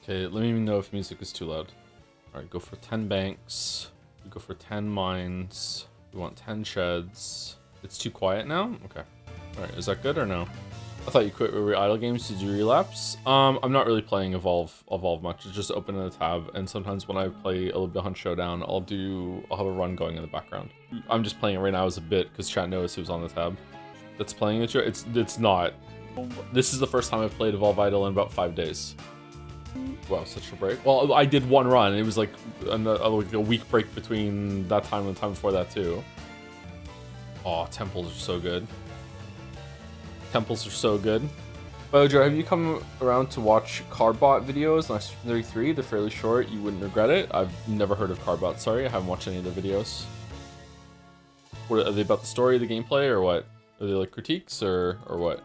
Okay, let me know if music is too loud. All right, go for 10 banks. We go for 10 mines. We want 10 sheds. It's too quiet now? Okay. All right, is that good or no? I thought you quit your idle games. Did you relapse? I'm not really playing Evolve much. It's just open a tab, and sometimes when I play a little bit Hunt Showdown, I'll have a run going in the background. I'm just playing it right now as a bit because chat noticed it was on the tab. That's playing it. It's not. This is the first time I've played Evolve Idle in about 5 days. Wow, such a break. Well, I did one run. It was like a week break between that time and the time before that too. Oh, temples are so good. Temples are so good. Bojo, have you come around to watch Carbot videos? Nice 33. They're fairly short. You wouldn't regret it. I've never heard of Carbot. Sorry, I haven't watched any of their videos. What are they about? The story, the gameplay, or what? Are they like critiques or what?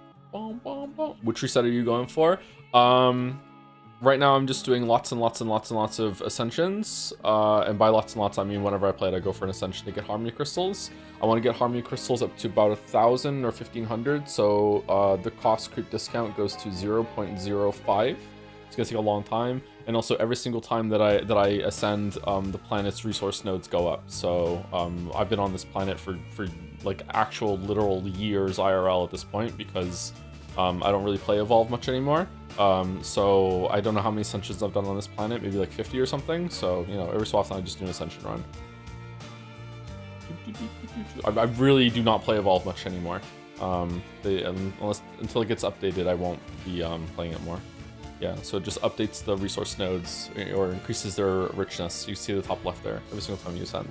Which reset are you going for? Right now I'm just doing lots and lots of ascensions. And by lots and lots, I mean whenever I play it, I go for an ascension to get harmony crystals. I want to get harmony crystals up to about 1,000 or 1,500. So the cost creep discount goes to 0.05. It's gonna take a long time. And also every single time that I ascend, the planet's resource nodes go up. So I've been on this planet for like actual literal years IRL at this point because I don't really play Evolve much anymore. So I don't know how many ascensions I've done on this planet, maybe like 50 or something. So, you know, every so often I just do an ascension run. I really do not play Evolve much anymore. Until it gets updated, I won't be playing it more. Yeah, so it just updates the resource nodes or increases their richness. You see the top left there every single time you ascend.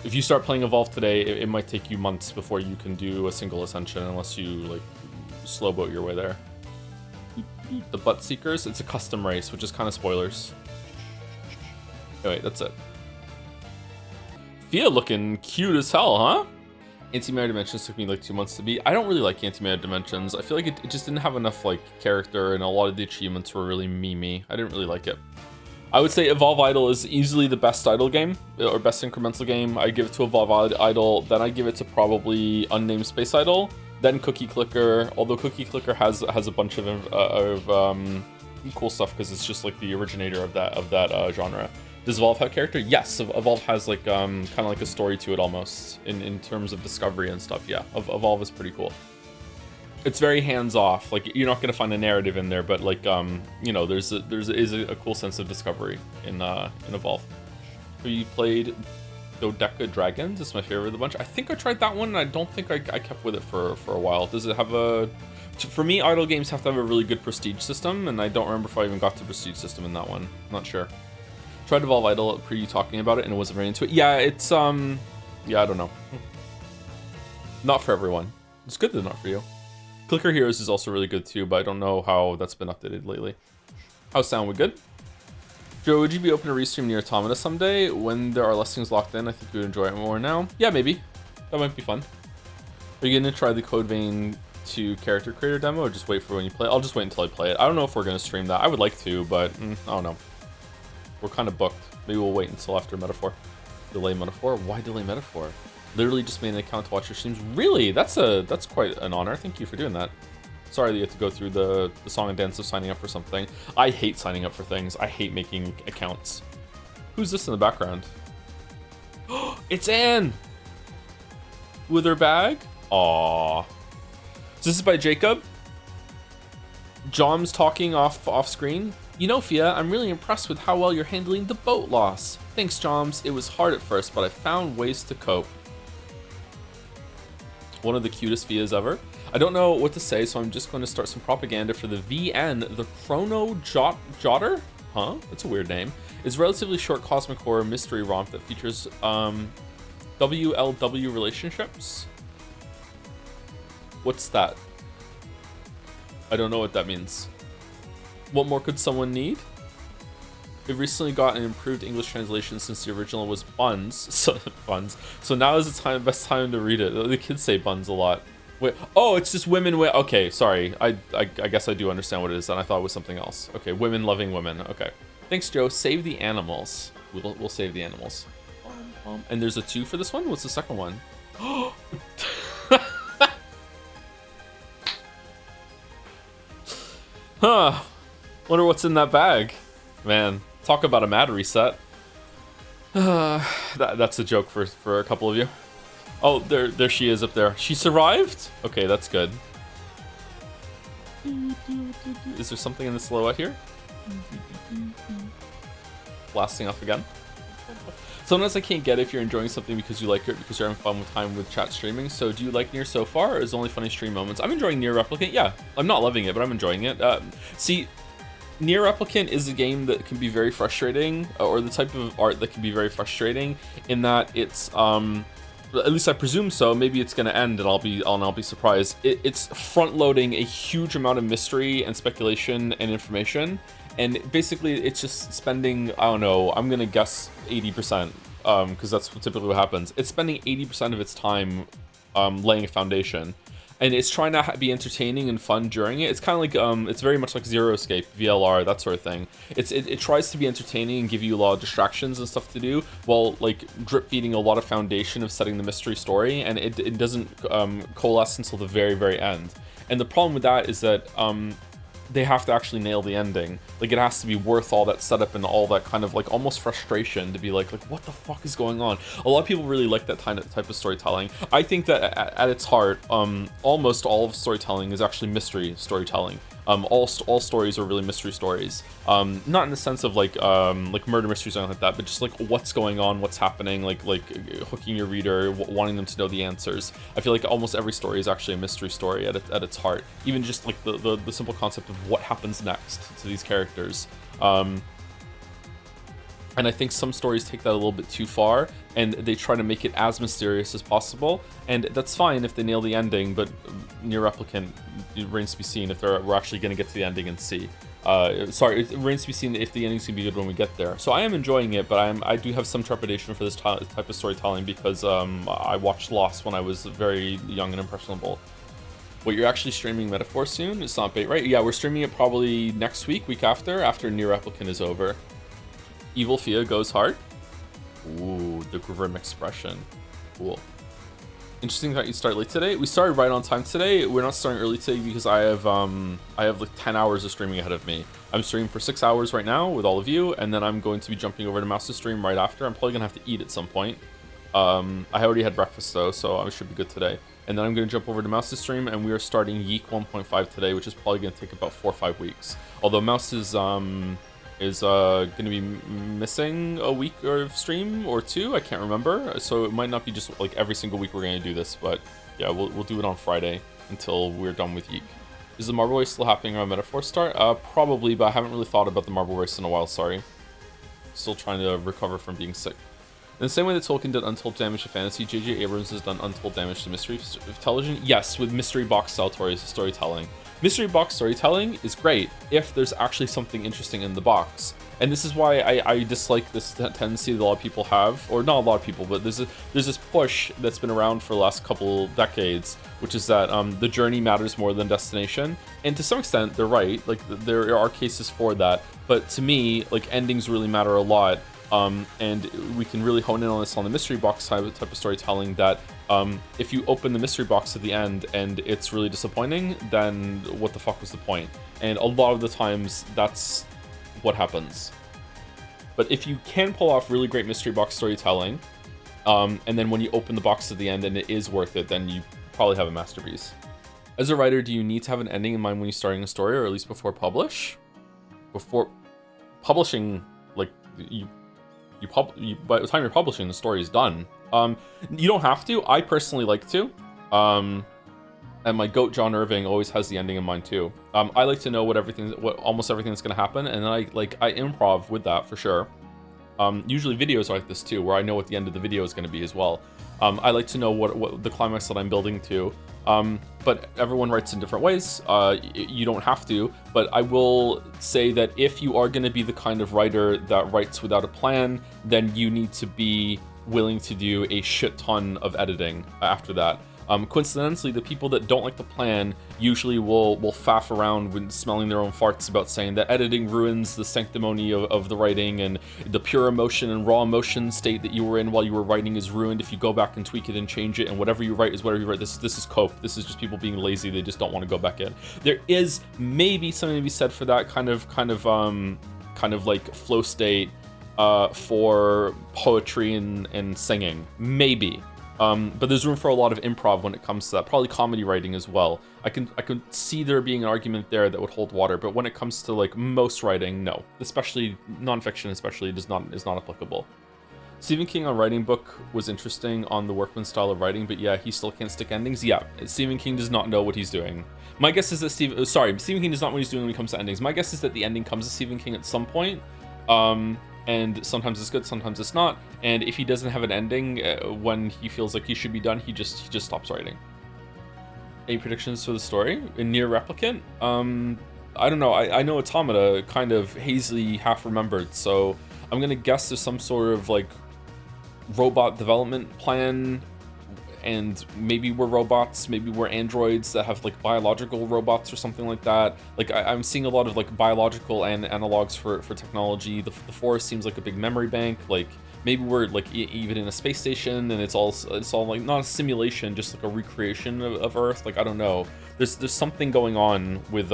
If you start playing Evolve today, it might take you months before you can do a single ascension unless you like slow boat your way there. The Butt Seekers, it's a custom race, which is kind of spoilers. Anyway, that's it. Fia looking cute as hell, huh? Anti-Mirror Dimensions took me like 2 months to beat. I don't really like Anti-Mirror Dimensions. I feel like it just didn't have enough like character, and a lot of the achievements were really memey. I didn't really like it. I would say Evolve Idle is easily the best idle game, or best incremental game. I give it to Evolve Idle, then I give it to probably Unnamed Space Idle, then Cookie Clicker. Although Cookie Clicker has a bunch of cool stuff because it's just like the originator of that genre. Does Evolve have character? Yes, Evolve has like kind of like a story to it almost in terms of discovery and stuff. Yeah, Evolve is pretty cool. It's very hands-off. Like you're not gonna find a narrative in there, but like you know, there's a cool sense of discovery in Evolve. Have you played Dodeca Dragons? It's my favorite of the bunch. I think I tried that one, and I don't think I kept with it for a while. Does it have a? For me, idle games have to have a really good prestige system, and I don't remember if I even got the prestige system in that one. I'm not sure. Tried Evolve Idle per you talking about it, and it wasn't very into it. Yeah, it's yeah, I don't know. Not for everyone. It's good that not for you. Clicker Heroes is also really good too, but I don't know how that's been updated lately. How's sound? We good? Joe, would you be open to restream Nier Automata someday when there are less things locked in? I think you would enjoy it more now. Yeah, maybe. That might be fun. Are you gonna try the Code Vein 2 character creator demo, or just wait for when you play? I'll just wait until I play it. I don't know if we're gonna stream that. I would like to, but I don't know. We're kind of booked. Maybe we'll wait until after Metaphor. Delay Metaphor? Why delay Metaphor? Literally just made an account to watch your streams. Really? That's quite an honor. Thank you for doing that. Sorry that you have to go through the song and dance of signing up for something. I hate signing up for things. I hate making accounts. Who's this in the background? It's Anne! With her bag? Aww. So this is by Jacob. Jom's talking off screen. You know, Fia, I'm really impressed with how well you're handling the boat loss. Thanks, Joms. It was hard at first, but I found ways to cope. One of the cutest Fias ever. I don't know what to say, so I'm just going to start some propaganda for the VN, the Chrono Jotter? Huh? That's a weird name. It's a relatively short cosmic horror mystery romp that features WLW relationships. What's that? I don't know what that means. What more could someone need? We've recently got an improved English translation since the original was buns. So now is the best time to read it. The kids say buns a lot. Wait, oh, it's just women with, okay, sorry. I guess I do understand what it is, and I thought it was something else. Okay, women loving women. Okay. Thanks, Joe. Save the animals. We'll save the animals. And there's a 2 for this one? What's the second one? Huh. Wonder what's in that bag. Man, talk about a mad reset. That's a joke for a couple of you. Oh, there she is up there. She survived? Okay, that's good. Is there something in the silhouette here? Blasting off again. Sometimes I can't get if you're enjoying something because you like it, because you're having fun with time with chat streaming. So do you like Nier so far, or is it only funny stream moments? I'm enjoying Nier Replicant. Yeah, I'm not loving it, but I'm enjoying it. See, Nier Replicant is a game that can be very frustrating, or the type of art that can be very frustrating, in that it's at least I presume so. Maybe it's going to end, and I'll be surprised. It's front loading a huge amount of mystery and speculation and information. And basically, it's just spending, I don't know, I'm going to guess 80%, because that's typically what happens. It's spending 80% of its time laying a foundation. And it's trying to be entertaining and fun during it. It's kind of like, it's very much like Zero Escape, VLR, that sort of thing. It tries to be entertaining and give you a lot of distractions and stuff to do, while like drip feeding a lot of foundation of setting the mystery story, and it doesn't coalesce until the very, very end. And the problem with that is that they have to actually nail the ending. Like, it has to be worth all that setup and all that kind of like almost frustration to be like what the fuck is going on? A lot of people really like that type of storytelling. I think that at its heart, almost all of storytelling is actually mystery storytelling. All stories are really mystery stories. Not in the sense of like murder mysteries or anything like that, but just like what's going on, what's happening, like hooking your reader, wanting them to know the answers. I feel like almost every story is actually a mystery story at its heart. Even just like the simple concept of what happens next to these characters. And I think some stories take that a little bit too far, and they try to make it as mysterious as possible, and that's fine if they nail the ending, but Nier Replicant, it remains to be seen if we're actually going to get to the ending and see. Sorry, it remains to be seen if the ending's going to be good when we get there. So I am enjoying it, but I do have some trepidation for this type of storytelling, because I watched Lost when I was very young and impressionable. What, you're actually streaming Metaphor soon? It's not bait, right? Yeah, we're streaming it probably next week after Nier Replicant is over. Evil Fia goes hard. Ooh, the grim expression. Cool. Interesting that you start late today. We started right on time today. We're not starting early today because I have like 10 hours of streaming ahead of me. I'm streaming for 6 hours right now with all of you, and then I'm going to be jumping over to Mouse's stream right after. I'm probably gonna have to eat at some point. I already had breakfast though, so I should be good today. And then I'm going to jump over to Mouse's stream, and we are starting Yeek 1.5 today, which is probably going to take about 4 or 5 weeks. Although Mouse is going to be missing a week of stream or 2, I can't remember. So it might not be just like every single week we're going to do this, but yeah, we'll do it on Friday until we're done with Yeek. Is the Marble Race still happening around Metaphor start? Probably, but I haven't really thought about the Marble Race in a while, sorry. Still trying to recover from being sick. In the same way that Tolkien did untold damage to fantasy, J.J. Abrams has done untold damage to mystery television. Yes, with mystery box style storytelling. Mystery box storytelling is great if there's actually something interesting in the box. And this is why I dislike this tendency that a lot of people have, or not a lot of people, but there's this push that's been around for the last couple decades, which is that the journey matters more than destination. And to some extent, they're right. Like, there are cases for that. But to me, like, endings really matter a lot. And we can really hone in on this on the mystery box type of storytelling, that if you open the mystery box at the end and it's really disappointing, then what the fuck was the point? And a lot of the times that's what happens. But if you can pull off really great mystery box storytelling, and then when you open the box at the end and it is worth it, then you probably have a masterpiece. As a writer, do you need to have an ending in mind when you're starting a story, or at least before publish? Before publishing, like, by the time you're publishing, the story is done. You don't have to. I personally like to. And my goat John Irving always has the ending in mind too. I like to know what almost everything that's going to happen, and I improv with that for sure. Usually videos are like this too, where I know what the end of the video is going to be as well. I like to know what the climax that I'm building to. But everyone writes in different ways. You don't have to, but I will say that if you are going to be the kind of writer that writes without a plan, then you need to be willing to do a shit ton of editing after that. Coincidentally, the people that don't like the plan usually will faff around when smelling their own farts about saying that editing ruins the sanctimony of the writing, and the pure emotion and raw emotion state that you were in while you were writing is ruined if you go back and tweak it and change it, and whatever you write is whatever you write. This is cope. This is just people being lazy. They just don't want to go back in. There is maybe something to be said for that kind of like flow state for poetry and singing, maybe. But there's room for a lot of improv when it comes to that. Probably comedy writing as well. I can see there being an argument there that would hold water. But when it comes to like most writing, no. Especially nonfiction, is not applicable. Stephen King on writing book was interesting on the workman style of writing, but yeah, he still can't stick endings. Yeah, Stephen King does not know what he's doing. My guess is that Stephen King does not know what he's doing when it comes to endings. My guess is that the ending comes to Stephen King at some point. And sometimes it's good, sometimes it's not. And if he doesn't have an ending when he feels like he should be done, he just stops writing. Any predictions for the story in Nier Replicant? I don't know. I know Automata kind of hazily half remembered, so I'm gonna guess there's some sort of like robot development plan, and maybe we're robots, maybe we're androids that have like biological robots or something like that. Like I'm seeing a lot of like biological and analogs for technology. The forest seems like a big memory bank. Like maybe we're like even in a space station, and it's all like not a simulation, just like a recreation of Earth. Like I don't know. There's something going on with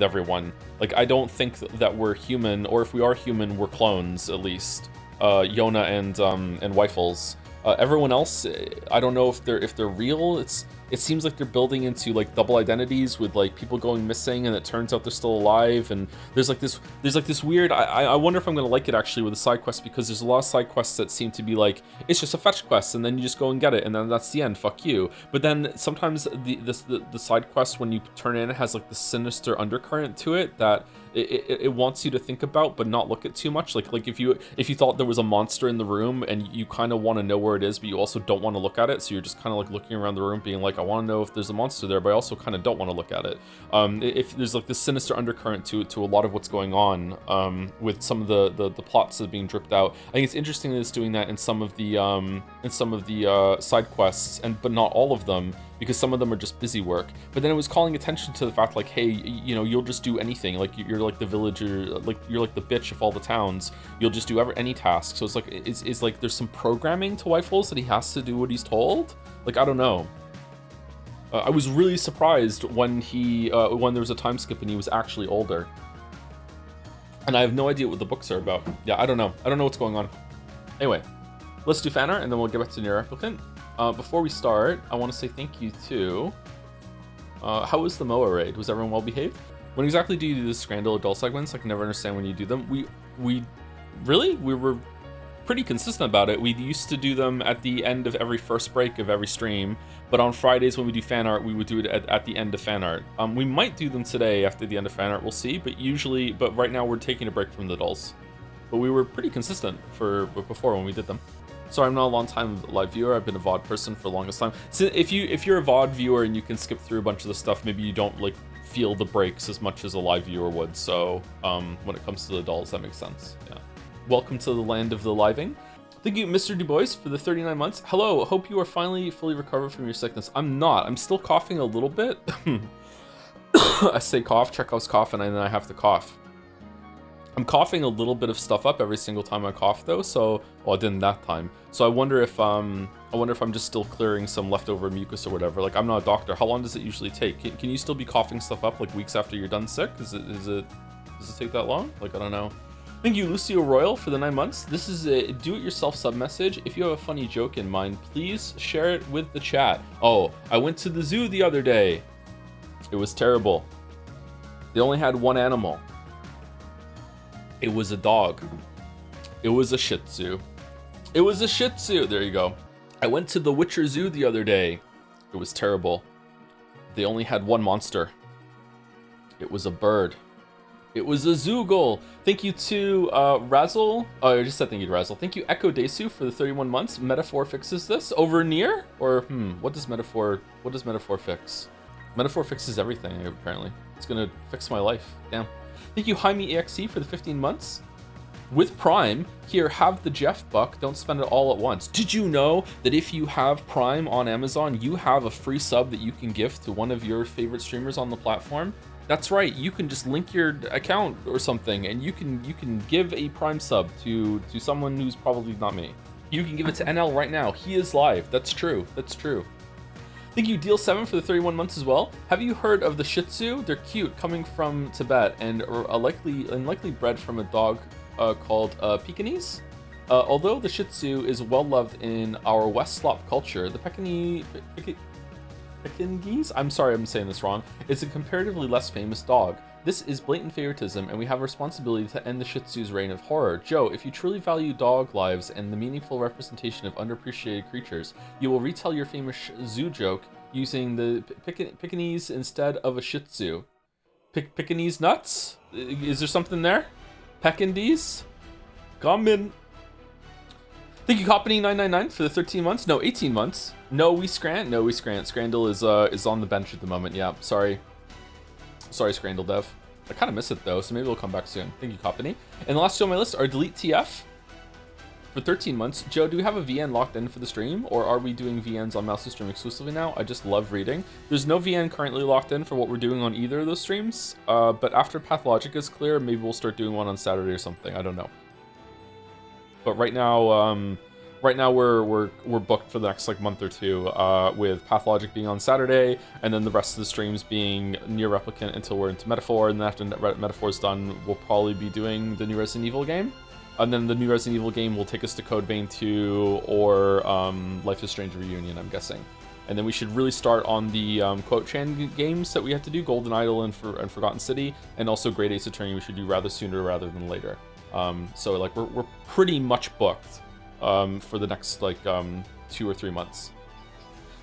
everyone. Like I don't think that we're human, or if we are human, we're clones at least. Yona and Weifels. Everyone else, I don't know if they're real. It seems like they're building into like double identities with like people going missing, and it turns out they're still alive. And there's like this weird. I wonder if I'm gonna like it actually with the side quests, because there's a lot of side quests that seem to be like it's just a fetch quest, and then you just go and get it, and then that's the end. Fuck you. But then sometimes the side quest when you turn in, it has like the sinister undercurrent to it that it wants you to think about but not look at too much. Like if you thought there was a monster in the room and you kind of want to know where it is, but you also don't want to look at it, so you're just kind of like looking around the room being like, I want to know if there's a monster there, but I also kind of don't want to look at it. If there's like this sinister undercurrent to a lot of what's going on with some of the plots that are being dripped out. I think it's interesting that it's doing that in some of the side quests, but not all of them, because some of them are just busy work. But then it was calling attention to the fact like, hey, you know, you'll just do anything. Like you're like the villager, like you're like the bitch of all the towns. You'll just do any task. So it's like it's like there's some programming to Weifels that he has to do what he's told. Like I don't know. I was really surprised when when there was a time skip and he was actually older. And I have no idea what the books are about. Yeah, I don't know. I don't know what's going on. Anyway, let's do fan art and then we'll get back to Nier Replicant. Before we start, I want to say thank you to... how was the MOA raid? Was everyone well behaved? When exactly do you do the Scrandal or Dull segments? I can never understand when you do them. We were pretty consistent about it. We used to do them at the end of every first break of every stream, but on Fridays when we do fan art, we would do it at the end of fan art. We might do them today after the end of fan art, we'll see, but right now we're taking a break from the Dulls. But we were pretty consistent before when we did them. Sorry, I'm not a long time live viewer. I've been a VOD person for the longest time. So if you're a VOD viewer and you can skip through a bunch of the stuff, maybe you don't like feel the breaks as much as a live viewer would. So when it comes to the Dulls, that makes sense. Yeah. Welcome to the land of the living. Thank you, Mr. DuBois, for the 39 months. Hello, hope you are finally fully recovered from your sickness. I'm not. I'm still coughing a little bit. I say cough, Chekhov's cough, and then I have to cough. I'm coughing a little bit of stuff up every single time I cough, though. So, well, I didn't that time. So I wonder if I'm just still clearing some leftover mucus or whatever. Like, I'm not a doctor. How long does it usually take? Can you still be coughing stuff up like weeks after you're done sick? Does it take that long? Like, I don't know. Thank you, Lucio Royal, for the 9 months. This is a do-it-yourself sub-message. If you have a funny joke in mind, please share it with the chat. Oh, I went to the zoo the other day. It was terrible. They only had one animal. It was a dog. It was a Shih Tzu. It was a Shih Tzu. There you go. I went to the Witcher Zoo the other day. It was terrible. They only had one monster. It was a bird. It was a Zoogle. Thank you to Razzle. Oh, I just said thank you to Razzle. Thank you, Echo Desu, for the 31 months. Metaphor fixes this over Nier? Or what does Metaphor fix? Metaphor fixes everything, apparently. It's gonna fix my life. Damn. Thank you, Jaime EXE, for the 15 months. With Prime, here, have the Jeff buck, don't spend it all at once. Did you know that if you have Prime on Amazon, you have a free sub that you can gift to one of your favorite streamers on the platform? That's right, you can just link your account or something, and you can give a Prime sub to someone who's probably not me. You can give it to NL right now. He is live. That's true. That's true. Thank you, Deal7 for the 31 months as well. Have you heard of the Shih Tzu? They're cute, coming from Tibet, and are likely bred from a dog called Pekingese. Although the Shih Tzu is well loved in our West Slop culture, the Pekingese, I'm sorry I'm saying this wrong, is a comparatively less famous dog. This is blatant favoritism, and we have a responsibility to end the Shih Tzu's reign of horror. Joe, if you truly value dog lives and the meaningful representation of underappreciated creatures, you will retell your famous zoo joke using the Pekingese instead of a Shih Tzu. Pekingese nuts? Is there something there? Pekingese? Come in. Thank you, Coppany999 for the 13 months. No, 18 months. No, we Scrant. No, we Scrant. Scrandle is on the bench at the moment. Yeah, sorry. Sorry, Scrandle Dev. I kind of miss it, though, so maybe we'll come back soon. Thank you, Coppany. And the last two on my list are Delete TF for 13 months. Joe, do we have a VN locked in for the stream, or are we doing VNs on Mouse's stream exclusively now? I just love reading. There's no VN currently locked in for what we're doing on either of those streams, but after Pathologic is clear, maybe we'll start doing one on Saturday or something. I don't know. But right now, we're booked for the next like month or two, with Pathologic being on Saturday, and then the rest of the streams being Nier Replicant until we're into Metaphor, and then after Metaphor's done, we'll probably be doing the new Resident Evil game, and then the new Resident Evil game will take us to Code Vein 2 or Life is Strange Reunion, I'm guessing. And then we should really start on the Quote Chan games that we have to do, Golden Idol and Forgotten City, and also Great Ace Attorney we should do rather sooner rather than later. So like we're pretty much booked for the next like 2 or 3 months.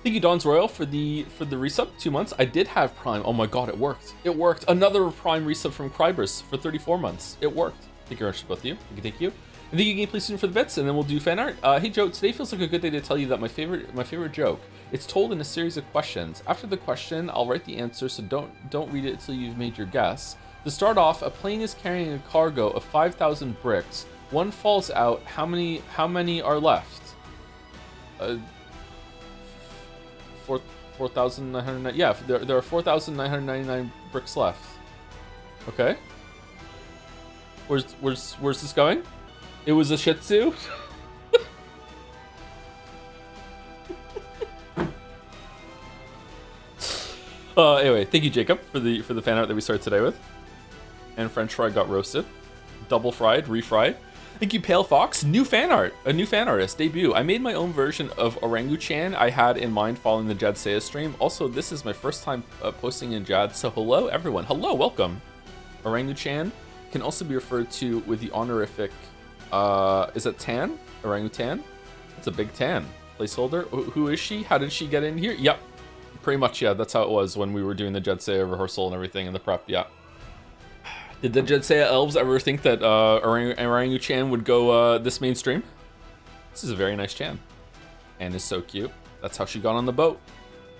Thank you, Don's Royal, for the resub. 2 months. I did have Prime. Oh my god, it worked. It worked. Another Prime resub from Krybers for 34 months. It worked. Thank you very much to both of you. Thank you. And thank you, Gameplay Student, for the bits, and then we'll do fan art. Hey Joe, today feels like a good day to tell you that my favorite joke. It's told in a series of questions. After the question, I'll write the answer, so don't read it until you've made your guess. To start off, a plane is carrying a cargo of 5,000 bricks. One falls out. How many are left? 4,999. Yeah, there are 4,999 bricks left. Okay. Where's this going? It was a Shih Tzu. Anyway, thank you, Jacob, for the fan art that we started today with. And French fry got roasted, double fried, refried. Thank you, Pale Fox. New fan art, a new fan artist debut. I made my own version of Oranguchan I had in mind following the Jad Saya stream. Also, this is my first time posting in Jad, so hello everyone. Hello, welcome. Oranguchan can also be referred to with the honorific, is it Tan? Orangutan? It's a big tan. Placeholder. Who is she? How did she get in here? Yep. Pretty much, yeah, that's how it was when we were doing the Jad Saya rehearsal and everything in the prep, yeah. Did the Jad Saya elves ever think that Oranguchan would go this mainstream? This is a very nice Chan. And is so cute. That's how she got on the boat.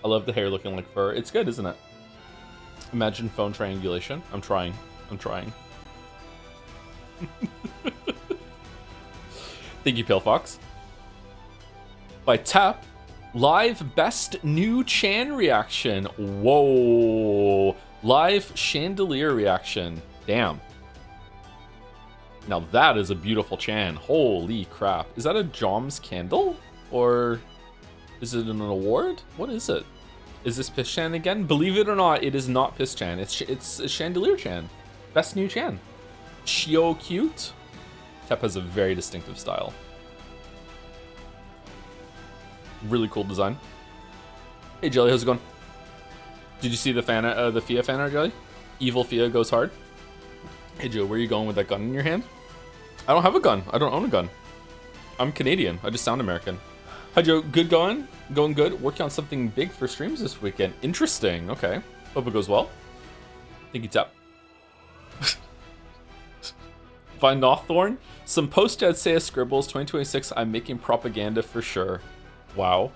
I love the hair looking like fur. It's good, isn't it? Imagine phone triangulation. I'm trying. Thank you, Pale Fox. By Tap, live best new Chan reaction. Whoa. Live chandelier reaction. Damn. Now that is a beautiful Chan. Holy crap. Is that a Joms candle? Or is it an award? What is it? Is this Piss Chan again? Believe it or not, it is not Piss Chan. It's a chandelier Chan. Best new Chan. Chio cute. Tep has a very distinctive style. Really cool design. Hey Jelly, how's it going? Did you see the the Fia fan art, Jelly? Evil Fia goes hard. Hey Joe, where are you going with that gun in your hand? I don't have a gun. I don't own a gun. I'm Canadian. I just sound American. Hi Joe, good going? Going good. Working on something big for streams this weekend. Interesting. Okay. Hope it goes well. Thank you, Tap. By Nothorn. Some post-Jad Saya scribbles. 2026. I'm making propaganda for sure. Wow.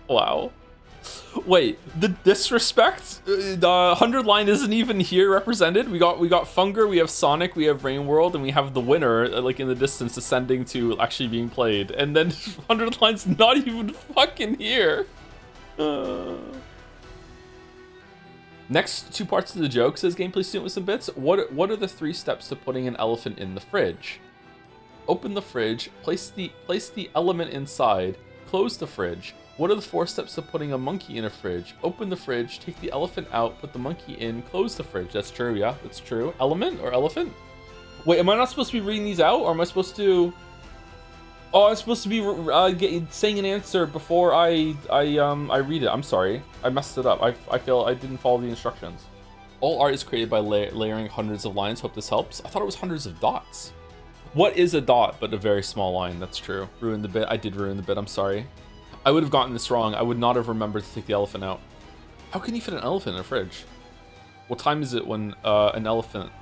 Wow. Wait, the disrespect? The 100 line isn't even here represented. We got Funger, we have Sonic, we have Rain World, and we have the winner like in the distance ascending to actually being played. And then 100 line's not even fucking here. Next two parts of the joke, says Gameplay Student with some bits. What are the 3 steps to putting an elephant in the fridge? Open the fridge, place the element inside, close the fridge. What are the 4 steps to putting a monkey in a fridge? Open the fridge, take the elephant out, put the monkey in, close the fridge. That's true, yeah, that's true. Element or elephant? Wait, am I not supposed to be reading these out, or am I supposed to... Oh, I'm supposed to be saying an answer before I read it. I'm sorry, I messed it up. I feel I didn't follow the instructions. All art is created by layering hundreds of lines. Hope this helps. I thought it was hundreds of dots. What is a dot but a very small line? That's true. Ruined the bit. I did ruin the bit. I'm sorry. I would have gotten this wrong. I would not have remembered to take the elephant out. How can you fit an elephant in a fridge? What time is it when an elephant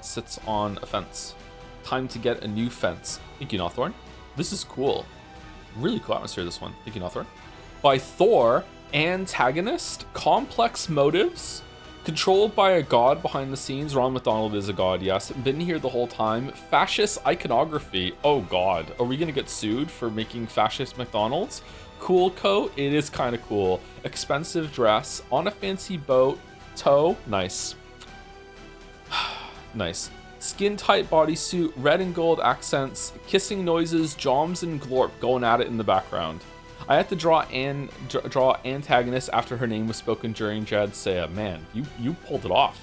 sits on a fence? Time to get a new fence. Thank you, Nothorn. This is cool. Really cool atmosphere, this one. Thank you, Nothorn. By Thor, antagonist, complex motives, controlled by a god behind the scenes. Ron McDonald is a god, yes. Been here the whole time. Fascist iconography. Oh god. Are we gonna get sued for making fascist McDonald's? Cool coat. It is kind of cool. Expensive dress. On a fancy boat. Toe. Nice. Nice. Skin tight bodysuit. Red and gold accents. Kissing noises. Joms and Glorp going at it in the background. I had to draw antagonist after her name was spoken during Jad Saya. Man, you pulled it off.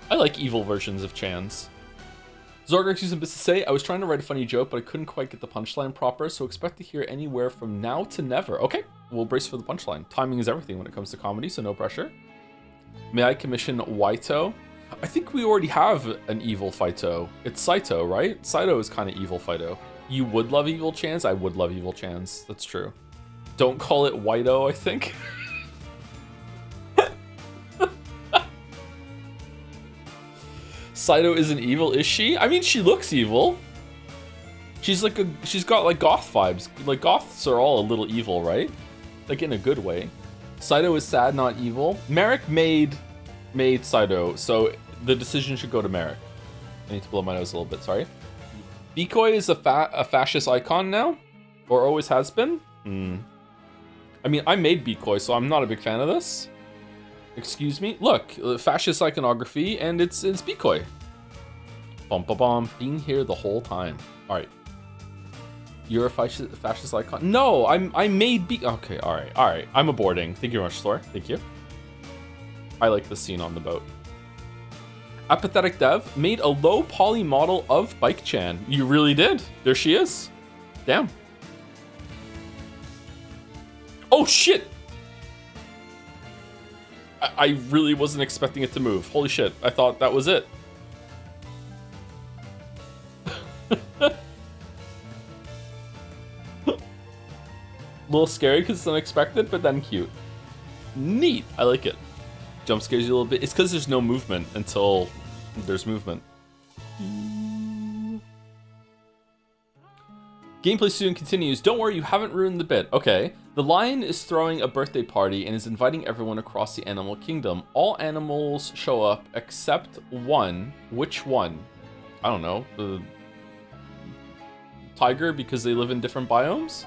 I like evil versions of Chans. Zorgrex using this to say, I was trying to write a funny joke, but I couldn't quite get the punchline proper, so expect to hear anywhere from now to never. Okay, we'll brace for the punchline. Timing is everything when it comes to comedy, so no pressure. May I commission Waito? I think we already have an evil Fighto. It's Saito, right? Saito is kind of evil Fighto. You would love evil Chans? I would love evil Chans. That's true. Don't call it Whito, I think. Saito isn't evil, is she? I mean, she looks evil. She's got like goth vibes. Like goths are all a little evil, right? Like in a good way. Saito is sad, not evil. Merrick made Saito, so the decision should go to Merrick. I need to blow my nose a little bit, sorry. Bikoi is a fascist icon now? Or always has been? I mean, I made Bikoi, so I'm not a big fan of this. Excuse me? Look, fascist iconography, and it's Bikoi. Bum. Being here the whole time. Alright. You're a fascist icon? No, I made Okay, alright. I'm aborting. Thank you very much, Thor. Thank you. I like the scene on the boat. Apathetic Dev made a low poly model of Bike-chan. You really did. There she is. Damn. Oh shit! I really wasn't expecting it to move. Holy shit, I thought that was it. A little scary because it's unexpected, but then cute. Neat, I like it. Jump scares you a little bit. It's because there's no movement until there's movement. Gameplay Student continues. Don't worry, you haven't ruined the bit. Okay. The lion is throwing a birthday party and is inviting everyone across the animal kingdom. All animals show up except one. Which one? I don't know. The tiger, because they live in different biomes?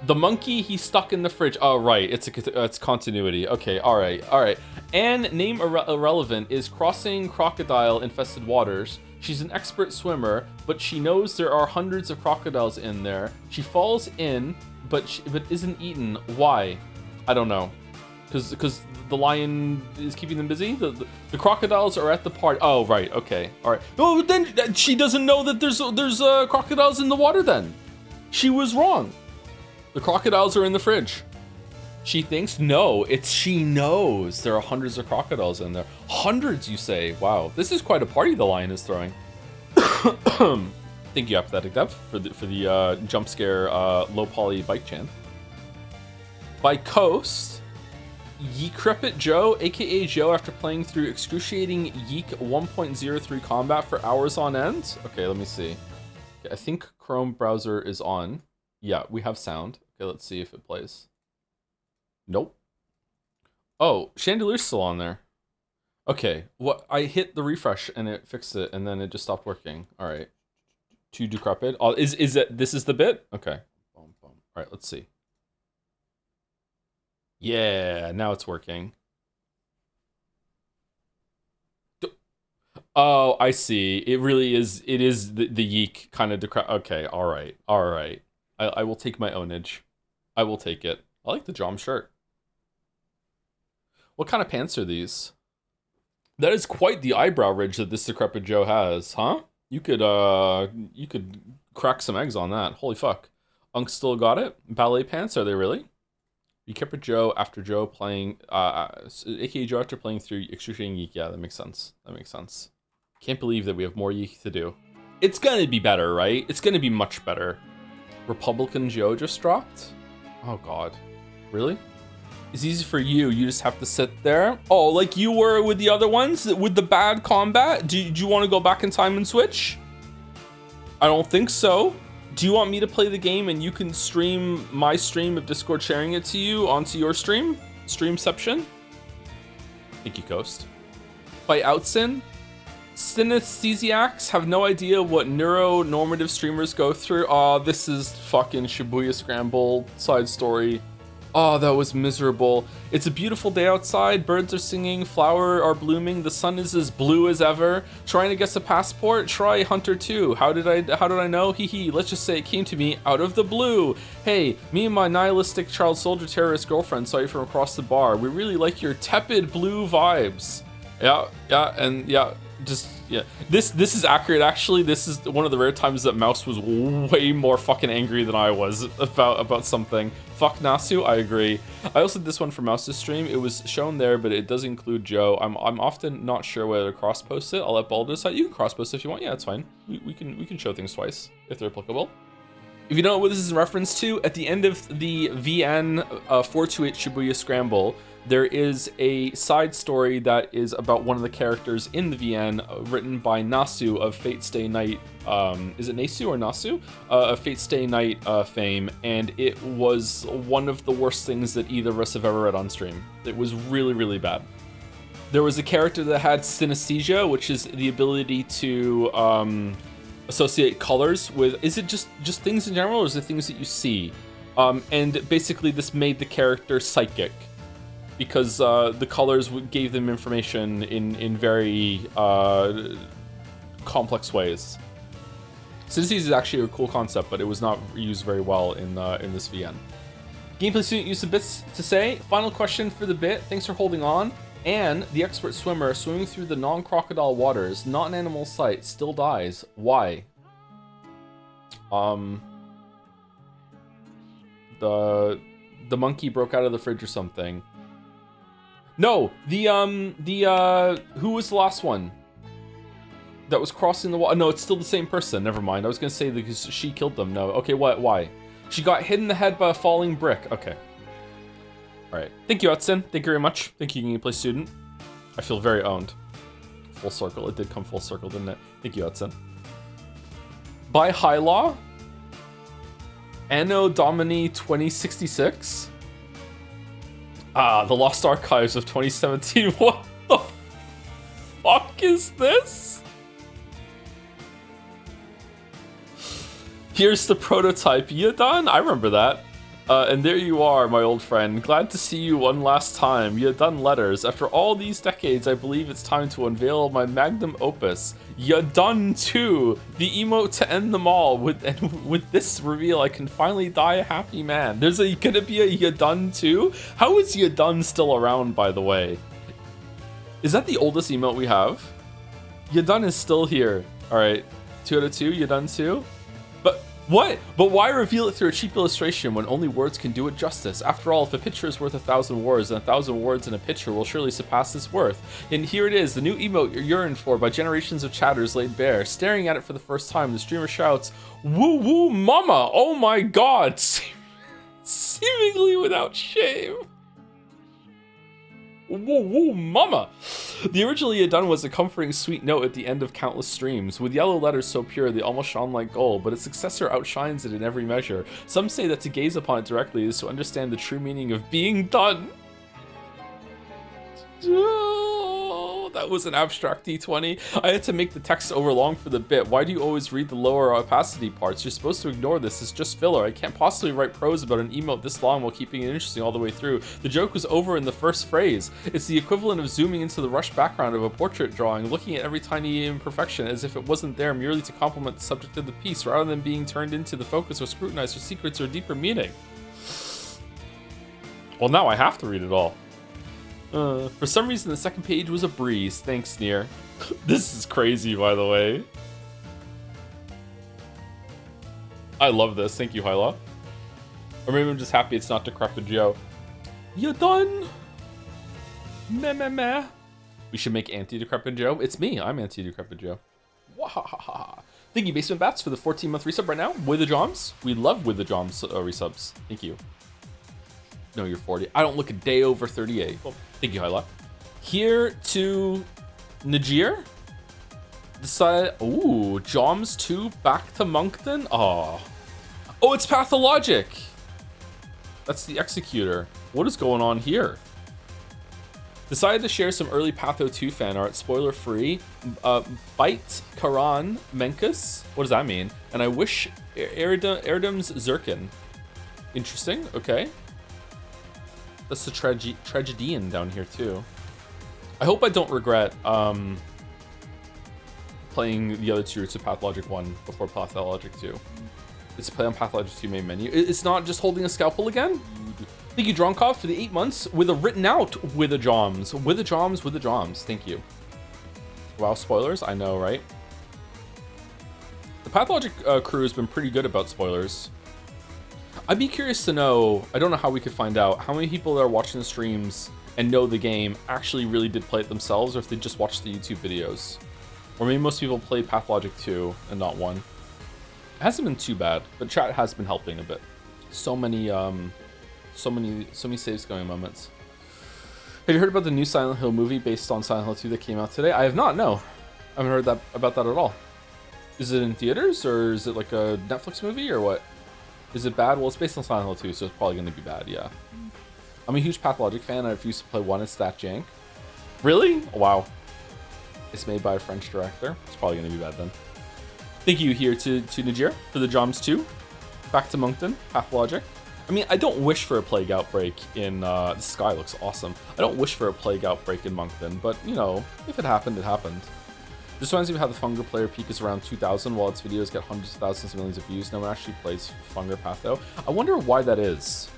The monkey, he's stuck in the fridge. Oh, right. It's continuity. Okay, all right. And name irrelevant is crossing crocodile-infested waters. She's an expert swimmer, but she knows there are hundreds of crocodiles in there. She falls in, but isn't eaten. Why? I don't know. Because the lion is keeping them busy? The crocodiles are at the party. Oh, right. Okay. All right. Oh, then she doesn't know that there's crocodiles in the water then. She was wrong. The crocodiles are in the fridge. She thinks, no, she knows there are hundreds of crocodiles in there. Hundreds, you say? Wow, this is quite a party the lion is throwing. Thank you, Apathetic Dev, for the jump scare low poly Bike-chan. By Coast, Yeecrepit Joe, aka Joe, after playing through excruciating Yeek 1.03 combat for hours on end. Okay, let me see. Okay, I think Chrome browser is on. Yeah, we have sound. Okay, let's see if it plays. Nope. Oh, Chandelier's still on there. Okay, what? I hit the refresh and it fixed it, and then it just stopped working. All right. Too decrepit. Oh, is it? This is the bit? Okay. Boom, boom. All right, let's see. Yeah, now it's working. Oh, I see. It really is. It is the yeek kind of decrepit. Okay, all right, all right. I will take my ownage. I will take it. I like the Jom shirt. What kind of pants are these? That is quite the eyebrow ridge that this decrepit Joe has, huh? You could crack some eggs on that. Holy fuck. Unk still got it? Ballet pants, are they really? Decrepit Joe after Joe playing, aka Joe after playing through excruciating yeek. Yeah, that makes sense. That makes sense. Can't believe that we have more yeek to do. It's gonna be better, right? It's gonna be much better. Republican Joe just dropped? Oh god. Really? It's easy for you. You just have to sit there. Oh, like you were with the other ones with the bad combat? Do you want to go back in time and switch? I don't think so. Do you want me to play the game and you can stream my stream of Discord sharing it to you onto your stream? Streamception? Thank you, Coast. By Outsin? Synesthesiacs have no idea what neuronormative streamers go through. Aw, this is fucking Shibuya Scramble side story. Oh, that was miserable. It's a beautiful day outside. Birds are singing. Flowers are blooming. The sun is as blue as ever. Trying to guess a passport? Try Hunter 2. How did I know? Hee hee. Let's just say it came to me out of the blue. Hey, me and my nihilistic child soldier terrorist girlfriend saw you from across the bar. We really like your tepid blue vibes. Yeah, and yeah. Just, yeah. This is accurate, actually. This is one of the rare times that Mouse was way more fucking angry than I was about something. Fuck Nasu, I agree. I also did this one for Mouse's stream. It was shown there, but it does include Joe. I'm often not sure whether to cross-post it. I'll let Baldur decide. You can cross-post if you want. Yeah, it's fine. We can show things twice, if they're applicable. If you don't know what this is in reference to, at the end of the VN 428 Shibuya Scramble, there is a side story that is about one of the characters in the VN, written by Nasu of Fate Stay Night. Is it Nasu or Nasu? Of Fate Stay Night fame, and it was one of the worst things that either of us have ever read on stream. It was really, really bad. There was a character that had synesthesia, which is the ability to associate colors with. Is it just things in general, or is it things that you see? And basically, this made the character psychic, because the colors gave them information in very complex ways. Synesthesia is actually a cool concept, but it was not used very well in this VN. Gameplay student used some bits to say. Final question for the bit. Thanks for holding on. And the expert swimmer swimming through the non-crocodile waters, not an animal sight, still dies. Why? The monkey broke out of the fridge or something. No, who was the last one that was crossing the water? No, it's still the same person. Never mind. I was gonna say because she killed them. No. Okay, what? Why? She got hit in the head by a falling brick. Okay. All right. Thank you, Hudson. Thank you very much. Thank you, gameplay student. I feel very owned. Full circle. It did come full circle, didn't it? Thank you, Hudson. By High Law. Anno Domini 2066. The Lost Archives of 2017. What the fuck is this? Here's the prototype. You done? I remember that. And there you are, my old friend. Glad to see you one last time. You done letters. After all these decades, I believe it's time to unveil my magnum opus. You done too. The emote to end them all. With this reveal, I can finally die a happy man. There's gonna be a you done too? How is you done still around, by the way? Is that the oldest emote we have? You done is still here. All right, 2 out of 2. You done too? What? But why reveal it through a cheap illustration when only words can do it justice? After all, if a picture is worth 1,000 words, then 1,000 words in a picture will surely surpass its worth. And here it is, the new emote you're yearned for by generations of chatters laid bare. Staring at it for the first time, the streamer shouts, "Woo woo mama! Oh my god!" Seemingly without shame. Woo woo mama! The original he had done was a comforting sweet note at the end of countless streams, with yellow letters so pure they almost shone like gold, but its successor outshines it in every measure. Some say that to gaze upon it directly is to understand the true meaning of being done. Oh, that was an abstract D20. I had to make the text overlong for the bit. Why do you always read the lower opacity parts? You're supposed to ignore this. It's just filler. I can't possibly write prose about an emote this long while keeping it interesting all the way through. The joke was over in the first phrase. It's the equivalent of zooming into the rushed background of a portrait drawing, looking at every tiny imperfection as if it wasn't there merely to complement the subject of the piece, rather than being turned into the focus or scrutinized for secrets or deeper meaning. Well, now I have to read it all. For some reason, the second page was a breeze. Thanks, Nier. This is crazy, by the way. I love this. Thank you, Hyla. Or maybe I'm just happy it's not Decrepit Joe. You done? Meh, meh, meh. We should make anti-Decrepit Joe. It's me. I'm anti-Decrepit Joe. Wahahaha. Thank you, Basement Bats, for the 14-month resub right now. With the Joms. We love with the Joms resubs. Thank you. No, you're 40. I don't look a day over 38. Well, thank you, Hyla. Here to Nier. Decide. Ooh, Joms 2 back to Moncton. Oh, it's Pathologic. That's the Executor. What is going on here? Decided to share some early Patho 2 fan art, spoiler free. Bite Karan Menkus. What does that mean? And I wish Erdem's Zirkin. Interesting. Okay. That's the tragedian down here too. I hope I don't regret playing the other two routes of Pathologic 1 before Pathologic 2. It's play on Pathologic 2 main menu. It's not just holding a scalpel again. Thank you, Dronkov, for the 8 months with a written out with a Joms. With a Joms, with a Joms. Thank you. Wow, spoilers. I know, right? The Pathologic crew has been pretty good about spoilers. I'd be curious to know, I don't know how we could find out, how many people that are watching the streams and know the game actually really did play it themselves, or if they just watched the YouTube videos. Or maybe most people played Pathologic 2 and not 1. It hasn't been too bad, but chat has been helping a bit. So many save going moments. Have you heard about the new Silent Hill movie based on Silent Hill 2 that came out today? I have not, no. I haven't heard about that at all. Is it in theaters, or is it like a Netflix movie, or what? Is it bad? Well, it's based on Silent Hill 2, so it's probably going to be bad, yeah. I'm a huge Pathologic fan. I refuse to play 1. It's that jank. Really? Oh, wow. It's made by a French director. It's probably going to be bad then. Thank you here to Nier for the Joms 2. Back to Moncton, Pathologic. I mean, I don't wish for a plague outbreak in... the sky looks awesome. I don't wish for a plague outbreak in Moncton, but, you know, if it happened, it happened. This reminds me of how the Funger player peak is around 2,000 while its videos get hundreds of thousands of millions of views. No one actually plays Funger Patho. I wonder why that is.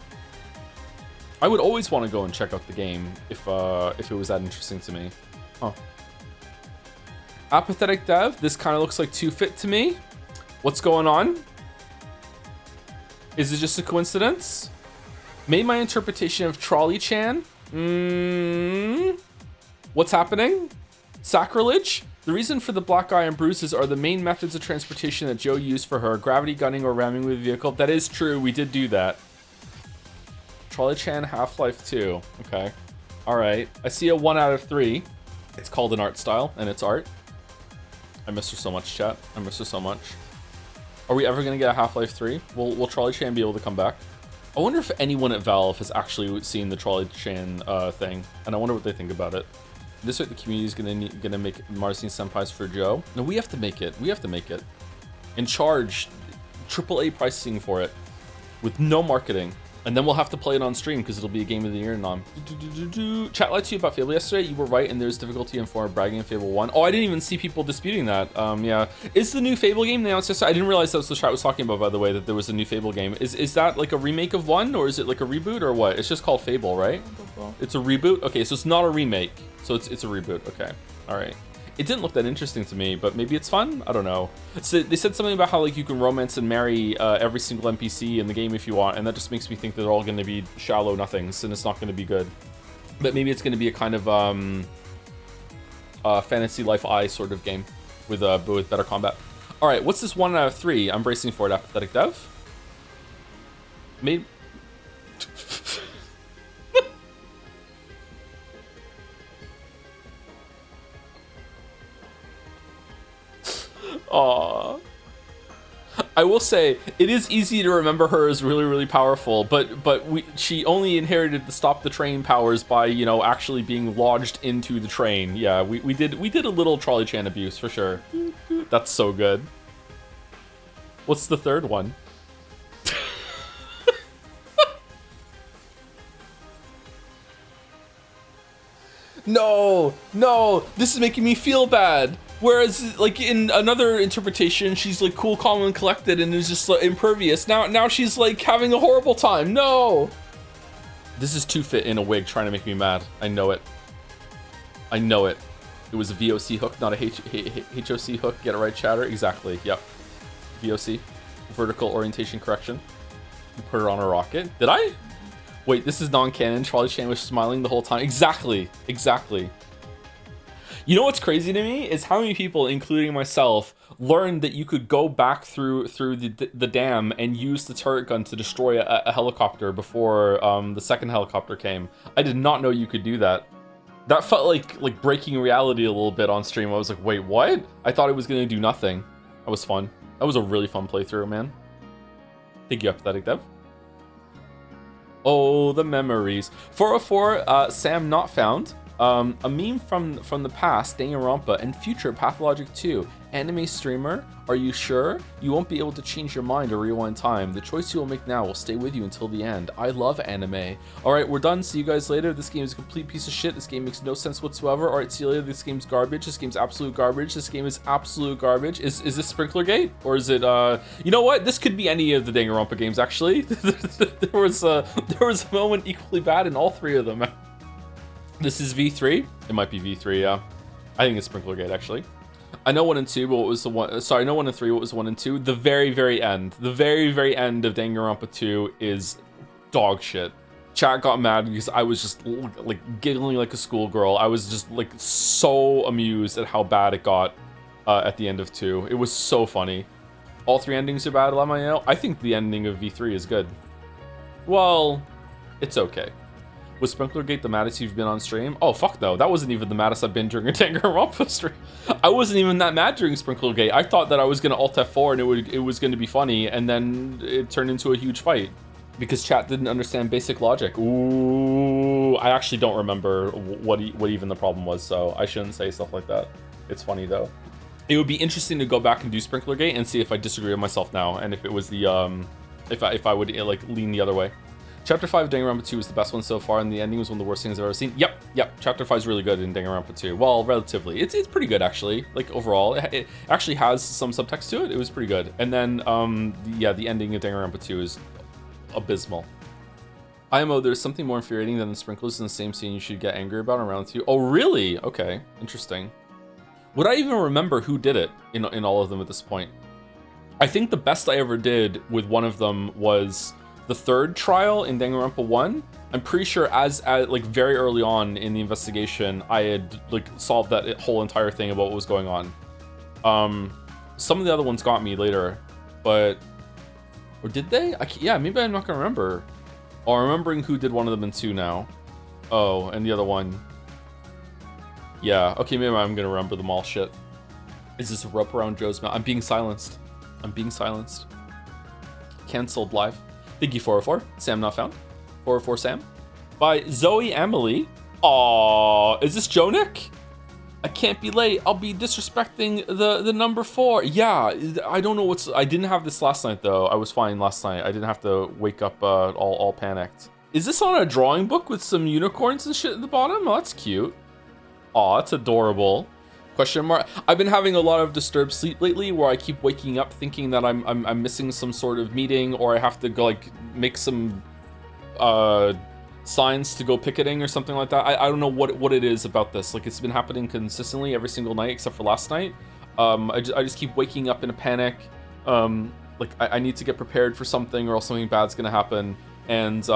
I would always want to go and check out the game if it was that interesting to me. Huh. Apathetic Dev, this kind of looks like Too Fit to me. What's going on? Is it just a coincidence? Made my interpretation of Trolley-chan. What's happening? Sacrilege? The reason for the black eye and bruises are the main methods of transportation that Joe used for her. Gravity gunning or ramming with a vehicle. That is true. We did do that. Trolley-chan Half-Life 2. Okay. Alright. I see a 1 out of 3. It's called an art style, and it's art. I miss her so much, chat. I miss her so much. Are we ever going to get a Half-Life 3? Will Trolley-chan be able to come back? I wonder if anyone at Valve has actually seen the Trolley-chan thing, and I wonder what they think about it. This way the community is gonna make Marcin Senpais for Joe. No, we have to make it. We have to make it. And charge AAA pricing for it with no marketing. And then we'll have to play it on stream because it'll be a game of the year nom. Chat lied to you about Fable yesterday. You were right, and there's difficulty in form of bragging in Fable 1. Oh, I didn't even see people disputing that. Yeah. Is the new Fable game announced yesterday? I didn't realize that was the chat was talking about, by the way, that there was a new Fable game. Is that like a remake of 1, or is it like a reboot, or what? It's just called Fable, right? It's a reboot? Okay, so it's not a remake. So it's a reboot. Okay. All right. It didn't look that interesting to me, but maybe it's fun? I don't know. So they said something about how like you can romance and marry every single NPC in the game if you want, and that just makes me think that they're all going to be shallow nothings, and it's not going to be good. But maybe it's going to be a kind of Fantasy Life I sort of game with better combat. All right, what's this 1 out of 3? I'm bracing for it. Apathetic Dev. Maybe. Aww. I will say, it is easy to remember her as really, really powerful, but she only inherited the stop the train powers by, you know, actually being lodged into the train. Yeah, we did a little Trolley Chan abuse for sure. That's so good. What's the third one? No, this is making me feel bad. Whereas, like, in another interpretation, she's, like, cool, calm, and collected and is just, like, impervious. Now she's, like, having a horrible time. No! This is Two Fit in a wig trying to make me mad. I know it. I know it. It was a VOC hook, not a HOC hook. Get it right, chatter? Exactly. Yep. VOC. Vertical orientation correction. You put her on a rocket. Did I? Wait, this is non-canon. Trolley Chan was smiling the whole time. Exactly. Exactly. You know what's crazy to me is how many people, including myself, learned that you could go back through the dam and use the turret gun to destroy a helicopter before the second helicopter came. I did not know you could do that. That felt like breaking reality a little bit on stream. I was like, wait, what? I thought it was gonna do nothing. That was fun. That was a really fun playthrough, man. Thank you, Apathetic Dev. Oh, the memories. 404, Sam not found. A meme from the past, Danganronpa, and future Pathologic 2. Anime streamer, are you sure? You won't be able to change your mind or rewind time. The choice you will make now will stay with you until the end. I love anime. Alright, we're done. See you guys later. This game is a complete piece of shit. This game makes no sense whatsoever. Alright, see you later. This game's garbage. This game's absolute garbage. This game is absolute garbage. Is this Sprinklergate? Or is it, you know what? This could be any of the Danganronpa games, actually. there was a moment equally bad in all three of them. This is V3. It might be V3, yeah. I think it's Sprinklergate, actually. I know 1 and 2, but what was the one? Sorry, I know 1 and 3. What was 1 and 2? The very, very end. The very, very end of Danganronpa 2 is dog shit. Chat got mad because I was just like giggling like a schoolgirl. I was just like so amused at how bad it got at the end of 2. It was so funny. All 3 endings are bad, Lamayo. I think the ending of V3 is good. Well, it's okay. Was Sprinklergate the maddest you've been on stream? Oh, fuck no. That wasn't even the maddest I've been during a Danganronpa stream. I wasn't even that mad during Sprinklergate. I thought that I was going to Alt F4 and it was going to be funny, and then it turned into a huge fight. Because chat didn't understand basic logic. Ooh, I actually don't remember what even the problem was, so I shouldn't say stuff like that. It's funny, though. It would be interesting to go back and do Sprinklergate and see if I disagree with myself now, and if it was the, if I would, like, lean the other way. Chapter 5 of Danganronpa 2 was the best one so far, and the ending was one of the worst things I've ever seen. Yep. Chapter 5 is really good in Danganronpa 2. Well, relatively. It's pretty good, actually. Like, overall. It actually has some subtext to it. It was pretty good. And then, the ending of Danganronpa 2 is abysmal. IMO, there's something more infuriating than the sprinklers in the same scene you should get angry about in round 2. Oh, really? Okay. Interesting. Would I even remember who did it in all of them at this point? I think the best I ever did with one of them was the third trial in Danganronpa 1. I'm pretty sure as like very early on in the investigation, I had like solved that whole entire thing about what was going on. Some of the other ones got me later, or did they? Yeah, maybe I'm not gonna remember. Oh, I'm remembering who did one of them in 2 now. Oh, and the other one. Yeah, okay, maybe I'm gonna remember them all. Shit. Is this a rope around Joe's mouth? I'm being silenced. Cancelled live. Thank you, 404. Sam not found. 404 Sam. By Zoe Emily. Aww, is this Jonik? I can't be late. I'll be disrespecting the number 4. Yeah, I don't know I didn't have this last night though. I was fine last night. I didn't have to wake up all panicked. Is this on a drawing book with some unicorns and shit at the bottom? Oh, that's cute. Aw, that's adorable. Question mark. I've been having a lot of disturbed sleep lately where I keep waking up thinking that I'm missing some sort of meeting, or I have to go like make some signs to go picketing or something like that. I don't know what it is about this. Like, it's been happening consistently every single night except for last night. I just keep waking up in a panic. Like I need to get prepared for something or else something bad's gonna happen. And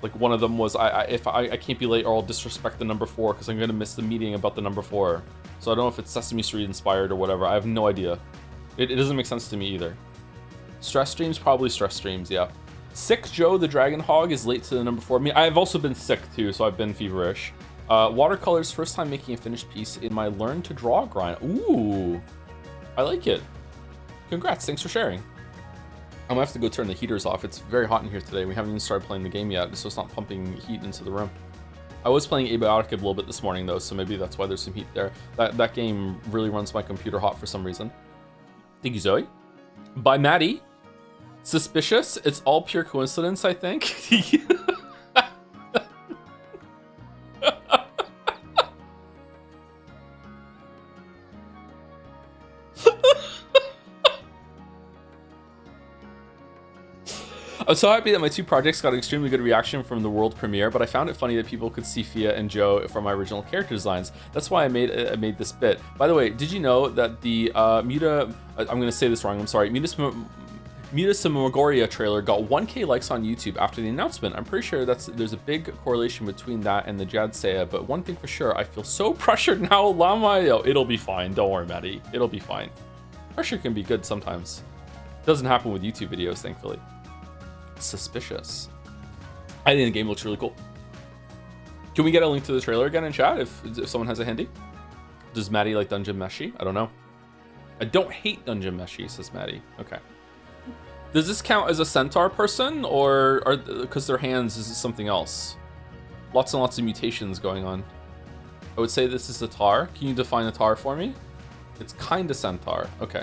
like one of them was if I can't be late or I'll disrespect the number 4 because I'm gonna miss the meeting about the number 4. So I don't know if it's Sesame Street inspired or whatever. I have no idea. It doesn't make sense to me either. Stress streams? Probably stress streams, yeah. Sick Joe the Dragon Hog is late to the number 4. I mean, I've also been sick too, so I've been feverish. Watercolors, first time making a finished piece in my learn to draw grind. Ooh, I like it. Congrats, thanks for sharing. I'm gonna have to go turn the heaters off. It's very hot in here today. We haven't even started playing the game yet, so it's not pumping heat into the room. I was playing Abiotic a little bit this morning though, so maybe that's why there's some heat there. That game really runs my computer hot for some reason. Thank you, Zoe. By Maddie. Suspicious. It's all pure coincidence, I think. I'm so happy that my two projects got an extremely good reaction from the world premiere, but I found it funny that people could see Fia and Joe from my original character designs. That's why I made this bit. By the way, did you know that the I'm gonna say this wrong, I'm sorry, Mutasamagoria trailer got 1K likes on YouTube after the announcement? I'm pretty sure there's a big correlation between that and the Jadsea, but one thing for sure, I feel so pressured now, Lamayo. It'll be fine, don't worry, Maddie. It'll be fine. Pressure can be good sometimes. Doesn't happen with YouTube videos, thankfully. Suspicious. I think the game looks really cool. Can we get a link to the trailer again in chat if someone has a handy? Does Maddie like Dungeon Meshi? I don't know. I don't hate Dungeon Meshi, says Maddie. Okay. Does this count as a centaur person, or because their hands is something else? Lots and lots of mutations going on. I would say this is a tar. Can you define a tar for me? It's kinda centaur. Okay.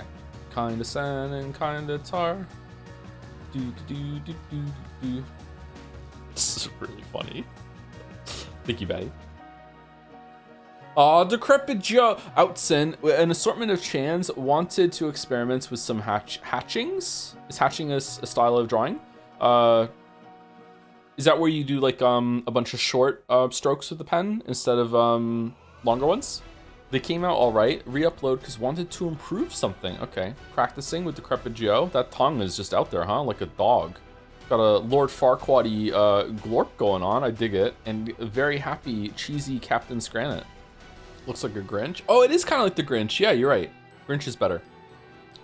Kinda sen and kinda tar. This is really funny. Thank you, Betty. Decrepit Joe Outson, an assortment of Chans wanted to experiment with some hatchings. Is hatching a style of drawing? Is that where you do like a bunch of short strokes with the pen instead of longer ones? They came out all right. Re-upload because wanted to improve something. Okay, practicing with Decrepit Joe. That tongue is just out there, huh? Like a dog. Got a Lord Farquaad glorp going on. I dig it. And a very happy, cheesy Captain Scrannet. Looks like a Grinch. Oh, it is kind of like the Grinch. Yeah, you're right. Grinch is better.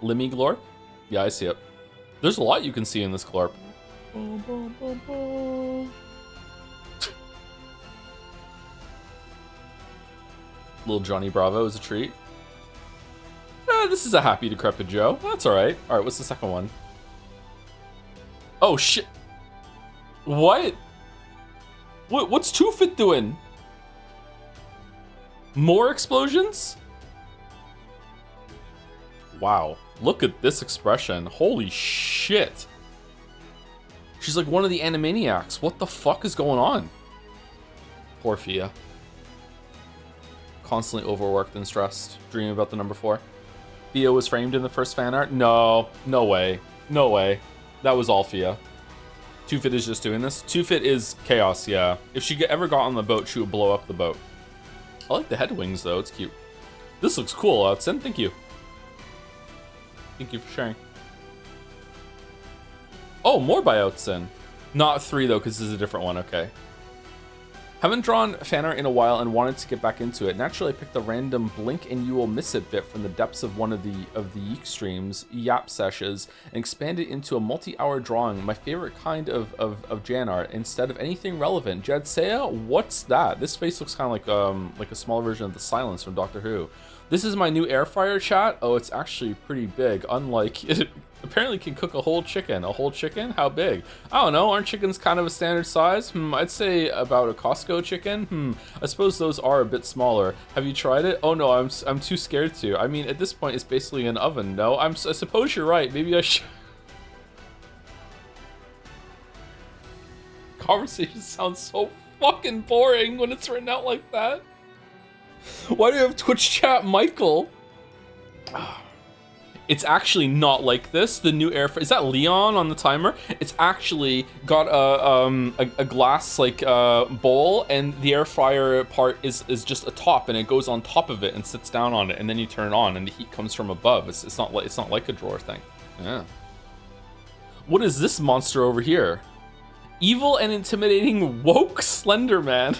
Limmy glorp? Yeah, I see it. There's a lot you can see in this glorp. Little Johnny Bravo is a treat. This is a happy Decrepit Joe. That's all right. All right, what's the second one? Oh, shit. What? What's Two-Fit doing? More explosions? Wow. Look at this expression. Holy shit. She's like one of the Animaniacs. What the fuck is going on? Poor Fia. Constantly overworked and stressed. Dreaming about the number 4. Fia was framed in the first fan art? No. No way. No way. That was all Fia. Two-Fit is just doing this? Two-Fit is chaos, yeah. If she ever got on the boat, she would blow up the boat. I like the head wings, though. It's cute. This looks cool, Outson. Thank you. Thank you for sharing. Oh, more by Outson. Not 3, though, because this is a different one. Okay. Haven't drawn fan art in a while and wanted to get back into it. Naturally, I picked a random blink and you will miss it bit from the depths of one of the Yeek streams, Yap sessions, and expanded into a multi-hour drawing, my favorite kind of Jan art, instead of anything relevant. Jadsea, what's that? This face looks kind of like a small version of the Silence from Doctor Who. This is my new air fryer, chat. Oh, it's actually pretty big, unlike it. Apparently can cook a whole chicken. A whole chicken? How big? I don't know. Aren't chickens kind of a standard size? I'd say about a Costco chicken. I suppose those are a bit smaller. Have you tried it? Oh no, I'm too scared to. I mean, at this point, it's basically an oven. No, I suppose you're right. Maybe I should. Conversation sounds so fucking boring when it's written out like that. Why do you have Twitch chat, Michael? It's actually not like this. The new air fryer, is that Leon on the timer? It's actually got a glass like bowl, and the air fryer part is just a top, and it goes on top of it and sits down on it, and then you turn it on, and the heat comes from above. It's not like a drawer thing. Yeah. What is this monster over here? Evil and intimidating woke Slender Man.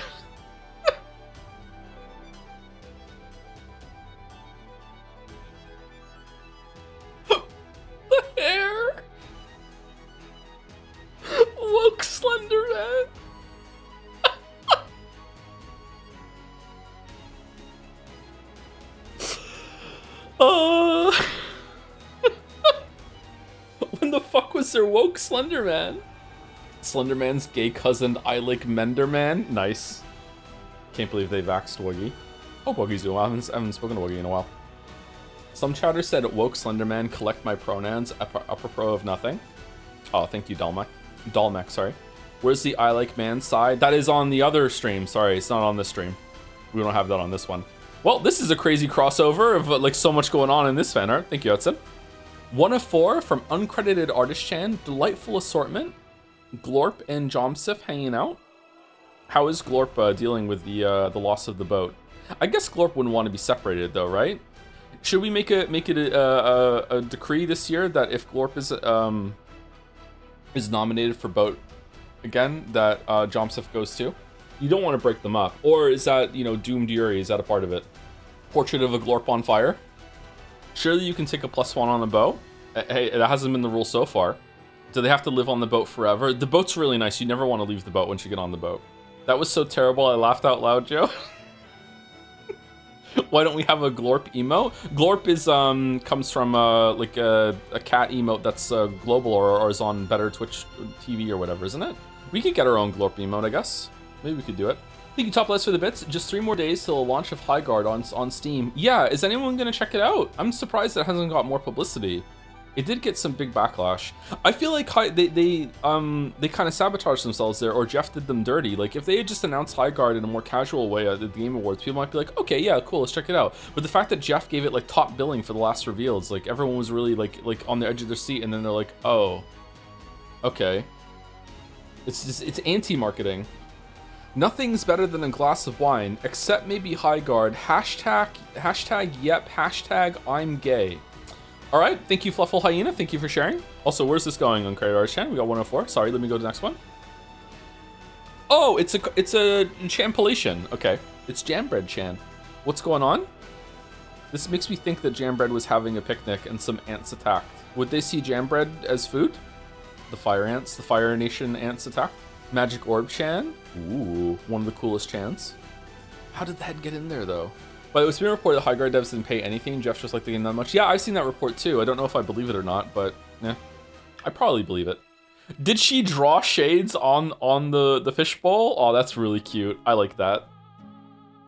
Woke Slender Man. was their woke Slenderman. Slenderman's gay cousin Eilik Menderman. Nice. Can't believe they vaxxed Woogie. Hope Woogie's doing well. I haven't spoken to Woogie in a while. Some chatter said, woke Slenderman, collect my pronouns, apropos of nothing. Oh, thank you, Dalmec, sorry. Where's the I like man side? That is on the other stream. Sorry, it's not on this stream. We don't have that on this one. Well, this is a crazy crossover of like so much going on in this fan art. Thank you, Hudson. 1 of 4 from uncredited artist Chan. Delightful assortment. Glorp and Jomsif hanging out. How is Glorp dealing with the loss of the boat? I guess Glorp wouldn't want to be separated though, right? Should we make it a decree this year that if Glorp is nominated for boat again, that Jomsif goes too? You don't want to break them up. Or is that, you know, Doomed Yuri, is that a part of it? Portrait of a Glorp on fire? Surely you can take a +1 on a boat. Hey, that hasn't been the rule so far. Do they have to live on the boat forever? The boat's really nice. You never want to leave the boat once you get on the boat. That was so terrible, I laughed out loud, Joe. Why don't we have a Glorp emote? Glorp is comes from like a cat emote that's global or is on better Twitch TV or whatever, isn't it? We could get our own Glorp emote, I guess. Maybe we could do it. Thank you, Topless, for the bits. Just 3 more days till the launch of Highguard on Steam. Yeah, is anyone gonna check it out? I'm surprised it hasn't got more publicity. It did get some big backlash. I feel like they kind of sabotaged themselves there, or Jeff did them dirty. Like if they had just announced Highguard in a more casual way at the Game Awards, people might be like, okay, yeah, cool, let's check it out. But the fact that Jeff gave it like top billing for the last reveal, it's like everyone was really like on the edge of their seat, and then they're like, oh, okay. It's anti-marketing. Nothing's better than a glass of wine, except maybe Highguard. Hashtag yep, hashtag I'm gay. All right, thank you, Fluffle Hyena. Thank you for sharing. Also, where's this going on Credit Arts Chan? We got 104. Sorry, let me go to the next one. Oh, it's a Champolation. Okay, it's Jambread Chan. What's going on? This makes me think that Jambread was having a picnic and some ants attacked. Would they see Jambread as food? The fire ants, the Fire Nation ants attacked. Magic Orb Chan. Ooh, one of the coolest chants. How did the head get in there though? But it's been reported that Highguard devs didn't pay anything. Jeff's just like the game that much. Yeah, I've seen that report too. I don't know if I believe it or not, but yeah, I probably believe it. Did she draw shades on the fishbowl? Oh, that's really cute. I like that.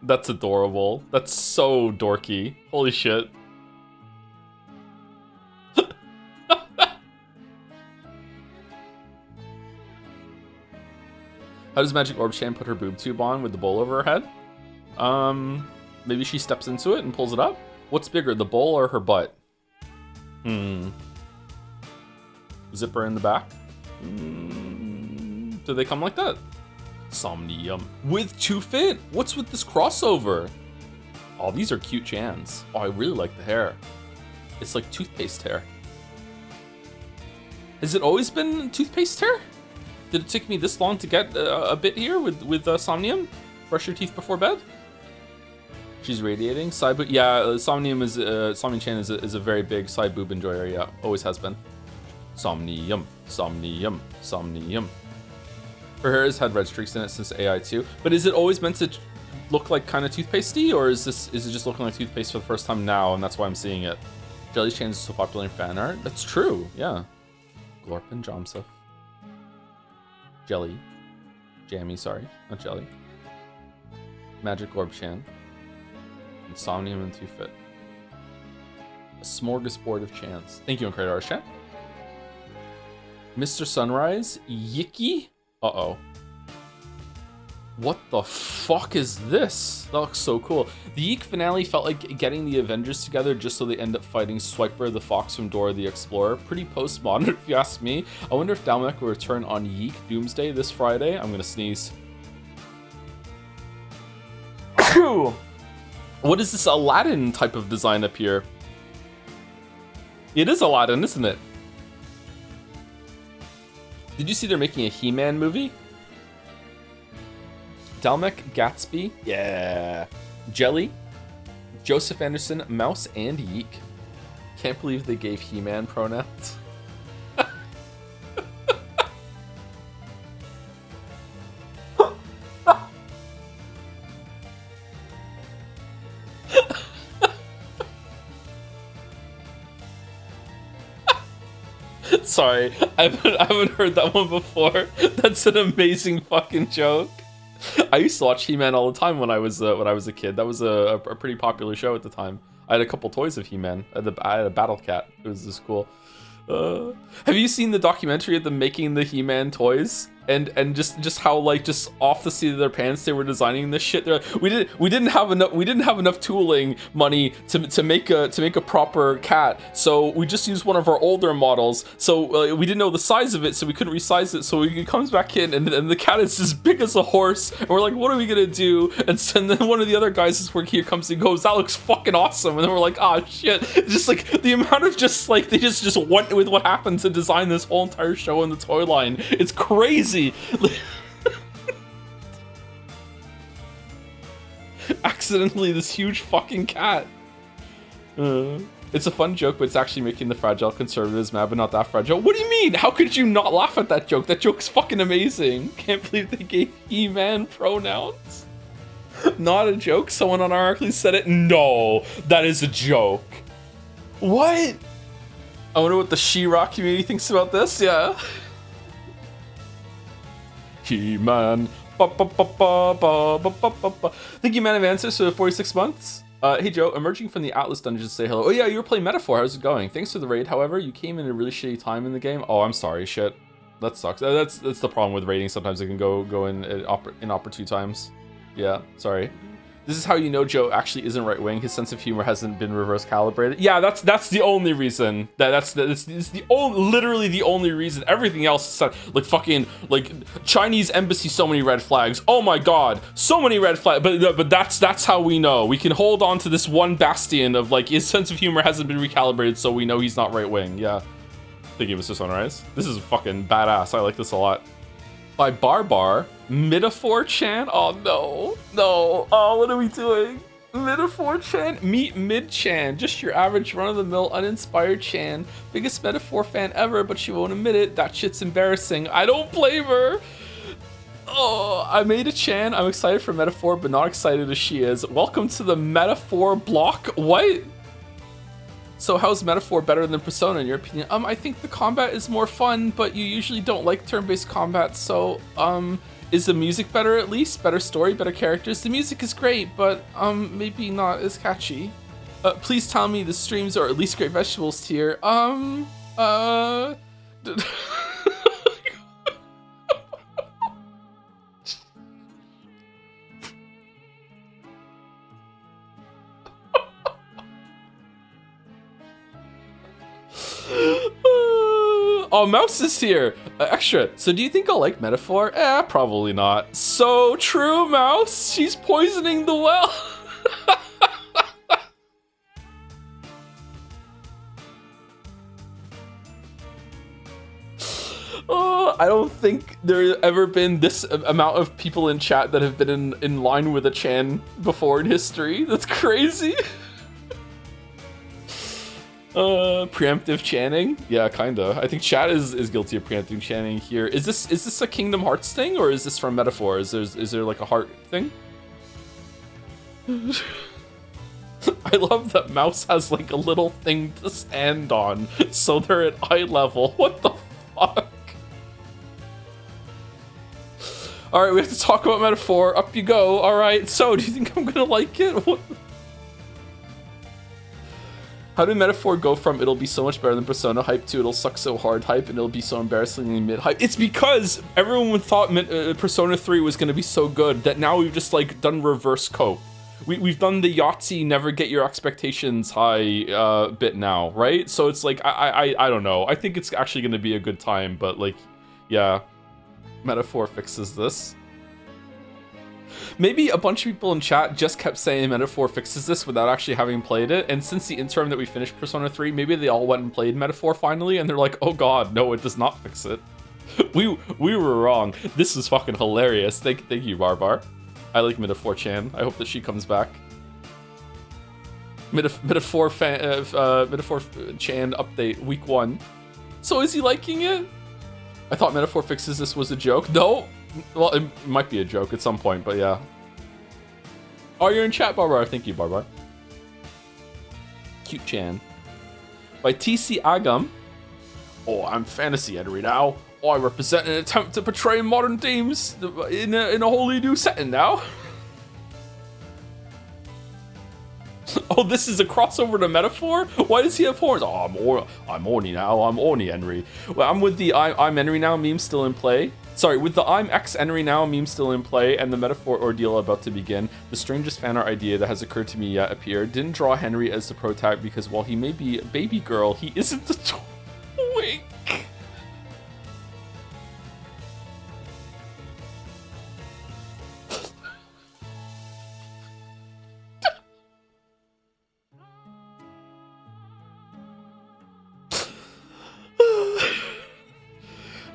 That's adorable. That's so dorky. Holy shit. How does Magic Orb Chan put her boob tube on with the bowl over her head? Maybe she steps into it and pulls it up? What's bigger, the bowl or her butt? Zipper in the back? Do they come like that? Somnium. With 2Fit? What's with this crossover? Oh, these are cute Chans. Oh, I really like the hair. It's like toothpaste hair. Has it always been toothpaste hair? Did it take me this long to get a bit here with Somnium? Brush your teeth before bed? She's radiating. Side boob, yeah. Somnium Chan is a very big side boob enjoyer. Yeah, always has been. Somnium. Her hair has had red streaks in it since AI 2. But is it always meant to look like kind of toothpastey, or is it just looking like toothpaste for the first time now, and that's why I'm seeing it? Jelly Chan is so popular in fan art. That's true. Yeah. Glorp and Jomsif. Jelly. Jammy, sorry, not Jelly. Magic Orb Chan. Insomnium and 2Fit. A smorgasbord of chance. Thank you, Incredible Art Chan. Mr. Sunrise, Yicky? Uh-oh. What the fuck is this? That looks so cool. The Yeek finale felt like getting the Avengers together just so they end up fighting Swiper the Fox from Dora the Explorer. Pretty postmodern, if you ask me. I wonder if Dalmec will return on Yeek Doomsday this Friday. I'm gonna sneeze. What is this Aladdin type of design up here? It is Aladdin, isn't it? Did you see they're making a He-Man movie? Dalmec, Gatsby, yeah. Jelly, Joseph Anderson, Mouse, and Yeek. Can't believe they gave He-Man pronouns. Sorry, I haven't heard that one before. That's an amazing fucking joke. I used to watch He-Man all the time when I was a kid. That was a pretty popular show at the time. I had a couple toys of He-Man. I had a Battle Cat. It was cool. Have you seen the documentary of them making the He-Man toys? And just how like just off the seat of their pants they were designing this shit. They're like, we didn't have enough tooling money to make a proper cat, so we just used one of our older models. So we didn't know the size of it, so we couldn't resize it. So he comes back in, and the cat is as big as a horse. And we're like, what are we gonna do? And then one of the other guys is working here comes and goes, that looks fucking awesome. And then we're like, ah, shit. Just like the amount of just like they just went with what happened to design this whole entire show in the toy line. It's crazy. Accidentally this huge fucking cat. It's a fun joke, but it's actually making the fragile conservatives mad, but not that fragile. What do you mean? How could you not laugh at that joke? That joke's fucking amazing. Can't believe they gave He-Man pronouns. Not a joke? Someone unironically said it? No, that is a joke. What? I wonder what the She-Ra community thinks about this. Yeah. He-Man. Thank you, Man of Answers, for 46 months. Hey Joe, emerging from the Atlas dungeon to say hello. Oh yeah, you were playing Metaphor. How's it going? Thanks for the raid. However, you came in a really shitty time in the game. Oh, I'm sorry. Shit, that sucks. That's the problem with raiding. Sometimes it can go in inopportune times. Yeah, sorry. This is how you know Joe actually isn't right wing. His sense of humor hasn't been reverse calibrated. Yeah, that's the only reason. That's the only, literally the only reason. Everything else is like fucking like Chinese embassy. So many red flags. Oh my god, so many red flags. But that's how we know. We can hold on to this one bastion of like his sense of humor hasn't been recalibrated, so we know he's not right wing. Yeah. Thank you, Mr. Sunrise. This is fucking badass. I like this a lot. By Barbar, Metaphor-chan? Oh no, no, oh what are we doing? Metaphor-chan? Meet Mid-chan, just your average run-of-the-mill uninspired Chan. Biggest Metaphor fan ever, but she won't admit it. That shit's embarrassing. I don't blame her. Oh, I made a Chan. I'm excited for Metaphor, but not excited as she is. Welcome to the Metaphor block. What? So how's Metaphor better than Persona in your opinion? I think the combat is more fun, but you usually don't like turn-based combat, so, is the music better at least? Better story, better characters? The music is great, but, maybe not as catchy. Please tell me the streams are at least Great Vegetables tier. Oh, Mouse is here! Extra. So do you think I'll like Metaphor? Probably not. So true, Mouse! She's poisoning the well! I don't think there's ever been this amount of people in chat that have been in line with a Chan before in history. That's crazy! Preemptive chanting? Yeah, kinda. I think chat is guilty of preemptive chanting here. Is this a Kingdom Hearts thing, or is this from Metaphor? Is there like a heart thing? I love that Mouse has like a little thing to stand on, so they're at eye level. What the fuck? Alright, we have to talk about Metaphor. Up you go. Alright, so do you think I'm gonna like it? What? How did Metaphor go from it'll be so much better than Persona hype to it'll suck so hard hype and it'll be so embarrassingly mid hype? It's because everyone thought Persona 3 was going to be so good that now we've just like done reverse cope. We've done the Yahtzee never get your expectations high bit now, right? So it's like, I don't know. I think it's actually going to be a good time, but like, yeah, Metaphor fixes this. Maybe a bunch of people in chat just kept saying Metaphor fixes this without actually having played it, and since the interim that we finished Persona 3, maybe they all went and played Metaphor finally, and they're like, oh god, no, it does not fix it. We were wrong. This is fucking hilarious. Thank you, Barbar. I like Metaphor-chan. I hope that she comes back. Metaphor-chan update, week 1. So is he liking it? I thought Metaphor fixes this was a joke. No! Well, it might be a joke at some point, but yeah. Oh, you're in chat, Barbar. Thank you, Barbar. Cute Chan. By TC Agam. Oh, I'm fantasy Henry now. Oh, I represent an attempt to portray modern themes in a wholly new setting now. Oh, this is a crossover to metaphor? Why does he have horns? Oh, I'm Orny now. I'm Orny Henry. Well, I'm with the I'm Henry now meme still in play. Sorry, with the I'm X Henry now meme still in play and the metaphor ordeal about to begin, the strangest fan art idea that has occurred to me yet appeared. Didn't draw Henry as the protag because while he may be a baby girl, he isn't the twink.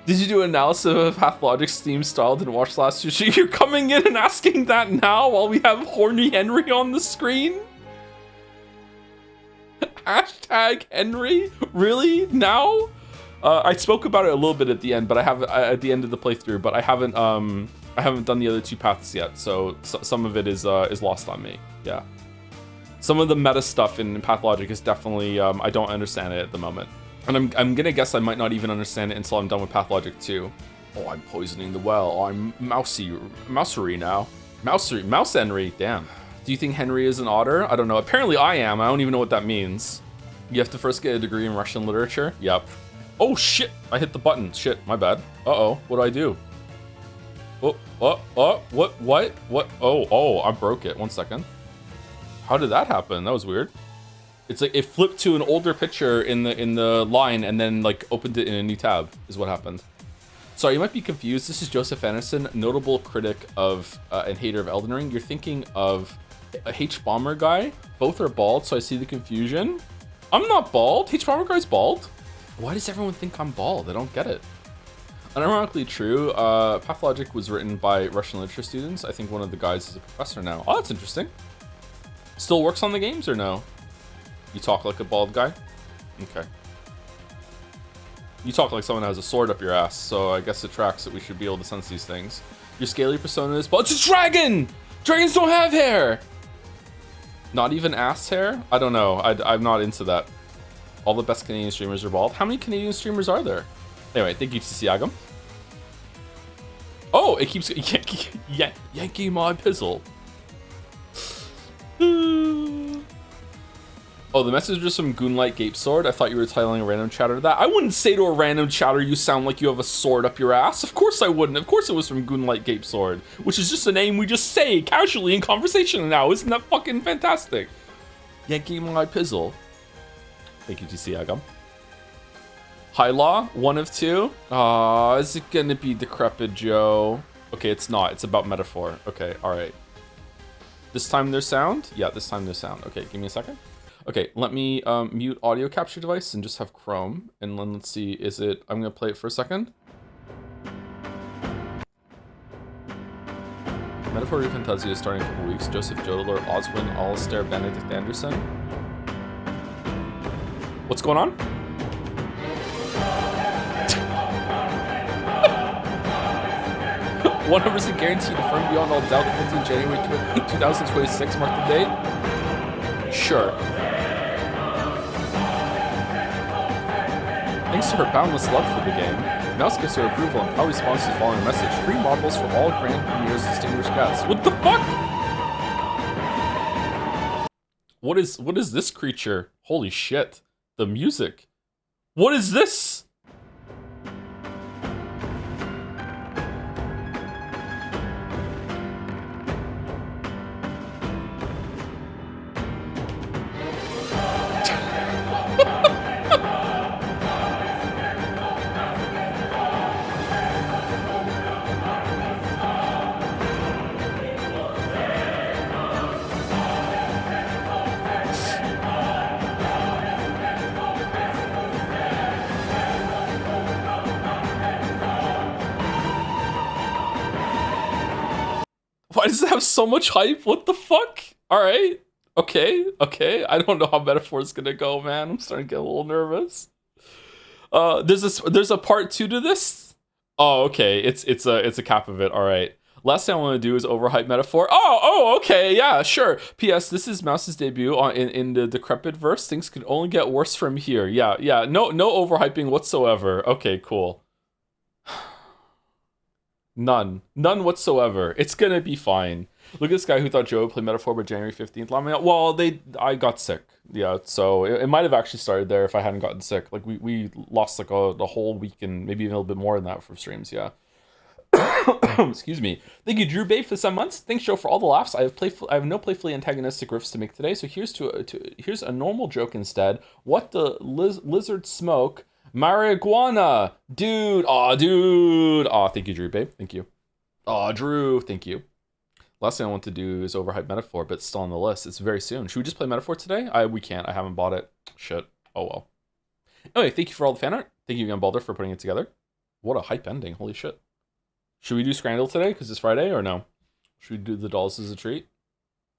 Did you do analysis of Pathologic's theme style? Didn't watch last year. You're coming in and asking that now while we have horny Henry on the screen? Hashtag Henry? Really? Now? I spoke about it a little bit at the end, but I have at the end of the playthrough, but I haven't done the other two paths yet, so some of it is lost on me. Yeah. Some of the meta stuff in Pathologic is definitely I don't understand it at the moment. And I'm gonna guess I might not even understand it until I'm done with Pathologic 2. Oh, I'm poisoning the well. I'm mousery now. Mouse Henry, damn. Do you think Henry is an otter? I don't know. Apparently I am. I don't even know what that means. You have to first get a degree in Russian literature? Yep. Oh shit! I hit the button. Shit, my bad. Uh-oh, what do I do? What? Oh, I broke it. 1 second. How did that happen? That was weird. It's like it flipped to an older picture in the line and then like opened it in a new tab is what happened. Sorry, you might be confused. This is Joseph Anderson, notable critic of and hater of Elden Ring. You're thinking of a H-Bomber guy. Both are bald, so I see the confusion. I'm not bald. H-Bomber guy's bald. Why does everyone think I'm bald? I don't get it. Unironically true, Pathologic was written by Russian literature students. I think one of the guys is a professor now. Oh, that's interesting. Still works on the games or no? You talk like a bald guy? Okay. You talk like someone has a sword up your ass, so I guess it tracks that we should be able to sense these things. Your scaly persona is bald. It's a dragon! Dragons don't have hair! Not even ass hair? I don't know. I'm not into that. All the best Canadian streamers are bald. How many Canadian streamers are there? Anyway, thank you to Siagam. Oh, it keeps yanking my pizzle. Oh, the message was from Goonlight Gape Sword. I thought you were telling a random chatter to that. I wouldn't say to a random chatter, you sound like you have a sword up your ass. Of course I wouldn't. Of course it was from Goonlight Gape Sword, which is just a name we just say casually in conversation now. Isn't that fucking fantastic? Yanking my pizzle. Thank you, GC Agam. High Law, 1 of 2. Is it gonna be Decrepit Joe? Okay, it's not. It's about metaphor. Okay, alright. This time there's sound? Yeah, this time there's sound. Okay, give me a second. Okay, let me mute audio capture device and just have Chrome. And then let's see, is it... I'm gonna play it for a second. Metaphor Fantasia is starting in a couple weeks. Joseph Jodler, Oswin, Alistair, Benedict Anderson. What's going on? One 100% guaranteed to firm beyond all doubt the 15th January 2026 mark the date? Sure. Thanks to her boundless love for the game, Mouse gives her approval and probably sponsors the following message. Free marbles for all Grand Premier's distinguished guests. What the fuck? What is this creature? Holy shit. The music. What is this? Why does it have so much hype? What the fuck? Alright. Okay. I don't know how metaphor is gonna go, man. I'm starting to get a little nervous. There's a part 2 to this? Oh, okay. It's a cap of it. Alright. Last thing I want to do is overhype metaphor. Oh, okay, yeah, sure. P.S. This is Mouse's debut in the decrepit verse. Things could only get worse from here. Yeah. No overhyping whatsoever. Okay, cool. None whatsoever. It's gonna be fine. Look at this guy who thought Joe would play metaphor by January 15th. Well, I got sick. Yeah, so it might have actually started there if I hadn't gotten sick. Like we lost like a whole week and maybe even a little bit more than that for streams. Yeah. Excuse me. Thank you, Drew Babe, for some months. Thanks, Joe, for all the laughs. I have no playfully antagonistic riffs to make today, so here's a normal joke instead. What the lizard smoke? Marijuana, dude. Aw, thank you, Drew Babe. Thank you. Aw, Drew. Thank you. Last thing I want to do is overhype metaphor, but it's still on the list. It's very soon. Should we just play metaphor today? We can't. I haven't bought it. Shit. Oh well. Anyway, thank you for all the fan art. Thank you again, Balder, for putting it together. What a hype ending. Holy shit. Should we do Scrandle today because it's Friday or no? Should we do the dolls as a treat?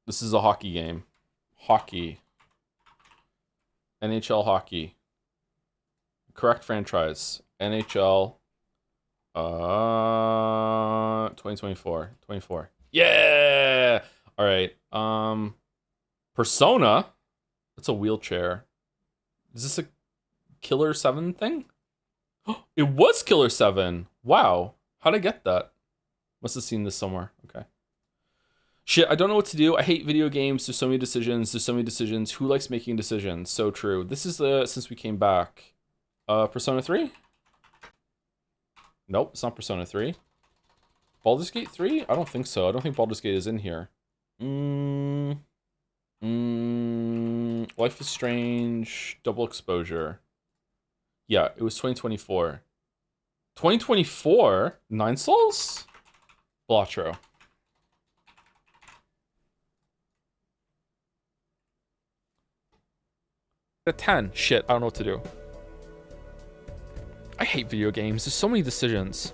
This is a hockey game. Hockey. NHL hockey. Correct franchise. NHL 2024. 24. Yeah! Alright. Persona? That's a wheelchair. Is this a Killer 7 thing? It was Killer 7. Wow. How'd I get that? Must have seen this somewhere. Okay. Shit, I don't know what to do. I hate video games. There's so many decisions. Who likes making decisions? So true. This is since we came back. Persona 3? Nope, it's not Persona 3. Baldur's Gate 3? I don't think so. I don't think Baldur's Gate is in here. Life is Strange. Double Exposure. Yeah, it was 2024. 2024? 9 Souls? Blatro. A 10. Shit, I don't know what to do. I hate video games. There's so many decisions.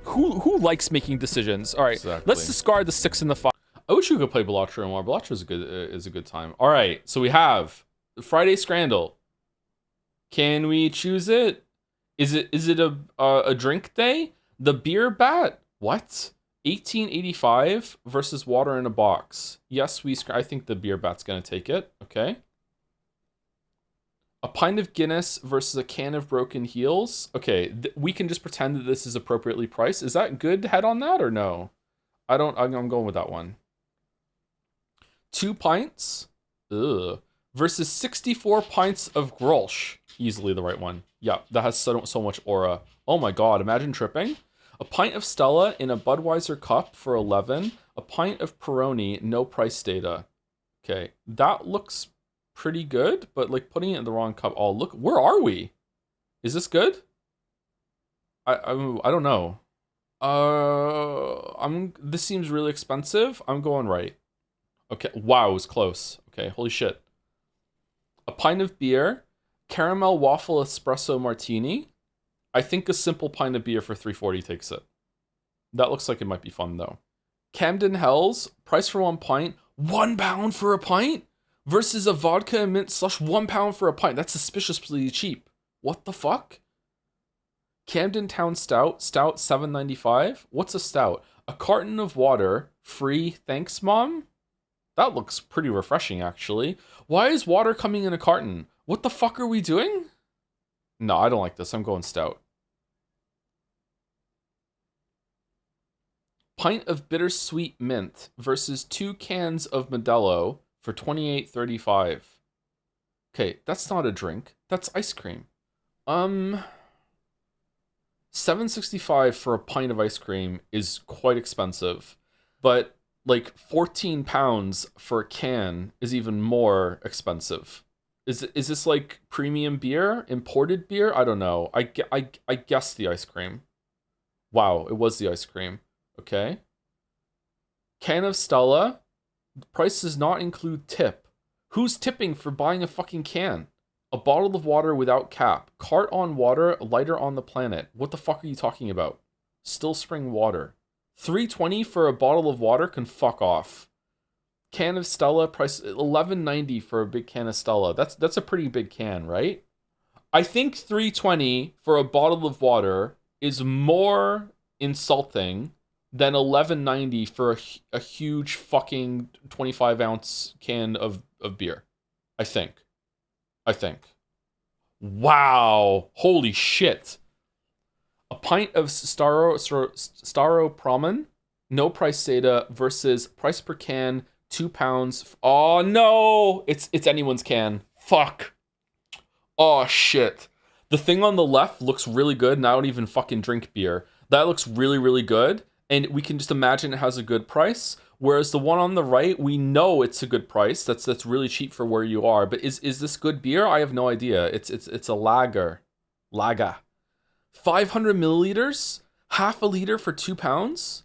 Who likes making decisions? All right, exactly. Let's discard the 6 and the 5. I wish we could play Blatro more. Blatro is a good time. All right, so we have Friday Scrandle. Can we choose it? Is it a drink day? The beer bat? What? 1885 versus water in a box. Yes, I think the beer bat's gonna take it. Okay. A pint of Guinness versus a can of Broken Heels. Okay, we can just pretend that this is appropriately priced. Is that good head on that or no? I'm going with that one. 2 pints. Ugh. Versus 64 pints of Grolsch. Easily the right one. Yeah, that has so much aura. Oh my god, imagine tripping. A pint of Stella in a Budweiser cup for 11. A pint of Peroni, no price data. Okay, that looks pretty good, but like putting it in the wrong cup. Oh, look, where are we? Is this good? I don't know. This seems really expensive. I'm going right. Okay, wow, it was close. Okay, holy shit. A pint of beer, caramel waffle espresso martini. I think a simple pint of beer for $3.40 takes it. That looks like it might be fun though. Camden Hells, price for 1 pint, £1 for a pint versus a vodka and mint slush, £1 for a pint. That's suspiciously cheap. What the fuck? Camden Town Stout, $7.95. What's a stout? A carton of water, free, thanks mom? That looks pretty refreshing actually. Why is water coming in a carton? What the fuck are we doing? No, I don't like this. I'm going stout. Pint of bittersweet mint versus 2 cans of Modelo for $28.35. Okay, that's not a drink. That's ice cream. $7.65 for a pint of ice cream is quite expensive, but like £14 for a can is even more expensive. Is this like premium beer, imported beer? I don't know. I guess the ice cream. Wow, it was the ice cream. Okay. Can of Stella. Price does not include tip. Who's tipping for buying a fucking can? A bottle of water without cap. Cart on water, lighter on the planet. What the fuck are you talking about? Still spring water. $3.20 for a bottle of water can fuck off. Can of Stella, price $11.90 for a big can of Stella. That's a pretty big can, right? I think $3.20 for a bottle of water is more insulting than $11.90 for a huge fucking 25-ounce can of beer. I think. Wow. Holy shit. A pint of Staropramen, no price data, versus price per can, £2. Oh no! It's anyone's can. Fuck. Oh shit. The thing on the left looks really good, and I don't even fucking drink beer. That looks really, really good, and we can just imagine it has a good price. Whereas the one on the right, we know it's a good price. That's really cheap for where you are. But is this good beer? I have no idea. It's a lager. 500 milliliters, half a liter for £2.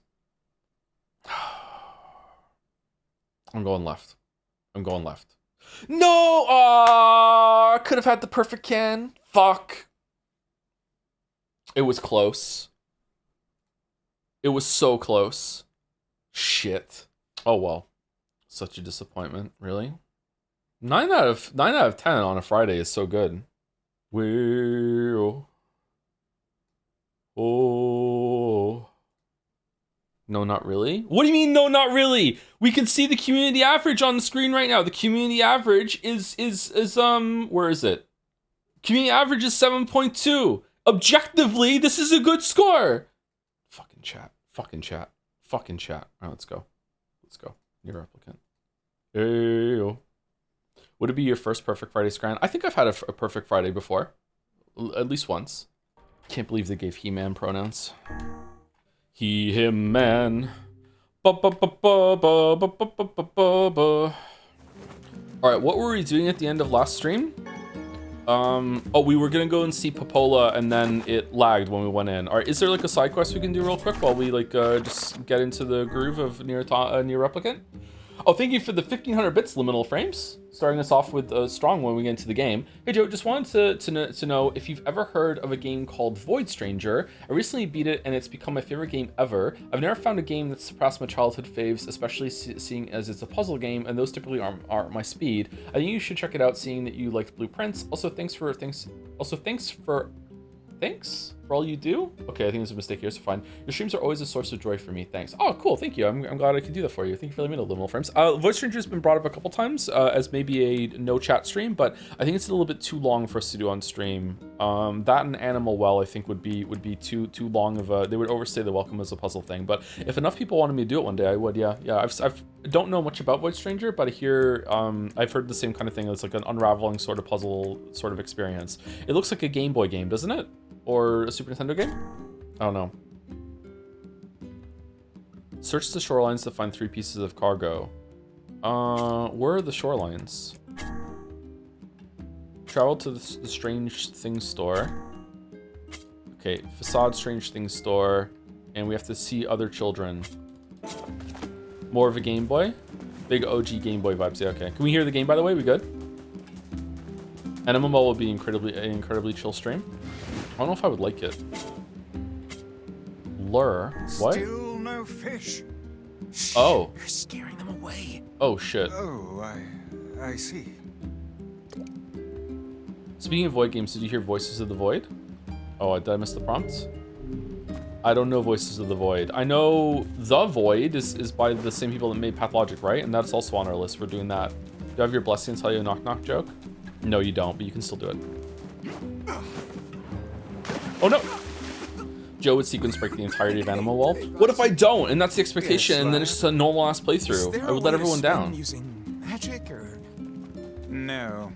I'm going left. No! Could have had the perfect can. Fuck. It was close. It was so close. Shit. Oh well. Such a disappointment, really. 9 out of 10 on a Friday is so good. Well. Oh. No, not really. What do you mean, no, not really? We can see the community average on the screen right now. The community average is where is it? Community average is 7.2. Objectively, this is a good score. Fucking chat. All right, let's go. Nier Replicant. Hey. Would it be your first Perfect Friday scran? I think I've had a Perfect Friday before. At least once. Can't believe they gave He-Man pronouns. He, him, man. Alright, what were we doing at the end of last stream? Oh, we were gonna go and see Popola, and then it lagged when we went in. Alright, is there like a side quest we can do real quick while we like just get into the groove of Nier Replicant? Oh, thank you for the 1500 bits liminal frames. Starting us off with strong when we get into the game. Hey Joe, just wanted to know if you've ever heard of a game called Void Stranger. I recently beat it and it's become my favorite game ever. I've never found a game that's surpassed my childhood faves, especially seeing as it's a puzzle game and those typically aren't my speed. I think you should check it out, seeing that you liked Blueprints. Also, thanks for all you do. Okay, I think there's a mistake here, so fine. Your streams are always a source of joy for me. Thanks. Oh, cool. Thank you. I'm glad I could do that for you. Thank you for letting me know, liminal frames. Voice Stranger has been brought up a couple times as maybe a no chat stream, but I think it's a little bit too long for us to do on stream. That and Animal Well, I think would be too long of a. They would overstay the welcome as a puzzle thing. But if enough people wanted me to do it one day, I would. Yeah. I don't know much about Voice Stranger, but I hear I've heard the same kind of thing. It's like an unraveling sort of puzzle sort of experience. It looks like a Game Boy game, doesn't it? Or a Super Nintendo game? I don't know. Search the shorelines to find 3 pieces of cargo. Where are the shorelines? Travel to the Strange Things store. Okay, Facade Strange Things store. And we have to see other children. More of a Game Boy? Big OG Game Boy vibes. Yeah, okay. Can we hear the game, by the way? We good? And MMO will be incredibly chill stream. I don't know if I would like it. Lure? What? Still no fish. Oh. You're scaring them away. Oh shit. Oh, I see. Speaking of Void games, did you hear Voices of the Void? Oh, did I miss the prompt? I don't know Voices of the Void. I know The Void is by the same people that made Pathologic, right? And that's also on our list. We're doing that. Do you have your blessing to tell you a knock-knock joke? No, you don't, but you can still do it. Oh no! Joe would sequence break the entirety of Animal Well. What if I don't? And that's the expectation, and then it's just a normal ass playthrough. I would let everyone down. Using magic or no?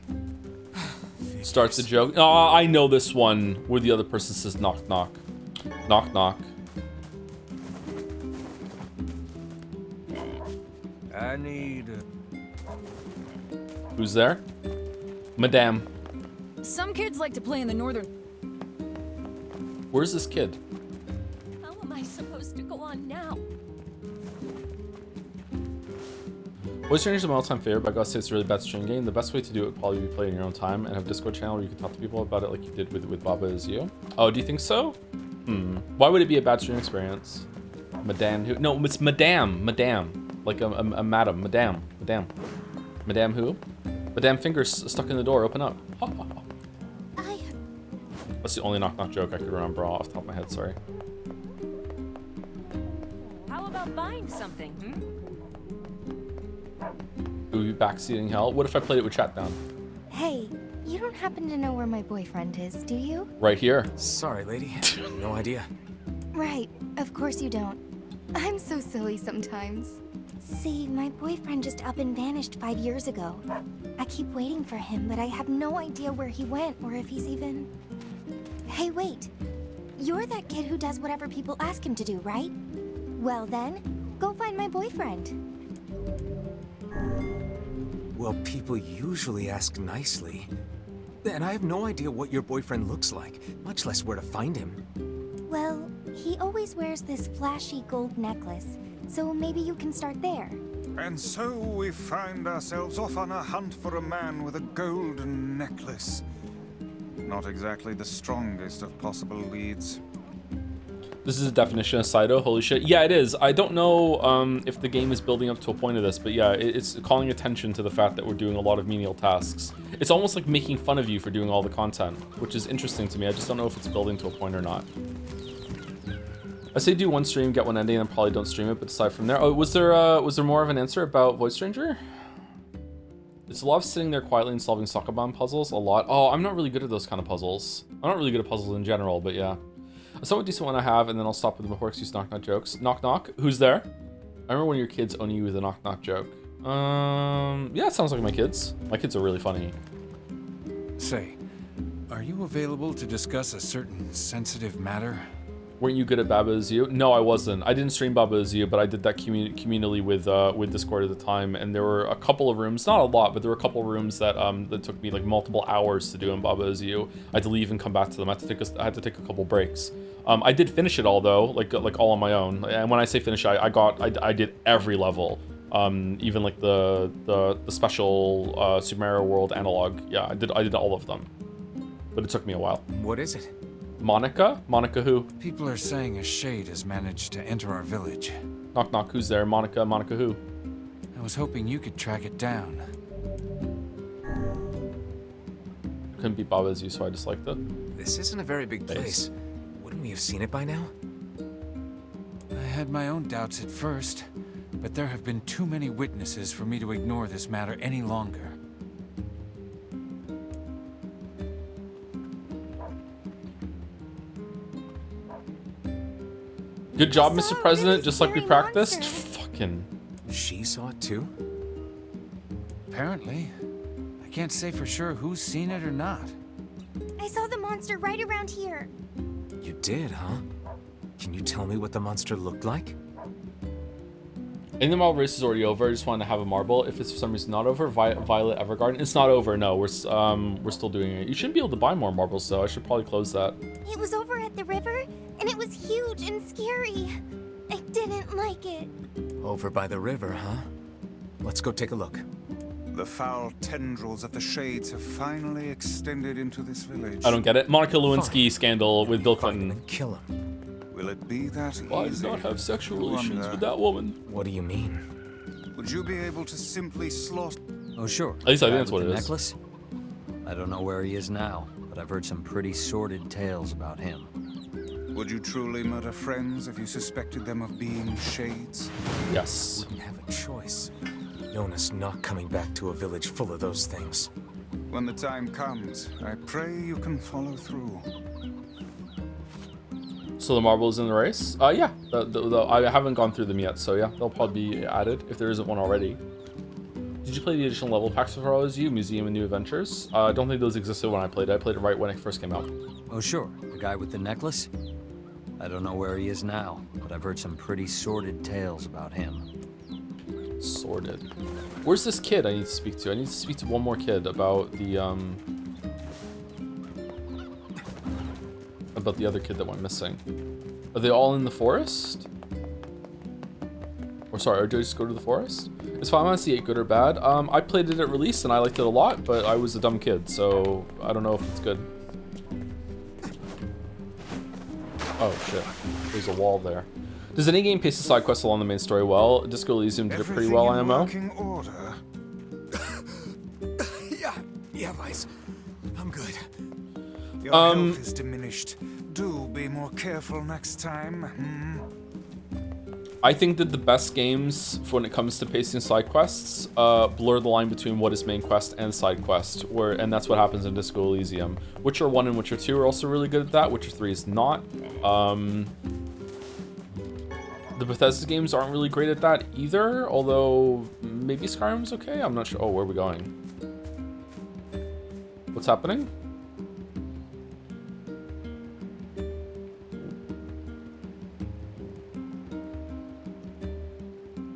Starts the joke. Oh, I know this one where the other person says knock knock. Knock knock. I need. Who's there? Madame. Some kids like to play in the northern. Where's this kid? How am I supposed to go on now? Voice Stranger is my all-time favorite, but I gotta say it's a really bad stream game. The best way to do it would probably be play in your own time and have a Discord channel where you can talk to people about it like you did with Baba Is You. Oh, do you think so? Why would it be a bad stream experience? Madame who? No, it's Madame. Like a madam. Madame who? Madame fingers stuck in the door, open up. Ha, ha, ha. That's the only knock-knock joke I could remember off the top of my head, sorry. about buying something, It would be backseating hell. What if I played it with chat down? Hey, you don't happen to know where my boyfriend is, do you? Right here. Sorry, lady. No idea. Right, of course you don't. I'm so silly sometimes. See, my boyfriend just up and vanished 5 years ago. I keep waiting for him, but I have no idea where he went or if he's even... Hey, wait. You're that kid who does whatever people ask him to do, right? Well then, go find my boyfriend. Well, people usually ask nicely. And I have no idea what your boyfriend looks like, much less where to find him. Well, he always wears this flashy gold necklace, so maybe you can start there. And so we find ourselves off on a hunt for a man with a golden necklace. Not exactly the strongest of possible leads. This is a definition of Sido. Holy shit. Yeah, it is. I don't know if the game is building up to a point of this, but yeah, it's calling attention to the fact that we're doing a lot of menial tasks. It's almost like making fun of you for doing all the content, which is interesting to me. I just don't know if it's building to a point or not. I say do one stream, get one ending, and probably don't stream it, but aside from there... Oh, was there more of an answer about Void Stranger? It's a lot of sitting there quietly and solving Sokoban puzzles. A lot. Oh, I'm not really good at those kind of puzzles. I'm not really good at puzzles in general, but yeah. A somewhat decent one I have, and then I'll stop with the more excuse knock-knock jokes. Knock-knock? Who's there? I remember when your kids owning you with a knock-knock joke. Yeah, it sounds like my kids. My kids are really funny. Say, are you available to discuss a certain sensitive matter? Weren't you good at Baba Is You? No, I wasn't. I didn't stream Baba Is You, but I did that communally with Discord at the time, and there were a couple of rooms, not a lot, but there were a couple of rooms that that took me like multiple hours to do in Baba Is You. I had to leave and come back to them. I had to take a couple breaks. I did finish it all though, like all on my own. And when I say finish, I did every level, even like the special Super Mario World analog. Yeah, I did all of them, but it took me a while. What is it? Monica? Monica who? People are saying a shade has managed to enter our village. Knock knock, who's there? Monica? Monica who? I was hoping you could track it down. Couldn't beat Baba Is You, so I disliked it. This isn't a very big place. Wouldn't we have seen it by now? I had my own doubts at first, but there have been too many witnesses for me to ignore this matter any longer. Good job, Mr. President, just like we practiced. Fucking. She saw it too? Apparently. I can't say for sure who's seen it or not. I saw the monster right around here. You did, huh? Can you tell me what the monster looked like? And the marble race is already over. I just wanted to have a marble. If it's for some reason not over, Violet Evergarden. It's not over. No, we're still doing it. You shouldn't be able to buy more marbles, though. I should probably close that. It was over at the river, and it was huge and scary. I didn't like it. Over by the river, huh? Let's go take a look. The foul tendrils of the shades have finally extended into this village. I don't get it. Monica Lewinsky scandal with Bill Clinton. And kill him. Will it be that easy? I did not have sexual relations with that woman. What do you mean? Would you be able to simply slaughter? Oh, sure. At least I think that's what it is. Necklace? I don't know where he is now, but I've heard some pretty sordid tales about him. Would you truly murder friends if you suspected them of being shades? Yes. Wouldn't have a choice. Jonas not coming back to a village full of those things. When the time comes, I pray you can follow through. So the marble is in the race? Yeah. I haven't gone through them yet, so yeah, they'll probably be added if there isn't one already. Did you play the additional level packs for All Is You, Museum and New Adventures? I don't think those existed when I played it. I played it right when it first came out. Oh, sure. The guy with the necklace? I don't know where he is now, but I've heard some pretty sordid tales about him. Sordid. Where's this kid I need to speak to? I need to speak to one more kid about the other kid that went missing. Are they all in the forest? Or sorry, or do I just go to the forest? Is Final Fantasy 8 good or bad? I played it at release and I liked it a lot, but I was a dumb kid, so I don't know if it's good. Oh shit, there's a wall there. Does any game pace the side quests along the main story well? Disco Elysium did it pretty well, IMO. Working order. yeah, Vice. I'm good. Your health is diminished. Do be more careful next time. I think that the best games for when it comes to pacing side quests blur the line between what is main quest and side quest, and that's what happens in Disco Elysium. Witcher 1 and Witcher 2 are also really good at that. Witcher 3 is not. The Bethesda games aren't really great at that either, although maybe Skyrim's okay? I'm not sure. Oh, where are we going? What's happening?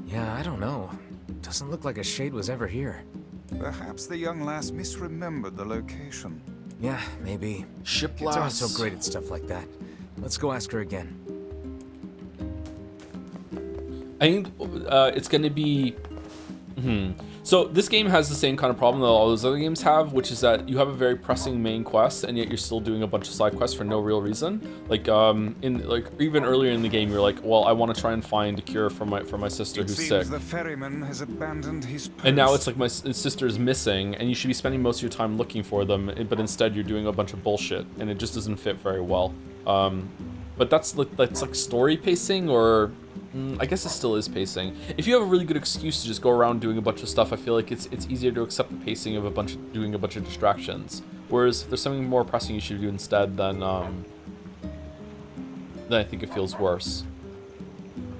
Yeah, I don't know. Doesn't look like a shade was ever here. Perhaps the young lass misremembered the location. Yeah, maybe. Ship Kids aren't lass. so great at stuff like that. Let's go ask her again. I think it's going to be... So this game has the same kind of problem that all those other games have, which is that you have a very pressing main quest, and yet you're still doing a bunch of side quests for no real reason. Like even earlier in the game, you're like, well, I want to try and find a cure for my sister who's sick. The ferryman has abandoned his post. And now it's like my sister is missing, and you should be spending most of your time looking for them, but instead you're doing a bunch of bullshit, and it just doesn't fit very well. But that's like story pacing, or I guess it still is pacing. If you have a really good excuse to just go around doing a bunch of stuff, I feel like it's easier to accept the pacing of doing a bunch of distractions. Whereas if there's something more pressing you should do instead, then I think it feels worse.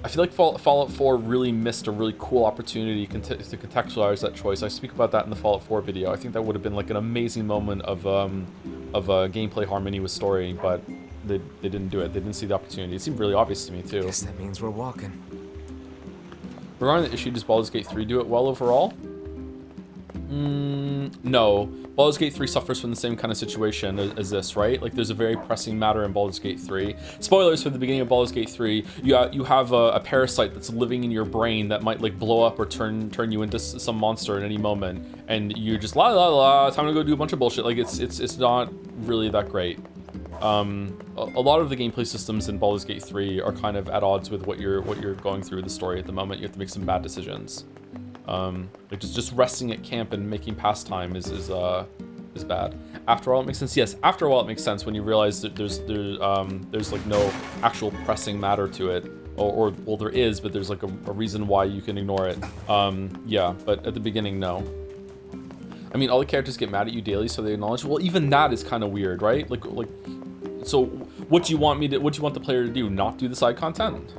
I feel like Fallout 4 really missed a really cool opportunity to contextualize that choice. I speak about that in the Fallout 4 video. I think that would have been like an amazing moment of gameplay harmony with story, but they didn't do it. They didn't see the opportunity. It seemed really obvious to me too. Guess that means we're walking. Regarding the issue, does Baldur's Gate 3 do it well overall? No. Baldur's Gate 3 suffers from the same kind of situation as this, right? Like, there's a very pressing matter in Baldur's Gate 3. Spoilers for the beginning of Baldur's Gate 3. You have a parasite that's living in your brain that might, like, blow up or turn you into some monster at any moment. And you're just, la la la, time to go do a bunch of bullshit. Like, it's not really that great. A lot of the gameplay systems in Baldur's Gate 3 are kind of at odds with what you're going through the story at the moment. You have to make some bad decisions. Like just resting at camp and making pastime is bad. After all, it makes sense. Yes, after a while it makes sense when you realize that there's like no actual pressing matter to it, or well, there is, but there's like a reason why you can ignore it. Yeah, but at the beginning, no. I mean, all the characters get mad at you daily, so they acknowledge. Well, even that is kind of weird, right? Like, so what do you want the player to do? Not do the side content?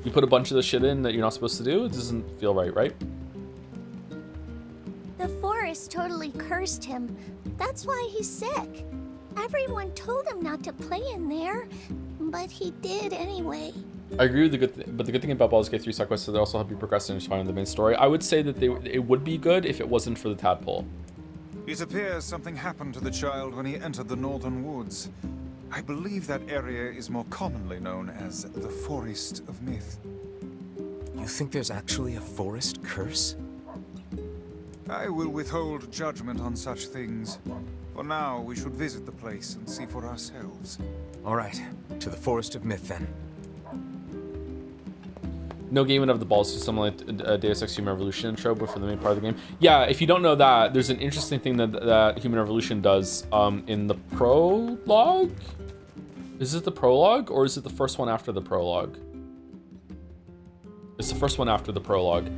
You put a bunch of the shit in that you're not supposed to do? It doesn't feel right, right? The forest totally cursed him. That's why he's sick. Everyone told him not to play in there, but he did anyway. I agree with but the good thing about Baldur's Gate 3 side quests is they also help you progress and find the main story. I would say that it would be good if it wasn't for the tadpole. It appears something happened to the child when he entered the northern woods. I believe that area is more commonly known as the Forest of Myth. You think there's actually a forest curse? I will withhold judgment on such things. For now, we should visit the place and see for ourselves. All right, to the Forest of Myth then. No game would have the balls to something like Deus Ex Human Revolution intro, but for the main part of the game. Yeah, if you don't know that, there's an interesting thing that Human Revolution does in the prologue? Is it the prologue, or is it the first one after the prologue? It's the first one after the prologue.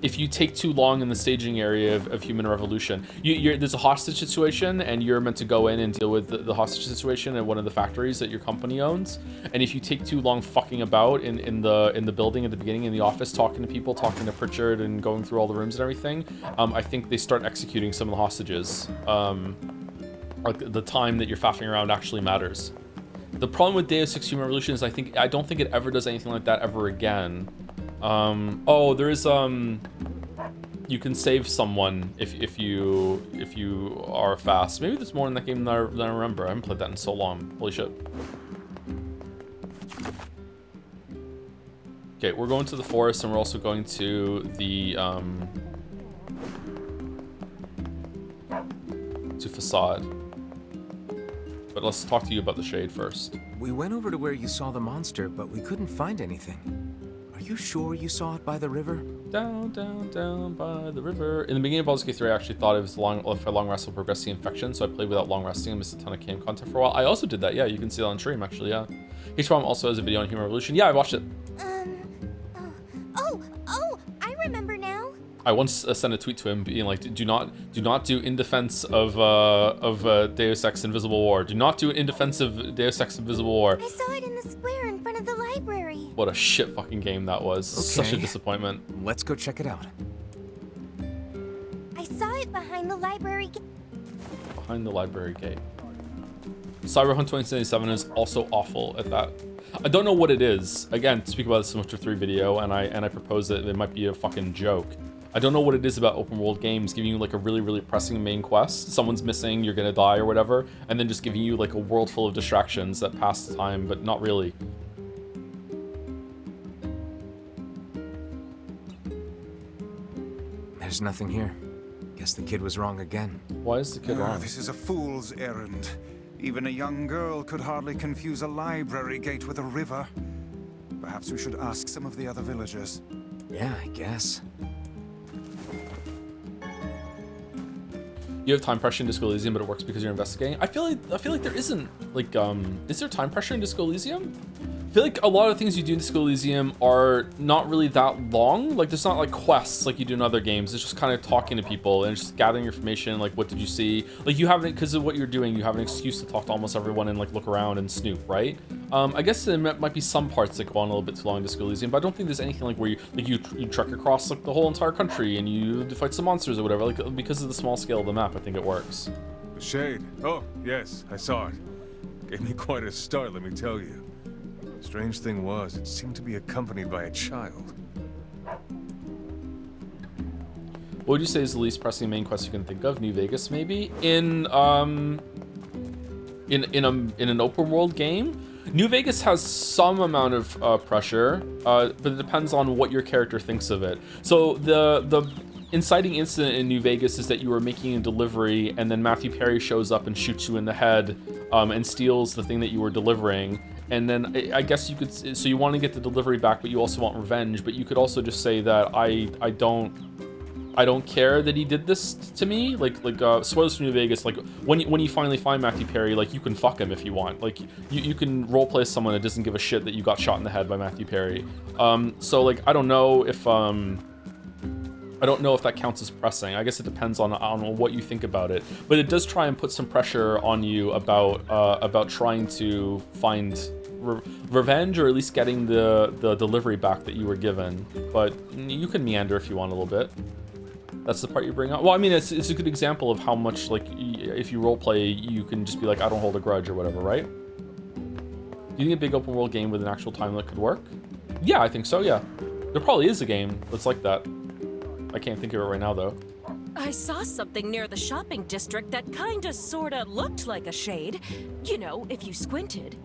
If you take too long in the staging area of Human Revolution, there's a hostage situation, and you're meant to go in and deal with the hostage situation at one of the factories that your company owns. And if you take too long fucking about in the building at the beginning, in the office, talking to people, talking to Pritchard, and going through all the rooms and everything, I think they start executing some of the hostages. Like the time that you're faffing around actually matters. The problem with Deus Ex Human Revolution is I don't think it ever does anything like that ever again. Oh, there is you can save someone if you are fast. Maybe there's more in that game than I remember. I haven't played that in so long. Holy shit. Okay, we're going to the forest, and we're also going to the to Facade. But let's talk to you about the shade first. We went over to where you saw the monster, but we couldn't find anything. Are you sure you saw it by the river? Down, down, down by the river. In the beginning of Baldur's Gate 3, I actually thought it was if I long rest will progress the infection, so I played without long resting and missed a ton of camp content for a while. I also did that, yeah, you can see that on stream, actually, yeah. HBOM also has a video on Human Revolution. Yeah, I watched it. I once sent a tweet to him being like, do not do in defense of Deus Ex Invisible War. Do not do it in defense of Deus Ex Invisible War. I saw it in the square in front of the library. What a shit fucking game that was. Such a Okay. disappointment. Let's go check it out. I saw it behind the library. Behind the library gate. Cyberhunt 2077 is also awful at that. I don't know what it is. Again, speak about this in Witcher 3 video, and I propose that it might be a fucking joke. I don't know what it is about open world games giving you like a really, really pressing main quest. Someone's missing, you're gonna die or whatever, and then just giving you like a world full of distractions that pass the time, but not really. There's nothing here. Guess the kid was wrong again. Why is the kid wrong? This is a fool's errand. Even a young girl could hardly confuse a library gate with a river. Perhaps we should ask some of the other villagers. Yeah, I guess. You have time pressure in Disco Elysium, but it works because you're investigating. I feel like there isn't like is there time pressure in Disco Elysium? I feel like a lot of things you do in Disco Elysium are not really that long. Like there's not like quests like you do in other games. It's just kind of talking to people and just gathering information. Like what did you see? Like you have it because of what you're doing. You have an excuse to talk to almost everyone and like look around and snoop, right? I guess there might be some parts that go on a little bit too long in Disco Elysium, but I don't think there's anything like where you trek across like the whole entire country and you fight some monsters or whatever. Like because of the small scale of the map, I think it works. The shade. Oh, yes, I saw it. Gave me quite a start, let me tell you. Strange thing was, it seemed to be accompanied by a child. What would you say is the least pressing main quest you can think of? New Vegas, maybe? In an open world game? New Vegas has some amount of pressure, but it depends on what your character thinks of it. So the inciting incident in New Vegas is that you were making a delivery and then Matthew Perry shows up and shoots you in the head and steals the thing that you were delivering. And then I guess you could, so you want to get the delivery back, but you also want revenge. But you could also just say that I don't care that he did this to me. Like spoilers for New Vegas. Like when you finally find Matthew Perry, like you can fuck him if you want. Like you can roleplay someone that doesn't give a shit that you got shot in the head by Matthew Perry. So like I don't know if that counts as pressing. I guess it depends on what you think about it. But it does try and put some pressure on you about trying to find revenge, or at least getting the delivery back that you were given. But you can meander if you want a little bit. That's the part you bring up. Well, I mean, it's a good example of how much, like, if you roleplay, you can just be like, I don't hold a grudge or whatever, right? Do you think a big open world game with an actual time limit could work? Yeah, I think so, yeah. There probably is a game that's like that. I can't think of it right now, though. I saw something near the shopping district that kinda sorta looked like a shade. You know, if you squinted.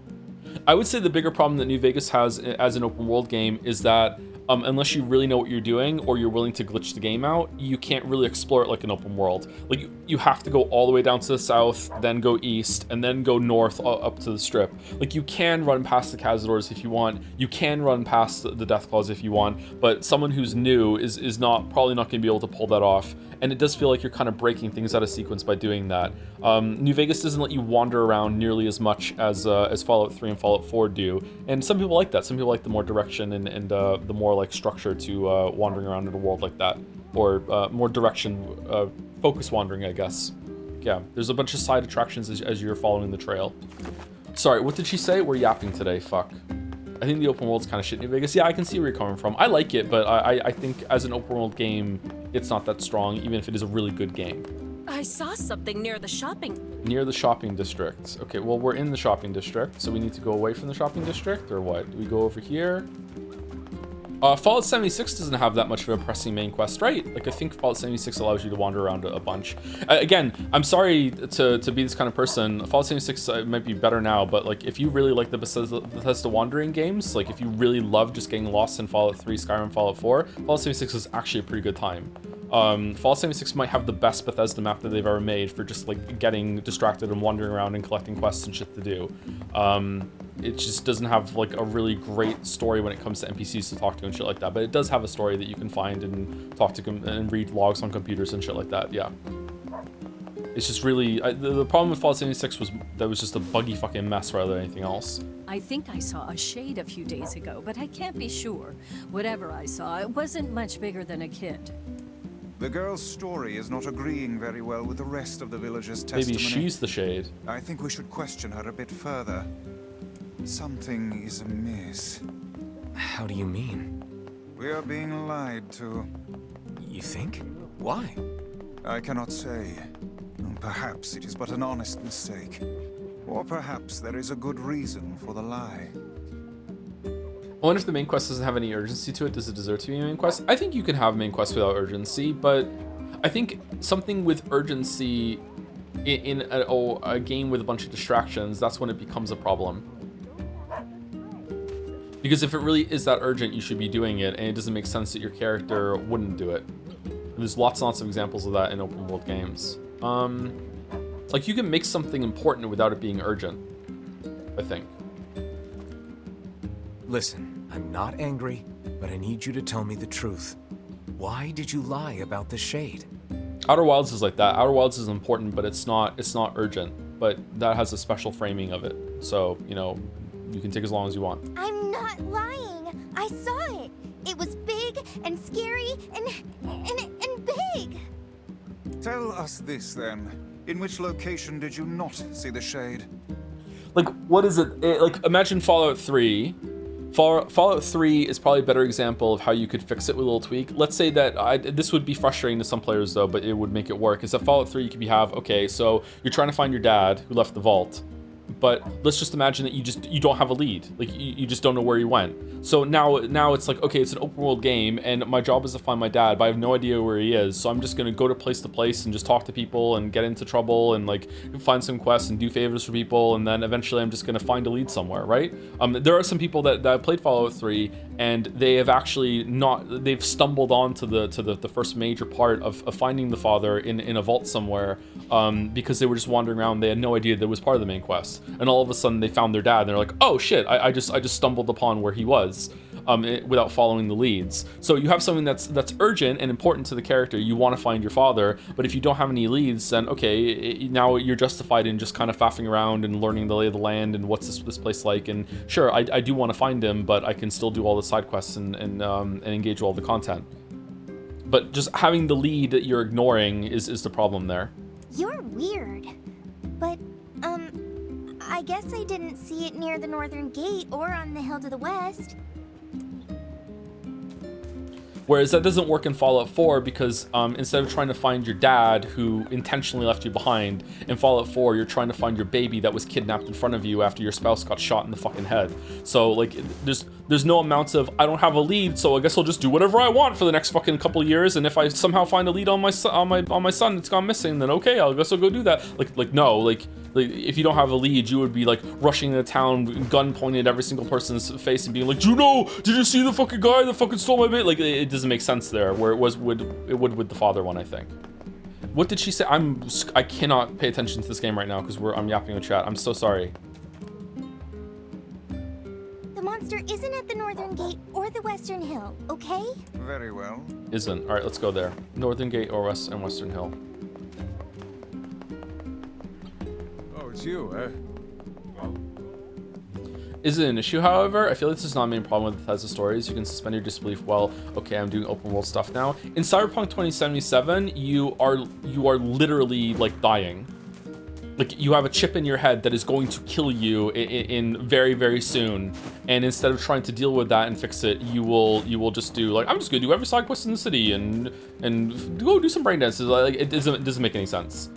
I would say the bigger problem that New Vegas has as an open world game is that unless you really know what you're doing or you're willing to glitch the game out, you can't really explore it like an open world. Like you have to go all the way down to the south, then go east, and then go north up to the strip. Like you can run past the Cazadors if you want, you can run past the Deathclaws if you want, but someone who's new is probably not going to be able to pull that off. And it does feel like you're kind of breaking things out of sequence by doing that. New Vegas doesn't let you wander around nearly as much as Fallout 3 and Fallout 4 do. And some people like that. Some people like the more direction and the more like structure to wandering around in a world like that. Or more direction, focus wandering, I guess. Yeah, there's a bunch of side attractions as you're following the trail. Sorry, what did she say? We're yapping today, fuck. I think the open world's kind of shit in New Vegas. Yeah, I can see where you're coming from. I like it, but I think as an open world game, it's not that strong, even if it is a really good game. I saw something near the shopping. Near the shopping district. Okay, well, we're in the shopping district, so we need to go away from the shopping district, or what? Do we go over here? Fallout 76 doesn't have that much of a pressing main quest, right? Like, I think Fallout 76 allows you to wander around a bunch. Again, I'm sorry to be this kind of person. Fallout 76 might be better now, but like, if you really like the Bethesda wandering games, like if you really love just getting lost in Fallout 3, Skyrim, Fallout 4, Fallout 76 is actually a pretty good time. Fallout 76 might have the best Bethesda map that they've ever made for just like getting distracted and wandering around and collecting quests and shit to do. It just doesn't have like a really great story when it comes to NPCs to talk to and shit like that, but it does have a story that you can find and talk to and read logs on computers and shit like that. Yeah, it's just really the problem with Fallout 76 was that it was just a buggy fucking mess rather than anything else. I think I saw a shade a few days ago, but I can't be sure. Whatever I saw, it wasn't much bigger than a kid. The girl's story is not agreeing very well with the rest of the villagers' testimony. Maybe she's the shade. I think we should question her a bit further. Something is amiss. How do you mean? We are being lied to. You think? Why? I cannot say. Perhaps it is but an honest mistake. Or perhaps there is a good reason for the lie. I wonder if the main quest doesn't have any urgency to it. Does it deserve to be a main quest? I think you can have main quests without urgency, but I think something with urgency in a game with a bunch of distractions, that's when it becomes a problem. Because if it really is that urgent, you should be doing it, and it doesn't make sense that your character wouldn't do it. And there's lots and lots of examples of that in open world games. Like, you can make something important without it being urgent, I think. Listen, I'm not angry, but I need you to tell me the truth. Why did you lie about the shade? Outer Wilds is like that. Outer Wilds is important, but it's not urgent. But that has a special framing of it. So, you know, you can take as long as you want. I'm not lying. I saw it. It was big and scary and big. Tell us this then. In which location did you not see the shade? Like, what is it? Like, imagine Fallout 3. Fallout 3 is probably a better example of how you could fix it with a little tweak. Let's say that this would be frustrating to some players though, but it would make it work. Is that Fallout 3 you could have, okay, so you're trying to find your dad who left the vault, but let's just imagine that you don't have a lead. Like, you just don't know where he went. So now it's like, okay, it's an open world game and my job is to find my dad, but I have no idea where he is. So I'm just gonna go to place and just talk to people and get into trouble and like find some quests and do favors for people, and then eventually I'm just gonna find a lead somewhere, right? There are some people that played Fallout 3 and they have actually they've stumbled onto the first major part of finding the father in a vault somewhere, because they were just wandering around. They had no idea that it was part of the main quest, and all of a sudden they found their dad and they're like, oh shit, I just stumbled upon where he was, without following the leads. So you have something that's urgent and important to the character. You want to find your father, but if you don't have any leads, then okay, now you're justified in just kind of faffing around and learning the lay of the land and what's this place like. And sure, I do want to find him, but I can still do all the side quests and engage with all the content. But just having the lead that you're ignoring is the problem there. You're weird. But, I guess I didn't see it near the northern gate or on the hill to the west. Whereas that doesn't work in Fallout 4 because instead of trying to find your dad who intentionally left you behind, in Fallout 4 you're trying to find your baby that was kidnapped in front of you after your spouse got shot in the fucking head. So like there's no amounts of I don't have a lead, so I guess I'll just do whatever I want for the next fucking couple of years, and if I somehow find a lead on my son that's gone missing, then okay, I guess I'll go do that. Like no, like if you don't have a lead, you would be like rushing into town, gun pointed at every single person's face and being like, did you see the fucking guy that fucking stole my bait? Like, it doesn't make sense there, where it would with the father one, I think. What did she say? I cannot pay attention to this game right now because I'm yapping in the chat. I'm so sorry. The monster isn't at the northern gate or the western hill, okay? Very well. Isn't. All right, let's go there. Northern gate or western hill. It's you, eh? Is it an issue, however? I feel like this is not a main problem with Bethesda stories. You can suspend your disbelief. Well, okay, I'm doing open world stuff now. In Cyberpunk 2077, you are literally like dying. Like, you have a chip in your head that is going to kill you in very, very soon. And instead of trying to deal with that and fix it, you will just do like, I'm just gonna do every side quest in the city and go do some brain dances. Like, it doesn't make any sense.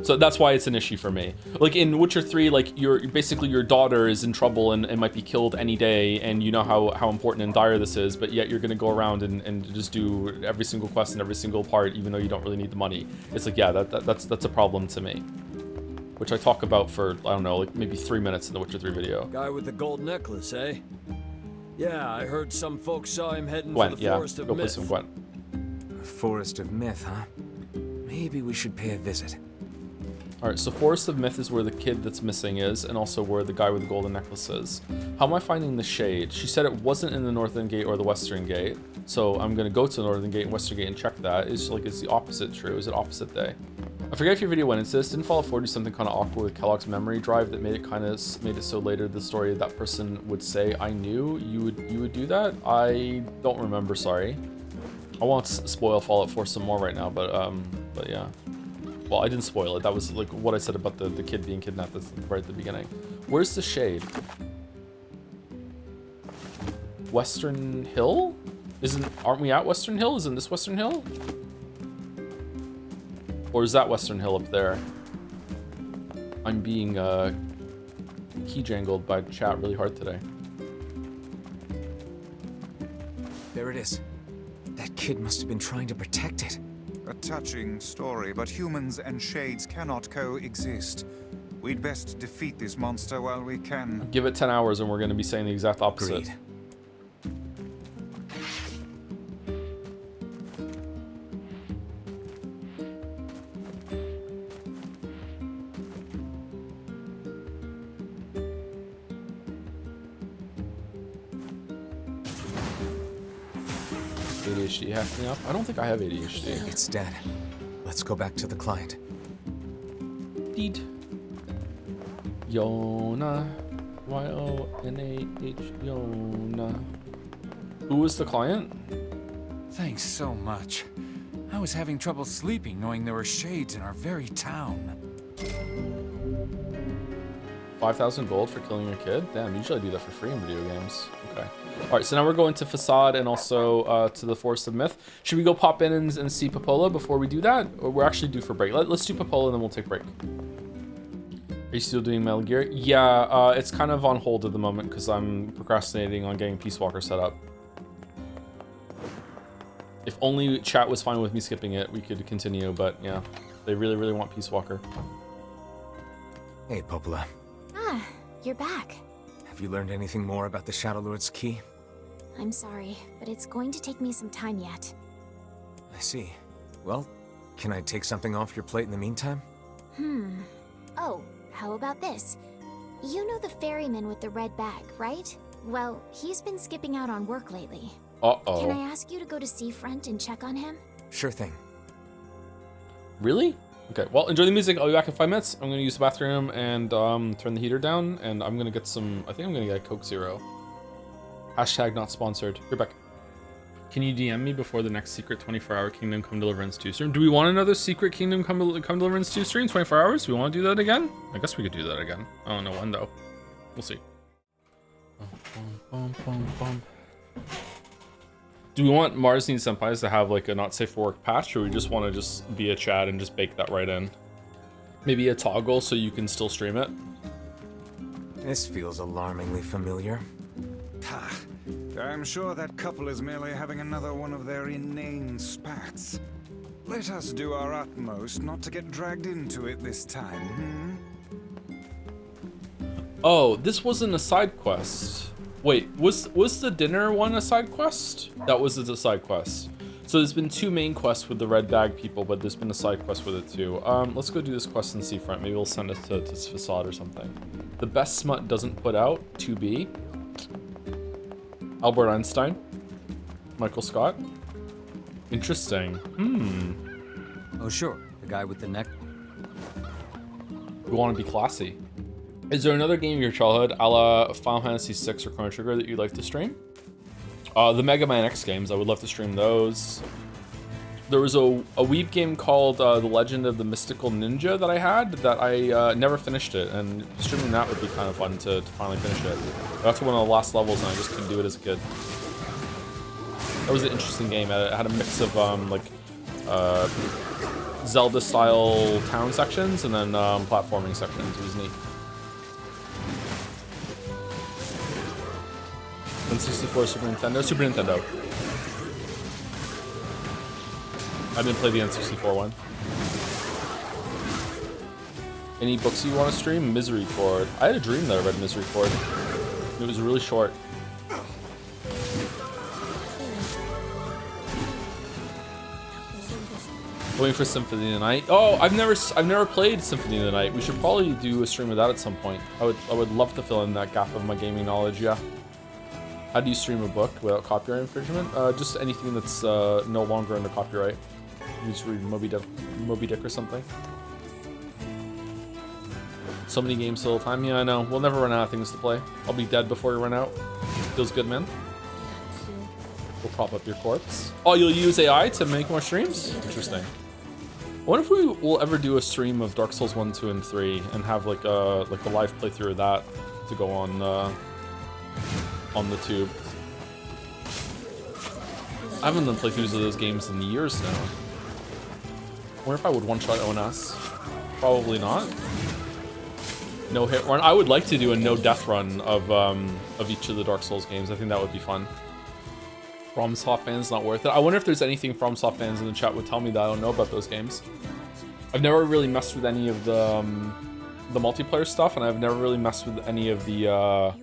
So that's why it's an issue for me. Like in Witcher 3, like basically your daughter is in trouble and might be killed any day, and you know how important and dire this is, but yet you're gonna go around and just do every single quest and every single part, even though you don't really need the money. It's like, yeah, that's a problem to me. Which I talk about for, I don't know, like maybe 3 minutes in the Witcher 3 video. Guy with the gold necklace, eh? Yeah, I heard some folks saw him heading Gwent, for the Forest of go play Myth. some Gwent. Forest of Myth, huh? Maybe we should pay a visit. Alright, so Forest of Myth is where the kid that's missing is, and also where the guy with the golden necklace is. How am I finding the shade? She said it wasn't in the northern gate or the western gate, so I'm gonna go to the northern gate and western gate and check that. Is the opposite true? Is it opposite day? I forget if your video went into this. Didn't Fallout 4 do something kind of awkward with Kellogg's memory drive that made it so later the story that person would say, I knew you would do that? I don't remember, sorry. I won't spoil Fallout 4 some more right now, but yeah. Well, I didn't spoil it. That was like what I said about the kid being kidnapped right at the beginning. Where's the shade? Western Hill? Aren't we at Western Hill? Isn't this Western Hill? Or is that Western Hill up there? I'm being key jangled by chat really hard today. There it is. That kid must have been trying to protect it. A touching story, but humans and shades cannot coexist. We'd best defeat this monster while we can. Give it 10 hours and we're going to be saying the exact opposite. Agreed. ADHD hacking up? I don't think I have ADHD. It's dead. Let's go back to the client. Deed. Yona. Y-O-N-A-H. Yona. Who was the client? Thanks so much. I was having trouble sleeping knowing there were shades in our very town. 5,000 gold for killing your kid? Damn, usually I do that for free in video games. Okay. Alright, so now we're going to Facade and also to the Forest of Myth. Should we go pop in and see Popola before we do that? Or we're actually due for break? Let's do Popola and then we'll take break. Are you still doing Metal Gear? Yeah, it's kind of on hold at the moment because I'm procrastinating on getting Peace Walker set up. If only chat was fine with me skipping it, we could continue, but yeah. They really, really want Peace Walker. Hey, Popola. Ah, you're back. Have you learned anything more about the Shadow Lord's key? I'm sorry, but it's going to take me some time yet. I see. Well, can I take something off your plate in the meantime? Oh, how about this? You know the ferryman with the red bag, right? Well, he's been skipping out on work lately. Uh-oh. Can I ask you to go to Seafront and check on him? Sure thing. Really? Okay, well, enjoy the music. I'll be back in 5 minutes. I'm gonna use the bathroom and turn the heater down, and I'm gonna get some, I think I'm gonna get a Coke Zero. Hashtag not sponsored. You're back. Can you DM me before the next secret 24-hour Kingdom Come Deliverance 2 stream? Do we want another secret Kingdom Come Deliverance 2 stream, 24 hours? Do we want to do that again? I guess we could do that again. I don't know when, though. We'll see. Do we want Mars Needs Senpais to have like a not safe for work patch, or we just want to just be a chat and just bake that right in? Maybe a toggle so you can still stream it? This feels alarmingly familiar. I'm sure that couple is merely having another one of their inane spats. Let us do our utmost not to get dragged into it this time, Oh, this wasn't a side quest. Wait, was the dinner one a side quest? That was a side quest. So there's been 2 main quests with the red bag people, but there's been a side quest with it too. Let's go do this quest in Seafront. Maybe we'll send it to Facade or something. The best smut doesn't put out, 2B. Albert Einstein. Michael Scott. Interesting. Oh, sure. The guy with the neck. We want to be classy. Is there another game of your childhood, a la Final Fantasy VI or Chrono Trigger, that you'd like to stream? The Mega Man X games, I would love to stream those. There was a Weeb game called The Legend of the Mystical Ninja that I had that I never finished it, and streaming that would be kind of fun to finally finish it. That's one of the last levels, and I just couldn't do it as a kid. That was an interesting game. It had a mix of Zelda-style town sections and then platforming sections. It was neat. N64, Super Nintendo? Super Nintendo. I didn't play the N64 one. Any books you want to stream? Misery Chord. I had a dream that I read Misery Chord. It was really short. Waiting for Symphony of the Night. Oh, I've never played Symphony of the Night. We should probably do a stream of that at some point. I would love to fill in that gap of my gaming knowledge. Yeah. How do you stream a book without copyright infringement? Just anything that's no longer under copyright. You just read Moby Dick or something. So many games the whole time. Yeah, I know. We'll never run out of things to play. I'll be dead before we run out. Feels good, man. will prop up your corpse. Oh, you'll use AI to make more streams? Interesting. I wonder if we will ever do a stream of Dark Souls 1, 2, and 3 and have like a live playthrough of that to go on the tube. I haven't done playthroughs of those games in years now. I wonder if I would one-shot ONS. Probably not. No hit run. I would like to do a no death run of each of the Dark Souls games. I think that would be fun. FromSoft fans not worth it. I wonder if there's anything FromSoft fans in the chat would tell me that I don't know about those games. I've never really messed with any of the multiplayer stuff, and I've never really messed with any of the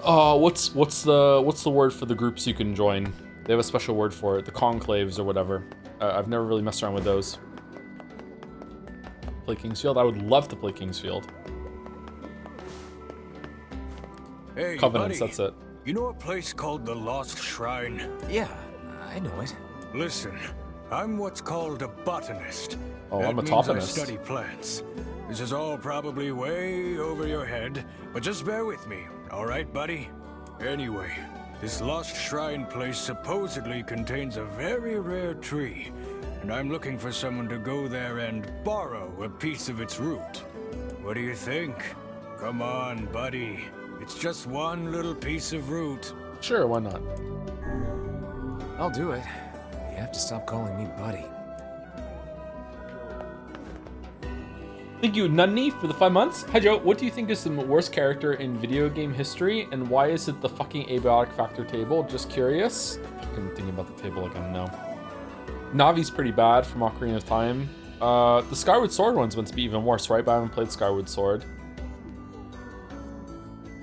what's the word for the groups you can join? They have a special word for it, the conclaves or whatever. I've never really messed around with those. Play Kingsfield? I would love to play Kingsfield. Hey, Covenants, buddy. that's it. You know a place called the Lost Shrine? Yeah, I know it. Listen, I'm what's called a botanist. Oh, That I'm a means toponist. I study plants. This is all probably way over your head, but just bear with me, all right, buddy? Anyway, this Lost Shrine place supposedly contains a very rare tree, and I'm looking for someone to go there and borrow a piece of its root. What do you think? Come on, buddy. It's just one little piece of root. Sure, why not? I'll do it. You have to stop calling me buddy. Thank you, Nunny, for the 5 months. Hi, Joe. What do you think is the worst character in video game history, and why is it the fucking abiotic factor table? Just curious. Fucking thinking about the table again now. Navi's pretty bad from Ocarina of Time. The Skyward Sword one's meant to be even worse, right? But I haven't played Skyward Sword.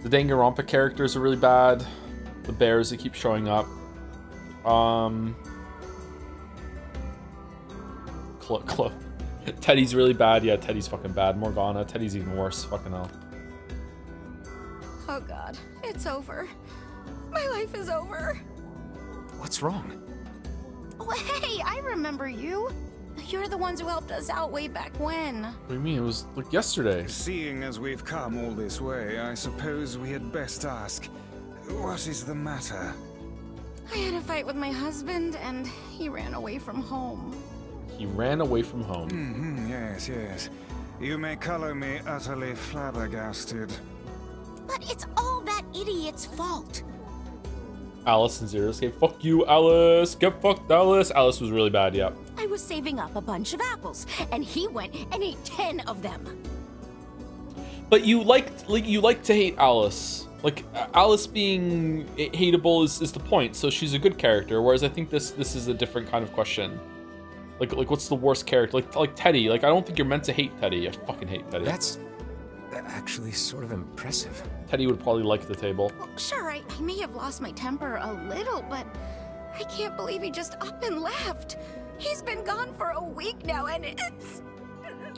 The Danganronpa characters are really bad. The bears that keep showing up. Teddy's really bad. Yeah, Teddy's fucking bad. Morgana. Teddy's even worse. Fucking hell. Oh god, it's over. My life is over. What's wrong? Oh, hey, I remember you. You're the ones who helped us out way back when. What do you mean? It was like yesterday. Seeing as we've come all this way, I suppose we had best ask, what is the matter? I had a fight with my husband, and he ran away from home. He ran away from home. Mm-hmm, yes. You may color me utterly flabbergasted. But it's all that idiot's fault. Alice and Zero Escape. Fuck you, Alice. Get fucked, Alice. Alice was really bad, yeah. I was saving up a bunch of apples, and he went and ate 10 of them. But you like to hate Alice. Like, Alice being hateable is the point, so she's a good character, whereas I think this is a different kind of question. Like what's the worst character? Like Teddy. Like, I don't think you're meant to hate Teddy. I fucking hate Teddy. That's actually sort of impressive. Teddy would probably like the table. Well, sure, I may have lost my temper a little, but I can't believe he just up and left. He's been gone for a week now, and it's...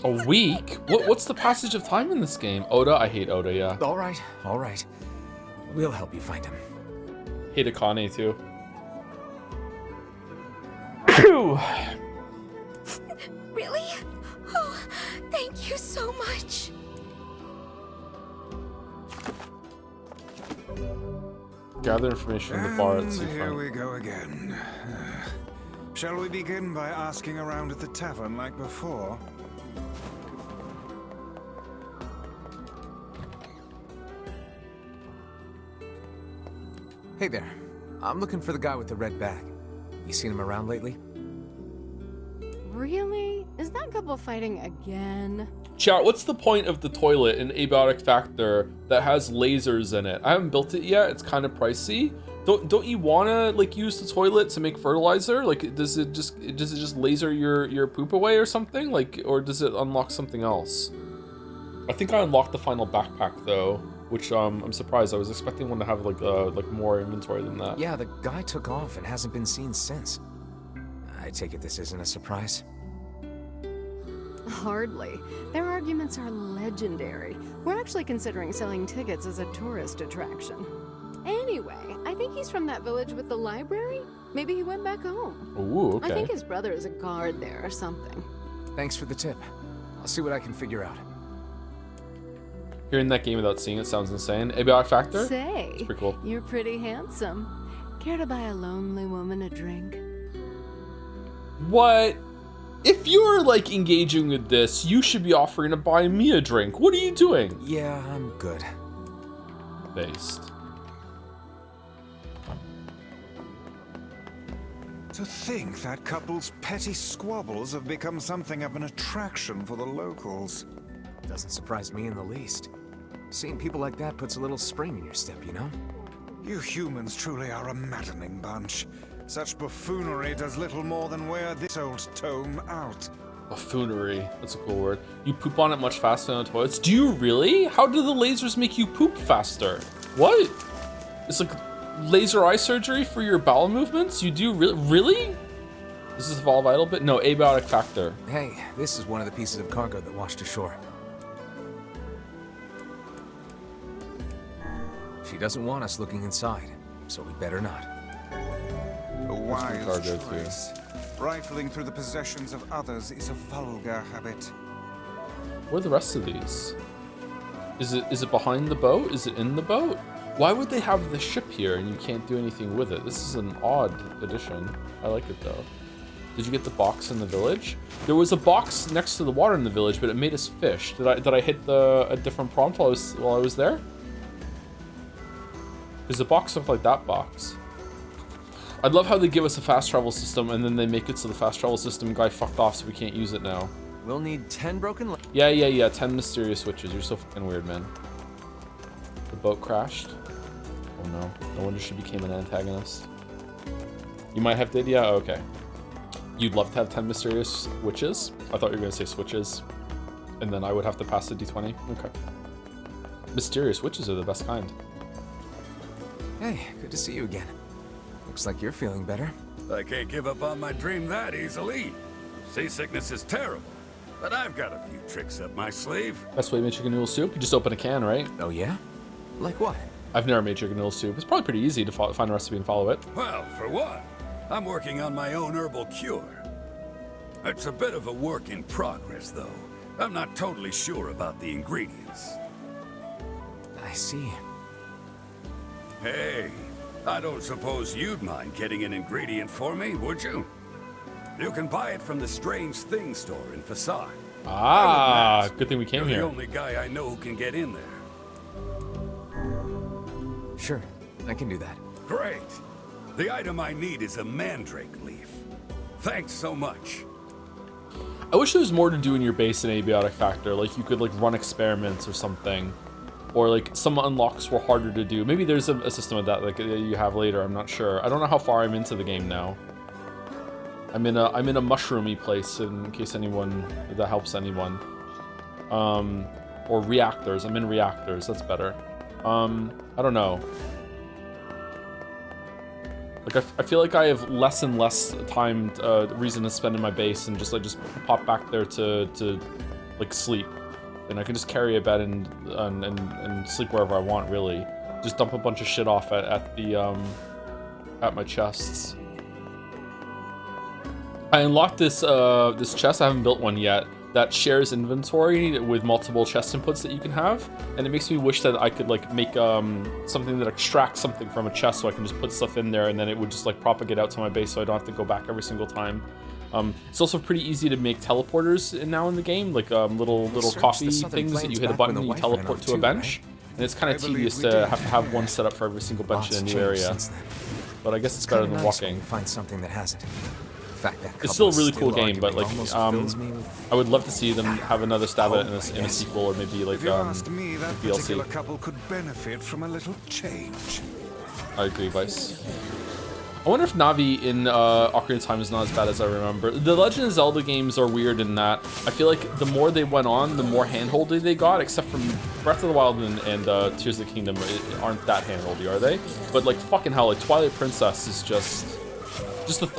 A week? What's the passage of time in this game? Oda? I hate Oda, yeah. All right. We'll help you find him. Hate Akane, too. Phew! Really? Oh, thank you so much. Gather information from the bar at And Seafront. here we go again. Shall we begin by asking around at the tavern like before? Hey there. I'm looking for the guy with the red bag. You seen him around lately? Really? Is that couple fighting again? Chat, what's the point of the toilet in Abiotic Factor that has lasers in it? I haven't built it yet. It's kind of pricey. Don't you wanna like use the toilet to make fertilizer? Like, does it just laser your poop away or something? Like, or does it unlock something else? I think I unlocked the final backpack though, which I'm surprised. I was expecting one to have like more inventory than that. Yeah, the guy took off and hasn't been seen since. I take it this isn't a surprise. Hardly. Their arguments are legendary. We're actually considering selling tickets as a tourist attraction. Anyway, I think he's from that village with the library. Maybe he went back home. Ooh, okay. I think his brother is a guard there or something. Thanks for the tip. I'll see what I can figure out. Hearing that game without seeing it sounds insane. Abiotic Factor? Say, It's pretty cool. you're pretty handsome. Care to buy a lonely woman a drink? What? If you're like engaging with this, you should be offering to buy me a drink. What are you doing? Yeah, I'm good. Based. To think that couple's petty squabbles have become something of an attraction for the locals. Doesn't surprise me in the least. Seeing people like that puts a little spring in your step, you know? You humans truly are a maddening bunch. Such buffoonery does little more than wear this old tome out. Buffoonery. That's a cool word. You poop on it much faster than the toilets. Do you really? How do the lasers make you poop faster? What? It's like laser eye surgery for your bowel movements? You do really? Does this evolve a little bit? No, abiotic factor. Hey, this is one of the pieces of cargo that washed ashore. She doesn't want us looking inside, so we better not. A wise choice. Rifling through the possessions of others is a vulgar habit. Where are the rest of these? Is it behind the boat? Is it in the boat? Why would they have the ship here and you can't do anything with it? This is an odd addition. I like it though. Did you get the box in the village? There was a box next to the water in the village, but it made us fish. Did I hit a different prompt while I was there? Because the box looked like that box. I'd love how they give us a fast travel system and then they make it so the fast travel system guy fucked off so we can't use it now. We'll need 10 broken legs. Yeah. 10 mysterious switches. You're so fucking weird, man. The boat crashed. Oh no. No wonder she became an antagonist. You might have did, yeah? Okay. You'd love to have 10 mysterious witches? I thought you were gonna say switches. And then I would have to pass the d20? Okay. Mysterious witches are the best kind. Hey, good to see you again. Looks like you're feeling better. I can't give up on my dream that easily. Seasickness is terrible, but I've got a few tricks up my sleeve. Best way to make chicken noodle soup? You just open a can, right? Oh yeah? Like what? I've never made chicken noodle soup. It's probably pretty easy to find a recipe and follow it. Well, for one, I'm working on my own herbal cure. It's a bit of a work in progress, though. I'm not totally sure about the ingredients. I see. Hey, I don't suppose you'd mind getting an ingredient for me, would you? You can buy it from the Strange Things store in Facade. Ah, good thing we came here. You're the only guy I know who can get in there. Sure, I can do that. Great. The item I need is a mandrake leaf. Thanks so much. I wish there was more to do in your base than abiotic factor. Like you could like run experiments or something. Or like some unlocks were harder to do. Maybe there's a system of that like you have later. I'm not sure. I don't know how far I'm into the game now. I'm in a mushroomy place in case anyone that helps anyone. Or reactors. I'm in reactors. That's better. I don't know. Like I feel like I have less and less time reason to spend in my base and just pop back there to like sleep. And I can just carry a bed and sleep wherever I want, really. Just dump a bunch of shit off at my chests. I unlocked this this chest. I haven't built one yet. That shares inventory with multiple chest inputs that you can have, and it makes me wish that I could like make something that extracts something from a chest, so I can just put stuff in there, and then it would just like propagate out to my base, so I don't have to go back every single time. It's also pretty easy to make teleporters now in the game, like little coffee things that you hit a button and you teleport to a bench. And it's kind of tedious to have one set up for every single bench in a new area. But I guess it's better than walking. Find something that hasn't. It's still a really cool game, but like I would love to see them have another stab at it in a sequel, or maybe like If you asked me, that DLC. particular couple could benefit from a little change. I agree, Vice. I wonder if Navi in Ocarina of Time is not as bad as I remember. The Legend of Zelda games are weird in that I feel like the more they went on, the more handholdy they got, except for Breath of the Wild and Tears of the Kingdom aren't that handholdy, are they? But like fucking hell, like Twilight Princess is just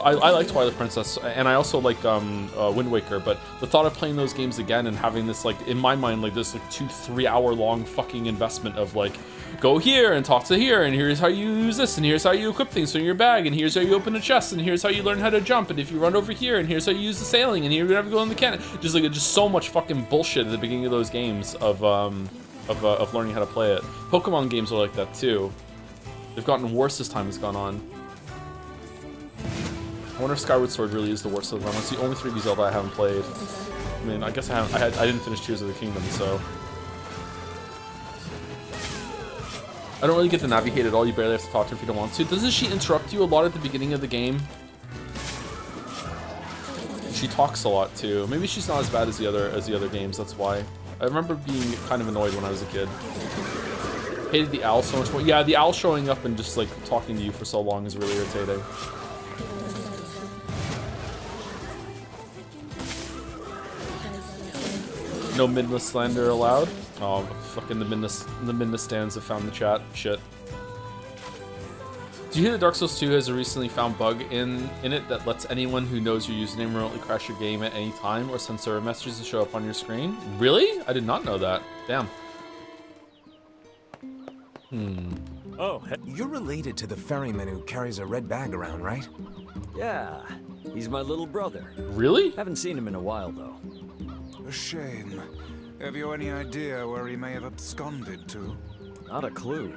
I like Twilight Princess, and I also like Wind Waker, but the thought of playing those games again and having this like in my mind like this like 2-3 hour long fucking investment of like go here and talk to here, and here's how you use this, and here's how you equip things in your bag, and here's how you open a chest, and here's how you learn how to jump, and if you run over here, and here's how you use the sailing, and here you're gonna have to go in the cannon. Just so much fucking bullshit at the beginning of those games of learning how to play it. Pokemon games are like that too. They've gotten worse as time has gone on. wonder if Skyward Sword really is the worst of them. It's the only 3D Zelda I haven't played. I mean, I guess I didn't finish Tears of the Kingdom, so I don't really get to navigate at all. You barely have to talk to her if you don't want to. Doesn't she interrupt you a lot at the beginning of the game? She talks a lot too. Maybe she's not as bad as the other games. That's why. I remember being kind of annoyed when I was a kid. Hated the owl so much more. Yeah, the owl showing up and just like talking to you for so long is really irritating. No Midna slander allowed. Oh, fucking the Midna stands have found the chat. Shit. Do you hear that Dark Souls 2 has a recently found bug in it that lets anyone who knows your username remotely crash your game at any time or send server messages to show up on your screen? Really? I did not know that. Damn. Oh, you're related to the ferryman who carries a red bag around, right? Yeah, he's my little brother. Really? Haven't seen him in a while, though. A shame. Have you any idea where he may have absconded to? Not a clue.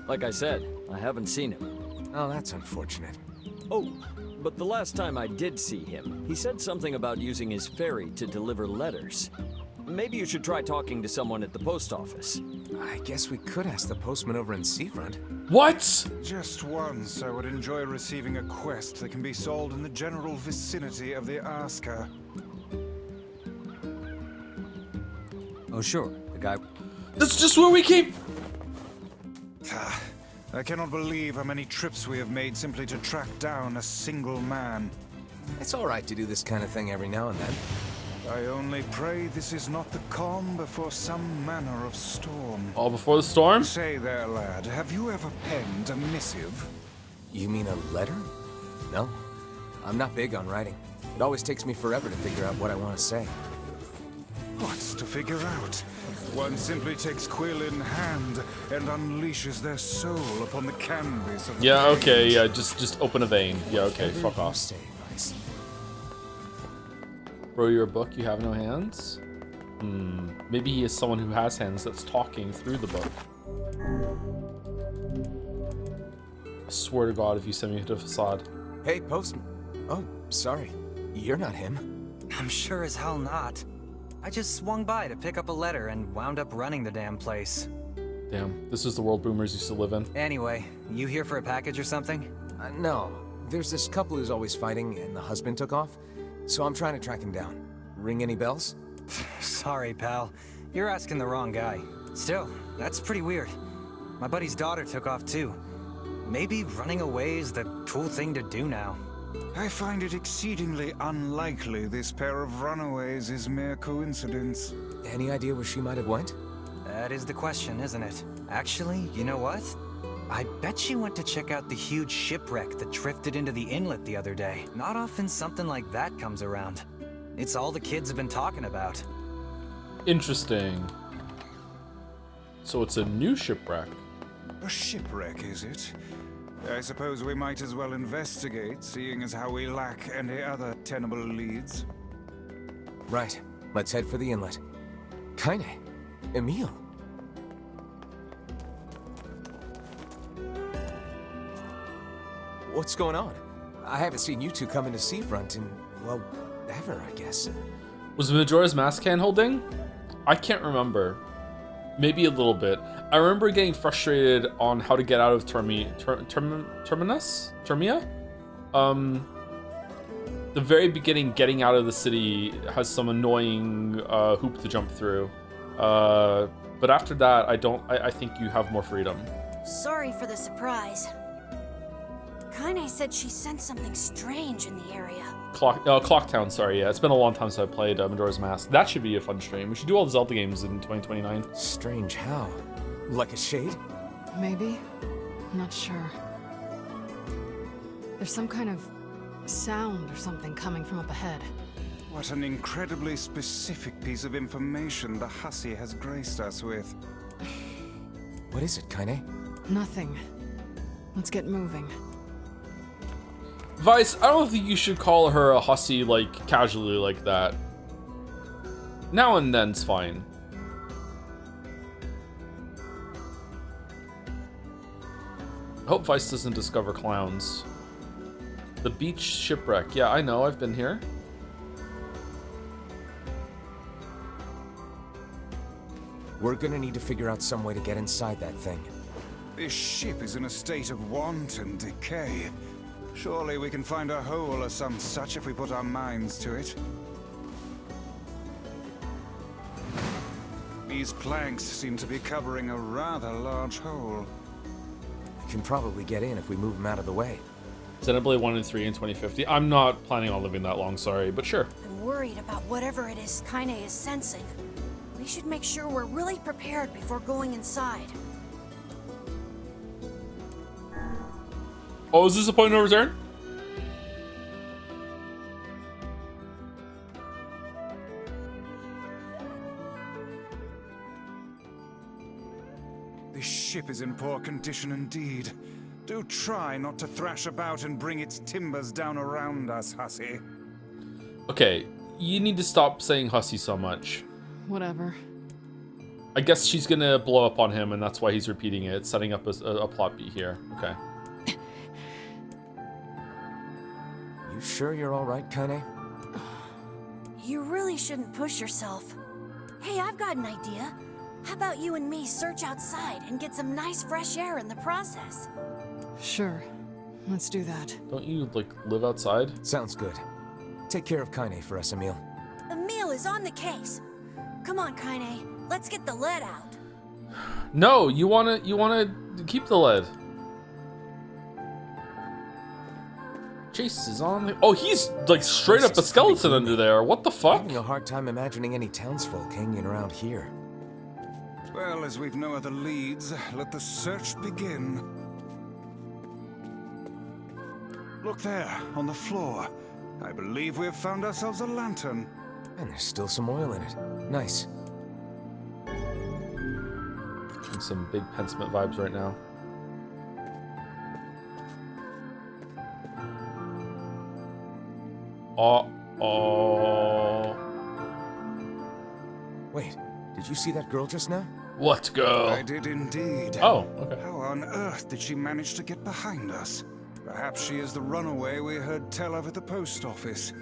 Like I said, I haven't seen him. Oh, that's unfortunate. Oh, but the last time I did see him, he said something about using his ferry to deliver letters. Maybe you should try talking to someone at the post office. I guess we could ask the postman over in Seafront. What? Just once, I would enjoy receiving a quest that can be solved in the general vicinity of the Asker. Oh, sure. The guy... That's just where we came... I cannot believe how many trips we have made simply to track down a single man. It's all right to do this kind of thing every now and then. I only pray this is not the calm before some manner of storm. All before the storm? Say there, lad, have you ever penned a missive? You mean a letter? No. I'm not big on writing. It always takes me forever to figure out what I want to say. What's to figure out? One simply takes quill in hand and unleashes their soul upon the canvas of the Yeah, page. okay, yeah, just open a vein. Yeah, okay, fuck off. Bro, you're a book, you have no hands? Maybe he is someone who has hands that's talking through the book. I swear to God, if you send me to Facade. Hey, postman. Oh, sorry. You're not him. I'm sure as hell not. I just swung by to pick up a letter and wound up running the damn place. Damn, this is the world boomers used to live in. Anyway, you here for a package or something? No. There's this couple who's always fighting and the husband took off. So I'm trying to track him down. Ring any bells? Sorry, pal. You're asking the wrong guy. Still, that's pretty weird. My buddy's daughter took off too. Maybe running away is the cool thing to do now. I find it exceedingly unlikely this pair of runaways is mere coincidence. Any idea where she might have went? That is the question, isn't it? Actually, you know what? I bet she went to check out the huge shipwreck that drifted into the inlet the other day. Not often something like that comes around. It's all the kids have been talking about. Interesting. So it's a new shipwreck. A shipwreck, is it? I suppose we might as well investigate, seeing as how we lack any other tenable leads. Right. Let's head for the inlet. Kaine. Emil. What's going on? I haven't seen you two come into Seafront in, well, ever, I guess. Was Majora's Mask hand holding? I can't remember. Maybe a little bit. I remember getting frustrated on how to get out of Termia? The very beginning, getting out of the city has some annoying hoop to jump through. But after that, I think you have more freedom. Sorry for the surprise. Kaine said she sensed something strange in the area. Clocktown, sorry, yeah. It's been a long time since I played Majora's Mask. That should be a fun stream. We should do all the Zelda games in 2029. Strange how? Like a shade? Maybe. I'm not sure. There's some kind of sound or something coming from up ahead. What an incredibly specific piece of information the hussy has graced us with. What is it, Kaine? Nothing. Let's get moving. Vice, I don't think you should call her a hussy, like, casually like that. Now and then's fine. I hope Vice doesn't discover clowns. The beach shipwreck. Yeah, I know. I've been here. We're gonna need to figure out some way to get inside that thing. This ship is in a state of want and decay. Surely we can find a hole or some such if we put our minds to it. These planks seem to be covering a rather large hole. We can probably get in if we move them out of the way. Xenoblade 1 and 3 in 2050. I'm not planning on living that long, sorry, but sure. I'm worried about whatever it is Kaine is sensing. We should make sure we're really prepared before going inside. Oh, is this a point of no return? This ship is in poor condition indeed. Do try not to thrash about and bring its timbers down around us, hussy. Okay, you need to stop saying hussy so much. Whatever. I guess she's gonna blow up on him, and that's why he's repeating it. It's setting up a plot beat here. Okay. You sure you're all right, Kaine? You really shouldn't push yourself. Hey, I've got an idea. How about you and me search outside and get some nice fresh air in the process? Sure. Let's do that. Don't you, like, live outside? Sounds good. Take care of Kaine for us, Emil. Emil is on the case. Come on, Kaine. Let's get the lead out. No, you wanna keep the lead. Chase is on the... Oh, he's like straight up a skeleton under there. What the fuck? I'm having a hard time imagining any townsfolk hanging around here. Well, as we've no other leads, let the search begin. Look there, on the floor. I believe we have found ourselves a lantern. And there's still some oil in it. Nice. Getting some big Pensmith vibes right now. Uh-oh. Wait, did you see that girl just now? What girl? I did indeed. Oh, okay. How on earth did she manage to get behind us? Perhaps she is the runaway we heard tell of at the post office.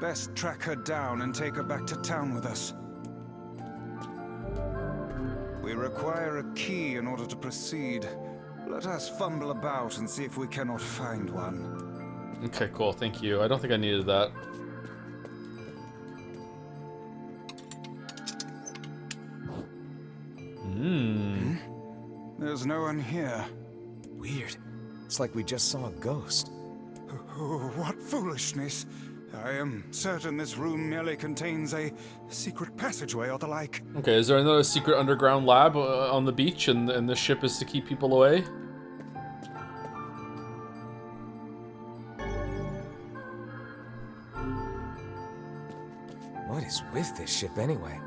Best track her down and take her back to town with us. We require a key in order to proceed. Let us fumble about and see if we cannot find one. Okay, cool. Thank you. I don't think I needed that. There's no one here. Weird. It's like we just saw a ghost. Oh, what foolishness. I am certain this room merely contains a secret passageway or the like. Okay, is there another secret underground lab on the beach and the ship is to keep people away? What is with this ship anyway?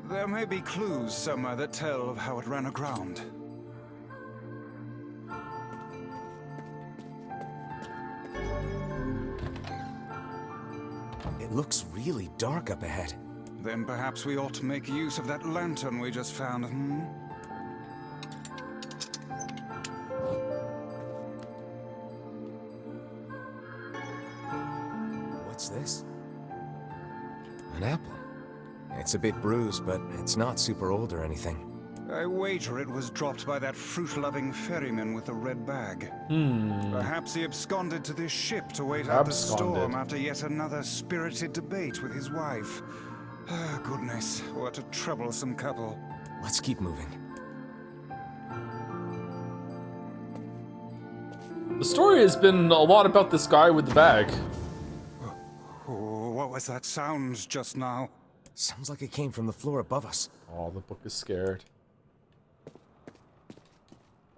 There may be clues somewhere that tell of how it ran aground. It looks really dark up ahead. Then perhaps we ought to make use of that lantern we just found, What's this? An apple. It's a bit bruised, but it's not super old or anything. I wager it was dropped by that fruit-loving ferryman with the red bag. Perhaps he absconded to this ship to wait out the storm after yet another spirited debate with his wife. Ah, goodness, what a troublesome couple. Let's keep moving. The story has been a lot about this guy with the bag. Oh, what was that sound just now? Sounds like it came from the floor above us. Oh, the book is scared.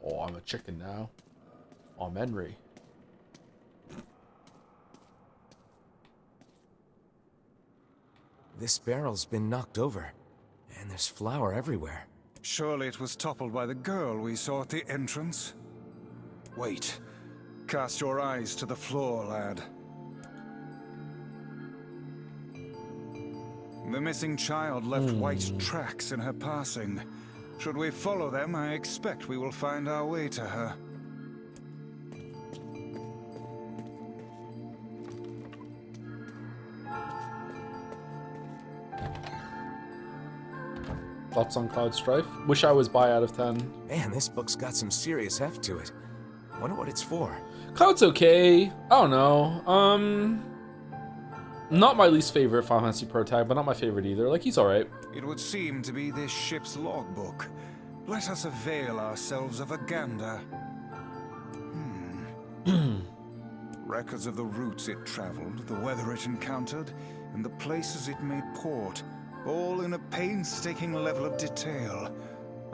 Oh, I'm a chicken now. I'm Henry. This barrel's been knocked over, and there's flour everywhere. Surely it was toppled by the girl we saw at the entrance. Wait. Cast your eyes to the floor, lad. The missing child left white tracks in her passing. Should we follow them, I expect we will find our way to her. Thoughts on Cloud Strife? Wish I was buy out of 10. Man, this book's got some serious heft to it. Wonder what it's for. Cloud's okay. I don't know. Not my least favorite Final Fantasy Pro tag, but not my favorite either. Like, he's alright. It would seem to be this ship's logbook. Let us avail ourselves of a gander. Records of the routes it traveled, the weather it encountered, and the places it made port, all in a painstaking level of detail.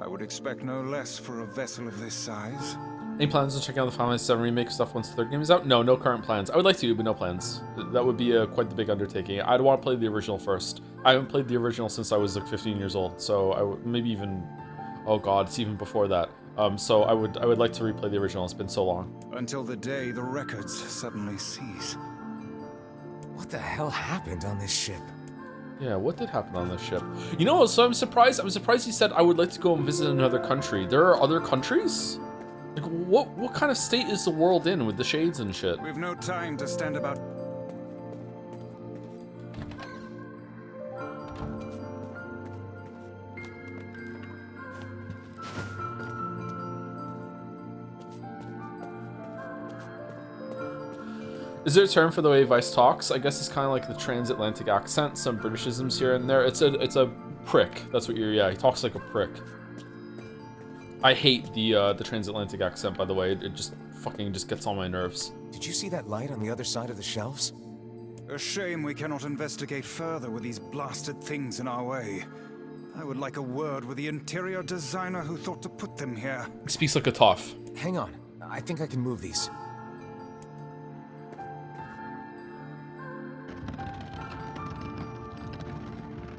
I would expect no less for a vessel of this size. Any plans on checking out the Final Fantasy VII Remake stuff once the third game is out? No, no current plans. I would like to, but no plans. That would be quite the big undertaking. I'd want to play the original first. I haven't played the original since I was like 15 years old, so I would maybe even... Oh god, it's even before that. So I would like to replay the original. It's been so long. Until the day the records suddenly cease. What the hell happened on this ship? Yeah, what did happen on this ship? You know, so I'm surprised he said I would like to go and visit another country. There are other countries? Like, what kind of state is the world in with the shades and shit? We've no time to stand about. Is there a term for the way Vice talks? I guess it's kind of like the transatlantic accent, some Britishisms here and there. It's a prick. That's what you're. Yeah, he talks like a prick. I hate the transatlantic accent, by the way. It just fucking just gets on my nerves. Did you see that light on the other side of the shelves? A shame we cannot investigate further with these blasted things in our way. I would like a word with the interior designer who thought to put them here. He speaks like a toff. Hang on. I think I can move these.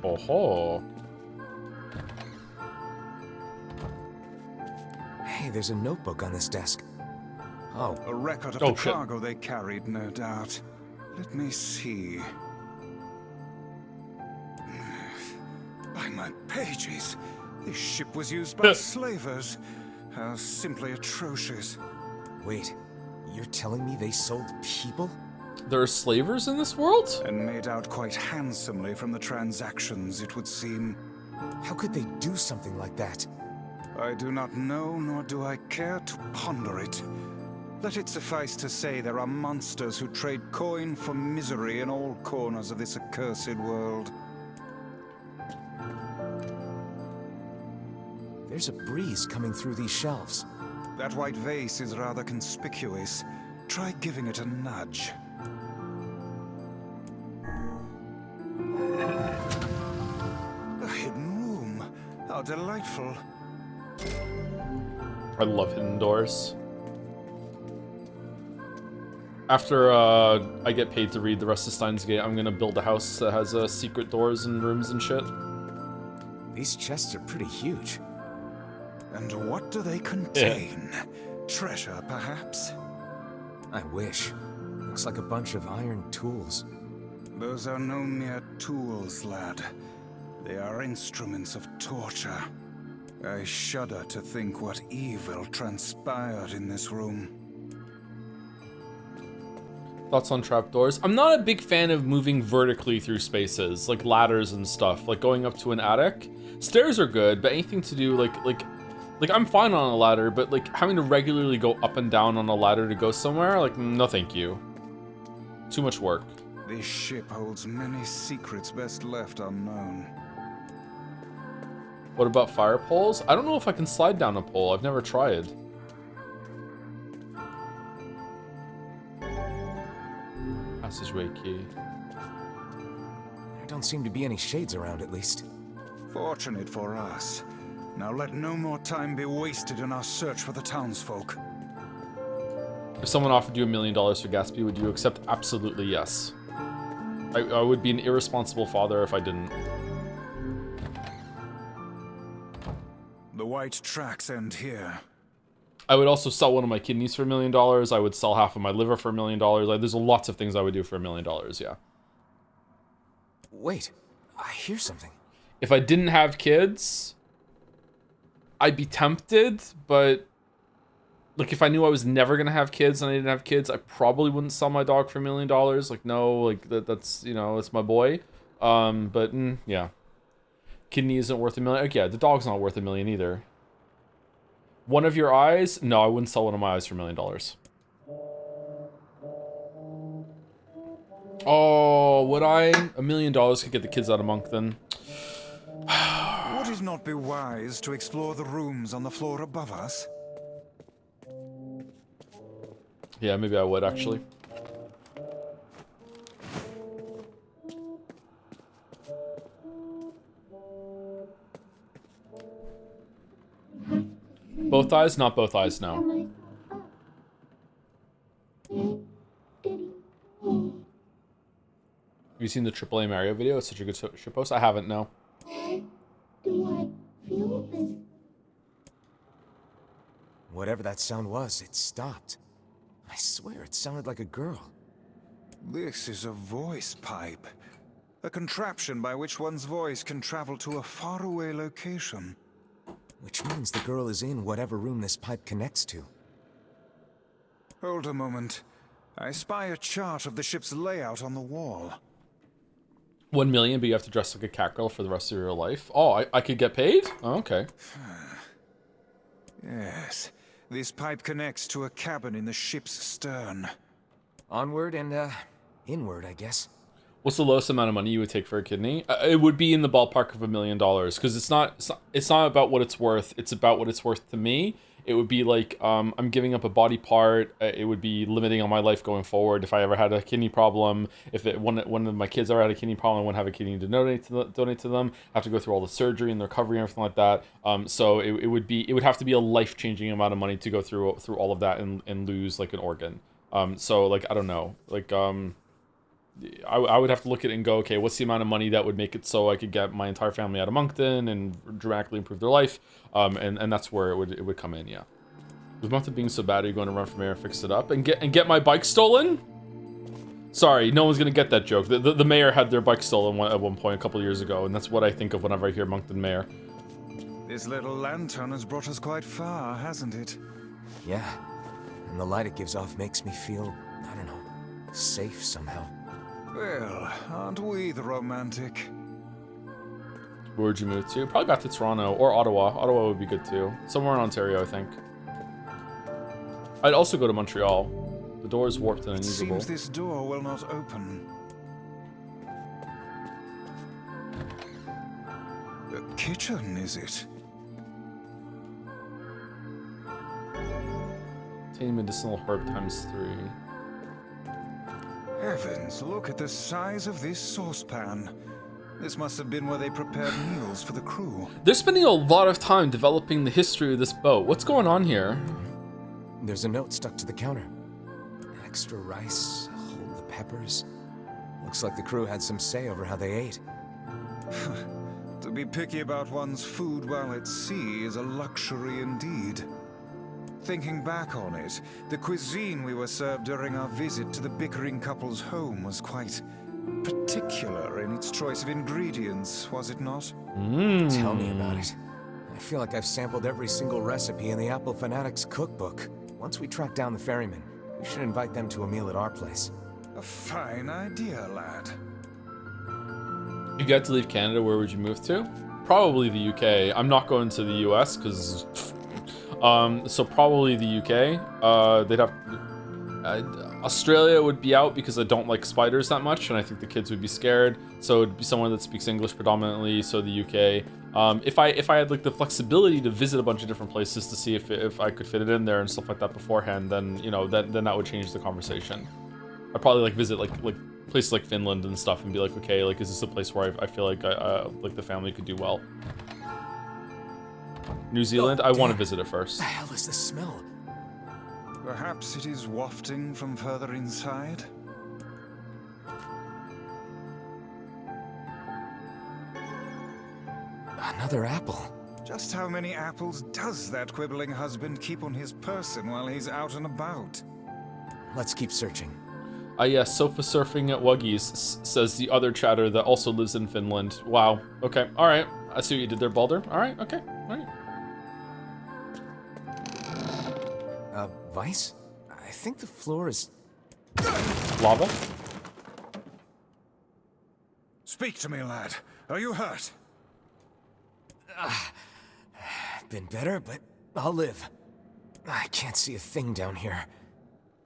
Oh-ho. Hey, there's a notebook on this desk. Oh. A record of the cargo they carried, no doubt. Let me see. By my pages, this ship was used by slavers. How simply atrocious. Wait, you're telling me they sold people? There are slavers in this world? And made out quite handsomely from the transactions, it would seem. How could they do something like that? I do not know, nor do I care to ponder it. Let it suffice to say there are monsters who trade coin for misery in all corners of this accursed world. There's a breeze coming through these shelves. That white vase is rather conspicuous. Try giving it a nudge. A hidden room. How delightful. I love hidden doors. After I get paid to read the rest of Steins Gate, I'm gonna build a house that has secret doors and rooms and shit. These chests are pretty huge. And what do they contain? Yeah. Treasure, perhaps? I wish. Looks like a bunch of iron tools. Those are no mere tools, lad. They are instruments of torture. I shudder to think what evil transpired in this room. Thoughts on trapdoors? I'm not a big fan of moving vertically through spaces, like ladders and stuff, like going up to an attic. Stairs are good, but anything to do like I'm fine on a ladder, but like having to regularly go up and down on a ladder to go somewhere, like no thank you. Too much work. This ship holds many secrets best left unknown. What about fire poles? I don't know if I can slide down a pole. I've never tried. Passageway key. There don't seem to be any shades around, at least. Fortunate for us. Now let no more time be wasted in our search for the townsfolk. If someone offered you $1 million for Gatsby, would you accept? Absolutely yes. I would be an irresponsible father if I didn't. The white tracks end here. I would also sell one of my kidneys for $1 million. I would sell half of my liver for $1 million. Like, there's lots of things I would do for $1 million, yeah. Wait, I hear something. If I didn't have kids, I'd be tempted, but like if I knew I was never gonna have kids and I didn't have kids, I probably wouldn't sell my dog for $1 million. Like no, like that's you know, it's my boy. Yeah. Kidney isn't worth $1 million. Okay, yeah, the dog's not worth $1 million either. One of your eyes? No, I wouldn't sell one of my eyes for $1 million. Oh, would I? $1 million could get the kids out of Moncton. Would it not be wise to explore the rooms on the floor above us? Yeah, maybe I would actually. Both eyes? Not both eyes, no. Have you seen the AAA Mario video? It's such a good shit post. I haven't, no. Whatever that sound was, it stopped. I swear it sounded like a girl. This is a voice pipe. A contraption by which one's voice can travel to a faraway location. Which means the girl is in whatever room this pipe connects to. Hold a moment. I spy a chart of the ship's layout on the wall. 1 million, but you have to dress like a cat girl for the rest of your life. Oh, I could get paid? Oh, okay. Yes. This pipe connects to a cabin in the ship's stern. Onward and, inward, I guess. What's the lowest amount of money you would take for a kidney? It would be in the ballpark of $1 million, because it's not about what it's worth. It's about what it's worth to me. It would be like I'm giving up a body part. It would be limiting on my life going forward. If I ever had a kidney problem, if one of my kids ever had a kidney problem, I wouldn't have a kidney to donate to them. I have to go through all the surgery and the recovery and everything like that. So it would have to be a life-changing amount of money to go through all of that and lose like an organ. So like I don't know, like I would have to look at it and go, okay, what's the amount of money that would make it so I could get my entire family out of Moncton and dramatically improve their life, and that's where it would come in, yeah. With Moncton being so bad, are you going to run for mayor and fix it up and get my bike stolen? Sorry, no one's gonna get that joke. The mayor had their bike stolen at one point a couple years ago, and that's what I think of whenever I hear Moncton mayor. This little lantern has brought us quite far, hasn't it? Yeah, and the light it gives off makes me feel, I don't know, safe somehow. Well, aren't we the romantic? Where would you move to? Probably back to Toronto or Ottawa. Ottawa would be good too. Somewhere in Ontario, I think. I'd also go to Montreal. The door is warped and unusable. It seems this door will not open. The kitchen, is it? Obtain medicinal herb ×3. Heavens, look at the size of this saucepan. This must have been where they prepared meals for the crew. They're spending a lot of time developing the history of this boat. What's going on here? There's a note stuck to the counter. Extra rice, hold the peppers. Looks like the crew had some say over how they ate. To be picky about one's food while at sea is a luxury indeed. Thinking back on it, the cuisine we were served during our visit to the bickering couple's home was quite particular in its choice of ingredients, was it not? Tell me about it. I feel like I've sampled every single recipe in the Apple Fanatics cookbook. Once we track down the ferrymen, we should invite them to a meal at our place. A fine idea, lad. If you got to leave Canada, where would you move to? Probably the UK. I'm not going to the US because... so probably the UK. They'd have... Australia would be out because I don't like spiders that much, and I think the kids would be scared. So it'd be someone that speaks English predominantly, so the UK. If I had like the flexibility to visit a bunch of different places to see if I could fit it in there and stuff like that beforehand, then you know then that would change the conversation. I'd probably like visit like places like Finland and stuff and be like, okay, like is this a place where I feel like like the family could do well? New Zealand, I want to visit it first. What the hell is this smell? Perhaps it is wafting from further inside? Another apple. Just how many apples does that quibbling husband keep on his person while he's out and about? Let's keep searching. Yes, sofa surfing at Wuggies, says the other chatter that also lives in Finland. Wow. Okay. All right. I see what you did there, Baldur. All right. Okay. All right. Vice? I think the floor is... Lava? Speak to me, lad. Are you hurt? Been better, but I'll live. I can't see a thing down here.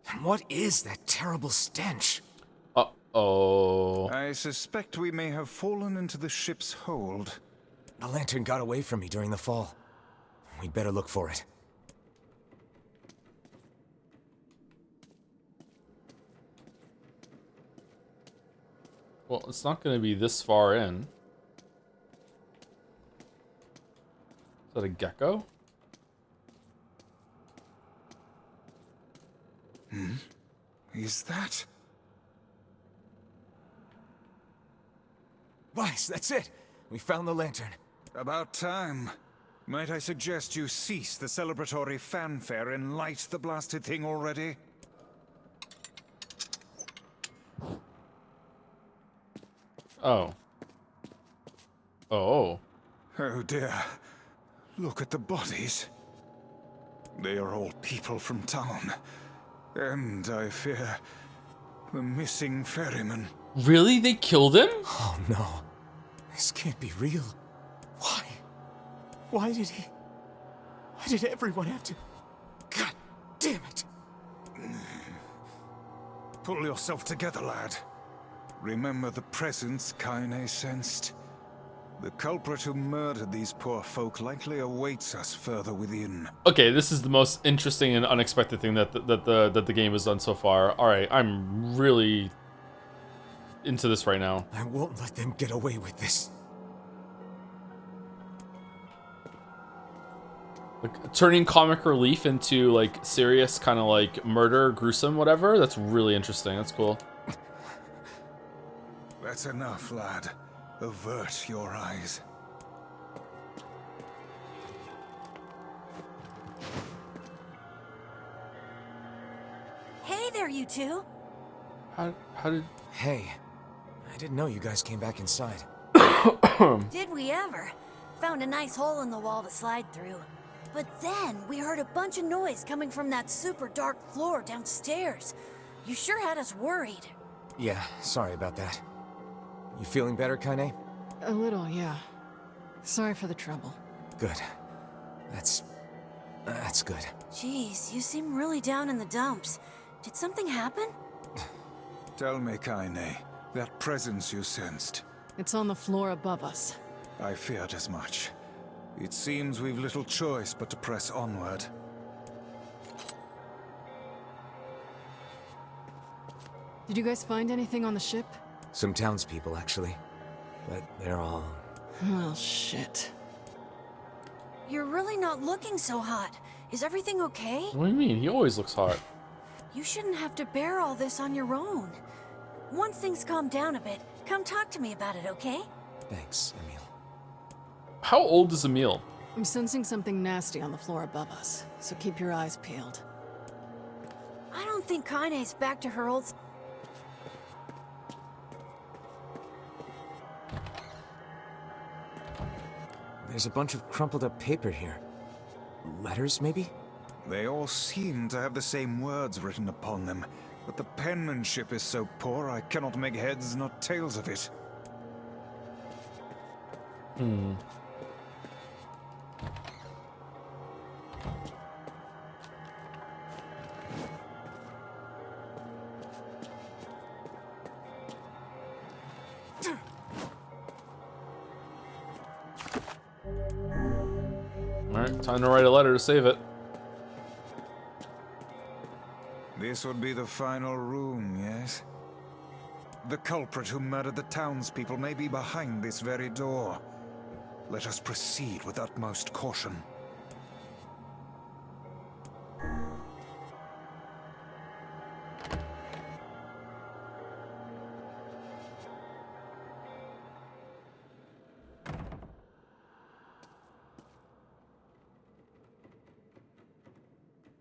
And what is that terrible stench? Uh-oh. I suspect we may have fallen into the ship's hold. The lantern got away from me during the fall. We'd better look for it. Well, it's not going to be this far in. Is that a gecko? Is that? Weiss, that's it! We found the lantern. About time. Might I suggest you cease the celebratory fanfare and light the blasted thing already? Oh. Oh. Oh dear. Look at the bodies. They are all people from town. And, I fear, the missing ferryman. Really? They killed him? Oh no. This can't be real. Why? Why did everyone have to... God damn it! Pull yourself together, lad. Remember the presence Kaine sensed. The culprit who murdered these poor folk likely awaits us further within. Okay, this is the most interesting and unexpected thing that the game has done so far. All right, I'm really into this right now. I won't let them get away with this. Like, turning comic relief into like serious kind of like murder, gruesome, whatever. That's really interesting. That's cool. That's enough, lad. Avert your eyes. Hey there, you two. How did... Hey, I didn't know you guys came back inside. Did we ever? Found a nice hole in the wall to slide through. But then we heard a bunch of noise coming from that super dark floor downstairs. You sure had us worried. Yeah, sorry about that. You feeling better, Kaine? A little, yeah. Sorry for the trouble. Good. That's good. Jeez, you seem really down in the dumps. Did something happen? Tell me, Kaine, that presence you sensed. It's on the floor above us. I feared as much. It seems we've little choice but to press onward. Did you guys find anything on the ship? Some townspeople, actually. But they're all... Well, shit. You're really not looking so hot. Is everything okay? What do you mean? He always looks hot. You shouldn't have to bear all this on your own. Once things calm down a bit, come talk to me about it, okay? Thanks, Emil. How old is Emil? I'm sensing something nasty on the floor above us, so keep your eyes peeled. I don't think Kaine's back to her old... There's a bunch of crumpled up paper here. Letters, maybe? They all seem to have the same words written upon them, but the penmanship is so poor I cannot make heads nor tails of it. Alright, time to write a letter to save it. This would be the final room, yes? The culprit who murdered the townspeople may be behind this very door. Let us proceed with utmost caution.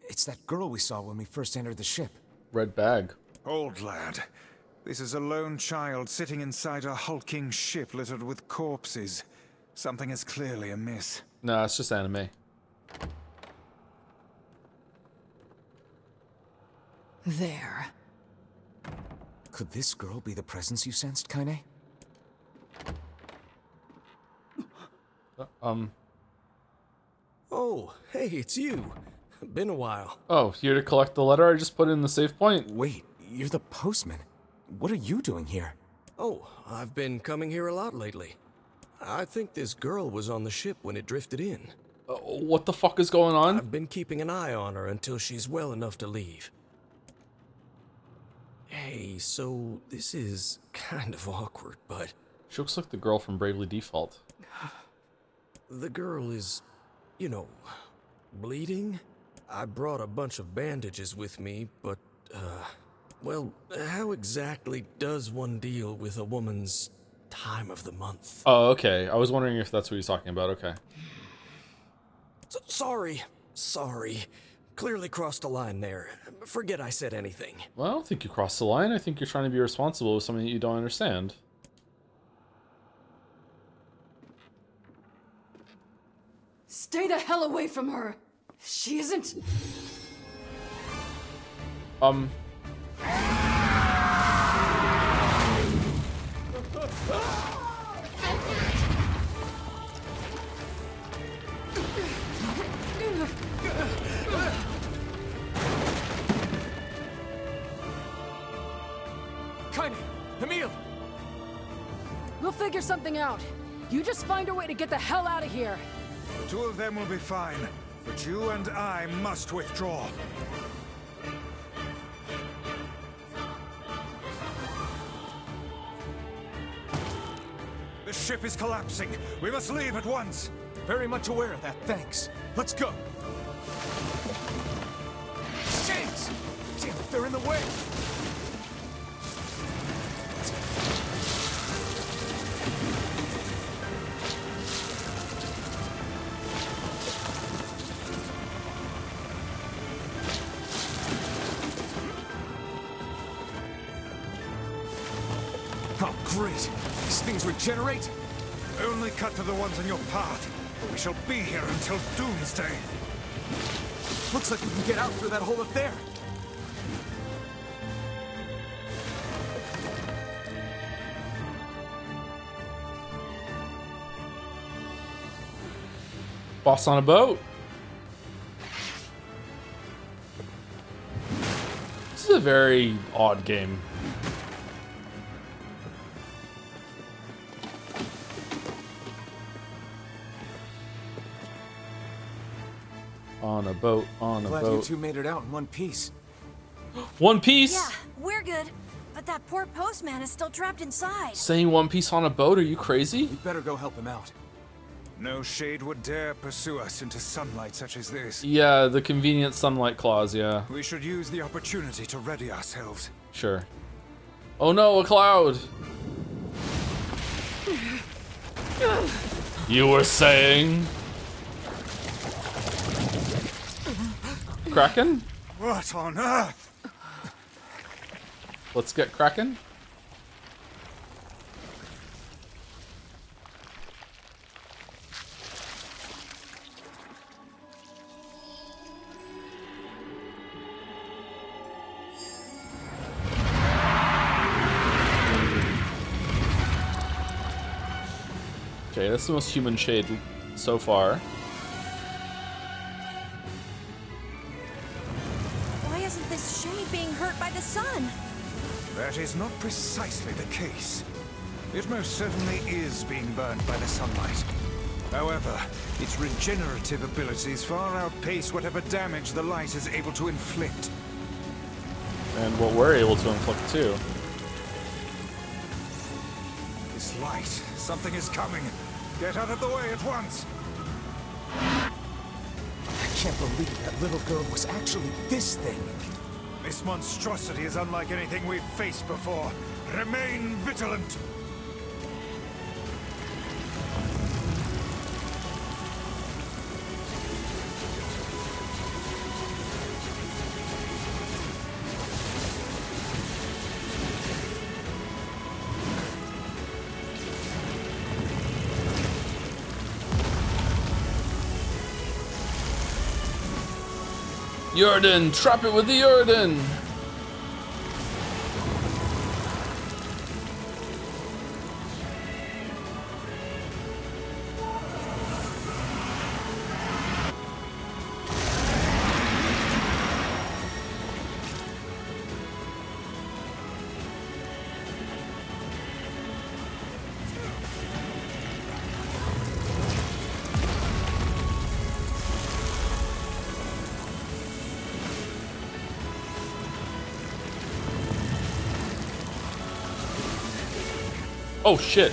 It's that girl we saw when we first entered the ship. Red bag. Old lad, this is a lone child sitting inside a hulking ship littered with corpses. Something is clearly amiss. Nah, it's just anime. There. Could this girl be the presence you sensed, Kaine? Oh, hey, it's you. Been a while. Oh, here to collect the letter I just put in the save point? Wait, you're the postman. What are you doing here? Oh, I've been coming here a lot lately. I think this girl was on the ship when it drifted in. What the fuck is going on? I've been keeping an eye on her until she's well enough to leave. Hey, so this is kind of awkward, but... She looks like the girl from Bravely Default. The girl is, you know, bleeding. I brought a bunch of bandages with me, but, well, how exactly does one deal with a woman's time of the month? Oh, okay. I was wondering if that's what he's talking about. Okay. Sorry. Clearly crossed a line there. Forget I said anything. Well, I don't think you crossed the line. I think you're trying to be responsible with something that you don't understand. Stay the hell away from her. She isn't... Emil! We'll figure something out. You just find a way to get the hell out of here. The two of them will be fine, but you and I must withdraw. The ship is collapsing. We must leave at once. Very much aware of that, thanks. Let's go. Shades! Damn it, they're in the way! Oh, great! These things regenerate? Only cut to the ones on your path. We shall be here until doomsday. Looks like we can get out through that hole up there. Boss on a boat. This is a very odd game. On a boat, on a Glad boat. you two made it out in one piece. One Piece? Yeah, we're good. But that poor postman is still trapped inside. Saying One Piece on a boat? Are you crazy? We better go help him out. No shade would dare pursue us into sunlight such as this. Yeah, the convenient sunlight clause, yeah. We should use the opportunity to ready ourselves. Sure. Oh no, a cloud! You were saying? Kraken? What on earth? Let's get Kraken. Okay, that's the most human shade so far. Why isn't this shade being hurt by the sun? That is not precisely the case. It most certainly is being burned by the sunlight. However, its regenerative abilities far outpace whatever damage the light is able to inflict. And what we're able to inflict too. This light, something is coming. Get out of the way at once. I can't believe that little girl was actually this thing. This monstrosity is unlike anything we've faced before. Remain vigilant. Jordan, trap it with the Jordan! Oh shit.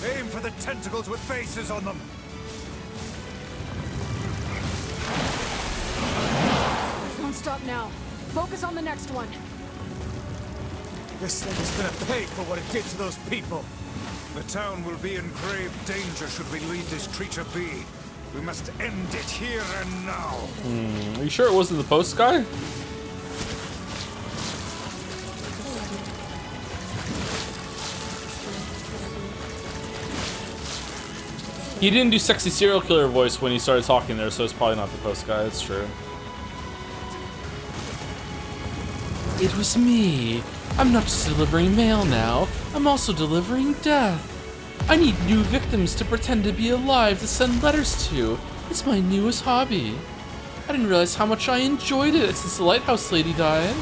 Aim for the tentacles with faces on them. Don't stop now. Focus on the next one. This thing is gonna pay for what it did to those people. The town will be in grave danger should we leave this creature be. We must end it here and now. Are you sure it wasn't the post guy? He didn't do sexy serial killer voice when he started talking there, so it's probably not the post guy. That's true. It was me. I'm not just delivering mail now, I'm also delivering death. I need new victims to pretend to be alive to send letters to. It's my newest hobby. I didn't realize how much I enjoyed it since the lighthouse lady died.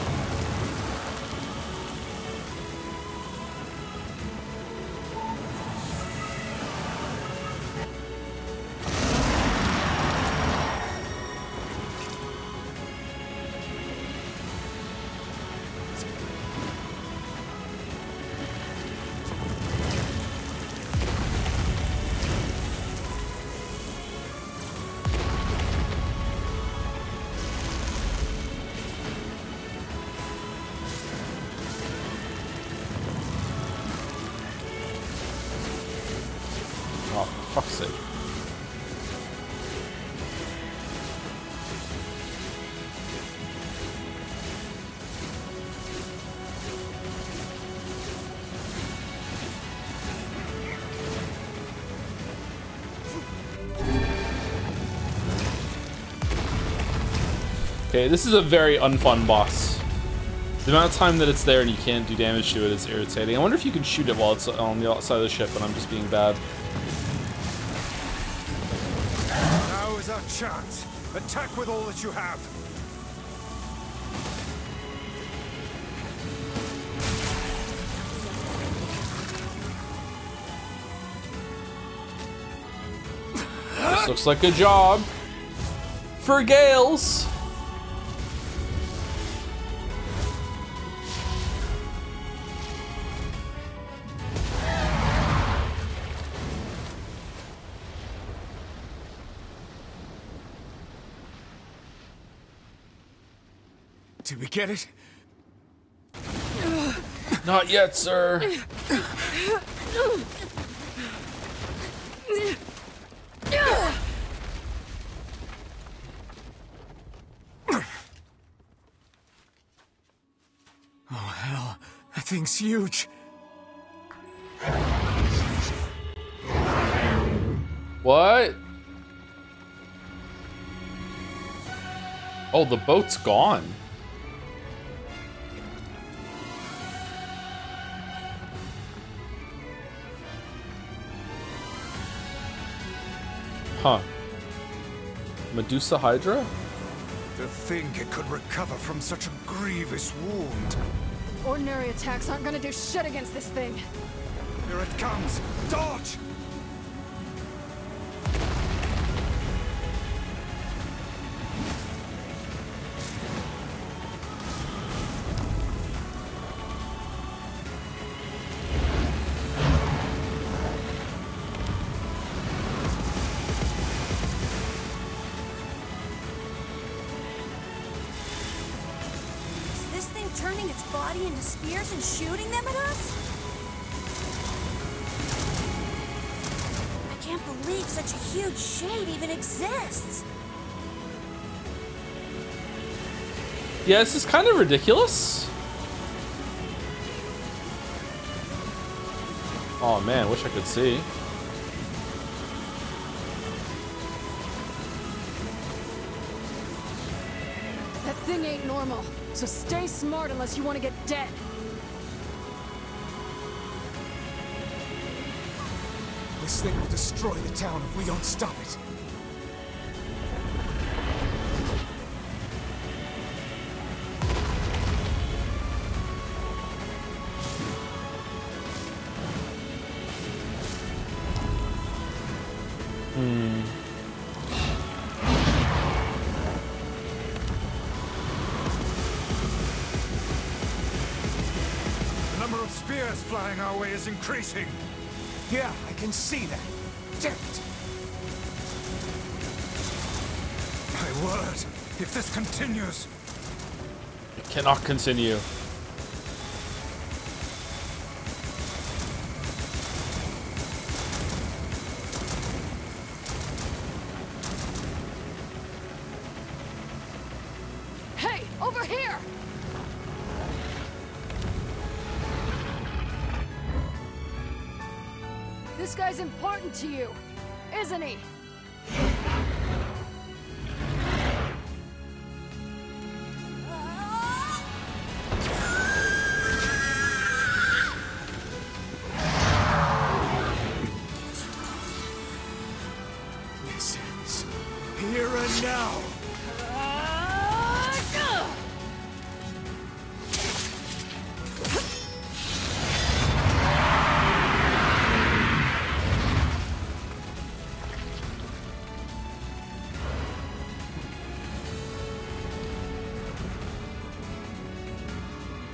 Oh, for fuck's sake. Okay, this is a very unfun boss. The amount of time that it's there and you can't do damage to it is irritating. I wonder if you can shoot it while it's on the outside of the ship and I'm just being bad. Now is our chance. Attack with all that you have. This looks like a job for Gales. Did we get it? Not yet, sir. Oh, hell. That thing's huge. What? Oh, the boat's gone. Huh. Medusa Hydra? To think it could recover from such a grievous wound. Ordinary attacks aren't gonna do shit against this thing. Here it comes! Dodge! Turning its body into spears and shooting them at us? I can't believe such a huge shade even exists. Yeah, this is kind of ridiculous. Oh man, wish I could see. That thing ain't normal. So stay smart unless you want to get dead. This thing will destroy the town if we don't stop it. of spears flying our way is increasing. Yeah, I can see that. Damn it! My word, if this continues... It cannot continue. Hey, over here! This guy's important to you, isn't he? This ends here and now.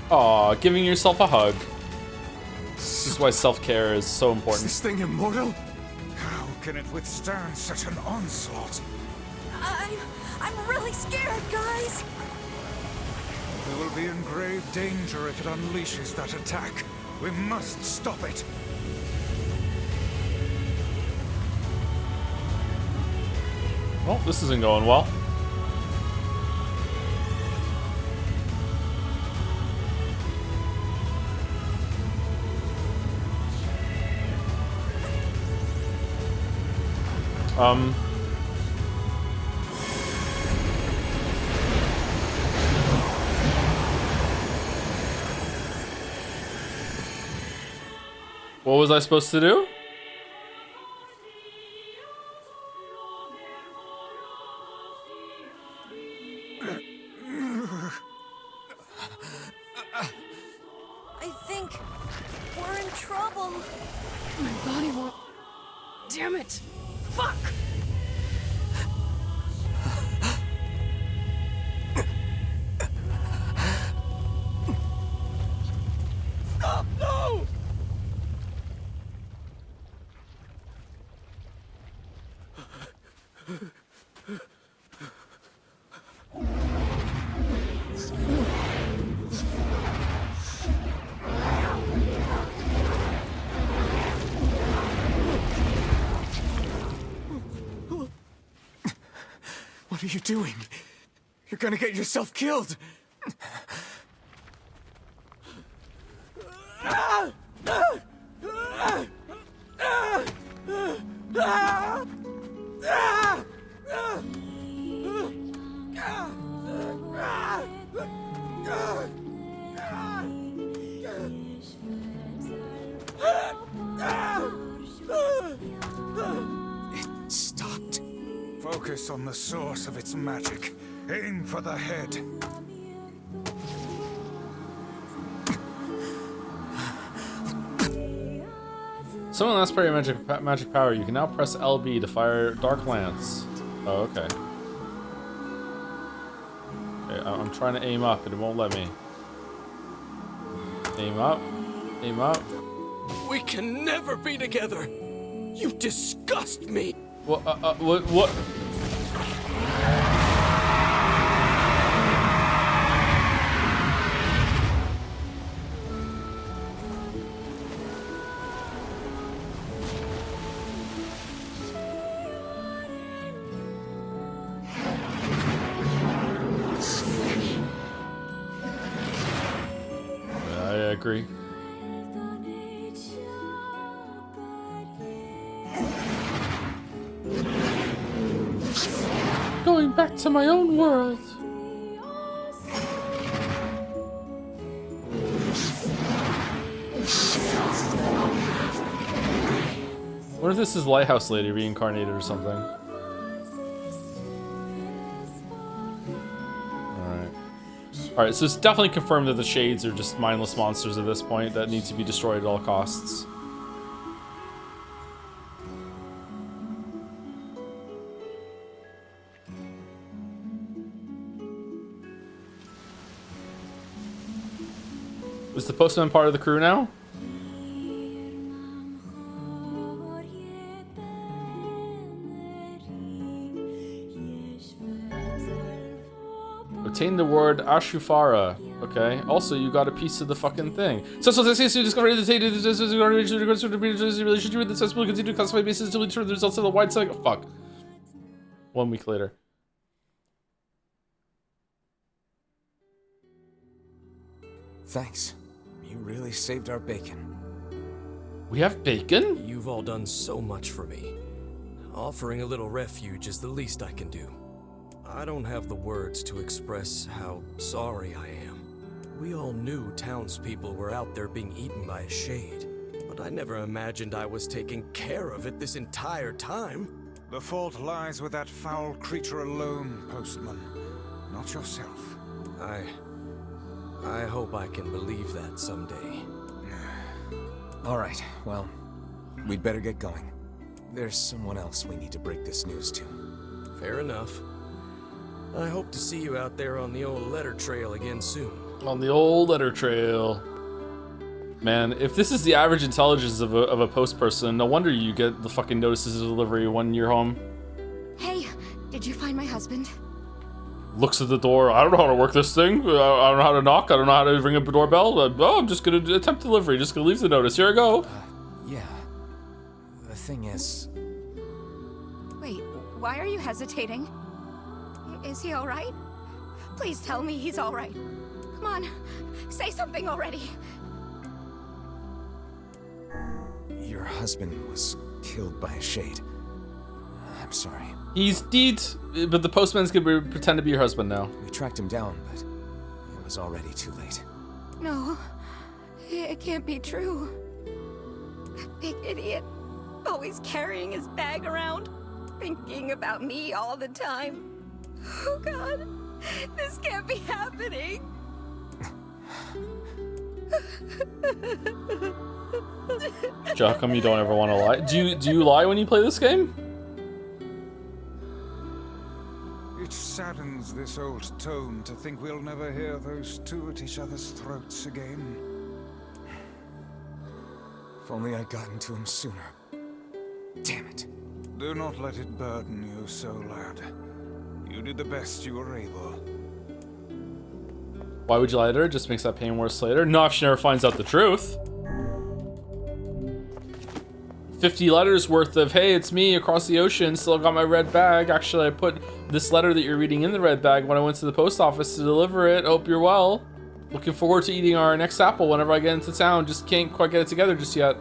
Aw, giving yourself a hug. This is why self-care is so important. Is this thing immortal? How can it withstand such an onslaught? I'm really scared, guys. We will be in grave danger if it unleashes that attack. We must stop it. Well, this isn't going well. What was I supposed to do? I think we're in trouble. My body won't... Damn it! Fuck! Stop! No! What are you doing? You're gonna get yourself killed. It stopped. Focus on the source of its magic. Aim for the head. Someone last part of your magic power. You can now press LB to fire Dark Lance. Oh, okay. Okay, I'm trying to aim up and it won't let me. Aim up. Aim up. We can never be together. You disgust me. What? I agree. Going back to my own world. What if this is Lighthouse Lady reincarnated or something? Alright, so it's definitely confirmed that the Shades are just mindless monsters at this point that need to be destroyed at all costs. Is the postman part of the crew now? Obtain the word Ashufara. Okay. Also, you got a piece of the fucking thing. So this is to discover the relationship with the suspect will continue to classify bases until we determine the results of the wide cycle. Fuck. 1 week later. Thanks. You really saved our bacon. We have bacon? You've all done so much for me. Offering a little refuge is the least I can do. I don't have the words to express how sorry I am. We all knew townspeople were out there being eaten by a shade, but I never imagined I was taking care of it this entire time. The fault lies with that foul creature alone, Postman. Not yourself. I hope I can believe that someday. All right, well, we'd better get going. There's someone else we need to break this news to. Fair enough. I hope to see you out there on the old letter trail again soon. On the old letter trail. Man, if this is the average intelligence of a post person, no wonder you get the fucking notices of delivery when you're home. Hey, did you find my husband? Looks at the door. I don't know how to work this thing. I don't know how to knock. I don't know how to ring up a doorbell. Oh, I'm just gonna attempt delivery. Just gonna leave the notice. Here I go. Yeah. The thing is... Wait, why are you hesitating? Is he all right? Please tell me he's all right. Come on, say something already. Your husband was killed by a shade. I'm sorry. He's dead, but the postman's gonna pretend to be your husband now. We tracked him down, but it was already too late. No, it can't be true. Big idiot, always carrying his bag around, thinking about me all the time. Oh God, this can't be happening. Joe, how come you don't ever want to lie? Do you lie when you play this game? It saddens this old tome to think we'll never hear those two at each other's throats again. If only I'd gotten to him sooner. Damn it. Do not let it burden you so, lad. You did the best you were able. Why would you lie to her? It just makes that pain worse later. Not if she never finds out the truth. 50 letters worth of, hey, it's me across the ocean, still got my red bag. Actually, I put this letter that you're reading in the red bag when I went to the post office to deliver it. Hope you're well. Looking forward to eating our next apple whenever I get into town. Just can't quite get it together just yet.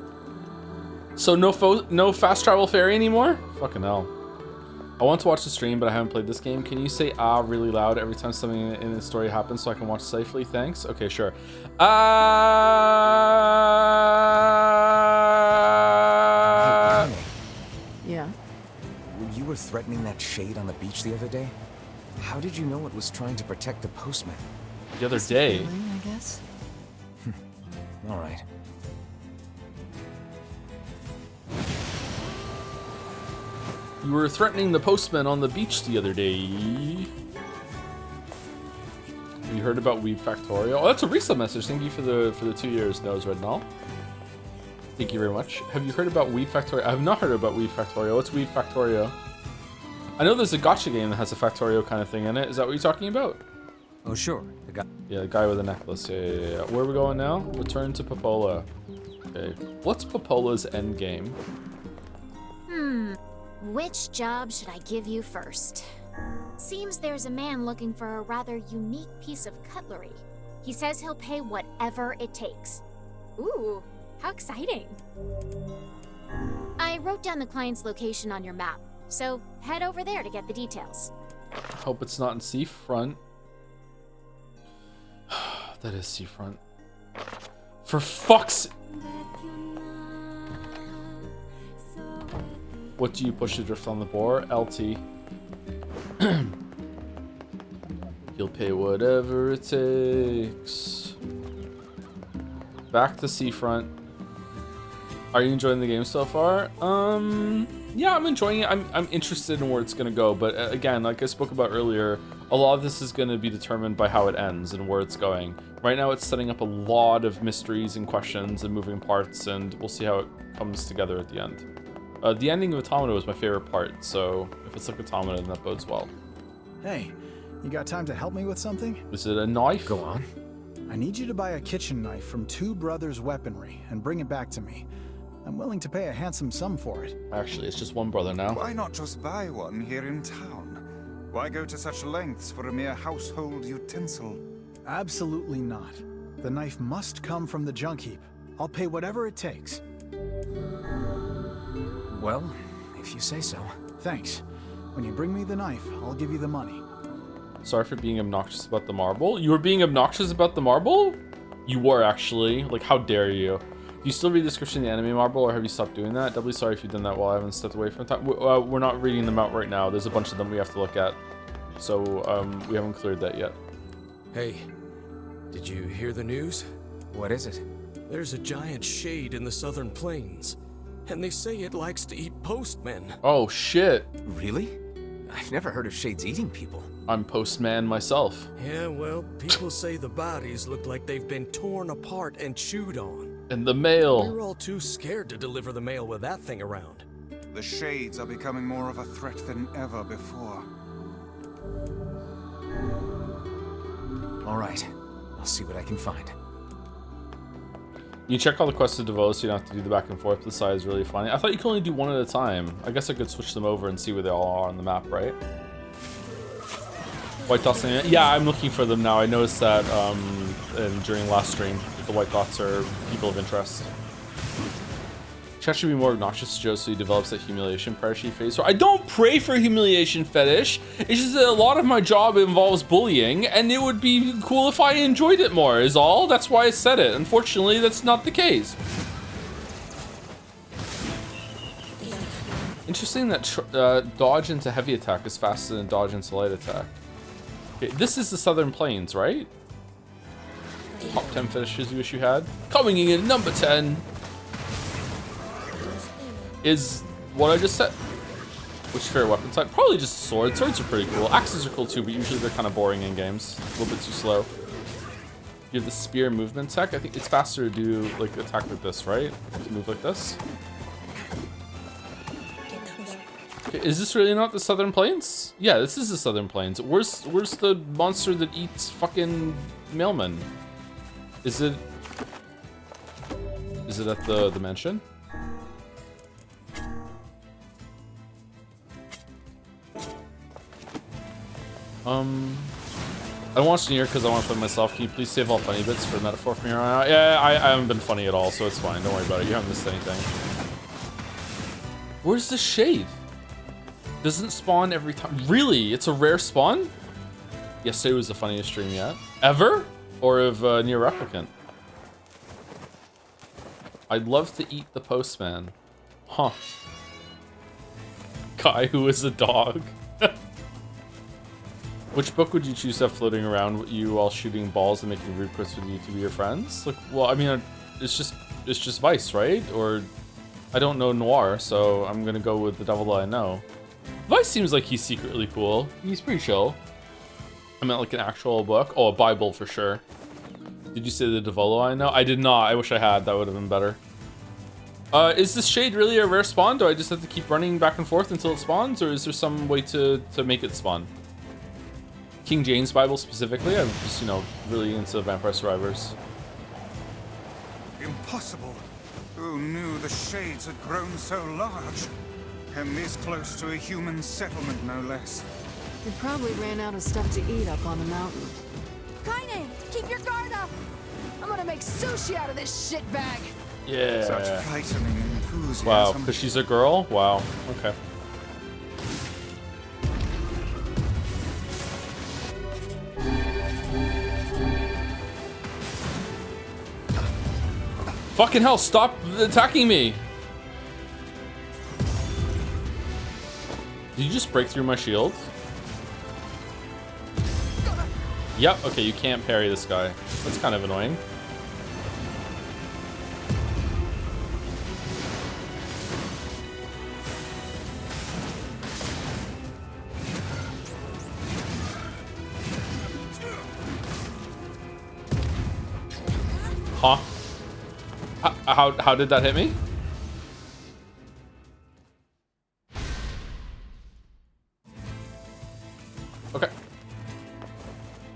So no fast travel ferry anymore? Fucking hell. I want to watch the stream, but I haven't played this game. Can you say ah really loud every time something in the story happens so I can watch safely? Thanks. Okay, sure. Yeah? You were threatening that shade on the beach the other day? How did you know it was trying to protect the postman? The other day? I guess. All right. You were threatening the postman on the beach the other day. You heard about Weed Factorio? Oh, that's a resub message. Thank you for the 2 years, Nose Red Null. Thank you very much. Have you heard about Weed Factorio? I have not heard about Weed Factorio. What's Weed Factorio? I know there's a gacha game that has a Factorio kind of thing in it. Is that what you're talking about? Oh, sure. Yeah, the guy with the necklace. Yeah. Where are we going now? Return to Popola. Okay. What's Popola's end game? Which job should I give you first? Seems there's a man looking for a rather unique piece of cutlery. He says he'll pay whatever it takes. Ooh, how exciting. I wrote down the client's location on your map, so head over there to get the details. Hope it's not in Seafront. That is Seafront. For fuck's... What do you push to drift on the board? LT. You'll pay whatever it takes. Back to Seafront. Are you enjoying the game so far? Yeah, I'm enjoying it. I'm interested in where it's gonna go, but again, like I spoke about earlier, a lot of this is going to be determined by how it ends and where it's going. Right now it's setting up a lot of mysteries and questions and moving parts, and we'll see how it comes together at the end. The ending of Automata was my favorite part, so if it's like Automata, then that bodes well. Hey, you got time to help me with something? Is it a knife? Go on. I need you to buy a kitchen knife from Two Brothers Weaponry and bring it back to me. I'm willing to pay a handsome sum for it. Actually, it's just one brother now. Why not just buy one here in town? Why go to such lengths for a mere household utensil? Absolutely not. The knife must come from the junk heap. I'll pay whatever it takes. Well, if you say so. Thanks. When you bring me the knife, I'll give you the money. Sorry for being obnoxious about the marble. You were being obnoxious about the marble? You were, actually. Like, how dare you? Do you still read the description of the anime marble, or have you stopped doing that? Doubly sorry if you've done that while I haven't stepped away from time. We're not reading them out right now. There's a bunch of them we have to look at. So, we haven't cleared that yet. Hey, did you hear the news? What is it? There's a giant shade in the southern plains, and they say it likes to eat postmen. Oh, shit. Really? I've never heard of shades eating people. I'm postman myself. Yeah, well, people say the bodies look like they've been torn apart and chewed on. And the mail. We're all too scared to deliver the mail with that thing around. The shades are becoming more of a threat than ever before. All right, I'll see what I can find. You check all the quests to devote, so you don't have to do the back and forth. The side is really funny. I thought you could only do one at a time. I guess I could switch them over and see where they all are on the map, right? White dots. Yeah, I'm looking for them now. I noticed that during last stream, the white dots are people of interest. Chat should be more obnoxious to Joe so he develops that humiliation fetish phase. So I don't pray for humiliation fetish. It's just that a lot of my job involves bullying, and it would be cool if I enjoyed it more, is all. That's why I said it. Unfortunately, that's not the case. Interesting that dodge into heavy attack is faster than dodge into light attack. Okay, this is the Southern Plains, right? Top 10 fetishes you wish you had. Coming in at number 10 is what I just said. Which favorite weapon type? Probably just swords. Swords are pretty cool. Axes are cool too, but usually they're kind of boring in games. A little bit too slow. You have the spear movement tech. I think it's faster to do like attack like this, right? To move like this. Okay, is this really not the Southern Plains? Yeah, this is the Southern Plains. Where's the monster that eats fucking mailmen? Is it at the mansion? I watched Nier because I want to play myself. Can you please save all funny bits for metaphor from here on out? Yeah, I haven't been funny at all, so it's fine. Don't worry about it. You haven't missed anything. Where's the shade? Doesn't spawn every time. Really? It's a rare spawn? Yesterday was the funniest stream yet. Ever? Or of Nier Replicant? I'd love to eat the postman. Huh. Guy who is a dog. Which book would you choose to have floating around with you while shooting balls and making rude quits with you to be your friends? Like, well, I mean, it's just Vice, right? Or I don't know Noir, so I'm gonna go with the devil that I know. Vice seems like he's secretly cool. He's pretty chill. I meant like an actual book. Oh, a Bible for sure. Did you say the Devolo I know? I did not. I wish I had. That would have been better. Is this shade really a rare spawn? Do I just have to keep running back and forth until it spawns? Or is there some way to make it spawn? King James Bible specifically? I'm just, you know, really into Vampire Survivors. Impossible. Who knew the shades had grown so large? And this close to a human settlement, no less. We probably ran out of stuff to eat up on the mountain. Kaine, keep your guard up! I'm gonna make sushi out of this shit bag! Yeah. Such frightening enthusiasm. Wow, because she's a girl? Wow, okay. Fucking hell, stop attacking me! Did you just break through my shield? Yep, okay, you can't parry this guy. That's kind of annoying. Huh? How did that hit me? Okay.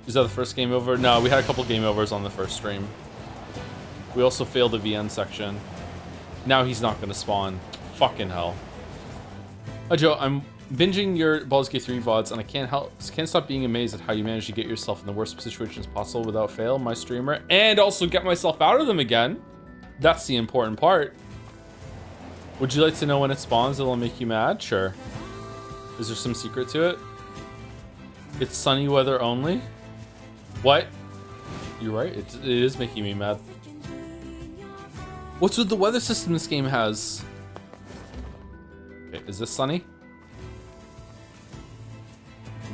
Is that the first game over? No, we had a couple game overs on the first stream. We also failed the VN section. Now he's not gonna spawn. Fucking hell. Joe, I'm binging your Baldur's Gate 3 VODs and I can't stop being amazed at how you manage to get yourself in the worst situations possible without fail, my streamer, and also get myself out of them again. That's the important part. Would you like to know when it spawns? It'll make you mad? Sure. Is there some secret to it? It's sunny weather only? What? You're right, it is making me mad. What's with the weather system this game has? Okay, is this sunny?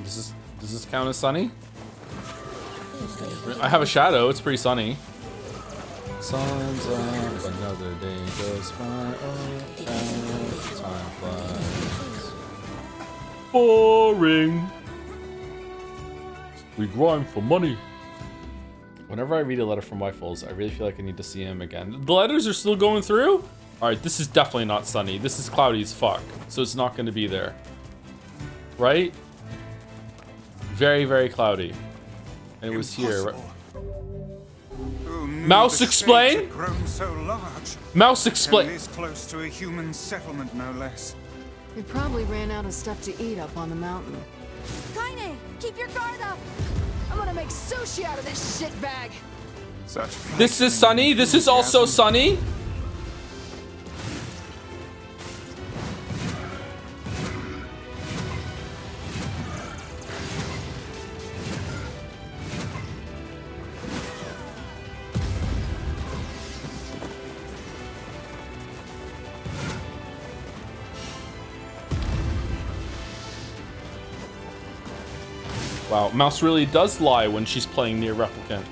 Does this count as sunny? I have a shadow, it's pretty sunny. Sun's up, another day goes by, oh, and time flies. Boring. We grind for money. Whenever I read a letter from Wyfels, I really feel like I need to see him again. The letters are still going through? Alright, this is definitely not sunny. This is cloudy as fuck. So it's not going to be there. Right? Very, very cloudy. And it was here. Right? Mouse explain? So large. Mouse explain. This close to a human settlement, no less. We probably ran out of stuff to eat up on the mountain. Kaine, keep your guard up. I'm gonna make sushi out of this shit bag. This is sunny. This is also sunny. Wow, Mouse really does lie when she's playing Nier Replicant.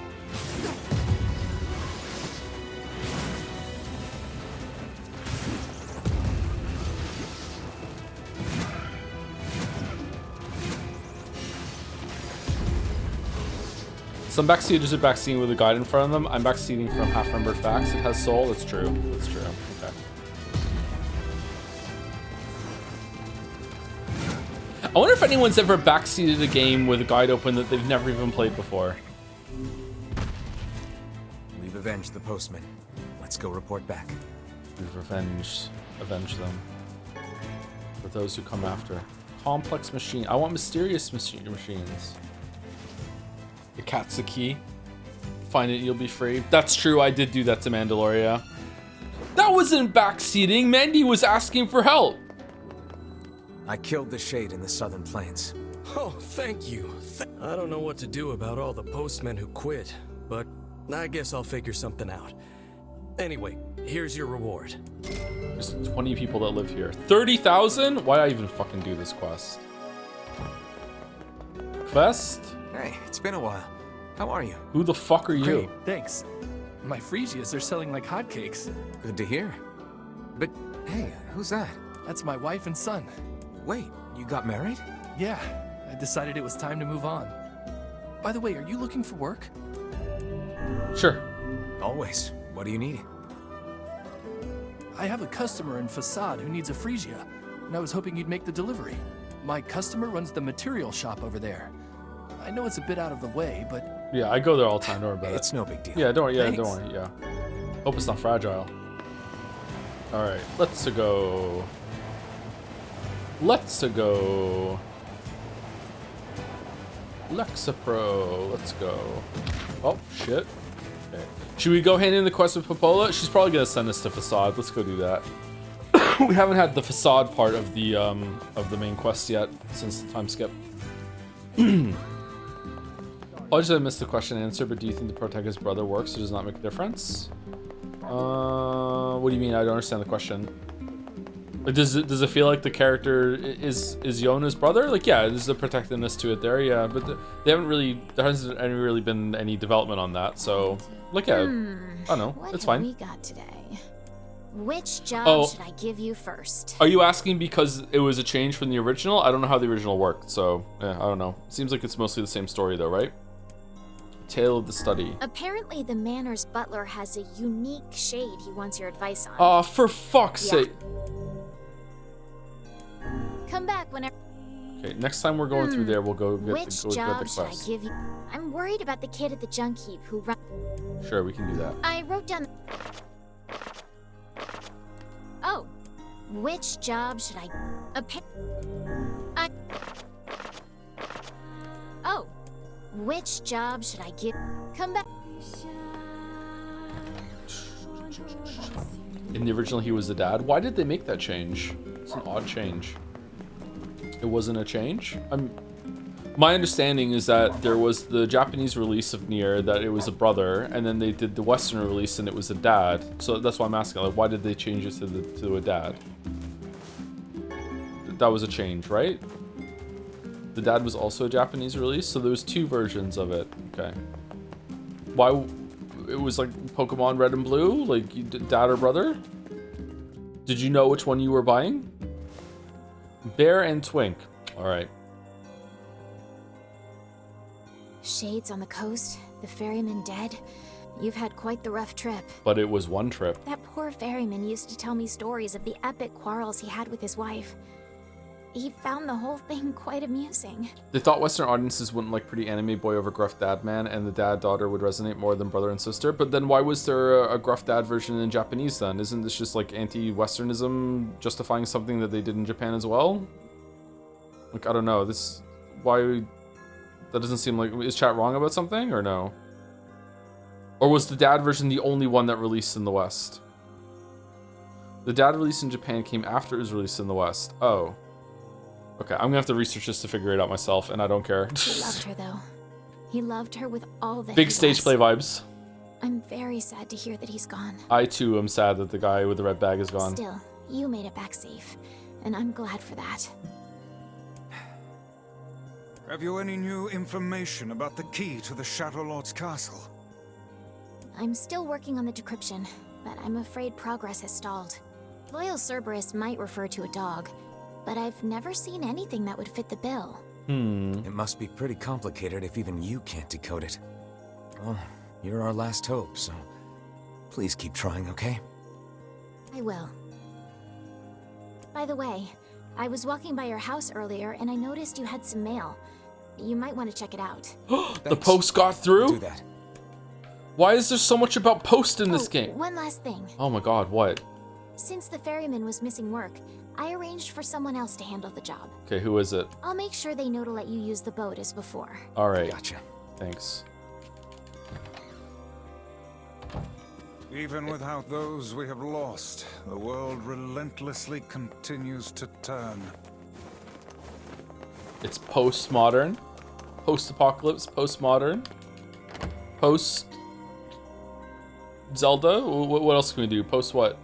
Some backseaters are backseating with a guide in front of them. I'm backseating from half-remembered facts. It has soul. That's true. That's true. Okay. I wonder if anyone's ever backseated a game with a guide open that they've never even played before. We've avenged the postman. Let's go report back. We've avenged them. For those who come after. Complex machine. I want mysterious machines. The cat's a key. Find it, you'll be free. That's true, I did do that to Mandalorian. That wasn't backseating. Mandy was asking for help. I killed the Shade in the Southern Plains. Oh, thank you. I don't know what to do about all the postmen who quit, but I guess I'll figure something out. Anyway, here's your reward. There's 20 people that live here. 30,000? Why'd I even fucking do this quest? Quest? Hey, it's been a while. How are you? Who the fuck are you? Great, thanks. My Fresias are selling like hotcakes. Good to hear. But, hey, who's that? That's my wife and son. Wait, you got married? Yeah, I decided it was time to move on. By the way, are you looking for work? Sure. Always. What do you need? I have a customer in Facade who needs a Fresia, and I was hoping you'd make the delivery. My customer runs the material shop over there. I know it's a bit out of the way, but... Yeah, I go there all the time, don't worry about it. It's no big deal. Yeah, don't worry, Thanks. don't worry, yeah. Hope it's not fragile. Alright, let's go. Let's go. Lexapro, let's go. Oh, shit. Okay. Should we go hand in the quest with Popola? She's probably gonna send us to Facade. Let's go do that. We haven't had the Facade part of the main quest yet since the time skip. Apologies I missed the question and answer, but do you think the protagonist's brother works or does not make a difference? What do you mean? I don't understand the question. Like, does it feel like the character is Yona's brother? Like, yeah, there's a protectiveness to it there, yeah, but there hasn't really been any development on that, so, like, yeah, I don't know, it's fine. What have we got today? Which job should I give you first? Are you asking because it was a change from the original? I don't know how the original worked, so, yeah, I don't know. Seems like it's mostly the same story, though, right? Tale of the study. Apparently, the manor's butler has a unique shade he wants your advice on. Oh, for fuck's sake. Come back whenever. Okay, next time we're going through there, we'll go get Which the job quest. should I give you? I'm worried about the kid at the junk heap who run. Sure, we can do that. I wrote down. Oh, which job should I? Oh, which job should I give? Come back. In the original, he was the dad. Why did they make that change? It's an odd change. It wasn't a change? My understanding is that there was the Japanese release of Nier, that it was a brother, and then they did the Western release and it was a dad. So that's why I'm asking, like, why did they change it to a dad? That was a change, right? The dad was also a Japanese release, so there was 2 versions of it. Okay. Why? It was like Pokemon Red and Blue, like dad or brother? Did you know which one you were buying? Bear and Twink. All right. Shades on the coast, the ferryman dead. You've had quite the rough trip. But it was one trip. That poor ferryman used to tell me stories of the epic quarrels he had with his wife. He found the whole thing quite amusing. They thought Western audiences wouldn't like pretty anime boy over gruff dad man, and the dad-daughter would resonate more than brother and sister. But then why was there a gruff dad version in Japanese then? Isn't this just like anti-Westernism justifying something that they did in Japan as well? Like, I don't know. Why... That doesn't seem like... Is chat wrong about something, or no? Or was the dad version the only one that released in the West? The dad release in Japan came after it was released in the West. Oh. Okay, I'm gonna have to research this to figure it out myself, and I don't care. He loved her, though. He loved her with all that Big he stage was. play vibes. I'm very sad to hear that he's gone. I, too, am sad that the guy with the red bag is gone. Still, you made it back safe, and I'm glad for that. Have you any new information about the key to the Shadow Lord's castle? I'm still working on the decryption, but I'm afraid progress has stalled. Loyal Cerberus might refer to a dog, but I've never seen anything that would fit the bill. It must be pretty complicated if even you can't decode it. Well, you're our last hope, so please keep trying, okay? I will. By the way, I was walking by your house earlier and I noticed you had some mail. You might want to check it out. The post got through? Do that. Why is there so much about post in this game? One last thing. Oh my god, what? Since the ferryman was missing work, I arranged for someone else to handle the job. Okay, who is it? I'll make sure they know to let you use the boat as before. Alright. Gotcha. Thanks. Even without those we have lost, the world relentlessly continues to turn. It's postmodern. Post-apocalypse, postmodern. Post... Zelda? What else can we do? Post what?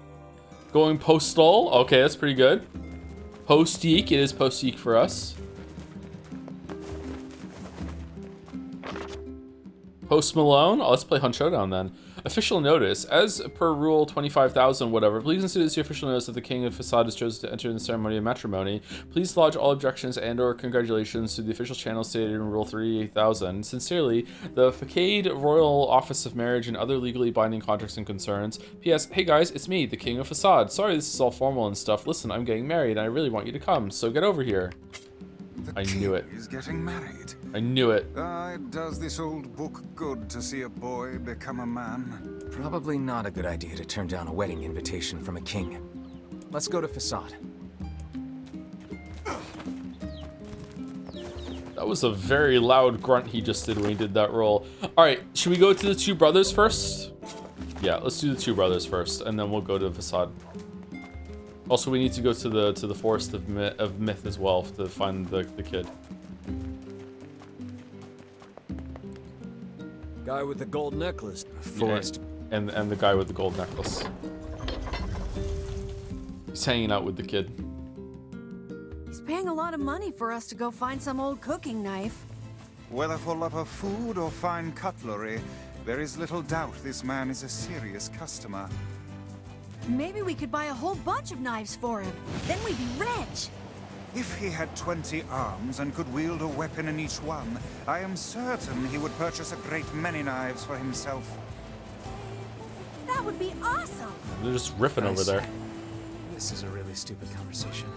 Going postal? Okay, that's pretty good. Post-yeek. It is post-yeek for us. Post Malone? Oh, let's play Hunt Showdown then. Official notice. As per Rule 25,000, whatever, please consider this the official notice that the King of Facade has chosen to enter in the ceremony of matrimony. Please lodge all objections and/or congratulations to the official channel stated in Rule 38,000. Sincerely, the Facade Royal Office of Marriage and other legally binding contracts and concerns. P.S. Hey guys, it's me, the King of Facade. Sorry this is all formal and stuff. Listen, I'm getting married and I really want you to come, so get over here. I knew it. He's getting married. I knew it. Does this old book good to see a boy become a man? Probably not a good idea to turn down a wedding invitation from a king. Let's go to Facade. That was a very loud grunt he just did when he did that roll. Alright, should we go to the two brothers first? Yeah, let's do the two brothers first, and then we'll go to Facade. Also, we need to go to the Forest of Myth as well to find the kid. Guy with the gold necklace. Forest. Yeah, and the guy with the gold necklace. He's hanging out with the kid. He's paying a lot of money for us to go find some old cooking knife. Whether for love of food or fine cutlery, there is little doubt this man is a serious customer. Maybe we could buy a whole bunch of knives for him. Then we'd be rich. If he had 20 arms and could wield a weapon in each one, I am certain he would purchase a great many knives for himself. That would be awesome! They're just riffing over there. This is a really stupid conversation.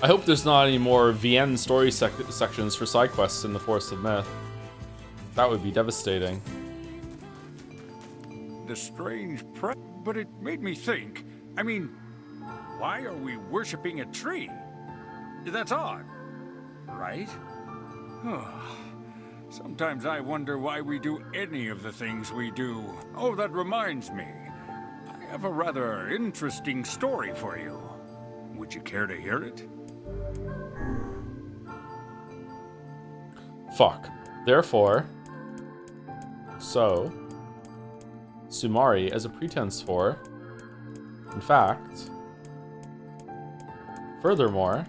I hope there's not any more VN story sections for side quests in the Forest of Myth. That would be devastating. The strange but it made me think. I mean, why are we worshipping a tree? That's odd, right? Sometimes I wonder why we do any of the things we do. Oh, that reminds me. I have a rather interesting story for you. Would you care to hear it? Fuck. Therefore, so, Sumari as a pretense for, in fact, furthermore,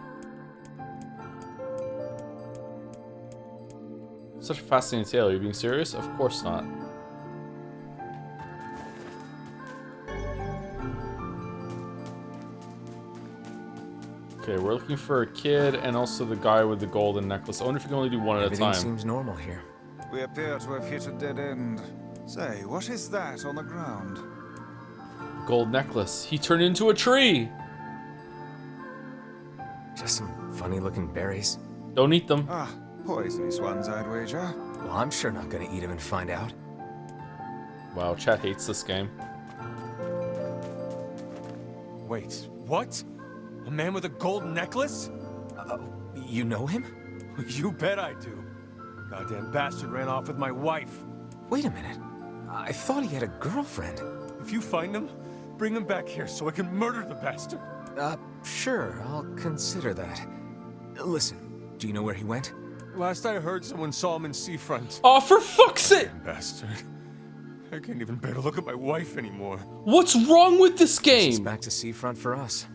such a fascinating tale. Are you being serious? Of course not. Okay, we're looking for a kid and also the guy with the golden necklace. I wonder if we can only do one at a time. Everything seems normal here. We appear to have hit a dead end. Say, what is that on the ground? Gold necklace. He turned into a tree! Just some funny-looking berries. Don't eat them. Ah, poisonous ones, I'd wager. Well, I'm sure not gonna eat them and find out. Wow, chat hates this game. Wait, what? A man with a gold necklace? You know him? You bet I do. Goddamn bastard ran off with my wife. Wait a minute. I thought he had a girlfriend. If you find him, bring him back here so I can murder the bastard. Sure, I'll consider that. Listen, do you know where he went? Last I heard, someone saw him in Seafront. Oh, for fuck's sake! Bastard. I can't even bear to look at my wife anymore. What's wrong with this game? She's back to Seafront for us.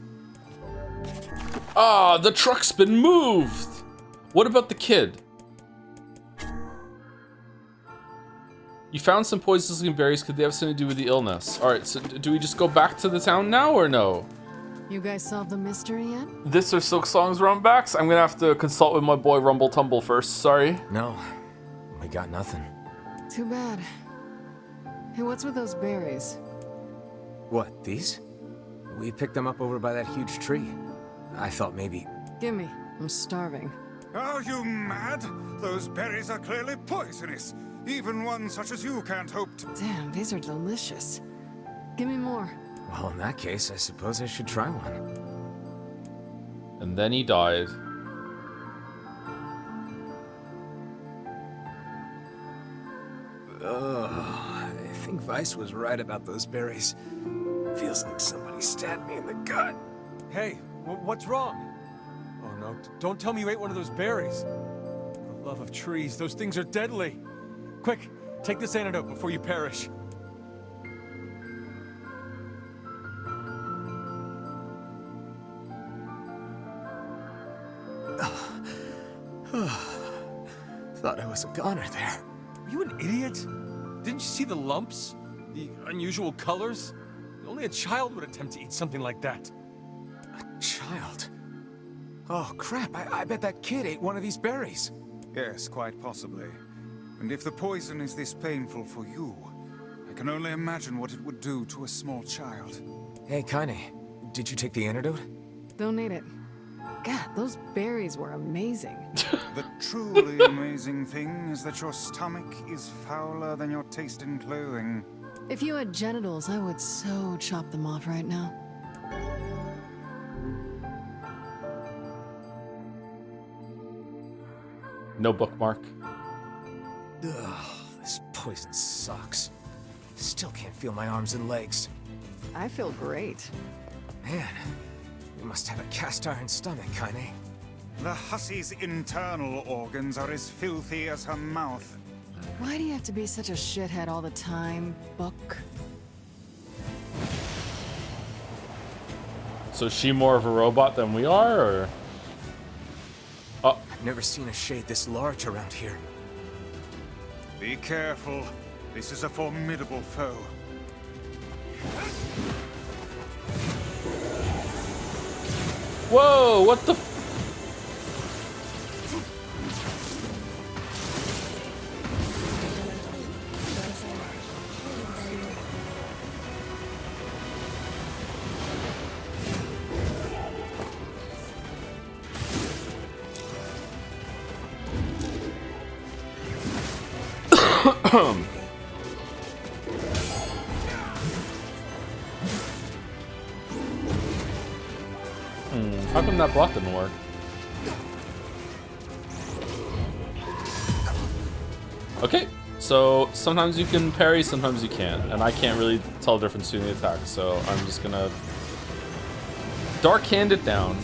Ah, the truck's been moved! What about the kid? You found some poisonous berries. Could they have something to do with the illness? Alright, so do we just go back to the town now or no? You guys solved the mystery yet? This or Silk Song's Rumbacks? I'm gonna have to consult with my boy Rumble Tumble first, sorry. No, we got nothing. Too bad. Hey, what's with those berries? What, these? We picked them up over by that huge tree. I thought maybe... Gimme. I'm starving. Are you mad? Those berries are clearly poisonous. Even one such as you can't hope to... Damn, these are delicious. Give me more. Well, in that case, I suppose I should try one. And then he died. I think Vice was right about those berries. Feels like somebody stabbed me in the gut. Hey, what's wrong? Oh no, don't tell me you ate one of those berries. For the love of trees, those things are deadly. Quick, take this antidote before you perish. Thought I was a goner there. Are you an idiot? Didn't you see the lumps? The unusual colors? Only a child would attempt to eat something like that. A child? Oh crap, I bet that kid ate one of these berries. Yes, quite possibly. And if the poison is this painful for you, I can only imagine what it would do to a small child. Hey, Kaine, did you take the antidote? Don't need it. God, those berries were amazing. The truly amazing thing is that your stomach is fouler than your taste in clothing. If you had genitals, I would so chop them off right now. No bookmark. Ugh, this poison sucks. Still can't feel my arms and legs. I feel great. Man, you must have a cast iron stomach, Kaine. The hussy's internal organs are as filthy as her mouth. Why do you have to be such a shithead all the time, Book? So is she more of a robot than we are, or? Oh. I've never seen a shade this large around here. Be careful. This is a formidable foe. Whoa, what the? How come that block didn't work? Okay, so sometimes you can parry, sometimes you can't, and I can't really tell the difference between the attacks, so I'm just gonna dark hand it down.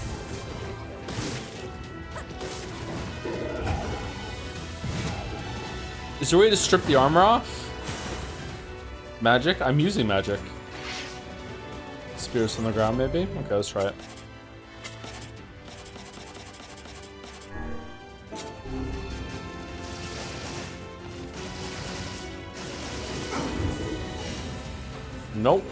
Is there a way to strip the armor off? Magic? I'm using magic. Spears on the ground, maybe? Okay, let's try it. Nope.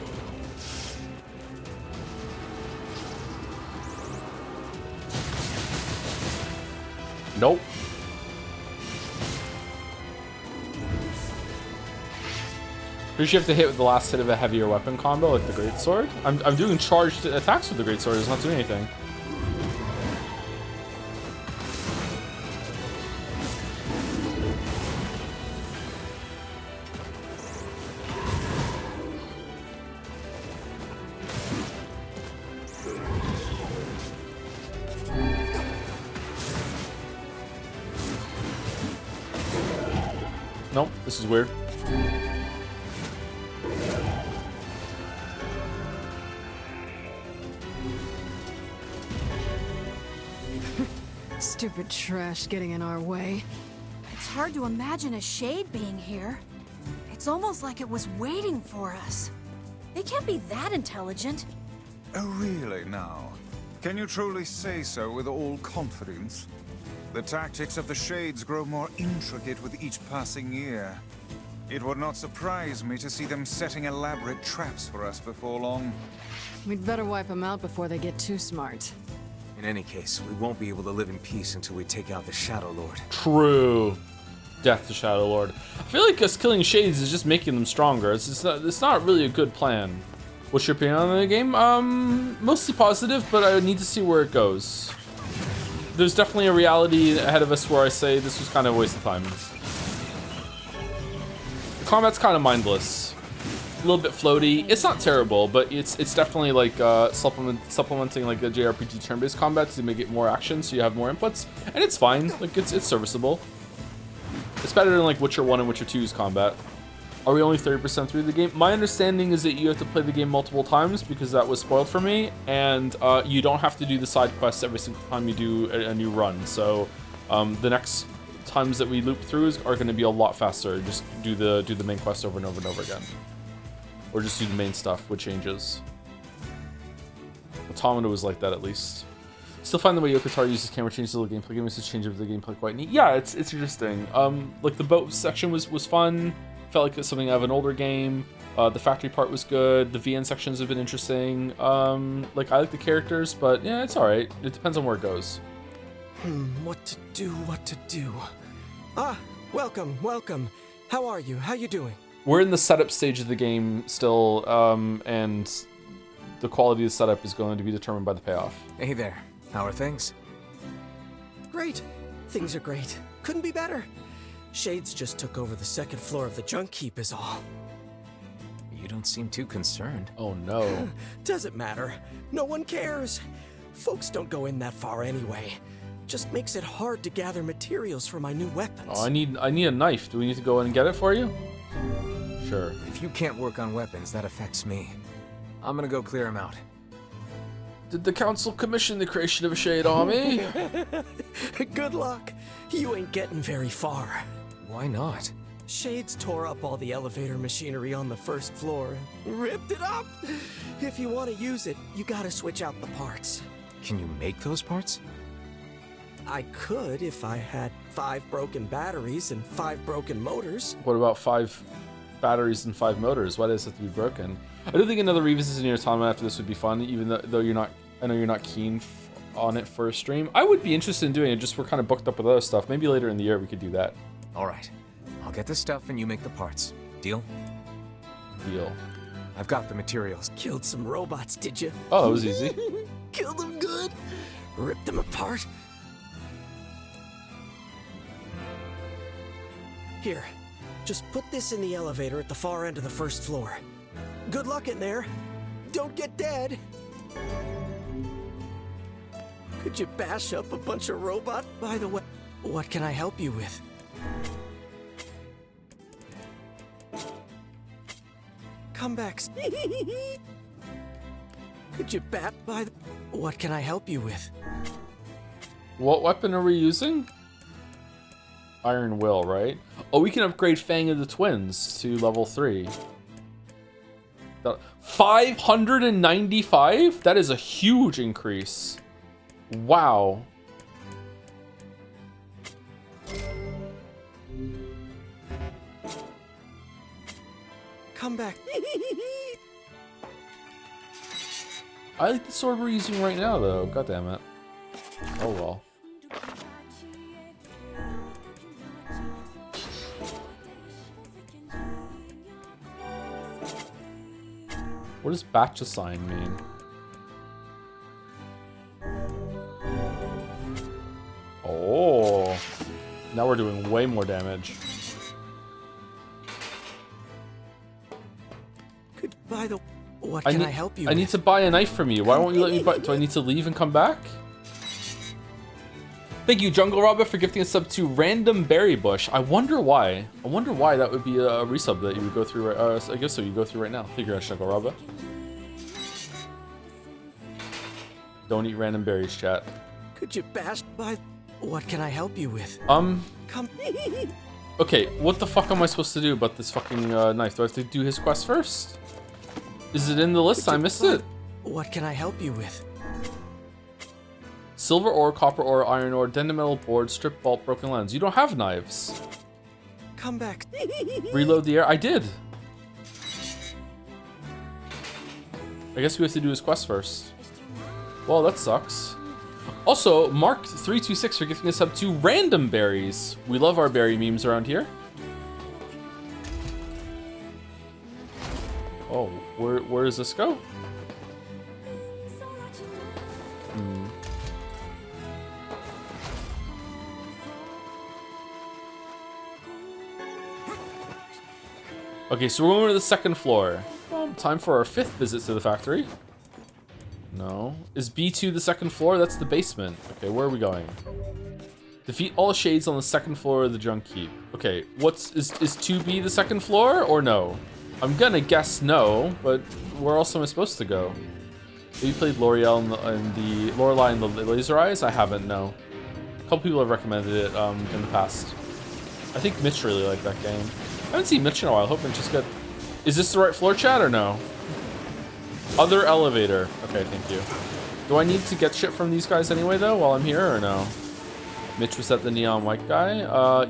Nope. Pretty sure you have to hit with the last hit of a heavier weapon combo, like the greatsword. I'm doing charged attacks with the greatsword. It's not doing anything. Nope, this is weird. Stupid trash getting in our way. It's hard to imagine a shade being here. It's almost like it was waiting for us. They can't be that intelligent. Oh, really now? Can you truly say so with all confidence? The tactics of the Shades grow more intricate with each passing year. It would not surprise me to see them setting elaborate traps for us before long. We'd better wipe them out before they get too smart. In any case, we won't be able to live in peace until we take out the Shadow Lord. True. Death to Shadow Lord. I feel like us killing Shades is just making them stronger. It's not really a good plan. What's your opinion on the game? Mostly positive, but I need to see where it goes. There's definitely a reality ahead of us where I say this was kind of a waste of time. The combat's kind of mindless. A little bit floaty. It's not terrible, but it's definitely like supplementing like the JRPG turn-based combat to make it more action, so you have more inputs. And it's fine. Like it's serviceable. It's better than like Witcher 1 and Witcher 2's combat. Are we only 30% through the game? My understanding is that you have to play the game multiple times because that was spoiled for me, and you don't have to do the side quests every single time you do a new run. So the next times that we loop through are going to be a lot faster. Just do the main quest over and over and over again, or just do the main stuff with changes. Automata was like that at least. Still find the way Yokotaro uses camera changes the gameplay. Game is to change up the gameplay quite neat. Yeah, it's interesting. Like the boat section was fun. Felt like it's something out of an older game. The factory part was good. The VN sections have been interesting. Like I like the characters, but yeah, it's all right. It depends on where it goes. What to do? Ah, welcome. How are you? How you doing? We're in the setup stage of the game still, and the quality of the setup is going to be determined by the payoff. Hey there. How are things? Great. Things are great. Couldn't be better. Shades just took over the second floor of the junk heap is all. You don't seem too concerned. Oh no. Doesn't matter. No one cares. Folks don't go in that far anyway. Just makes it hard to gather materials for my new weapons. Oh, I need a knife. Do we need to go in and get it for you? Sure. If you can't work on weapons, that affects me. I'm gonna go clear them out. Did the council commission the creation of a Shade army? Good luck. You ain't getting very far. Why not? Shades tore up all the elevator machinery on the first floor. Ripped it up! If you want to use it, you gotta switch out the parts. Can you make those parts? I could if I had 5 broken batteries and 5 broken motors. What about 5 batteries and 5 motors? Why does it have to be broken? I don't think another revisit in your Automata after this would be fun, even though you're not. I know you're not keen on it for a stream. I would be interested in doing it. Just we're kind of booked up with other stuff. Maybe later in the year we could do that. All right. I'll get the stuff and you make the parts. Deal? Deal. I've got the materials. Killed some robots, did you? Oh, that was easy. Killed them good. Ripped them apart. Here. Just put this in the elevator at the far end of the first floor. Good luck in there. Don't get dead. Could you bash up a bunch of robots? By the way, what can I help you with? Come back. Could you bat by the... What can I help you with? What weapon are we using? Iron Will, right? Oh, we can upgrade Fang of the Twins to level 3. 595? That is a huge increase. Wow. Come back. I like the sword we're using right now, though. God damn it. Oh well. What does batch assign mean? Oh, now we're doing way more damage. Goodbye. What can I help you? I need to buy a knife from you. Why won't you let me buy? Do I need to leave and come back? Thank you, Jungle Rabbit, for gifting a sub to Random Berry Bush. I wonder why. I wonder why that would be a resub that you would go through. I guess so. You go through right now. Figure out, Jungle Rabbit. Don't eat random berries, chat. Could you bash by? What can I help you with? Come. Okay, what the fuck am I supposed to do about this fucking knife? Do I have to do his quest first? Is it in the list? I missed it. What can I help you with? Silver ore, copper ore, iron ore, dendametal board, strip bolt, broken lens. You don't have knives. Come back. Reload the air. I did. I guess we have to do his quest first. Well, that sucks. Also, Mark326 for gifting us up to Random Berries. We love our berry memes around here. Oh, where does this go? Okay, so we're going to the second floor. Time for our 5th visit to the factory. No. Is B2 the second floor? That's the basement. Okay, where are we going? Defeat all shades on the second floor of the Junk Heap. Okay, is 2B the second floor or no? I'm gonna guess no, but where else am I supposed to go? Have you played L'Oreal and the Lorelei and the Laser Eyes? I haven't, no. A couple people have recommended it in the past. I think Mitch really liked that game. I haven't seen Mitch in a while. I hope Mitch is good. Is this the right floor, chat, or no? Other elevator. Okay, thank you. Do I need to get shit from these guys anyway, though, while I'm here, or no? Mitch was at the neon white guy.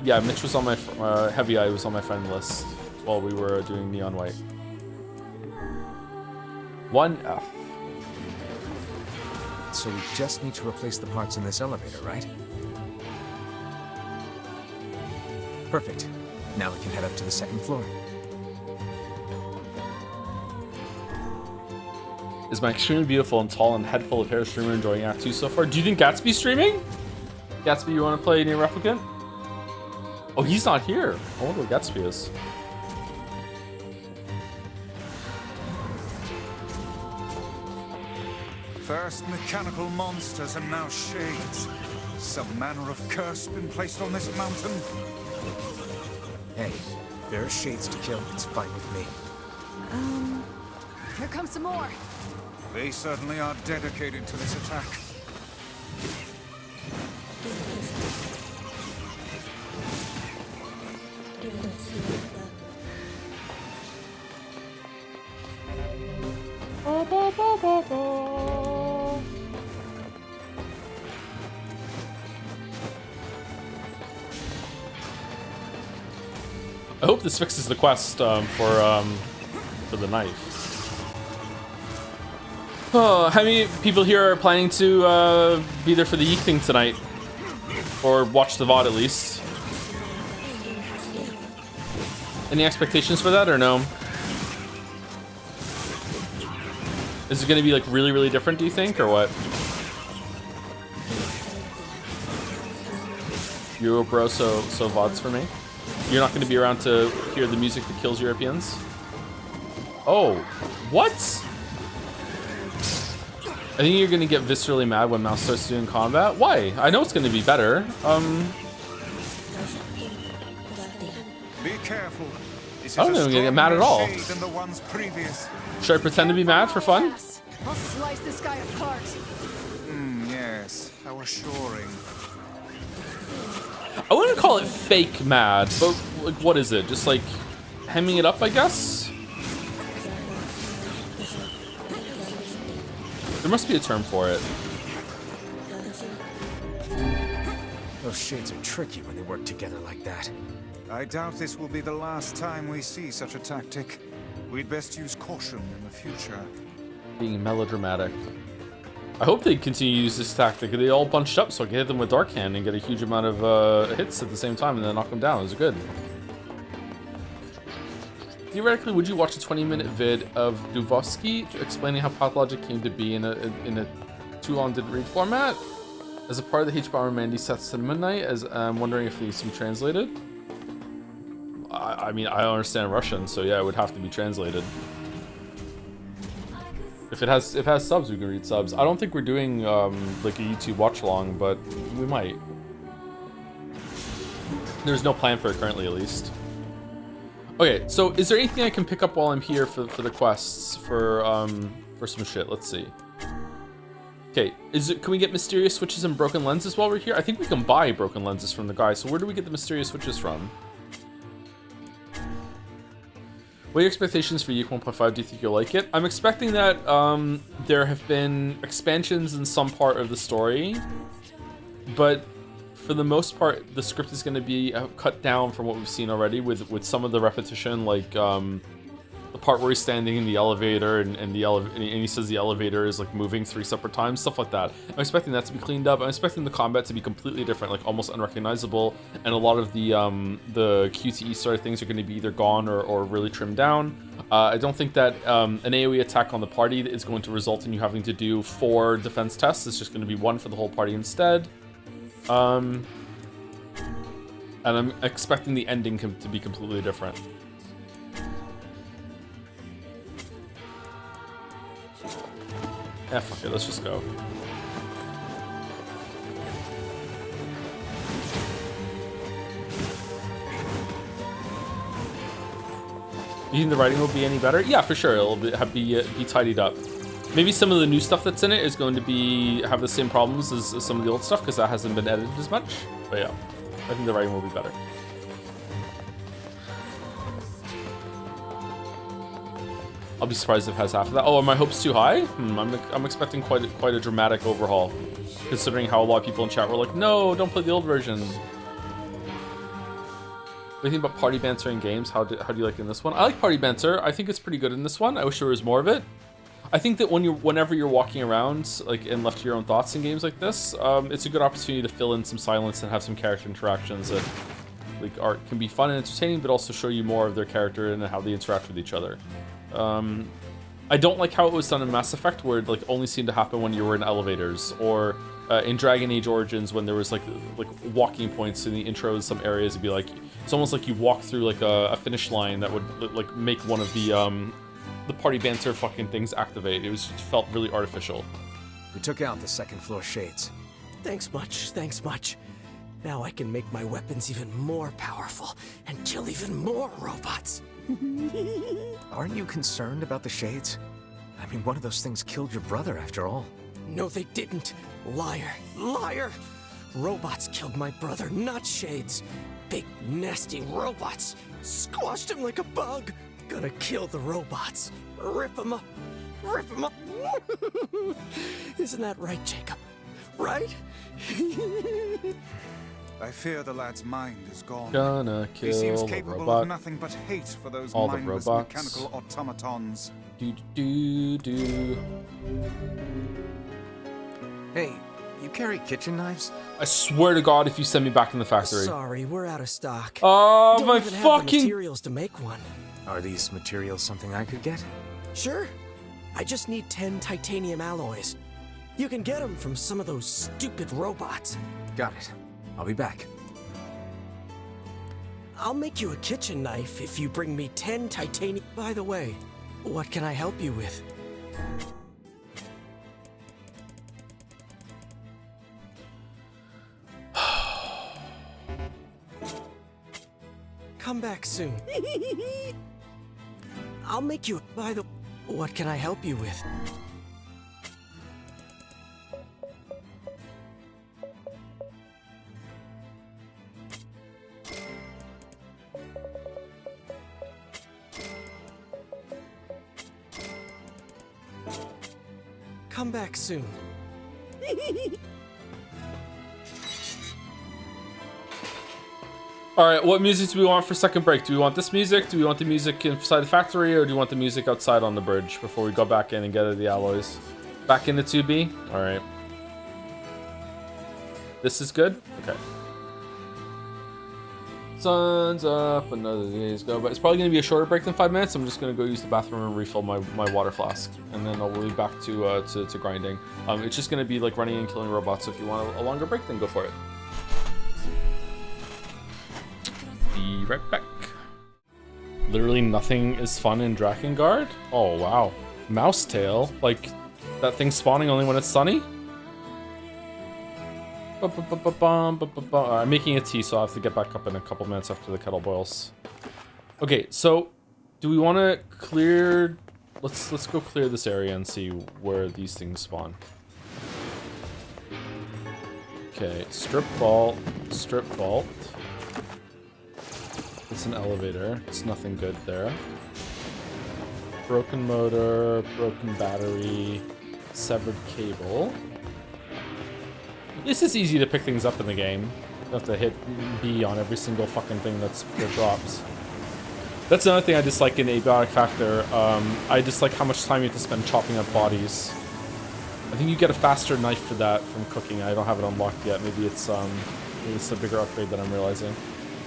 Yeah, Mitch was on my Heavy Eye was on my friend list while we were doing neon white. 1F. So we just need to replace the parts in this elevator, right? Perfect. Now we can head up to the second floor. Is my extremely beautiful and tall and head full of hair streamer enjoying Act 2 so far? Do you think Gatsby's streaming? Gatsby, you want to play Nier Replicant? Oh, he's not here. I wonder where Gatsby is. First mechanical monsters and now shades. Some manner of curse been placed on this mountain. Hey, there are shades to kill. It's fine with me. Here comes some more. They certainly are dedicated to this attack. I hope this fixes the quest for the knife. Oh, how many people here are planning to be there for the Yeek thing tonight? Or watch the VOD at least? Any expectations for that or no? Is it going to be like really, really different, do you think, or what? Euro bro, so VODs for me. You're not going to be around to hear the music that kills Europeans? Oh, what? I think you're going to get viscerally mad when Mouse starts doing combat. Why? I know it's going to be better. Be careful. This I don't think I'm going to get mad at all. than the ones previous. Should I pretend to be mad for fun? I'll slice this guy apart. Yes, how assuring. I wouldn't call it fake mad, but like, what is it? Just like hemming it up, I guess? There must be a term for it. Those shades are tricky when they work together like that. I doubt this will be the last time we see such a tactic. We'd best use caution in the future. Being melodramatic. I hope they continue to use this tactic. They all bunched up so I can hit them with Dark Hand and get a huge amount of hits at the same time and then knock them down. It was good. Theoretically, would you watch a 20-minute vid of Duvosky explaining how Pathologic came to be in a too long didn't read format? As a part of the H-Bomber Mandy Sets to Midnight, as I'm wondering if it needs to be translated? I mean, I don't understand Russian, so yeah, it would have to be translated. If it has subs, we can read subs. I don't think we're doing like a YouTube watch along, but we might. There's no plan for it currently, at least. Okay, so is there anything I can pick up while I'm here for the quests for some shit? Let's see. Okay, can we get mysterious switches and broken lenses while we're here? I think we can buy broken lenses from the guy. So where do we get the mysterious switches from? What are your expectations for Yeek 1.5? Do you think you'll like it? I'm expecting that there have been expansions in some part of the story, but for the most part, the script is going to be cut down from what we've seen already with some of the repetition, like the part where he's standing in the elevator and he says the elevator is like moving 3 separate times, stuff like that. I'm expecting that to be cleaned up. I'm expecting the combat to be completely different, like almost unrecognizable, and a lot of the QTE sort of things are going to be either gone or really trimmed down. I don't think that an AoE attack on the party is going to result in you having to do 4 defense tests. It's just going to be 1 for the whole party instead. And I'm expecting the ending to be completely different. Yeah, fuck it, let's just go. You think the writing will be any better? Yeah, for sure. It'll be tidied up. Maybe some of the new stuff that's in it is going to have the same problems as some of the old stuff because that hasn't been edited as much. But yeah, I think the writing will be better. I'll be surprised if it has half of that. Oh, are my hopes too high? I'm expecting quite a dramatic overhaul, considering how a lot of people in chat were like, no, don't play the old version. What do you think about party banter in games? How do you like it in this one? I like party banter. I think it's pretty good in this one. I wish there was more of it. I think that whenever you're walking around like and left to your own thoughts in games like this, it's a good opportunity to fill in some silence and have some character interactions that like can be fun and entertaining, but also show you more of their character and how they interact with each other. I don't like how it was done in Mass Effect, where it like only seemed to happen when you were in elevators, or in Dragon Age Origins when there was like walking points in the intro of some areas. It'd be like it's almost like you walk through like a finish line that would like make one of the party banter fucking things activate. It felt really artificial. We took out the second floor shades. Thanks much. Now I can make my weapons even more powerful and kill even more robots. Aren't you concerned about the shades? I mean, one of those things killed your brother after all. No, they didn't. Liar! Robots killed my brother, not shades. Big, nasty robots. Squashed him like a bug. Gonna kill the robots. Rip them up. Isn't that right, Jacob? Right? I fear the lad's mind is gone. Gonna kill he seems the capable robot. of nothing but hate for those All mindless the robots. mechanical automatons. Hey, you carry kitchen knives? I swear to God, if you send me back in the factory. Sorry, we're out of stock. Oh, Don't my even have fucking the materials to make one. Are these materials something I could get? Sure. I just need 10 titanium alloys. You can get them from some of those stupid robots. Got it. I'll be back. I'll make you a kitchen knife if you bring me 10 titanium. By the way, what can I help you with? Come back soon. I'll make you. By the. What can I help you with? Come back soon. All right, what music do we want for second break? Do we want this music? Do we want the music inside the factory, or do you want the music outside on the bridge before we go back in and gather the alloys? Back into 2B? All right. This is good? Okay. Sun's up, another day's go, but it's probably gonna be a shorter break than 5 minutes. I'm just gonna go use the bathroom and refill my water flask, and then I'll be back to grinding. It's just gonna be like running and killing robots. So if you want a longer break, then go for it. Be right back. Literally nothing is fun in Drakengard? Oh wow. Mousetail? Like that thing spawning only when it's sunny? I'm making a tea, so I'll have to get back up in a couple minutes after the kettle boils. Okay, so do we want to clear? Let's go clear this area and see where these things spawn. Okay, strip vault, strip vault. It's an elevator. It's nothing good there. Broken motor, broken battery, severed cable. This is easy to pick things up in the game. You have to hit B on every single fucking thing that drops. That's another thing I dislike in Abiotic Factor. I dislike how much time you have to spend chopping up bodies. I think you get a faster knife for that from cooking. I don't have it unlocked yet. Maybe it's a bigger upgrade that I'm realizing.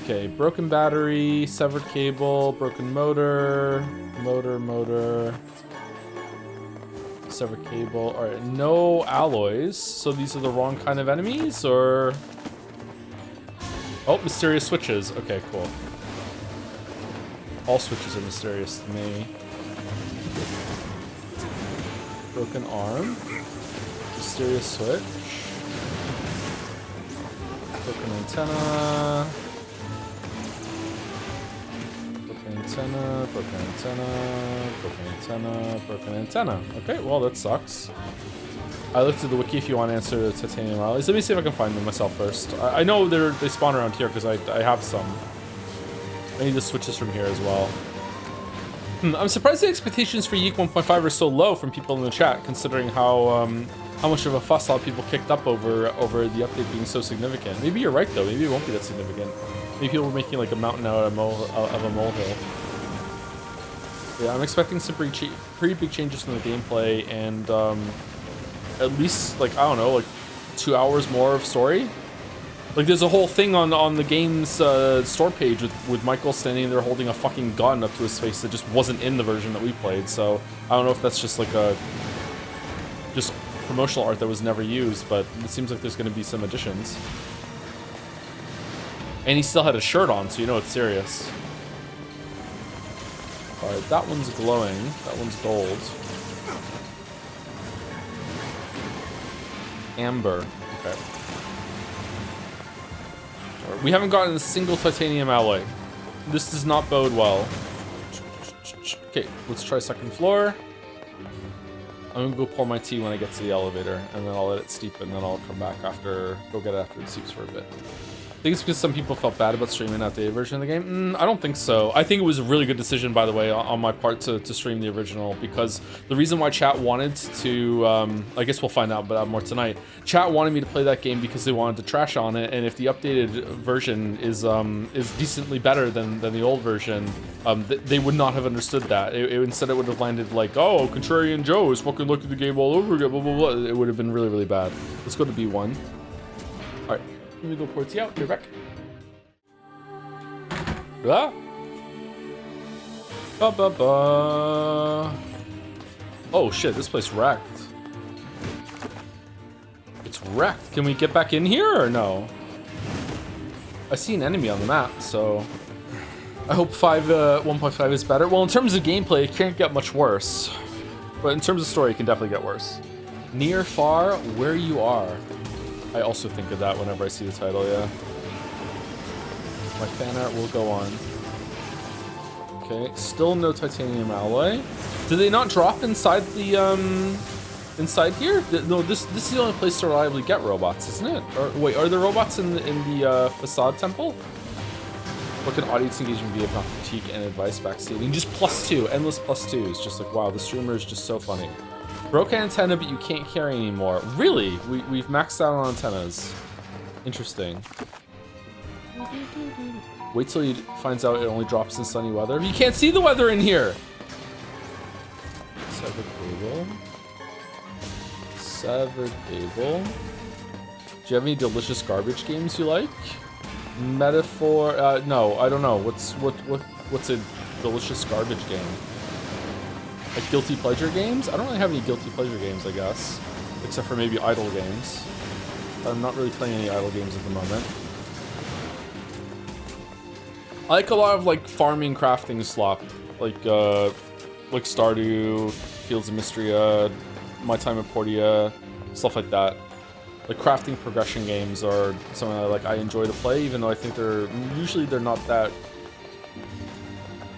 Okay, broken battery, severed cable, broken motor, motor. Severed cable. All right, no alloys. So these are the wrong kind of enemies, or? Oh, mysterious switches. Okay, cool. All switches are mysterious to me. Broken arm. Mysterious switch. Broken antenna. Broken antenna. Okay, well that sucks. I looked at the wiki if you want to answer the titanium alloys. Let me see if I can find them myself first. I know they spawn around here because I have some. I need the switches from here as well. I'm surprised the expectations for Yeek 1.5 are so low from people in the chat, considering how much of a fuss a lot of people kicked up over the update being so significant. Maybe you're right though. Maybe it won't be that significant. Maybe people were making like a mountain out of a molehill. Yeah, I'm expecting some pretty big changes from the gameplay, and at least like, I don't know, like 2 hours more of story. Like there's a whole thing on the game's store page with Michael standing there holding a fucking gun up to his face that just wasn't in the version that we played. So I don't know if that's just like just promotional art that was never used, but it seems like there's going to be some additions. And he still had a shirt on, so you know it's serious. Alright, that one's glowing. That one's gold. Amber. Okay. Right, we haven't gotten a single titanium alloy. This does not bode well. Okay, let's try second floor. I'm gonna go pour my tea when I get to the elevator, and then I'll let it steep, and then I'll come back after, go get it after it steeps for a bit. I think it's because some people felt bad about streaming that the version of the game. I don't think so. I think it was a really good decision, by the way, on my part to stream the original, because the reason why chat wanted to, I guess we'll find out more tonight. Chat wanted me to play that game because they wanted to trash on it, and if the updated version is decently better than the old version, they would not have understood that. Instead, it would have landed like, oh, Contrarian Joe is fucking looking at the game all over again, blah, blah, blah. It would have been really, really bad. Let's go to B1. All right. Let me go pour tea out. You're back. Ah. Oh shit, this place wrecked. It's wrecked. Can we get back in here or no? I see an enemy on the map, so I hope 1.5 is better. Well, in terms of gameplay, it can't get much worse. But in terms of story, it can definitely get worse. Near, far, where you are. I also think of that whenever I see the title, yeah. My fan art will go on. Okay, still no titanium alloy. Did they not drop inside the, inside here? No, this is the only place to reliably get robots, isn't it? Or wait, are there robots in the Facade temple? Look at audience engagement via critique and advice backstating. Just +2, endless +2s. Just like, wow, the streamer is just so funny. Broken antenna, but you can't carry anymore. Really? We've maxed out on antennas. Interesting. Wait till he finds out it only drops in sunny weather. You can't see the weather in here! Severed cable. Severed cable. Do you have any delicious garbage games you like? Metaphor, no, I don't know. What's a delicious garbage game? Like guilty pleasure games? I don't really have any guilty pleasure games, I guess. Except for maybe idle games. I'm not really playing any idle games at the moment. I like a lot of like farming crafting slop. Like Stardew, Fields of Mystria, My Time at Portia, stuff like that. Like crafting progression games are something I enjoy to play, even though I think they're not that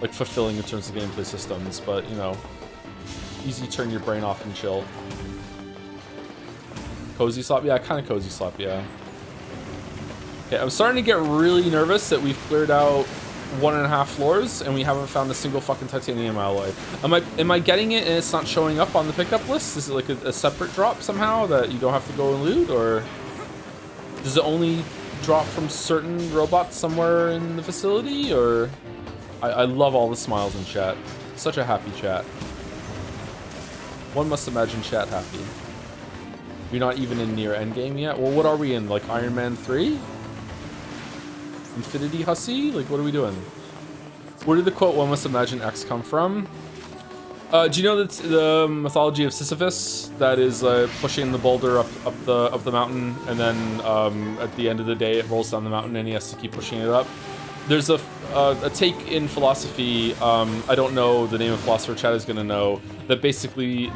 like fulfilling in terms of gameplay systems, but you know, easy to turn your brain off and chill. Cozy slop, yeah, kind of cozy slop, yeah. Okay, I'm starting to get really nervous that we've cleared out 1.5 floors and we haven't found a single fucking titanium alloy. Am I getting it and it's not showing up on the pickup list? Is it like a separate drop somehow that you don't have to go and loot, or does it only drop from certain robots somewhere in the facility? Or I love all the smiles in chat. Such a happy chat. One must imagine chat happy. You're not even in Nier Endgame yet? Well, what are we in? Like Iron Man 3? Infinity Hussy? Like, what are we doing? Where did the quote, "One must imagine X" come from? Do you know that the mythology of Sisyphus? That is pushing the boulder up the mountain, and then at the end of the day, it rolls down the mountain, and he has to keep pushing it up. There's a take in philosophy. I don't know the name of philosopher. Chad is gonna know that basically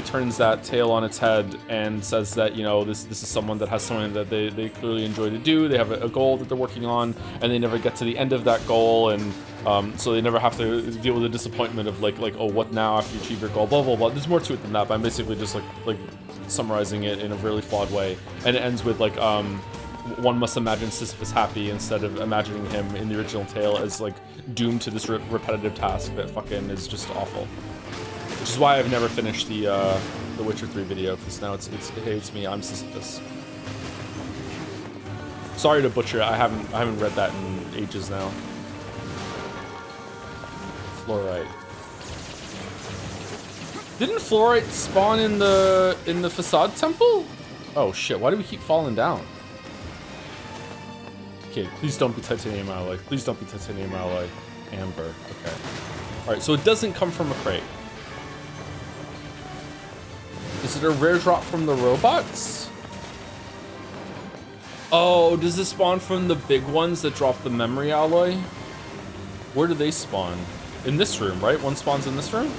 turns that tale on its head and says that, you know, this is someone that has something that they clearly enjoy to do. They have a goal that they're working on, and they never get to the end of that goal, and so they never have to deal with the disappointment of like oh, what now after you achieve your goal, blah blah blah. There's more to it than that, but I'm basically just like summarizing it in a really flawed way, and it ends with like one must imagine Sisyphus happy instead of imagining him in the original tale as like doomed to this repetitive task that fucking is just awful. Which is why I've never finished the Witcher 3 video, because now it hates me. I'm Sisyphus. Sorry to butcher it. I haven't read that in ages now. Fluorite. Didn't fluorite spawn in the Facade temple? Oh shit! Why do we keep falling down? Okay, please don't be titanium alloy. Please don't be titanium alloy. Amber. Okay. All right. So it doesn't come from a crate. Is it a rare drop from the robots? Oh, does it spawn from the big ones that drop the memory alloy? Where do they spawn? In this room, right? One spawns in this room?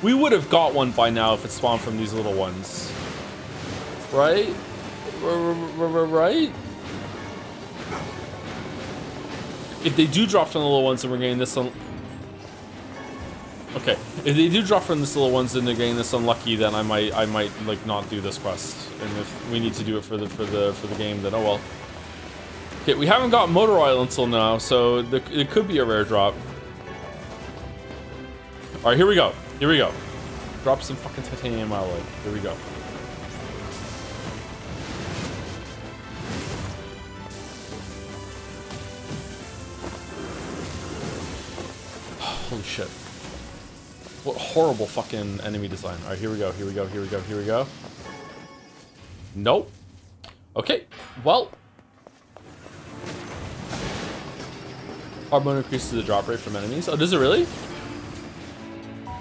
We would have got one by now if it spawned from these little ones. Right? Right? If they do drop from the little ones, then we're getting this one. Okay, if they do drop from this little ones and they're getting this unlucky, then I might like not do this quest. And if we need to do it for the game, then oh well. Okay, we haven't got motor oil until now, so it could be a rare drop. All right, here we go. Here we go. Drop some fucking titanium alloy. Here we go. Holy shit. What horrible fucking enemy design. All right, here we go, here we go, here we go, here we go. Nope. Okay, well. Hormone increases the drop rate from enemies. Oh, does it really?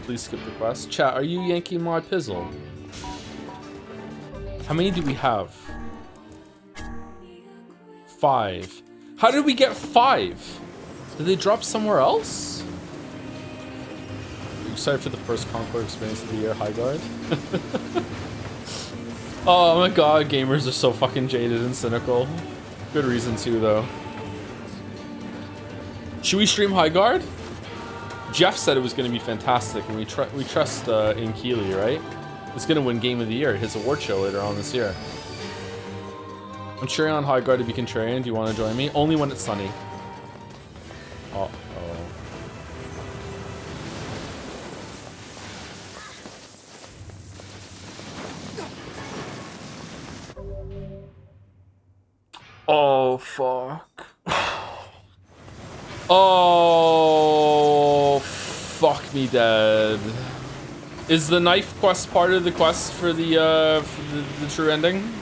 Please skip the quest. Chat, are you yanking my pizzle? How many do we have? 5. How did we get 5? Did they drop somewhere else? Are you excited for the first Concord experience of the year, Highguard? Oh my god, gamers are so fucking jaded and cynical. Good reason too, though. Should we stream Highguard? Jeff said it was going to be fantastic, and we trust in Keeley, right? It's going to win Game of the Year at his award show later on this year. I'm cheering on Highguard to be contrarian. Do you want to join me? Only when it's sunny. Uh-oh. Oh, fuck. Oh, fuck me dead. Is the knife quest part of the quest for the true ending?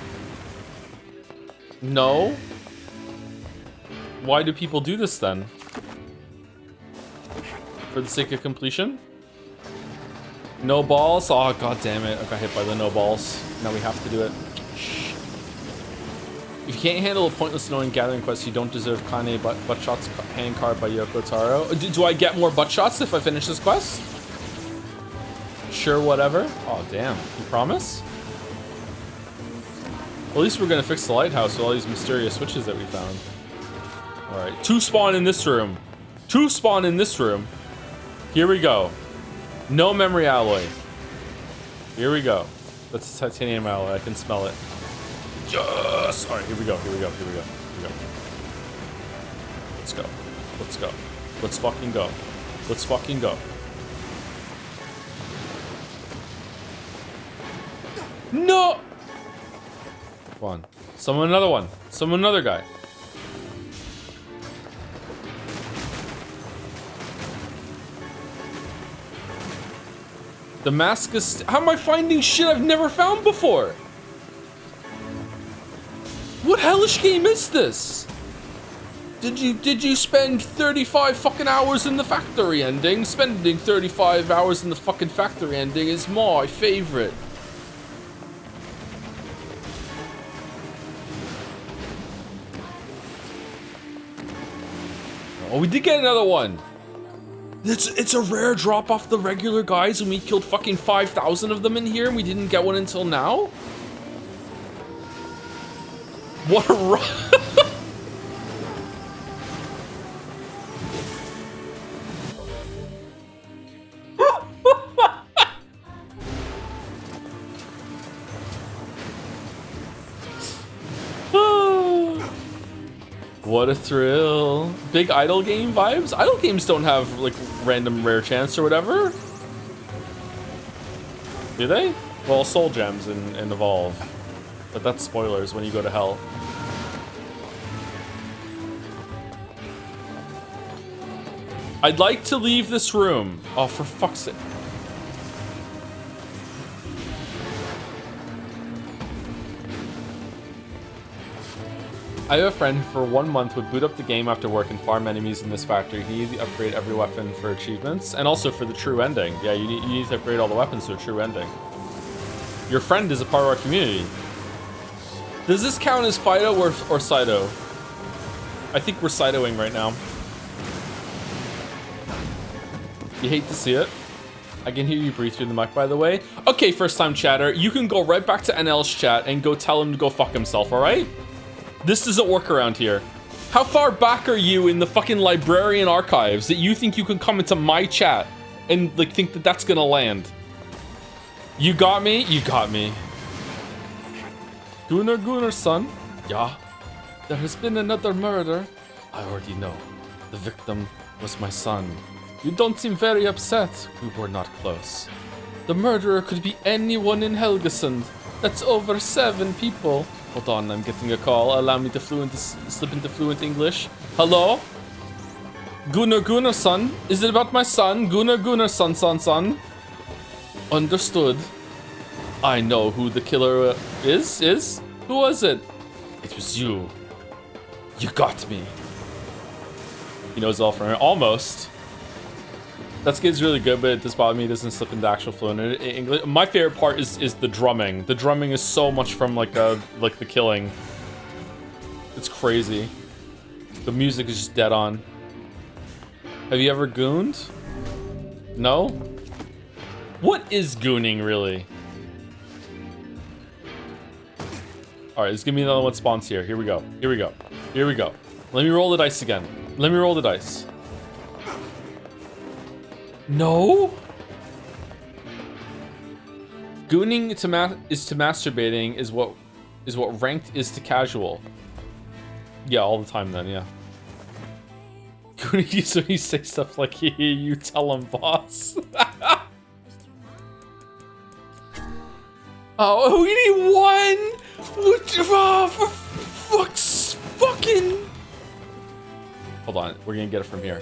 No? Why do people do this then? For the sake of completion? No balls? Oh, god damn it. I got hit by the no balls. Now we have to do it. If you can't handle a pointless annoying gathering quest, you don't deserve Kane butt shots hand card by Yoko Taro. Do I get more butt shots if I finish this quest? Sure, whatever. Oh, damn. You promise? Well, at least we're gonna fix the lighthouse with all these mysterious switches that we found. Alright. 2 spawn in this room. 2 spawn in this room. Here we go. No memory alloy. Here we go. That's a titanium alloy. I can smell it. Yes! Alright, here we go, here we go, here we go, here we go. Let's go. Let's go. Let's fucking go. Let's fucking go. No! Come on. Summon another one. Summon another guy. Damascus. How am I finding shit I've never found before? What hellish game is this? Did you spend 35 fucking hours in the factory ending? Spending 35 hours in the fucking factory ending is my favorite. Oh, we did get another one. It's a rare drop off the regular guys, and we killed fucking 5,000 of them in here, and we didn't get one until now? What a run! What a thrill. Big idle game vibes? Idle games don't have like random rare chance or whatever. Do they? Well, soul gems and evolve. But that's spoilers when you go to hell. I'd like to leave this room. Oh, for fuck's sake. I have a friend who for 1 month would boot up the game after work and farm enemies in this factory. He needs to upgrade every weapon for achievements and also for the true ending. Yeah, you need to upgrade all the weapons to a true ending. Your friend is a part of our community. Does this count as Fido or Sido? I think we're Sidoing right now. You hate to see it. I can hear you breathe through the mic, by the way. Okay, first time chatter, you can go right back to NL's chat and go tell him to go fuck himself, alright? This doesn't work around here. How far back are you in the fucking librarian archives that you think you can come into my chat and like think that that's gonna land? You got me? You got me. Gunnar, son? Yeah. There has been another murder. I already know. The victim was my son. You don't seem very upset. We were not close. The murderer could be anyone in Helgesund. That's over 7 people. Hold on, I'm getting a call. Allow me to slip into fluent English. Hello? Gunnar, son? Is it about my son? Gunnar, son? Understood. I know who the killer is? Who was it? It was you. You got me. He knows all from her. Almost. That skid's really good, but it does bother me. It doesn't slip into actual fluent English. My favorite part is the drumming. The drumming is so much from like the killing. It's crazy. The music is just dead on. Have you ever gooned? No? What is gooning, really? Alright, let's give me another one spawns here. Here we go. Here we go. Here we go. Let me roll the dice again. Let me roll the dice. No? Gooning is to masturbating is what ranked is to casual. Yeah, all the time then, yeah. Gooning is when you say stuff like, you tell him, boss. Oh, we need one! Oh, for fuck's fucking... Hold on, we're gonna get it from here.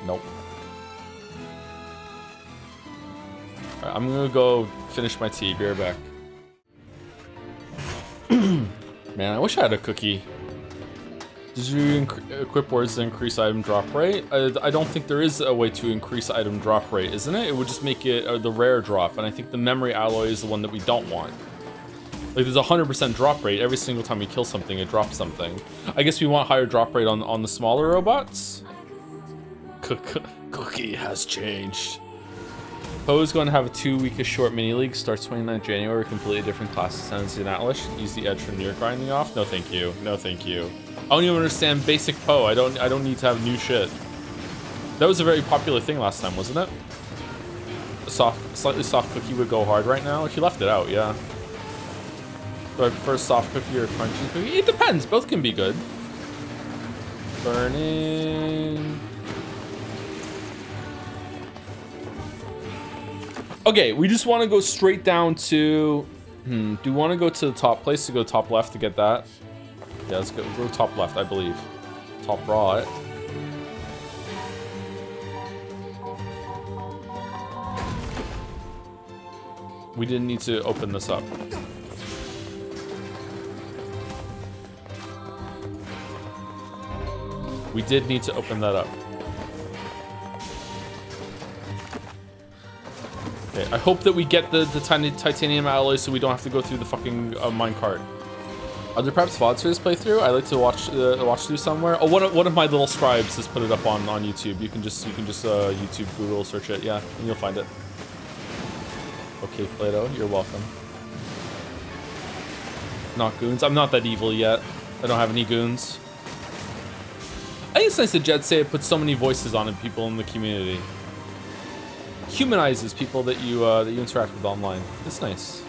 Nope. Alright, I'm gonna go finish my tea. Be right back. Man, I wish I had a cookie. Did you equip words to increase item drop rate? I don't think there is a way to increase item drop rate, isn't it? It would just make it the rare drop, and I think the memory alloy is the one that we don't want. Like, there's a 100% drop rate. Every single time you kill something, it drops something. I guess we want higher drop rate on the smaller robots? Cookie has changed. Poe's going to have a 2-week short mini league. Starts 29th January. Completely different classes. Tendency in Atlas. Use the edge for Nier grinding off. No, thank you. No, thank you. I don't even understand basic Poe. I don't need to have new shit. That was a very popular thing last time, wasn't it? A slightly soft cookie would go hard right now. If you left it out, yeah. Do I prefer soft cookie or crunchy cookie? It depends. Both can be good. Burning. Okay, we just want to go straight down to... do we want to go to the top place to go top left to get that? Yeah, let's go top left, I believe. Top right. We didn't need to open this up. We did need to open that up. Okay, I hope that we get the tiny titanium alloy so we don't have to go through the fucking minecart. Are there perhaps VODs for this playthrough? I like to watch through somewhere. Oh, one of my little scribes has put it up on YouTube. You can just YouTube, Google, search it, yeah, and you'll find it. Okay, Plato, you're welcome. Not goons. I'm not that evil yet. I don't have any goons. I think it's nice that Jed say it puts so many voices on it, people in the community. Humanizes people that you interact with online. It's nice.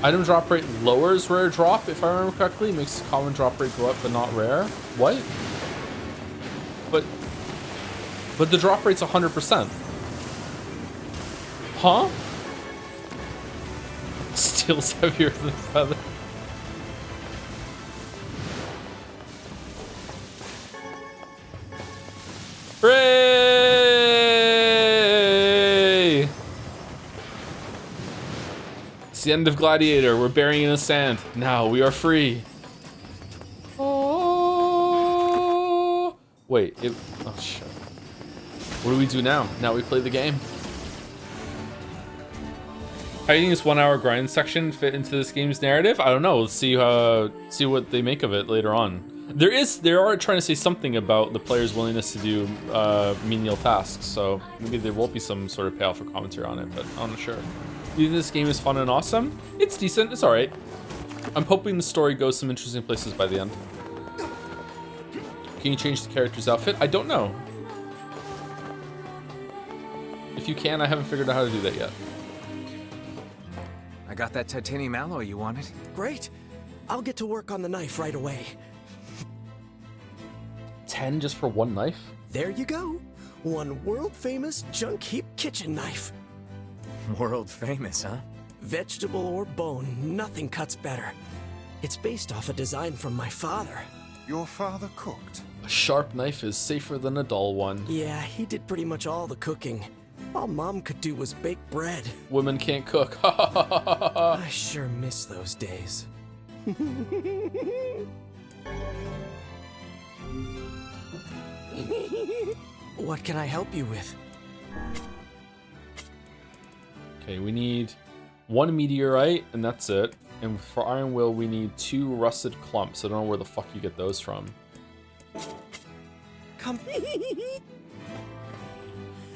Item drop rate lowers rare drop, if I remember correctly. Makes common drop rate go up, but not rare. What? But the drop rate's 100%. Huh? Steel's heavier than feather. Hooray! It's the end of Gladiator. We're burying in the sand. Now we are free. Oh. Wait. Oh shit. What do we do now? Now we play the game. How do you think this 1 hour grind section fit into this game's narrative? I don't know. Let's see what they make of it later on. They are trying to say something about the player's willingness to do menial tasks, so maybe there will be some sort of payoff for commentary on it, but I'm not sure. Do you think this game is fun and awesome? It's decent. It's alright. I'm hoping the story goes some interesting places by the end. Can you change the character's outfit? I don't know. If you can, I haven't figured out how to do that yet. I got that titanium alloy you wanted. Great. I'll get to work on the knife right away. 10 just for one knife? There you go. One world-famous junk heap kitchen knife. World famous, huh? Vegetable or bone, nothing cuts better. It's based off a design from my father. Your father cooked? A sharp knife is safer than a dull one. Yeah, he did pretty much all the cooking. All Mom could do was bake bread. Women can't cook. I sure miss those days. What can I help you with? Okay, we need 1 meteorite, and that's it. And for Iron Will, we need 2 rusted clumps. I don't know where the fuck you get those from.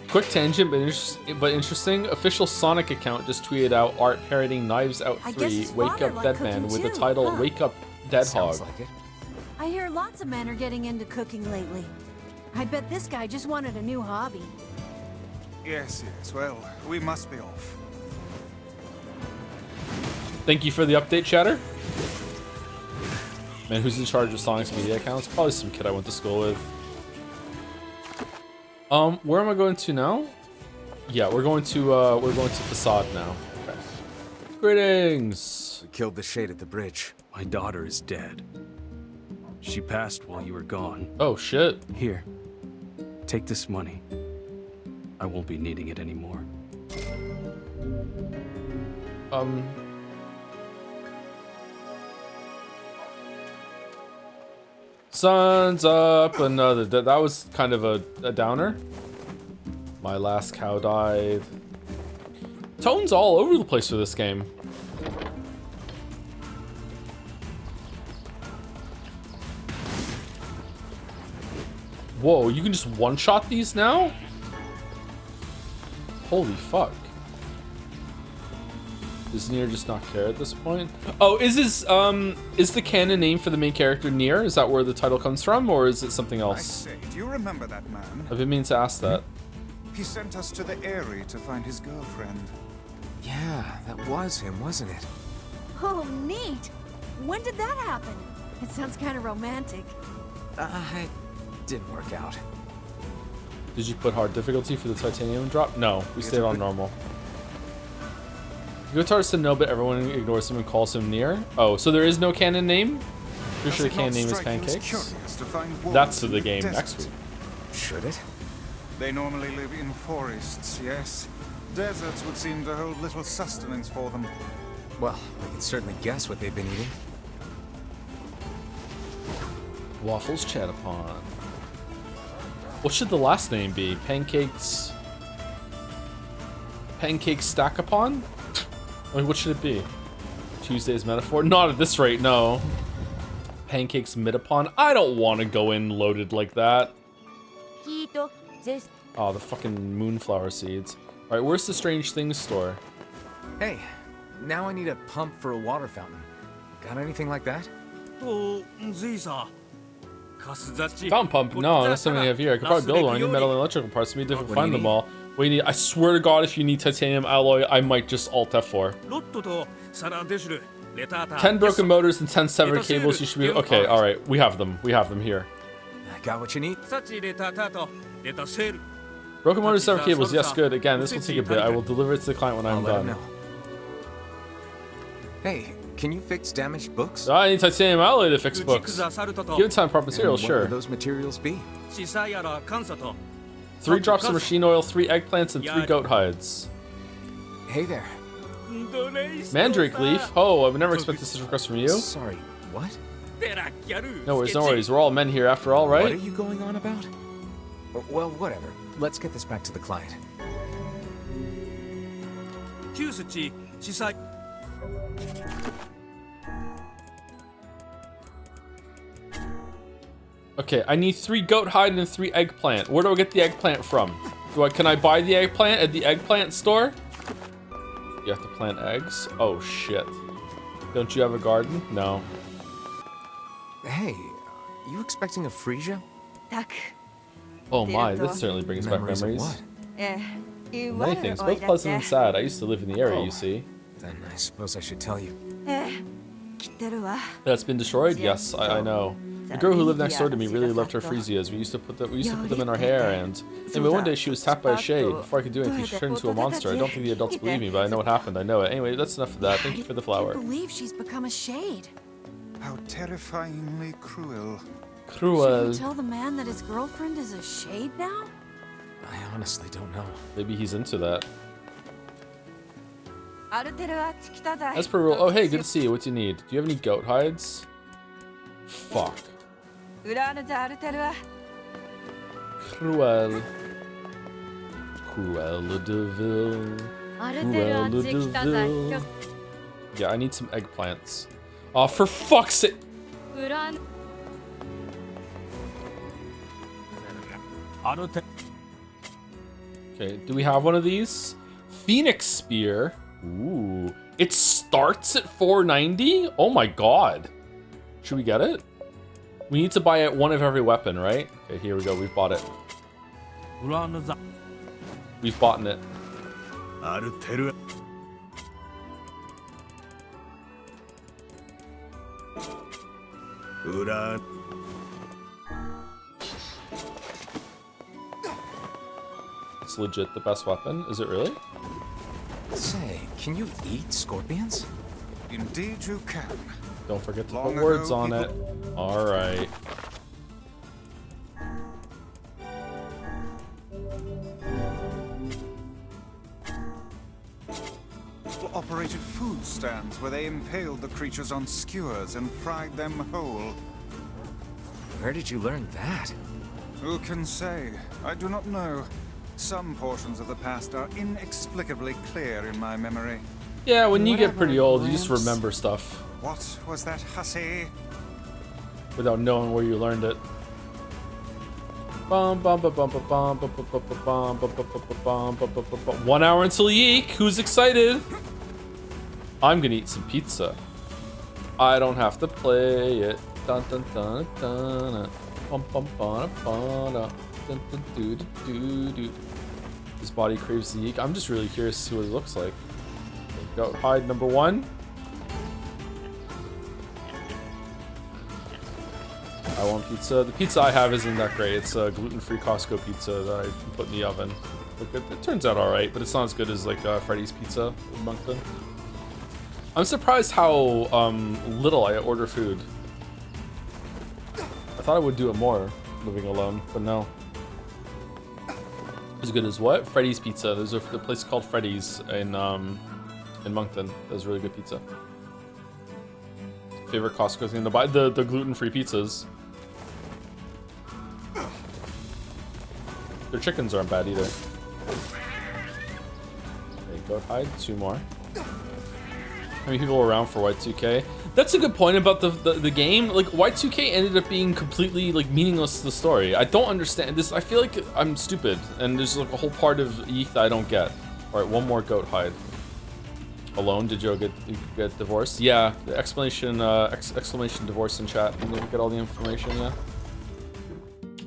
Quick tangent, but interesting. Official Sonic account just tweeted out art parroting Knives Out 3 Wake Up Dead Man with the title Wake Up Dead Hog. Like it. I hear lots of men are getting into cooking lately. I bet this guy just wanted a new hobby. Yes, well, we must be off. Thank you for the update, chatter. Man, who's in charge of Sonic's media accounts? Probably some kid I went to school with. Where am I going to now? Yeah, we're going to Facade now. Okay. Greetings. We killed the shade at the bridge. My daughter is dead. She passed while you were gone. Oh shit. Here. Take this money. I won't be needing it anymore. Sun's up, another. That was kind of a downer. My last cow died. Tone's all over the place for this game. Whoa, you can just one-shot these now? Holy fuck. Does Nier just not care at this point? Oh, is the canon name for the main character Nier? Is that where the title comes from, or is it something else? I say, do you remember that man? I've been meaning to ask that. He sent us to the Eyrie to find his girlfriend. Yeah, that was him, wasn't it? Oh, neat. When did that happen? It sounds kind of romantic. It didn't work out. Did you put hard difficulty for the titanium drop? No, we stayed on normal. Gotar's to know, but everyone ignores him and calls him Nier. Oh, so there is no canon name? Pretty sure the canon name is Pancakes. That's the game next week. Should it? They normally live in forests, yes. Deserts would seem to hold little sustenance for them. Well, we can certainly guess what they've been eating. Waffles chat upon. What should the last name be? Pancakes... Pancakes stack upon? Like, what should it be? Tuesday's metaphor? Not at this rate, no. Pancakes mid upon? I don't want to go in loaded like that. Oh, the fucking moonflower seeds. Alright, where's the Strange Things store? Hey, now I need a pump for a water fountain. Got anything like that? Fountain pump? No, that's something I have here. I could probably build one. I need metal and electrical parts. It's gonna be difficult to find them all. What do you need? I swear to God, if you need titanium alloy, I might just alt F4. 10 broken motors and 10 severed cables. You should be okay. All right, we have them. We have them here. I got what you need. Broken motors, severed cables. Yes, good. Again, this will take a bit. I will deliver it to the client when I'm done. Hey, can you fix damaged books? I need titanium alloy to fix books. Give it time, proper materials, sure. What would those materials be? 3 drops of machine oil, 3 eggplants, and 3 goat hides. Hey there. Mandrake leaf? Oh, I would never expect this request from you. Sorry, what? No worries, no worries. We're all men here after all, right? What are you going on about? Well, whatever. Let's get this back to the client. Okay, I need 3 goat hide and 3 eggplant. Where do I get the eggplant from? Can I buy the eggplant at the eggplant store? You have to plant eggs? Oh shit. Don't you have a garden? No. Hey, you expecting a freesia? Oh my, this certainly brings back memories. What? Many things, both pleasant and sad. I used to live in the area, you see. Then I suppose I should tell you. That's been destroyed? Yes, I know. The girl who lived next door to me really loved her freesias. We used to put them in our hair, and anyway, one day she was tapped by a shade. Before I could do anything, she turned into a monster. I don't think the adults believe me, but I know what happened. I know it. Anyway, that's enough of that. Thank you for the flower. I can't believe she's become a shade. How terrifyingly cruel. Cruel. Should you tell the man that his girlfriend is a shade now? I honestly don't know. Maybe he's into that. As per rule. Oh, hey, good to see you. What do you need? Do you have any goat hides? Fuck. Cruel. Cruella de Vil. Cruella de Vil. Yeah, I need some eggplants. Oh, for fuck's sake! Okay, do we have one of these? Phoenix Spear. Ooh. It starts at 490? Oh my god. Should we get it? We need to buy it one of every weapon, right? Okay, here we go. We've bought it. We've bought it. It's legit the best weapon. Is it really? Say, can you eat scorpions? Indeed you can. Don't forget to Long put words ago, on it. All right. Operated food stands where they impaled the creatures on skewers and fried them whole. Where did you learn that? Who can say? I do not know. Some portions of the past are inexplicably clear in my memory. Yeah, when you get pretty old, you just remember stuff. What was that hussy? Without knowing where you learned it. 1 hour until Yeek. Who's excited? I'm gonna eat some pizza. I don't have to play it. Dun dun dun dun. Bum bum bum bum. Dun dun doo doo doo. His body craves the Yeek. I'm just really curious to see what it looks like. Go hide number 1. I want pizza. The pizza I have isn't that great. It's a gluten-free Costco pizza that I put in the oven. It turns out alright, but it's not as good as like Freddy's Pizza in Moncton. I'm surprised how little I order food. I thought I would do it more living alone, but no. As good as what? Freddy's Pizza. There's a place called Freddy's in Moncton. Does really good pizza. Favorite Costco thing to buy? The gluten-free pizzas. Their chickens aren't bad either. Okay, go hide. 2 more. How many people were around for Y2K? That's a good point about the game. Like, Y2K ended up being completely like meaningless to the story. I don't understand this. I feel like I'm stupid, and there's like a whole part of Yeek that I don't get. All right, 1 more goat hide. Alone? Did you get divorced? Yeah, the exclamation divorce in chat. And then get all the information. Yeah.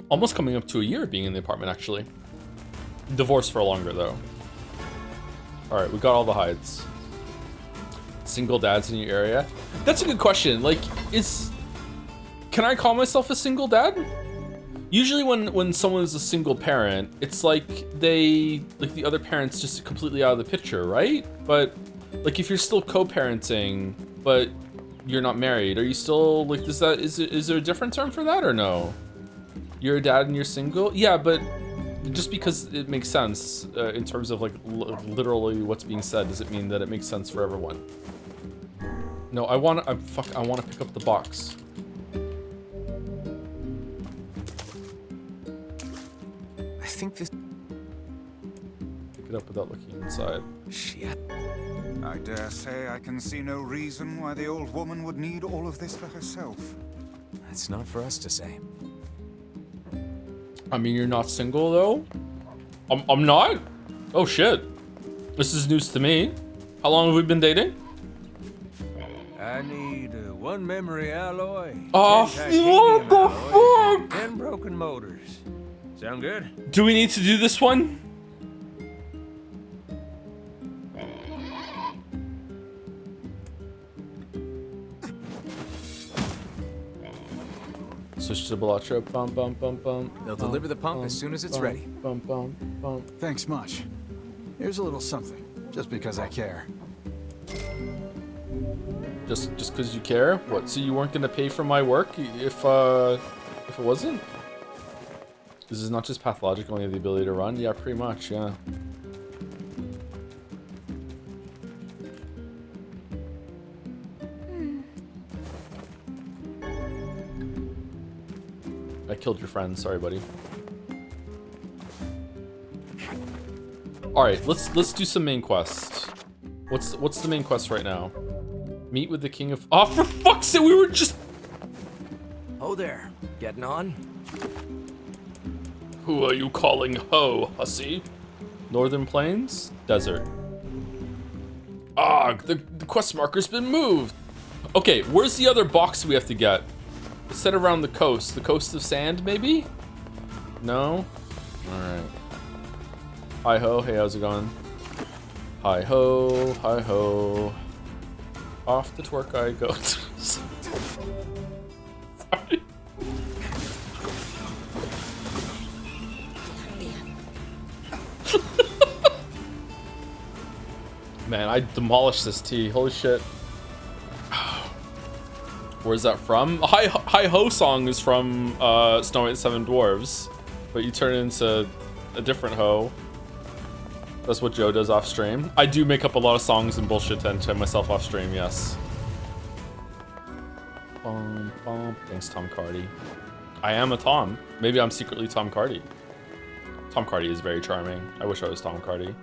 Almost coming up to a year of being in the apartment, actually. Divorced for longer though. All right, we got all the hides. Single dads in your area? That's a good question. Like, can I call myself a single dad? Usually when someone is a single parent, it's like the other parent's just completely out of the picture, right? But like if you're still co-parenting, but you're not married, are you still like, is there a different term for that or no? You're a dad and you're single? Yeah, but just because it makes sense in terms of like literally what's being said, does it mean that it makes sense for everyone? No, I want to pick up the box. I think this... Pick it up without looking inside. Shit. I dare say I can see no reason why the old woman would need all of this for herself. That's not for us to say. I mean, you're not single though? I'm not? Oh shit. This is news to me. How long have we been dating? I need 1 memory alloy. Oh, 10 what the alloys, fuck? 10 broken motors. Sound good? Do we need to do this one? Switch to Balacho. Bum bum bum bum. They'll deliver the pump as soon as it's ready. Bum bum bum. Thanks much. Here's a little something, just because I care. Just because you care? What? So you weren't gonna pay for my work if it wasn't? This is not just pathological, only have the ability to run. Yeah, pretty much. Yeah. I killed your friend. Sorry, buddy. All right, let's do some main quest. What's the main quest right now? Meet with the king of... Oh, for fuck's sake, we were just... Oh there, getting on? Who are you calling ho, hussy? Northern Plains? Desert. Ah, the quest marker's been moved. Okay, where's the other box we have to get? It's set around the coast. The coast of sand, maybe? No? Alright. Hi ho, hey, how's it going? Hi ho, hi ho. Off the twerk I go. Sorry. Man, I demolished this tea. Holy shit. Where's that from? Hi Ho song is from Snow White and the Seven Dwarves, but you turn it into a different ho. That's what Joe does off stream. I do make up a lot of songs and bullshit to entertain myself off stream, yes. Bum, bum. Thanks, Tom Cardy. I am a Tom. Maybe I'm secretly Tom Cardy. Tom Cardy is very charming. I wish I was Tom Cardy.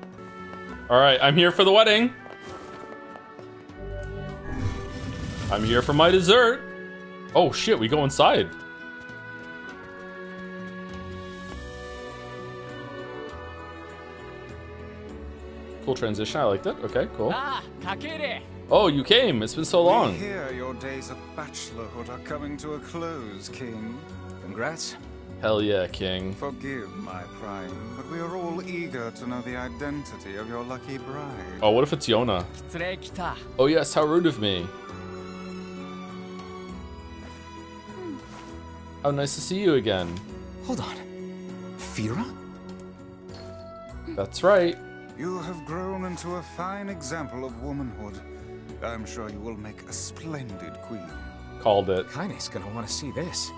Alright, I'm here for the wedding. I'm here for my dessert. Oh shit, we go inside. Cool transition, I liked it. Okay, cool. Oh, you came. It's been so long. We hear your days of bachelorhood are coming to a close, King. Congrats. Hell yeah, King. Forgive my prying, but we are all eager to know the identity of your lucky bride. Oh, what if it's Yona? Oh yes, how rude of me. How nice to see you again. Hold on. Fira? That's right. You have grown into a fine example of womanhood. I'm sure you will make a splendid queen. Called it. Kaine's gonna want to see this.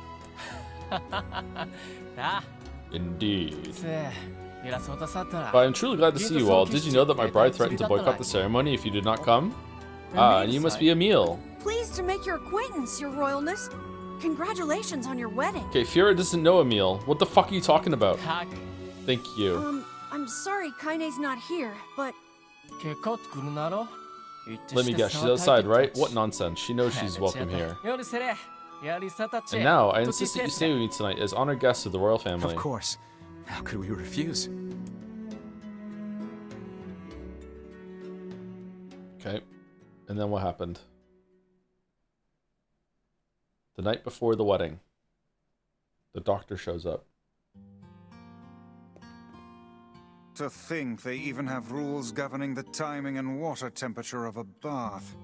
Indeed. But I'm truly glad to see you all. Did you know that my bride threatened to boycott the ceremony if you did not come? Ah, and you must be Emil. Pleased to make your acquaintance, your royalness. Congratulations on your wedding. Okay, Fira doesn't know Emil. What the fuck are you talking about? Thank you. I'm sorry Kaine's not here, but... Let me guess, she's outside, right? What nonsense. She knows she's welcome here. And now, I insist that you stay with me tonight as honored guests of the royal family. Of course. How could we refuse? Okay. And then what happened? The night before the wedding, the doctor shows up. To think they even have rules governing the timing and water temperature of a bath.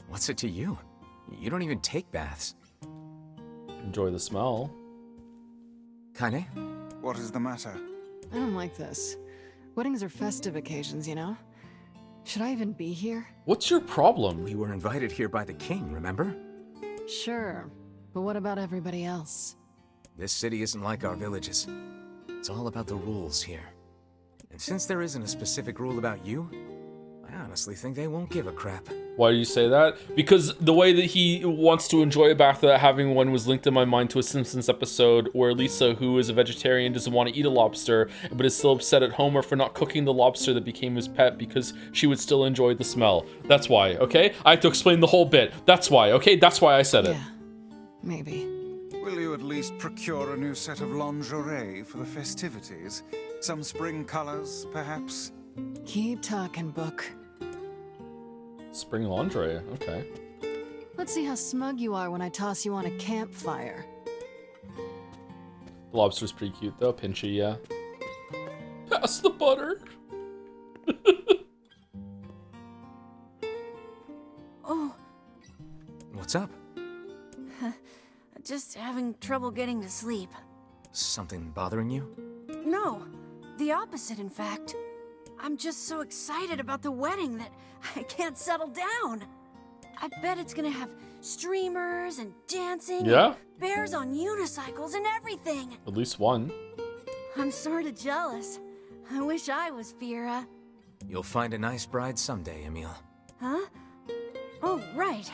What's it to you? You don't even take baths. Enjoy the smell. Kaine? What is the matter? I don't like this. Weddings are festive occasions, you know? Should I even be here? What's your problem? We were invited here by the king, remember? Sure, but what about everybody else? This city isn't like our villages. It's all about the rules here. And since there isn't a specific rule about you, I honestly think they won't give a crap. Why do you say that? Because the way that he wants to enjoy a bath without having one was linked in my mind to a Simpsons episode where Lisa, who is a vegetarian, doesn't want to eat a lobster, but is still upset at Homer for not cooking the lobster that became his pet because she would still enjoy the smell. That's why, okay? I have to explain the whole bit. That's why, okay? That's why I said it. Yeah, maybe. Will you at least procure a new set of lingerie for the festivities? Some spring colors, perhaps? Keep talking, book. Spring lingerie, okay. Let's see how smug you are when I toss you on a campfire. The lobster's pretty cute though, pinchy, yeah. Pass the butter. Oh. What's up? Just having trouble getting to sleep. Something bothering you? No, the opposite, in fact. I'm just so excited about the wedding that I can't settle down. I bet it's gonna have streamers and dancing. Yeah? And bears on unicycles and everything. At least one. I'm sorta jealous. I wish I was Fira. You'll find a nice bride someday, Emil. Huh? Oh, right.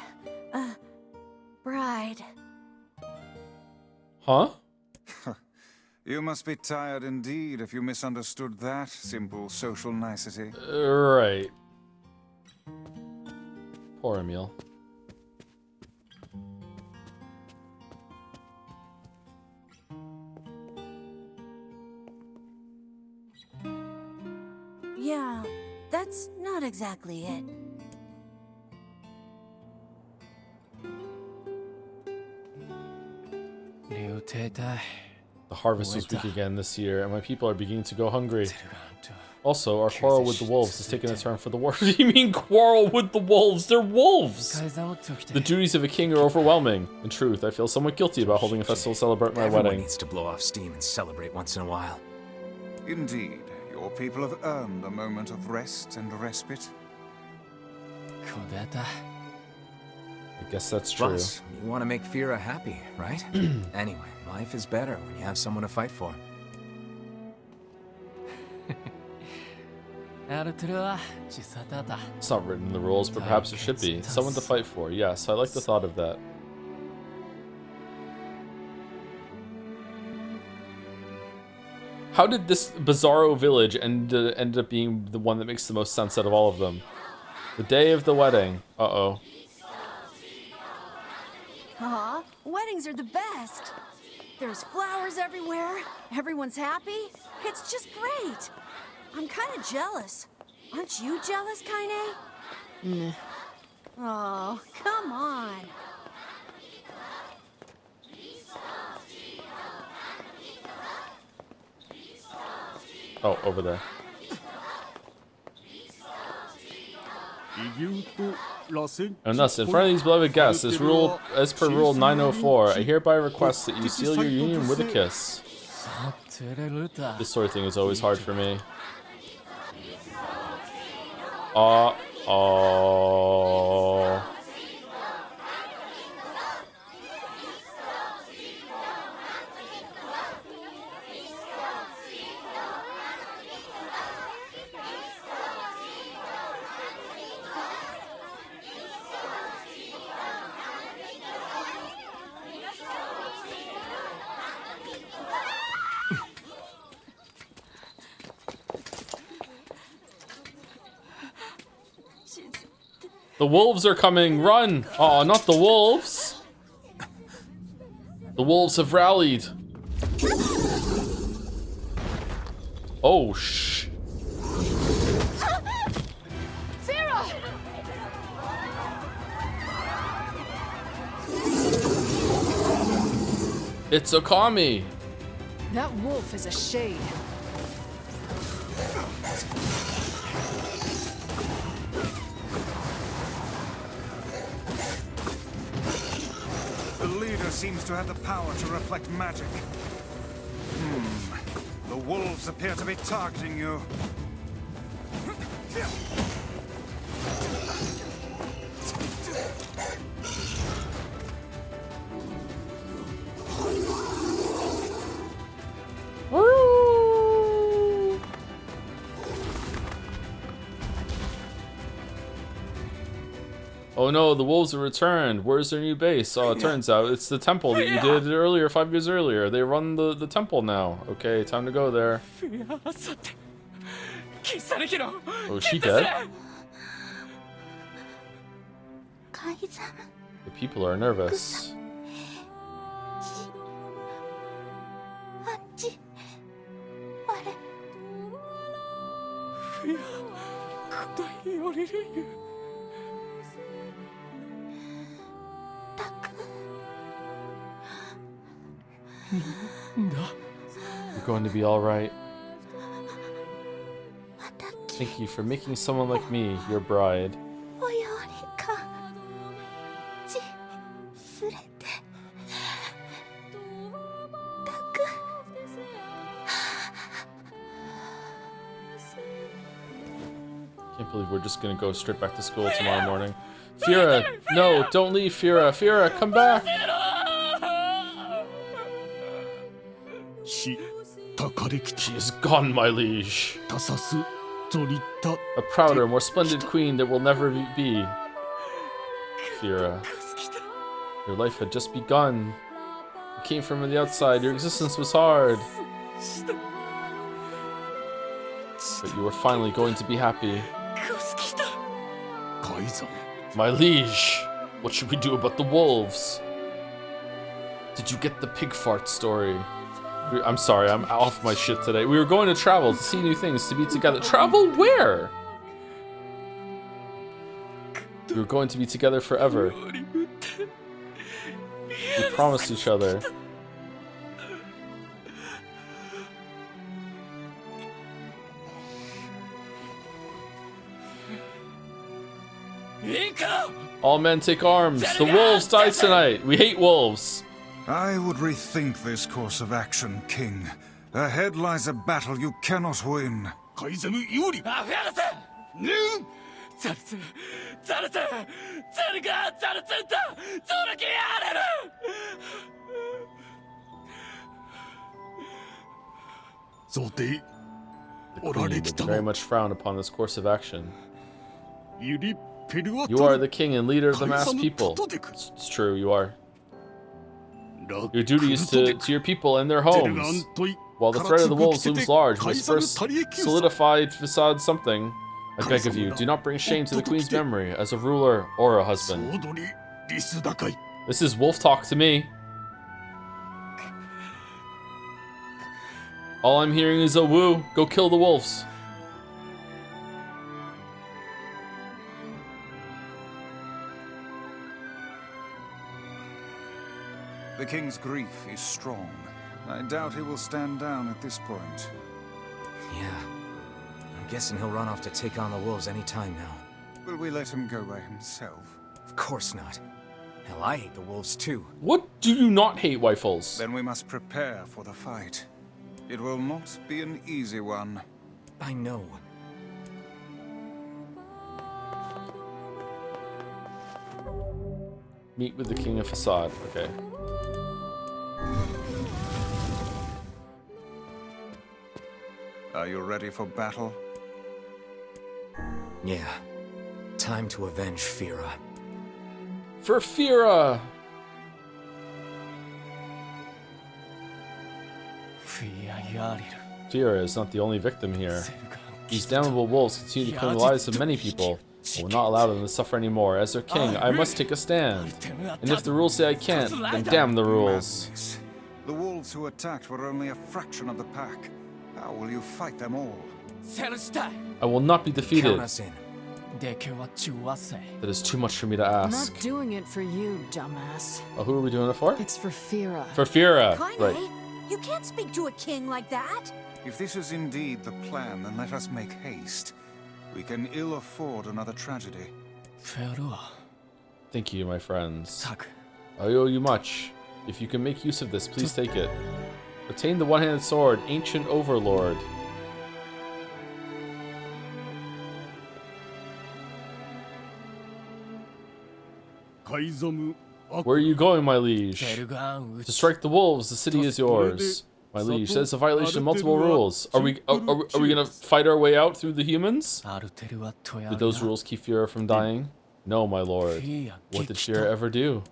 Bride. Huh? You must be tired indeed if you misunderstood that simple social nicety. Right. Poor Emil. not exactly it. The harvest was weak again this year, and my people are beginning to go hungry. Also, our quarrel with the wolves has taken a turn for the worse. What do you mean quarrel with the wolves? They're wolves! The duties of a king are overwhelming. In truth, I feel somewhat guilty about holding a festival to celebrate my Everyone wedding. needs to blow off steam and celebrate once in a while. Indeed, your people have earned a moment of rest and respite. I guess that's true. Plus, you want to make Fira happy, right? Anyway, life is better when you have someone to fight for. It's not written in the rules, but perhaps it should be. Someone to fight for. Yes, I like the thought of that. How did this bizarro village end up being the one that makes the most sense out of all of them? The day of the wedding. Uh-oh. Aw, weddings are the best. There's flowers everywhere. Everyone's happy. It's just great. I'm kind of jealous. Aren't you jealous, Kaine? Nah. Oh, come on. Oh, over there. And thus, in front of these beloved guests, as per Rule 904, I hereby request that you seal your union with a kiss. This sort of thing is always hard for me. Oh. The wolves are coming, run! Oh, not the wolves! The wolves have rallied. Oh, shh. Fira! It's Okami! That wolf is a shade. The leader seems to have the power to reflect magic. The wolves appear to be targeting you. Oh no, the wolves have returned. Where's their new base? Oh, it turns out it's the temple that you did earlier, 5 years earlier. They run the temple now. Okay, time to go there. Oh, is she dead? The people are nervous. You're going to be alright. Thank you for making someone like me your bride. Can't believe we're just gonna go straight back to school tomorrow morning. Fira, no, don't leave, Fira. Fira, come back. She is gone, my liege. A prouder, more splendid queen that will never be. Fira, your life had just begun. You came from the outside, your existence was hard. But you were finally going to be happy. My liege, what should we do about the wolves? Did you get the pig fart story? I'm sorry, I'm off my shit today. We were going to travel to see new things, to be together. Travel where? We were going to be together forever. We promised each other. All men take arms. The wolves die tonight. We hate wolves. I would rethink this course of action, King. Ahead lies a battle you cannot win. The Queen would very much frown upon this course of action. You are the king and leader of the mass people. It's true, you are. Your duty is to your people and their homes. While the threat of the wolves looms large, we must first solidify Facade something. I beg of you, do not bring shame to the Queen's memory as a ruler or a husband. This is wolf talk to me. All I'm hearing is a woo. Go kill the wolves. The king's grief is strong. I doubt he will stand down at this point. Yeah. I'm guessing he'll run off to take on the wolves any time now. Will we let him go by himself? Of course not. Hell, I hate the wolves too. What do you not hate, Wifles? Then we must prepare for the fight. It will not be an easy one. I know. Meet with the King of Facade. Okay. Are you ready for battle? Yeah. Time to avenge Fira. For Fira! Fira is not the only victim here. These damnable wolves continue to claim the lives of many people. I will not allow them to suffer anymore. As their king, I must take a stand. And if the rules say I can't, then damn the rules. The wolves who attacked were only a fraction of the pack. How will you fight them all? I will not be defeated. Count us in. That is too much for me to ask. Not doing it for you, dumbass. Oh, who are we doing it for? It's for Fira. For Fira, Kaine, right. you can't speak to a king like that. If this is indeed the plan, then let us make haste. We can ill afford another tragedy. Thank you, my friends. I owe you much. If you can make use of this, please take it. Obtain the one-handed sword, Ancient Overlord. Where are you going, my liege? To strike the wolves, the city is yours. My liege, that's a violation of multiple rules. Are we gonna fight our way out through the humans? Did those rules keep Fira from dying? No, my lord. What did Fira ever do?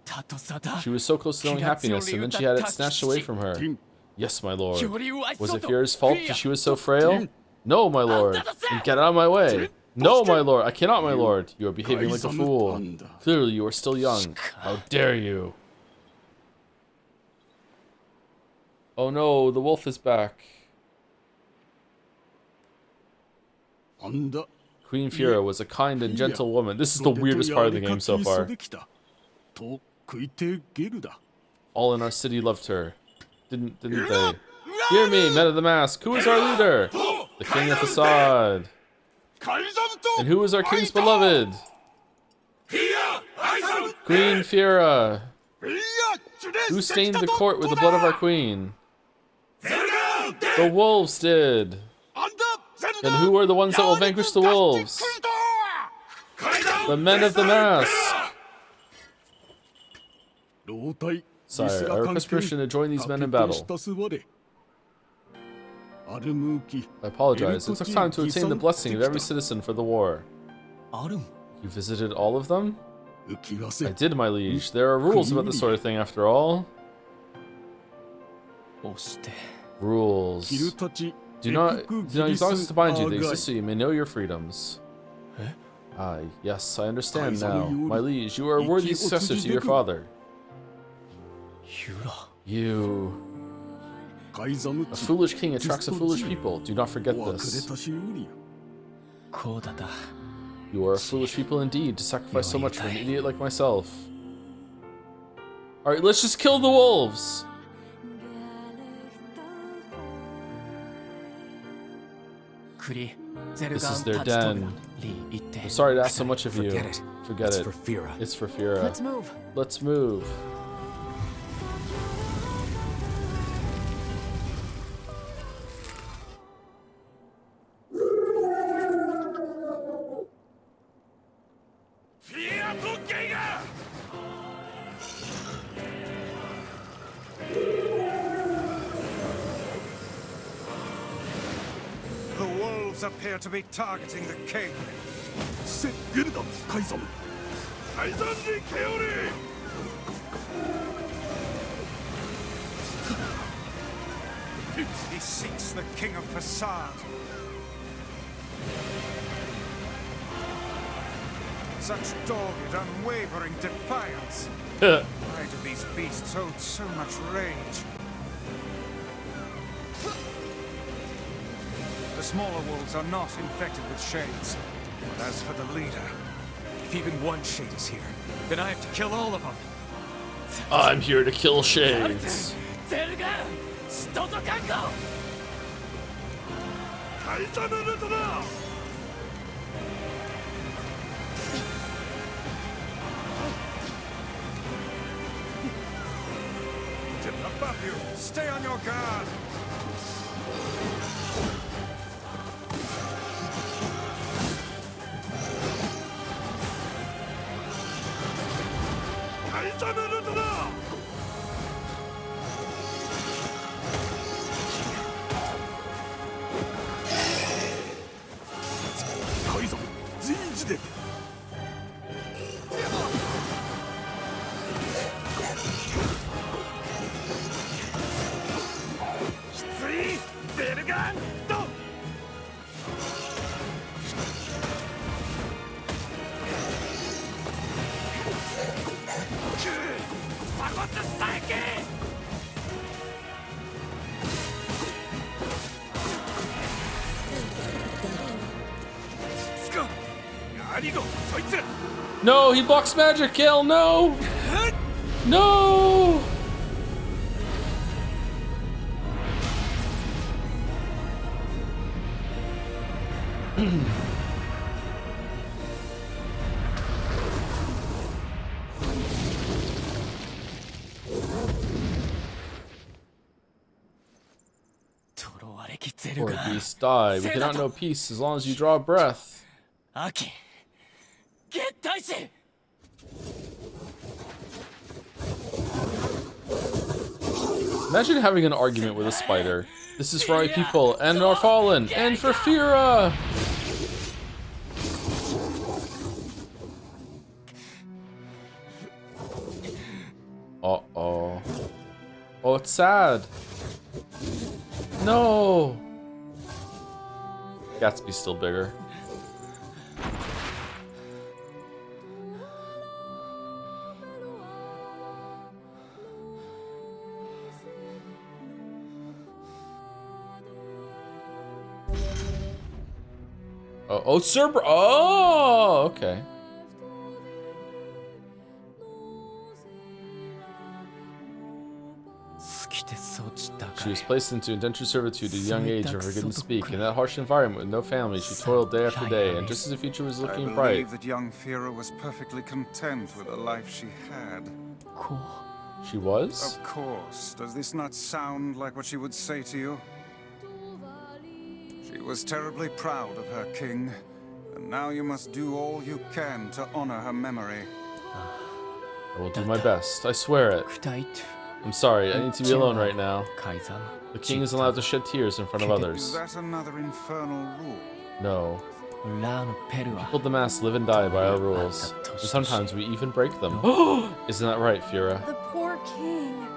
She was so close to knowing happiness, and then she had it snatched away from her. Yes, my lord. Was it Fira's fault that she was so frail? No, my lord. Then get out of my way. No, my lord. I cannot, my lord. You are behaving like a fool. Clearly, you are still young. How dare you? Oh no, the wolf is back. Queen Fira was a kind and gentle woman. This is the weirdest part of the game so far. All in our city loved her. Didn't they? Hear me, men of the mask. Who is our leader? The King of Facade. And who is our king's beloved? Queen Fira. Who stained the court with the blood of our queen? The wolves did. And who are the ones that will vanquish the wolves? The men of the mask. Sire, I request permission to join these men in battle. I apologize. It took time to attain the blessing of every citizen for the war. You visited all of them? I did, my liege. There are rules about this sort of thing, after all. Rules. Do not use dogs to bind you. They exist so you may know your freedoms. Ah, yes, I understand now. My liege, you are a worthy successor to your father. You... A foolish king attracts a foolish people. Do not forget this. You are a foolish people indeed to sacrifice so much for an idiot like myself. Alright, let's just kill the wolves! This is their den. I'm sorry to ask so much of you. Forget it. Forget It's it. for Fira. It's for Fira. Let's move. Let's move. The wolves appear to be targeting the king. He seeks the king of Facade. Such dogged, unwavering defiance. Why do these beasts hold so much rage? The smaller wolves are not infected with shades. But as for the leader, If even one shade is here, then I have to kill all of them. I'm here to kill shades. above you, stay on your guard. No, he blocks magic, Gale, no! No! Poor beasts die. We cannot know peace as long as you draw a breath. Imagine having an argument with a spider. This is for our people and our fallen and for Fira! Uh-oh. Oh, it's sad. No! Gatsby's still bigger. Oh, Cerber. Oh, okay. She was placed into indentured servitude at a young age of her couldn't speak. In that harsh environment with no family, she toiled day after day, and just as the future was looking bright... I believe that young Fira was perfectly content with the life she had. She was? Of course. Does this not sound like what she would say to you? She was terribly proud of her king, and now you must do all you can to honor her memory. I will do my best, I swear it. I'm sorry, I need to be alone right now. The king is allowed to shed tears in front of others. Is that another infernal rule? No. People of the mass live and die by our rules, and sometimes we even break them. Isn't that right, Fira? The poor king.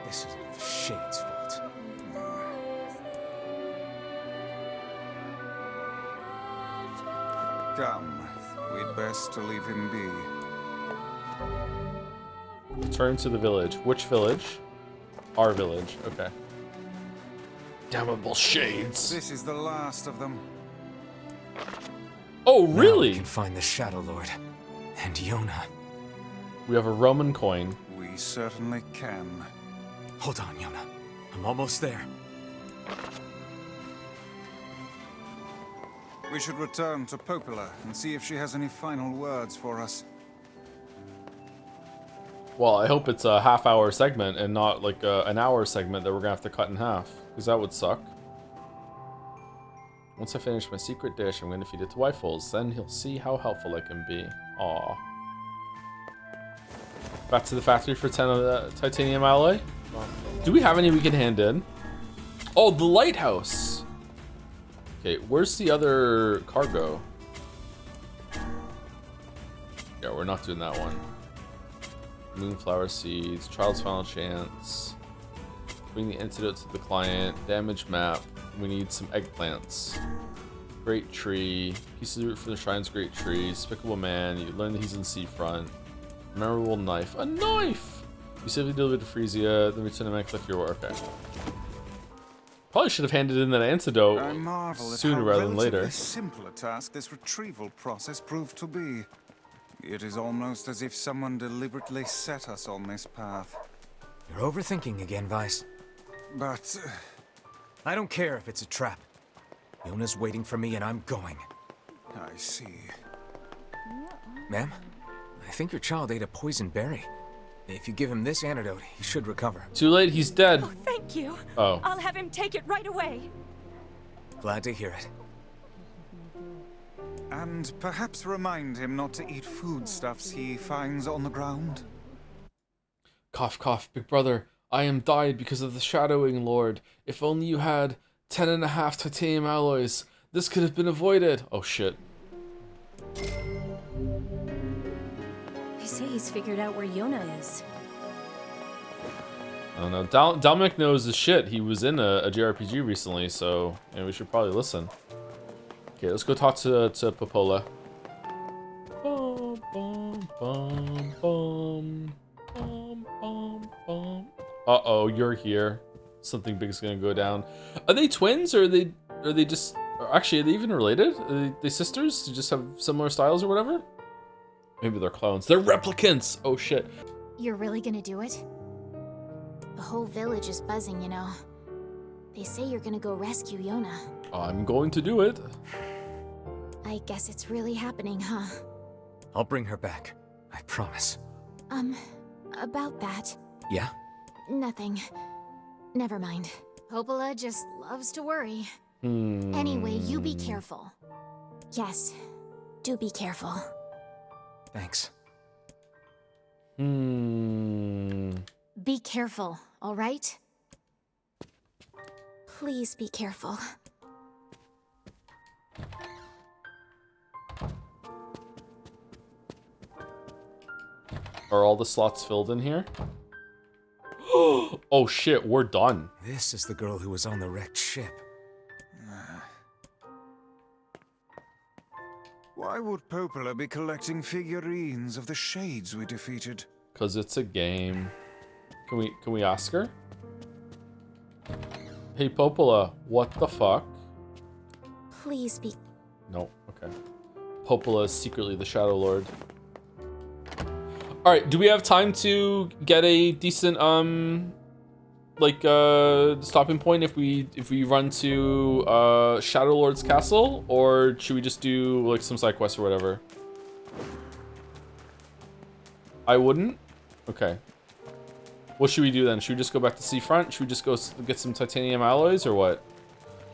This is the Shade's fault. Come, we'd best to leave him be. Return to the village. Which village? Our village. Okay. Damnable shades. This is the last of them. Oh, Oh, really? Now we can find the Shadow Lord. And Yona. We have a Roman coin. We certainly can. Hold on, Yona. I'm almost there. We should return to Popola and see if she has any final words for us. Well, I hope it's a half-hour segment and not like an hour segment that we're gonna have to cut in half, because that would suck. Once I finish my secret dish, I'm gonna feed it to Wyfels. Then he'll see how helpful I can be. Aww. Back to the factory for 10 of the titanium alloy. Do we have any we can hand in? Oh, the lighthouse. Okay, where's the other cargo? Yeah, we're not doing that one. Moonflower seeds, child's final chance. Bring the antidote to the client. Damage map. We need some eggplants. Great tree. Piece of the root for the shrine's great tree. Despicable man. You learn that he's in Seafront. Memorable knife. A knife! You safely delivered to Frisia, then return to man, collect your work. Okay. Probably should have handed in that antidote sooner rather than later. Simple a task this retrieval process proved to be. It is almost as if someone deliberately set us on this path. You're overthinking again, Vice. But... I don't care if it's a trap. Yona's waiting for me and I'm going. I see. Ma'am, I think your child ate a poison berry. If you give him this antidote, he should recover. Too late, he's dead. Oh, thank you. Oh. I'll have him take it right away. Glad to hear it. And perhaps remind him not to eat foodstuffs he finds on the ground. Cough, cough, big brother. I am died because of the Shadowing Lord. If only you had 10.5 titanium alloys, this could have been avoided. Oh shit. They say he's figured out where Yona is. I don't know. Dominic knows his shit. He was in a JRPG recently, so we should probably listen. Okay, let's go talk to Popola. Bum, bum, bum, bum, bum, bum, bum. Uh-oh, you're here. Something big is gonna go down. Are they twins, or are they just... Actually, are they even related? Are they sisters? Do just have similar styles or whatever? Maybe they're clones. They're replicants! Oh, shit. You're really gonna do it? The whole village is buzzing, you know. They say you're gonna go rescue Yona. I'm going to do it. I guess it's really happening, huh? I'll bring her back. I promise. About that. Yeah? Nothing. Never mind. Popola just loves to worry. Hmm. Anyway, you be careful. Yes, do be careful. Thanks. Be careful, all right? Please be careful. Are all the slots filled in here? Oh shit, we're done. This is the girl who was on the wrecked ship. Why would Popola be collecting figurines of the shades we defeated? 'Cause it's a game. Can we ask her? Hey Popola, what the fuck? Please be... No, okay. Popola is secretly the Shadow Lord. Alright, do we have time to get a decent stopping point if we run to Shadow Lord's castle, or should we just do like some side quests or whatever? I wouldn't? Okay. What should we do then? Should we just go back to Seafront? Should we just go get some titanium alloys or what?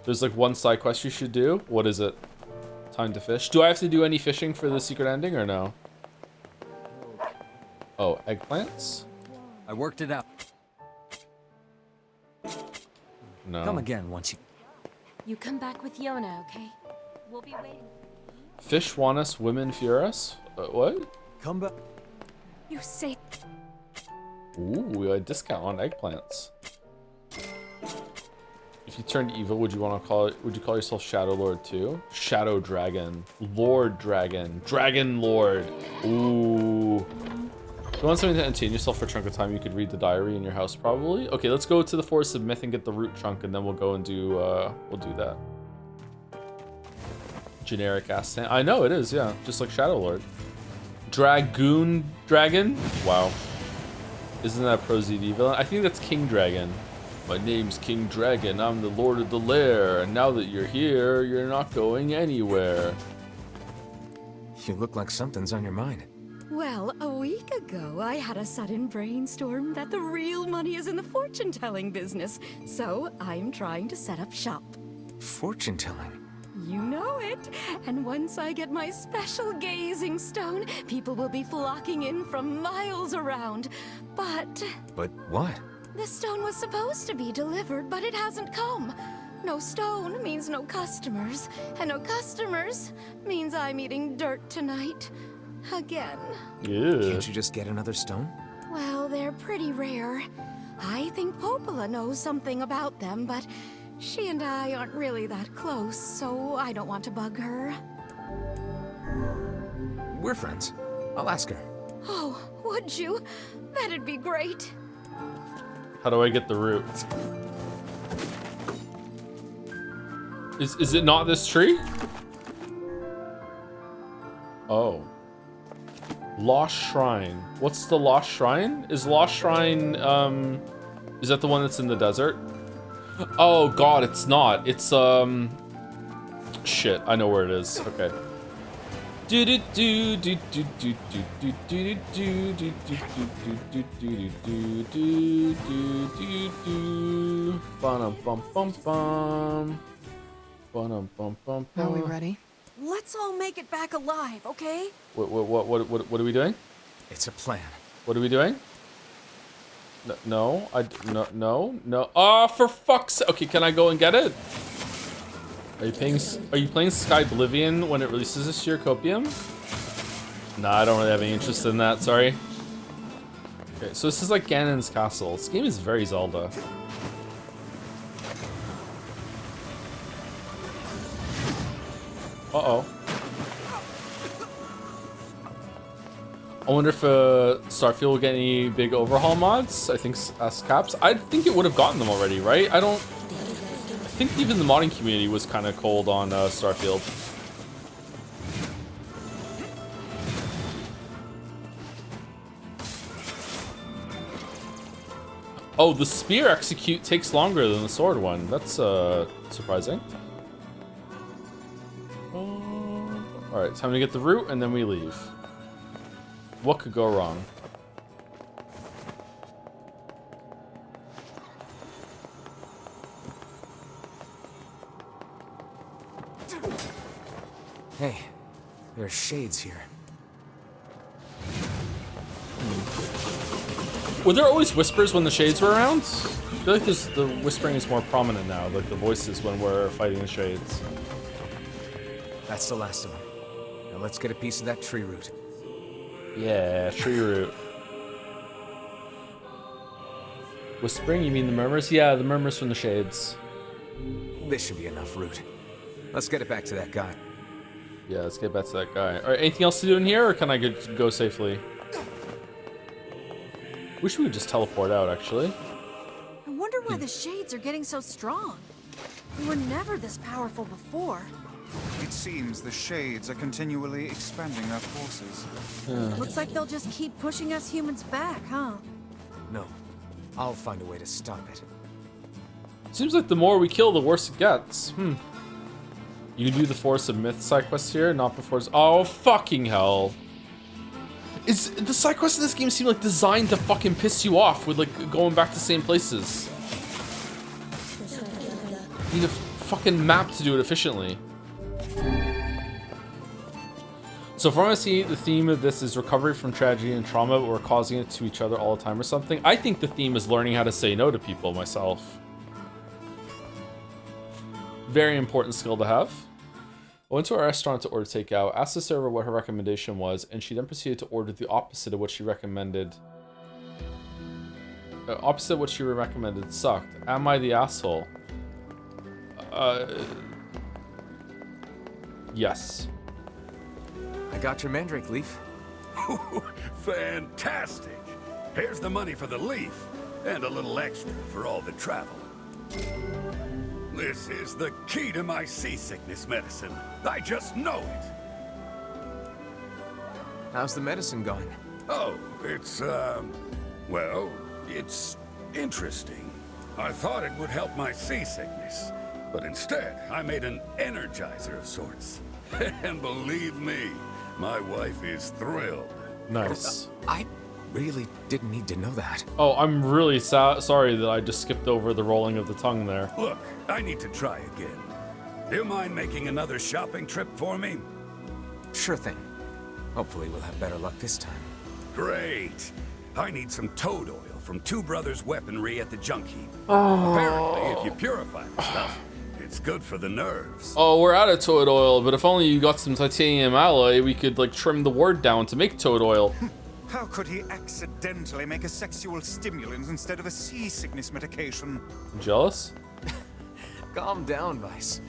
There's like one side quest you should do. What is it? Time to fish. Do I have to do any fishing for the secret ending or no? Oh, eggplants? I worked it out. No. Come again once you... You come back with Yona, okay? We'll be waiting. Fish want us, women fear us? What? Come back. You say... Ooh, we got a discount on eggplants. If you turned evil, would you want to call it? Would you call yourself Shadow Lord too? Shadow Dragon, Lord Dragon, Dragon Lord. Ooh. If you want something to entertain yourself for a chunk of time, you could read the diary in your house probably. Okay, let's go to the Forest of Myth and get the root chunk, and then we'll go and do we'll do that. generic ass name. I know it is, yeah. Just like Shadow Lord. Dragoon Dragon? Wow. Isn't that a Pro ZD villain? I think that's King Dragon. My name's King Dragon. I'm the Lord of the Lair. And now that you're here, you're not going anywhere. You look like something's on your mind. Well, a week ago, I had a sudden brainstorm that the real money is in the fortune-telling business. So I'm trying to set up shop. Fortune-telling? You know it. And once I get my special gazing stone, people will be flocking in from miles around. But what? the stone was supposed to be delivered, but it hasn't come. No stone means no customers, and no customers means I'm eating dirt tonight. Again. Yeah. Can't you just get another stone? Well, they're pretty rare. I think Popola knows something about them, but she and I aren't really that close, so I don't want to bug her. We're friends. I'll ask her. Oh, would you? That'd be great. How do I get the root? Is it not this tree? Oh. Lost Shrine. What's the Lost Shrine? Is Lost Shrine, is that the one that's in the desert? Oh god, it's not. It's, shit, I know where it is. Okay. Are we ready? Let's all make it back alive, okay? What are we doing? It's a plan. What are we doing? No. Oh, for fuck's sake. Okay, can I go and get it? Are you playing Sky Oblivion when it releases this year, Copium? Nah, I don't really have any interest in that, sorry. Okay, so this is like Ganon's Castle. This game is very Zelda. Uh-oh. I wonder if Starfield will get any big overhaul mods. I think Caps. I think it would have gotten them already, right? I think even the modding community was kind of cold on Starfield. Oh, the spear execute takes longer than the sword one. That's surprising. All right, time to get the root and then we leave. What could go wrong? Hey, there are shades here. Were there always whispers when the shades were around? I feel like the whispering is more prominent now, like the voices when we're fighting the shades. That's the last of them. Now let's get a piece of that tree root. Yeah, tree root. Whispering? You mean the murmurs? Yeah, the murmurs from the shades. This should be enough root. Let's get it back to that guy. Yeah, let's get back to that guy. All right, anything else to do in here, or can I go safely? Wish we could just teleport out, actually. I wonder why the shades are getting so strong. They were never this powerful before. It seems the shades are continually expanding their forces. Looks like they'll just keep pushing us humans back, huh? No, I'll find a way to stop it. Seems like the more we kill, the worse it gets. You can do the Force of Myth side quest here, not before. Oh, fucking hell. Is the side quests in this game seem like designed to fucking piss you off with like going back to same places? You need a fucking map to do it efficiently. So from what I see, the theme of this is recovery from tragedy and trauma, but we're causing it to each other all the time or something. I think the theme is learning how to say no to people myself. Very important skill to have. I went to a restaurant to order takeout, asked the server what her recommendation was, and she then proceeded to order the opposite of what she recommended. Opposite of what she recommended sucked. Am I the asshole? Yes. I got your mandrake leaf. Fantastic! Here's the money for the leaf, and a little extra for all the travel. This is the key to my seasickness medicine. I just know it. How's the medicine going? Oh, it's, well, it's interesting. I thought it would help my seasickness, but instead, I made an energizer of sorts. And believe me, my wife is thrilled. Nice. I really didn't need to know that. Oh, I'm really sorry that I just skipped over the rolling of the tongue there. Look, I need to try again. Do you mind making another shopping trip for me? Sure thing. Hopefully we'll have better luck this time. Great. I need some toad oil from Two Brothers Weaponry at the junk heap. Oh. Apparently, if you purify the stuff, it's good for the nerves. Oh, we're out of toad oil, but if only you got some titanium alloy, we could like trim the word down to make toad oil. How could he accidentally make a sexual stimulant instead of a seasickness medication? Jealous? Calm down, Vice.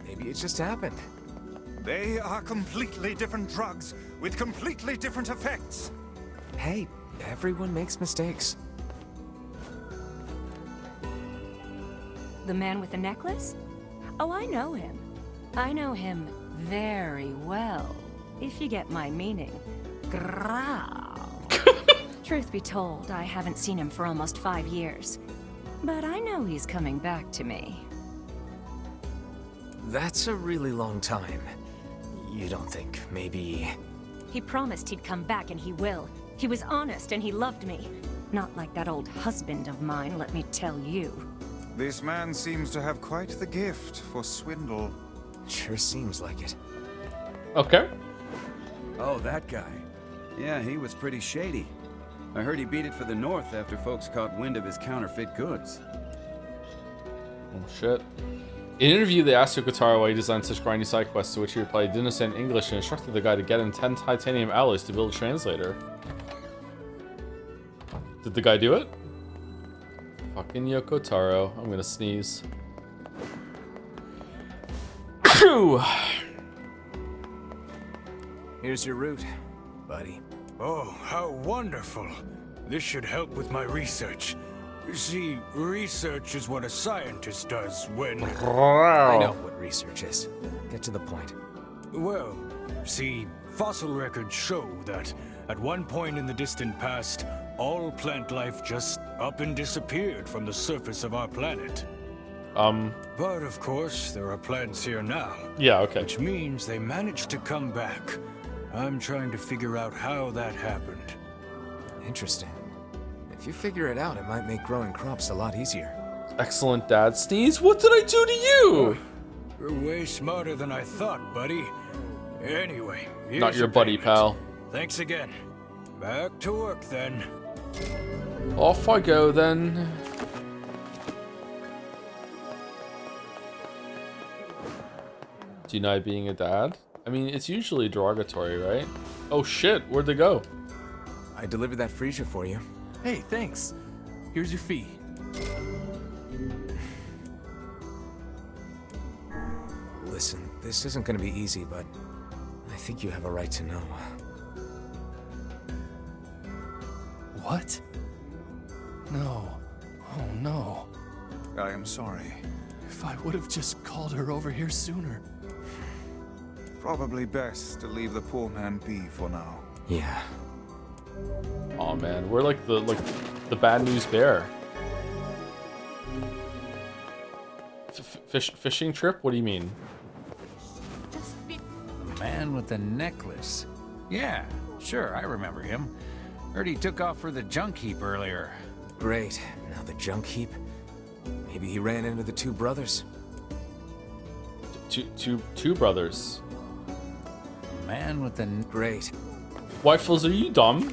Maybe it just happened. They are completely different drugs with completely different effects. Hey, everyone makes mistakes. The man with the necklace? Oh, I know him. I know him very well, if you get my meaning. Growl. Truth be told, I haven't seen him for almost 5 years. But I know he's coming back to me. That's a really long time. You don't think maybe... He promised he'd come back, and he will. He was honest, and he loved me. Not like that old husband of mine, let me tell you. This man seems to have quite the gift for swindle. Sure seems like it. Okay. Oh, that guy. Yeah, he was pretty shady. I heard he beat it for the North after folks caught wind of his counterfeit goods. Oh, shit. In an interview, they asked Yokotaro why he designed such grindy side quests, to which he replied he didn't understand English and instructed the guy to get him 10 titanium alloys to build a translator. Did the guy do it? Fucking Yokotaro. I'm gonna sneeze. Here's your route, buddy. Oh, how wonderful. This should help with my research. You see, research is what a scientist does when... I know what research is. Get to the point. Well, see, fossil records show that at one point in the distant past, all plant life just up and disappeared from the surface of our planet. But of course, there are plants here now. Yeah, okay. Which means they managed to come back. I'm trying to figure out how that happened. Interesting. If you figure it out, it might make growing crops a lot easier. Excellent, Dad. Sneeze, what did I do to you? You're way smarter than I thought, buddy. Anyway, not your buddy, pal. Thanks again. Back to work, then. Off I go, then. Deny being a dad? I mean, it's usually derogatory, right? Oh shit, where'd they go? I delivered that freezer for you. Hey, thanks. Here's your fee. Listen, this isn't gonna be easy, but I think you have a right to know. What? No. Oh no. I am sorry. If I would have just called her over here sooner. Probably best to leave the poor man be for now. Yeah. Oh man, we're like the bad news bear. Fishing trip? What do you mean? The man with the necklace. Yeah, sure, I remember him. Heard he took off for the junk heap earlier. Great. Now the junk heap. Maybe he ran into the two brothers. Two brothers. Man with the... Great. Waffles, are you dumb?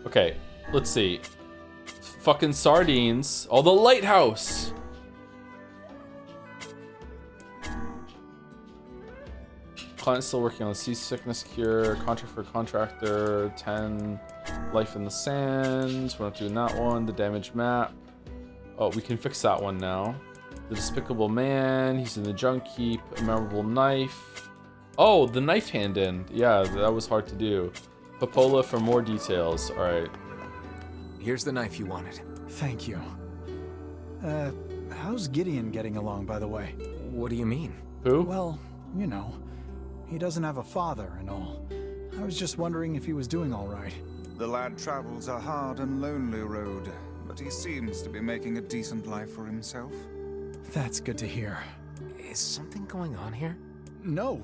Okay, let's see. Fucking sardines. Oh, the lighthouse! Client still working on seasickness cure. Contract for contractor. 10. Life in the sands. We're not doing that one. The damaged map. Oh, we can fix that one now. The despicable man. He's in the junk heap. A memorable knife. Oh, the knife hand in. Yeah, that was hard to do. Popola for more details. All right. Here's the knife you wanted. Thank you. How's Gideon getting along, by the way? What do you mean? Who? Well, you know, he doesn't have a father and all. I was just wondering if he was doing all right. The lad travels a hard and lonely road, but he seems to be making a decent life for himself. That's good to hear. Is something going on here? No.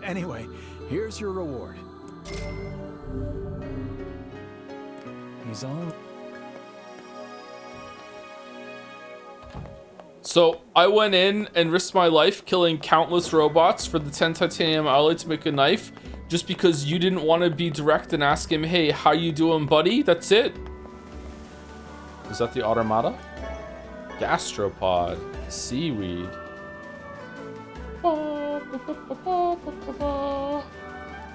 Anyway, here's your reward. He's all... So I went in and risked my life killing countless robots for the 10 titanium alloy to make a knife just because you didn't want to be direct and ask him, hey, how you doing, buddy? That's it. Is that the automata? Gastropod. Seaweed.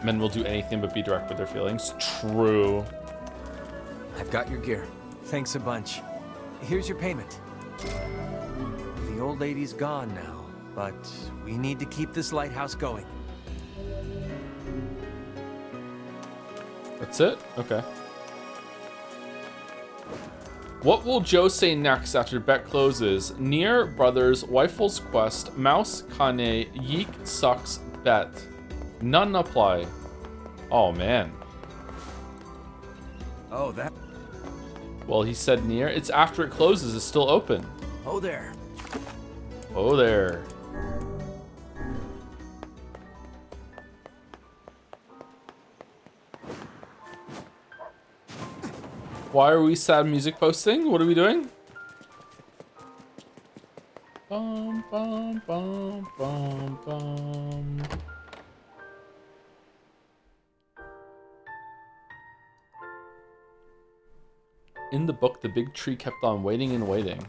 Men will do anything but be direct with their feelings. True. I've got your gear. Thanks a bunch. Here's your payment. The old lady's gone now, but we need to keep this lighthouse going. That's it? Okay. What will Joe say next after bet closes? Nier, Brothers, Wifle's Quest, Mouse, Kane, Yeek, Sucks, Bet. None apply. Oh, man. Oh, that... Well, he said Nier. It's after it closes. It's still open. Oh, there. Oh, there. Why are we sad music posting? What are we doing? Bum, bum, bum, bum, bum. In the book, the big tree kept on waiting and waiting.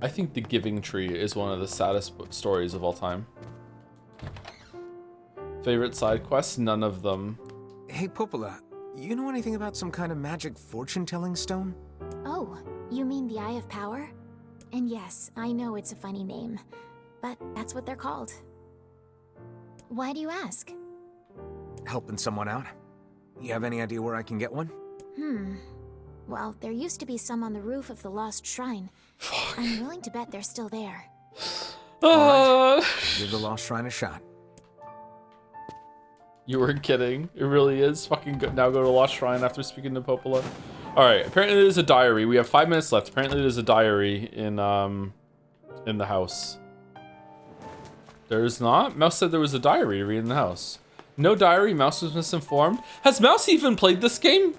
I think the Giving Tree is one of the saddest stories of all time. Favorite side quests? None of them. Hey, Popola, you know anything about some kind of magic fortune-telling stone? Oh, you mean the Eye of Power? And yes, I know it's a funny name, but that's what they're called. Why do you ask? Helping someone out. You have any idea where I can get one? Well, there used to be some on the roof of the Lost Shrine. I'm willing to bet they're still there. Alright, give the Lost Shrine a shot. You weren't kidding. It really is. Fucking good. Now go to Lost Shrine after speaking to Popola. Alright, apparently there's a diary. We have 5 minutes left. Apparently there's a diary in the house. There's not? Mouse said there was a diary to read in the house. No diary, Mouse was misinformed. Has Mouse even played this game?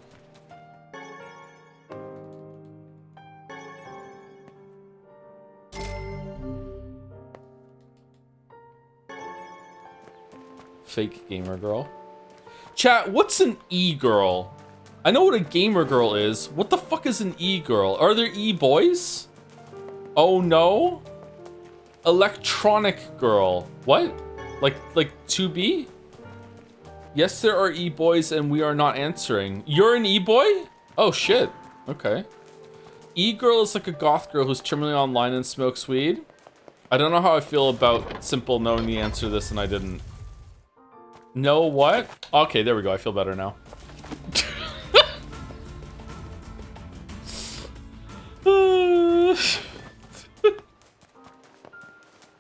Fake gamer girl. Chat, what's an e-girl? I know what a gamer girl is. What the fuck is an e-girl? Are there e-boys? Oh no. Electronic girl. What? Like 2B? Yes, there are e-boys and we are not answering. You're an e-boy? Oh shit. Okay. E-girl is like a goth girl who's terminally online and smokes weed. I don't know how I feel about Simple knowing the answer to this and I didn't. No what? Okay, there we go. I feel better now.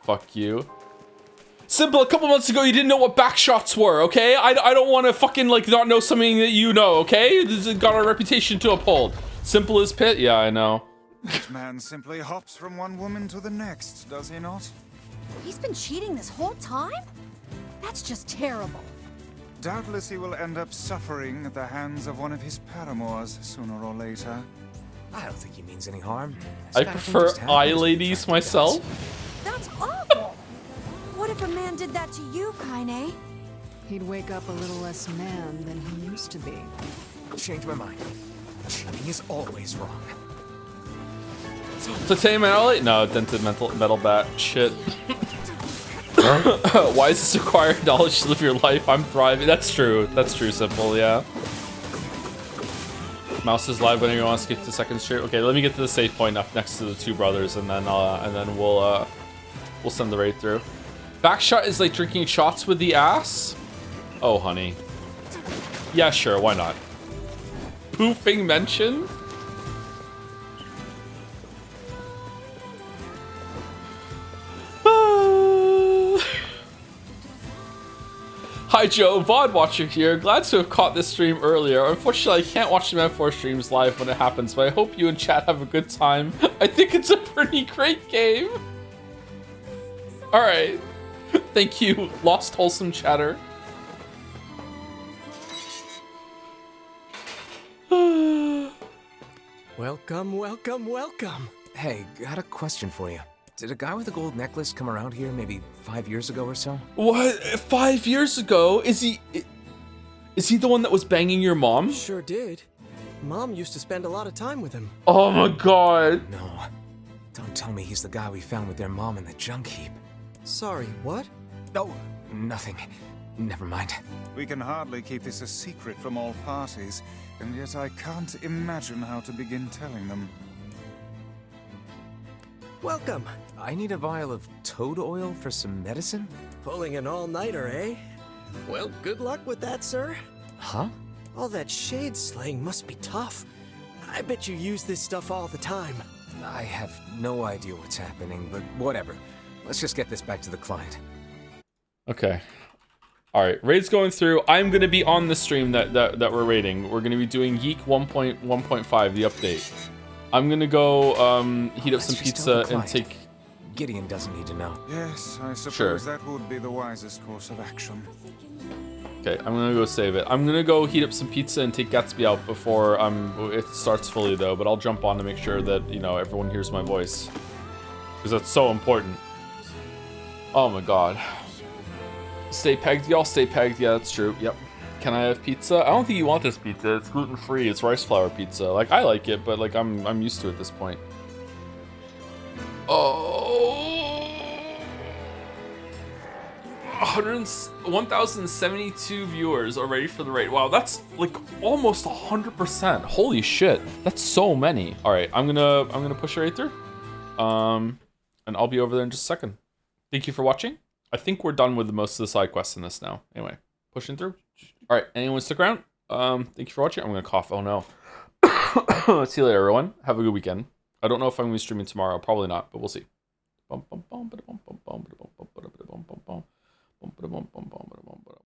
Fuck you. Simple, a couple months ago you didn't know what backshots were, okay? I don't want to fucking like not know something that you know, okay? This has got a reputation to uphold. Simple as pit? Yeah, I know. This man simply hops from one woman to the next, does he not? He's been cheating this whole time? That's just terrible. Doubtless he will end up suffering at the hands of one of his paramours sooner or later. I don't think he means any harm. I prefer eye ladies myself. That's awful. What if a man did that to you, Kaine? He'd wake up a little less man than he used to be. Change my mind. Cheating is always wrong. Titanium alloy? No, dented metal bat. Shit. Why is this required knowledge to live your life? I'm thriving. That's true. That's true, Simple, yeah. Mouse is live whenever you want to skip to second straight. Okay, let me get to the save point up next to the 2 brothers and then we'll send the raid through. Backshot is like drinking shots with the ass? Oh, honey. Yeah, sure, why not? Poofing mention? Hi Joe, VOD Watcher here. Glad to have caught this stream earlier. Unfortunately, I can't watch the M4 streams live when it happens, but I hope you and chat have a good time. I think it's a pretty great game. Alright. Thank you, Lost Wholesome Chatter. Welcome, welcome, welcome. Hey, got a question for you. Did a guy with a gold necklace come around here maybe 5 years ago or so? What? 5 years ago? Is he the one that was banging your mom? Sure did. Mom used to spend a lot of time with him. Oh my god. No. Don't tell me he's the guy we found with their mom in the junk heap. Sorry, what? Oh, nothing. Never mind. We can hardly keep this a secret from all parties, and yet I can't imagine how to begin telling them. Welcome. I need a vial of toad oil for some medicine? Pulling an all-nighter, eh? Well, good luck with that, sir. Huh? All that shade slaying must be tough. I bet you use this stuff all the time. I have no idea what's happening, but whatever. Let's just get this back to the client. Okay. Alright, raid's going through. I'm gonna be on the stream that we're raiding. We're gonna be doing Geek 1.1.5, the update. I'm gonna go heat up some pizza and take... Gideon doesn't need to know. Yes, I suppose that would be the wisest course of action. Okay, I'm gonna go save it. I'm gonna go heat up some pizza and take Gatsby out before it starts fully though, but I'll jump on to make sure that, you know, everyone hears my voice. Because that's so important. Oh my god. Stay pegged, y'all. Stay pegged. Yeah, that's true. Yep. Can I have pizza? I don't think you want this pizza. It's gluten-free. It's rice flour pizza. Like, I like it, but like I'm used to it at this point. Oh. 1,072 viewers are ready for the raid. Wow, that's like almost 100%. Holy shit. That's so many. All right, I'm gonna push it right through. And I'll be over there in just a second. Thank you for watching. I think we're done with most of the side quests in this now. Anyway, pushing through. All right, anyone stick around? Thank you for watching. I'm gonna cough. Oh no. See you later, everyone. Have a good weekend. I don't know if I'm gonna be streaming tomorrow. Probably not, but we'll see.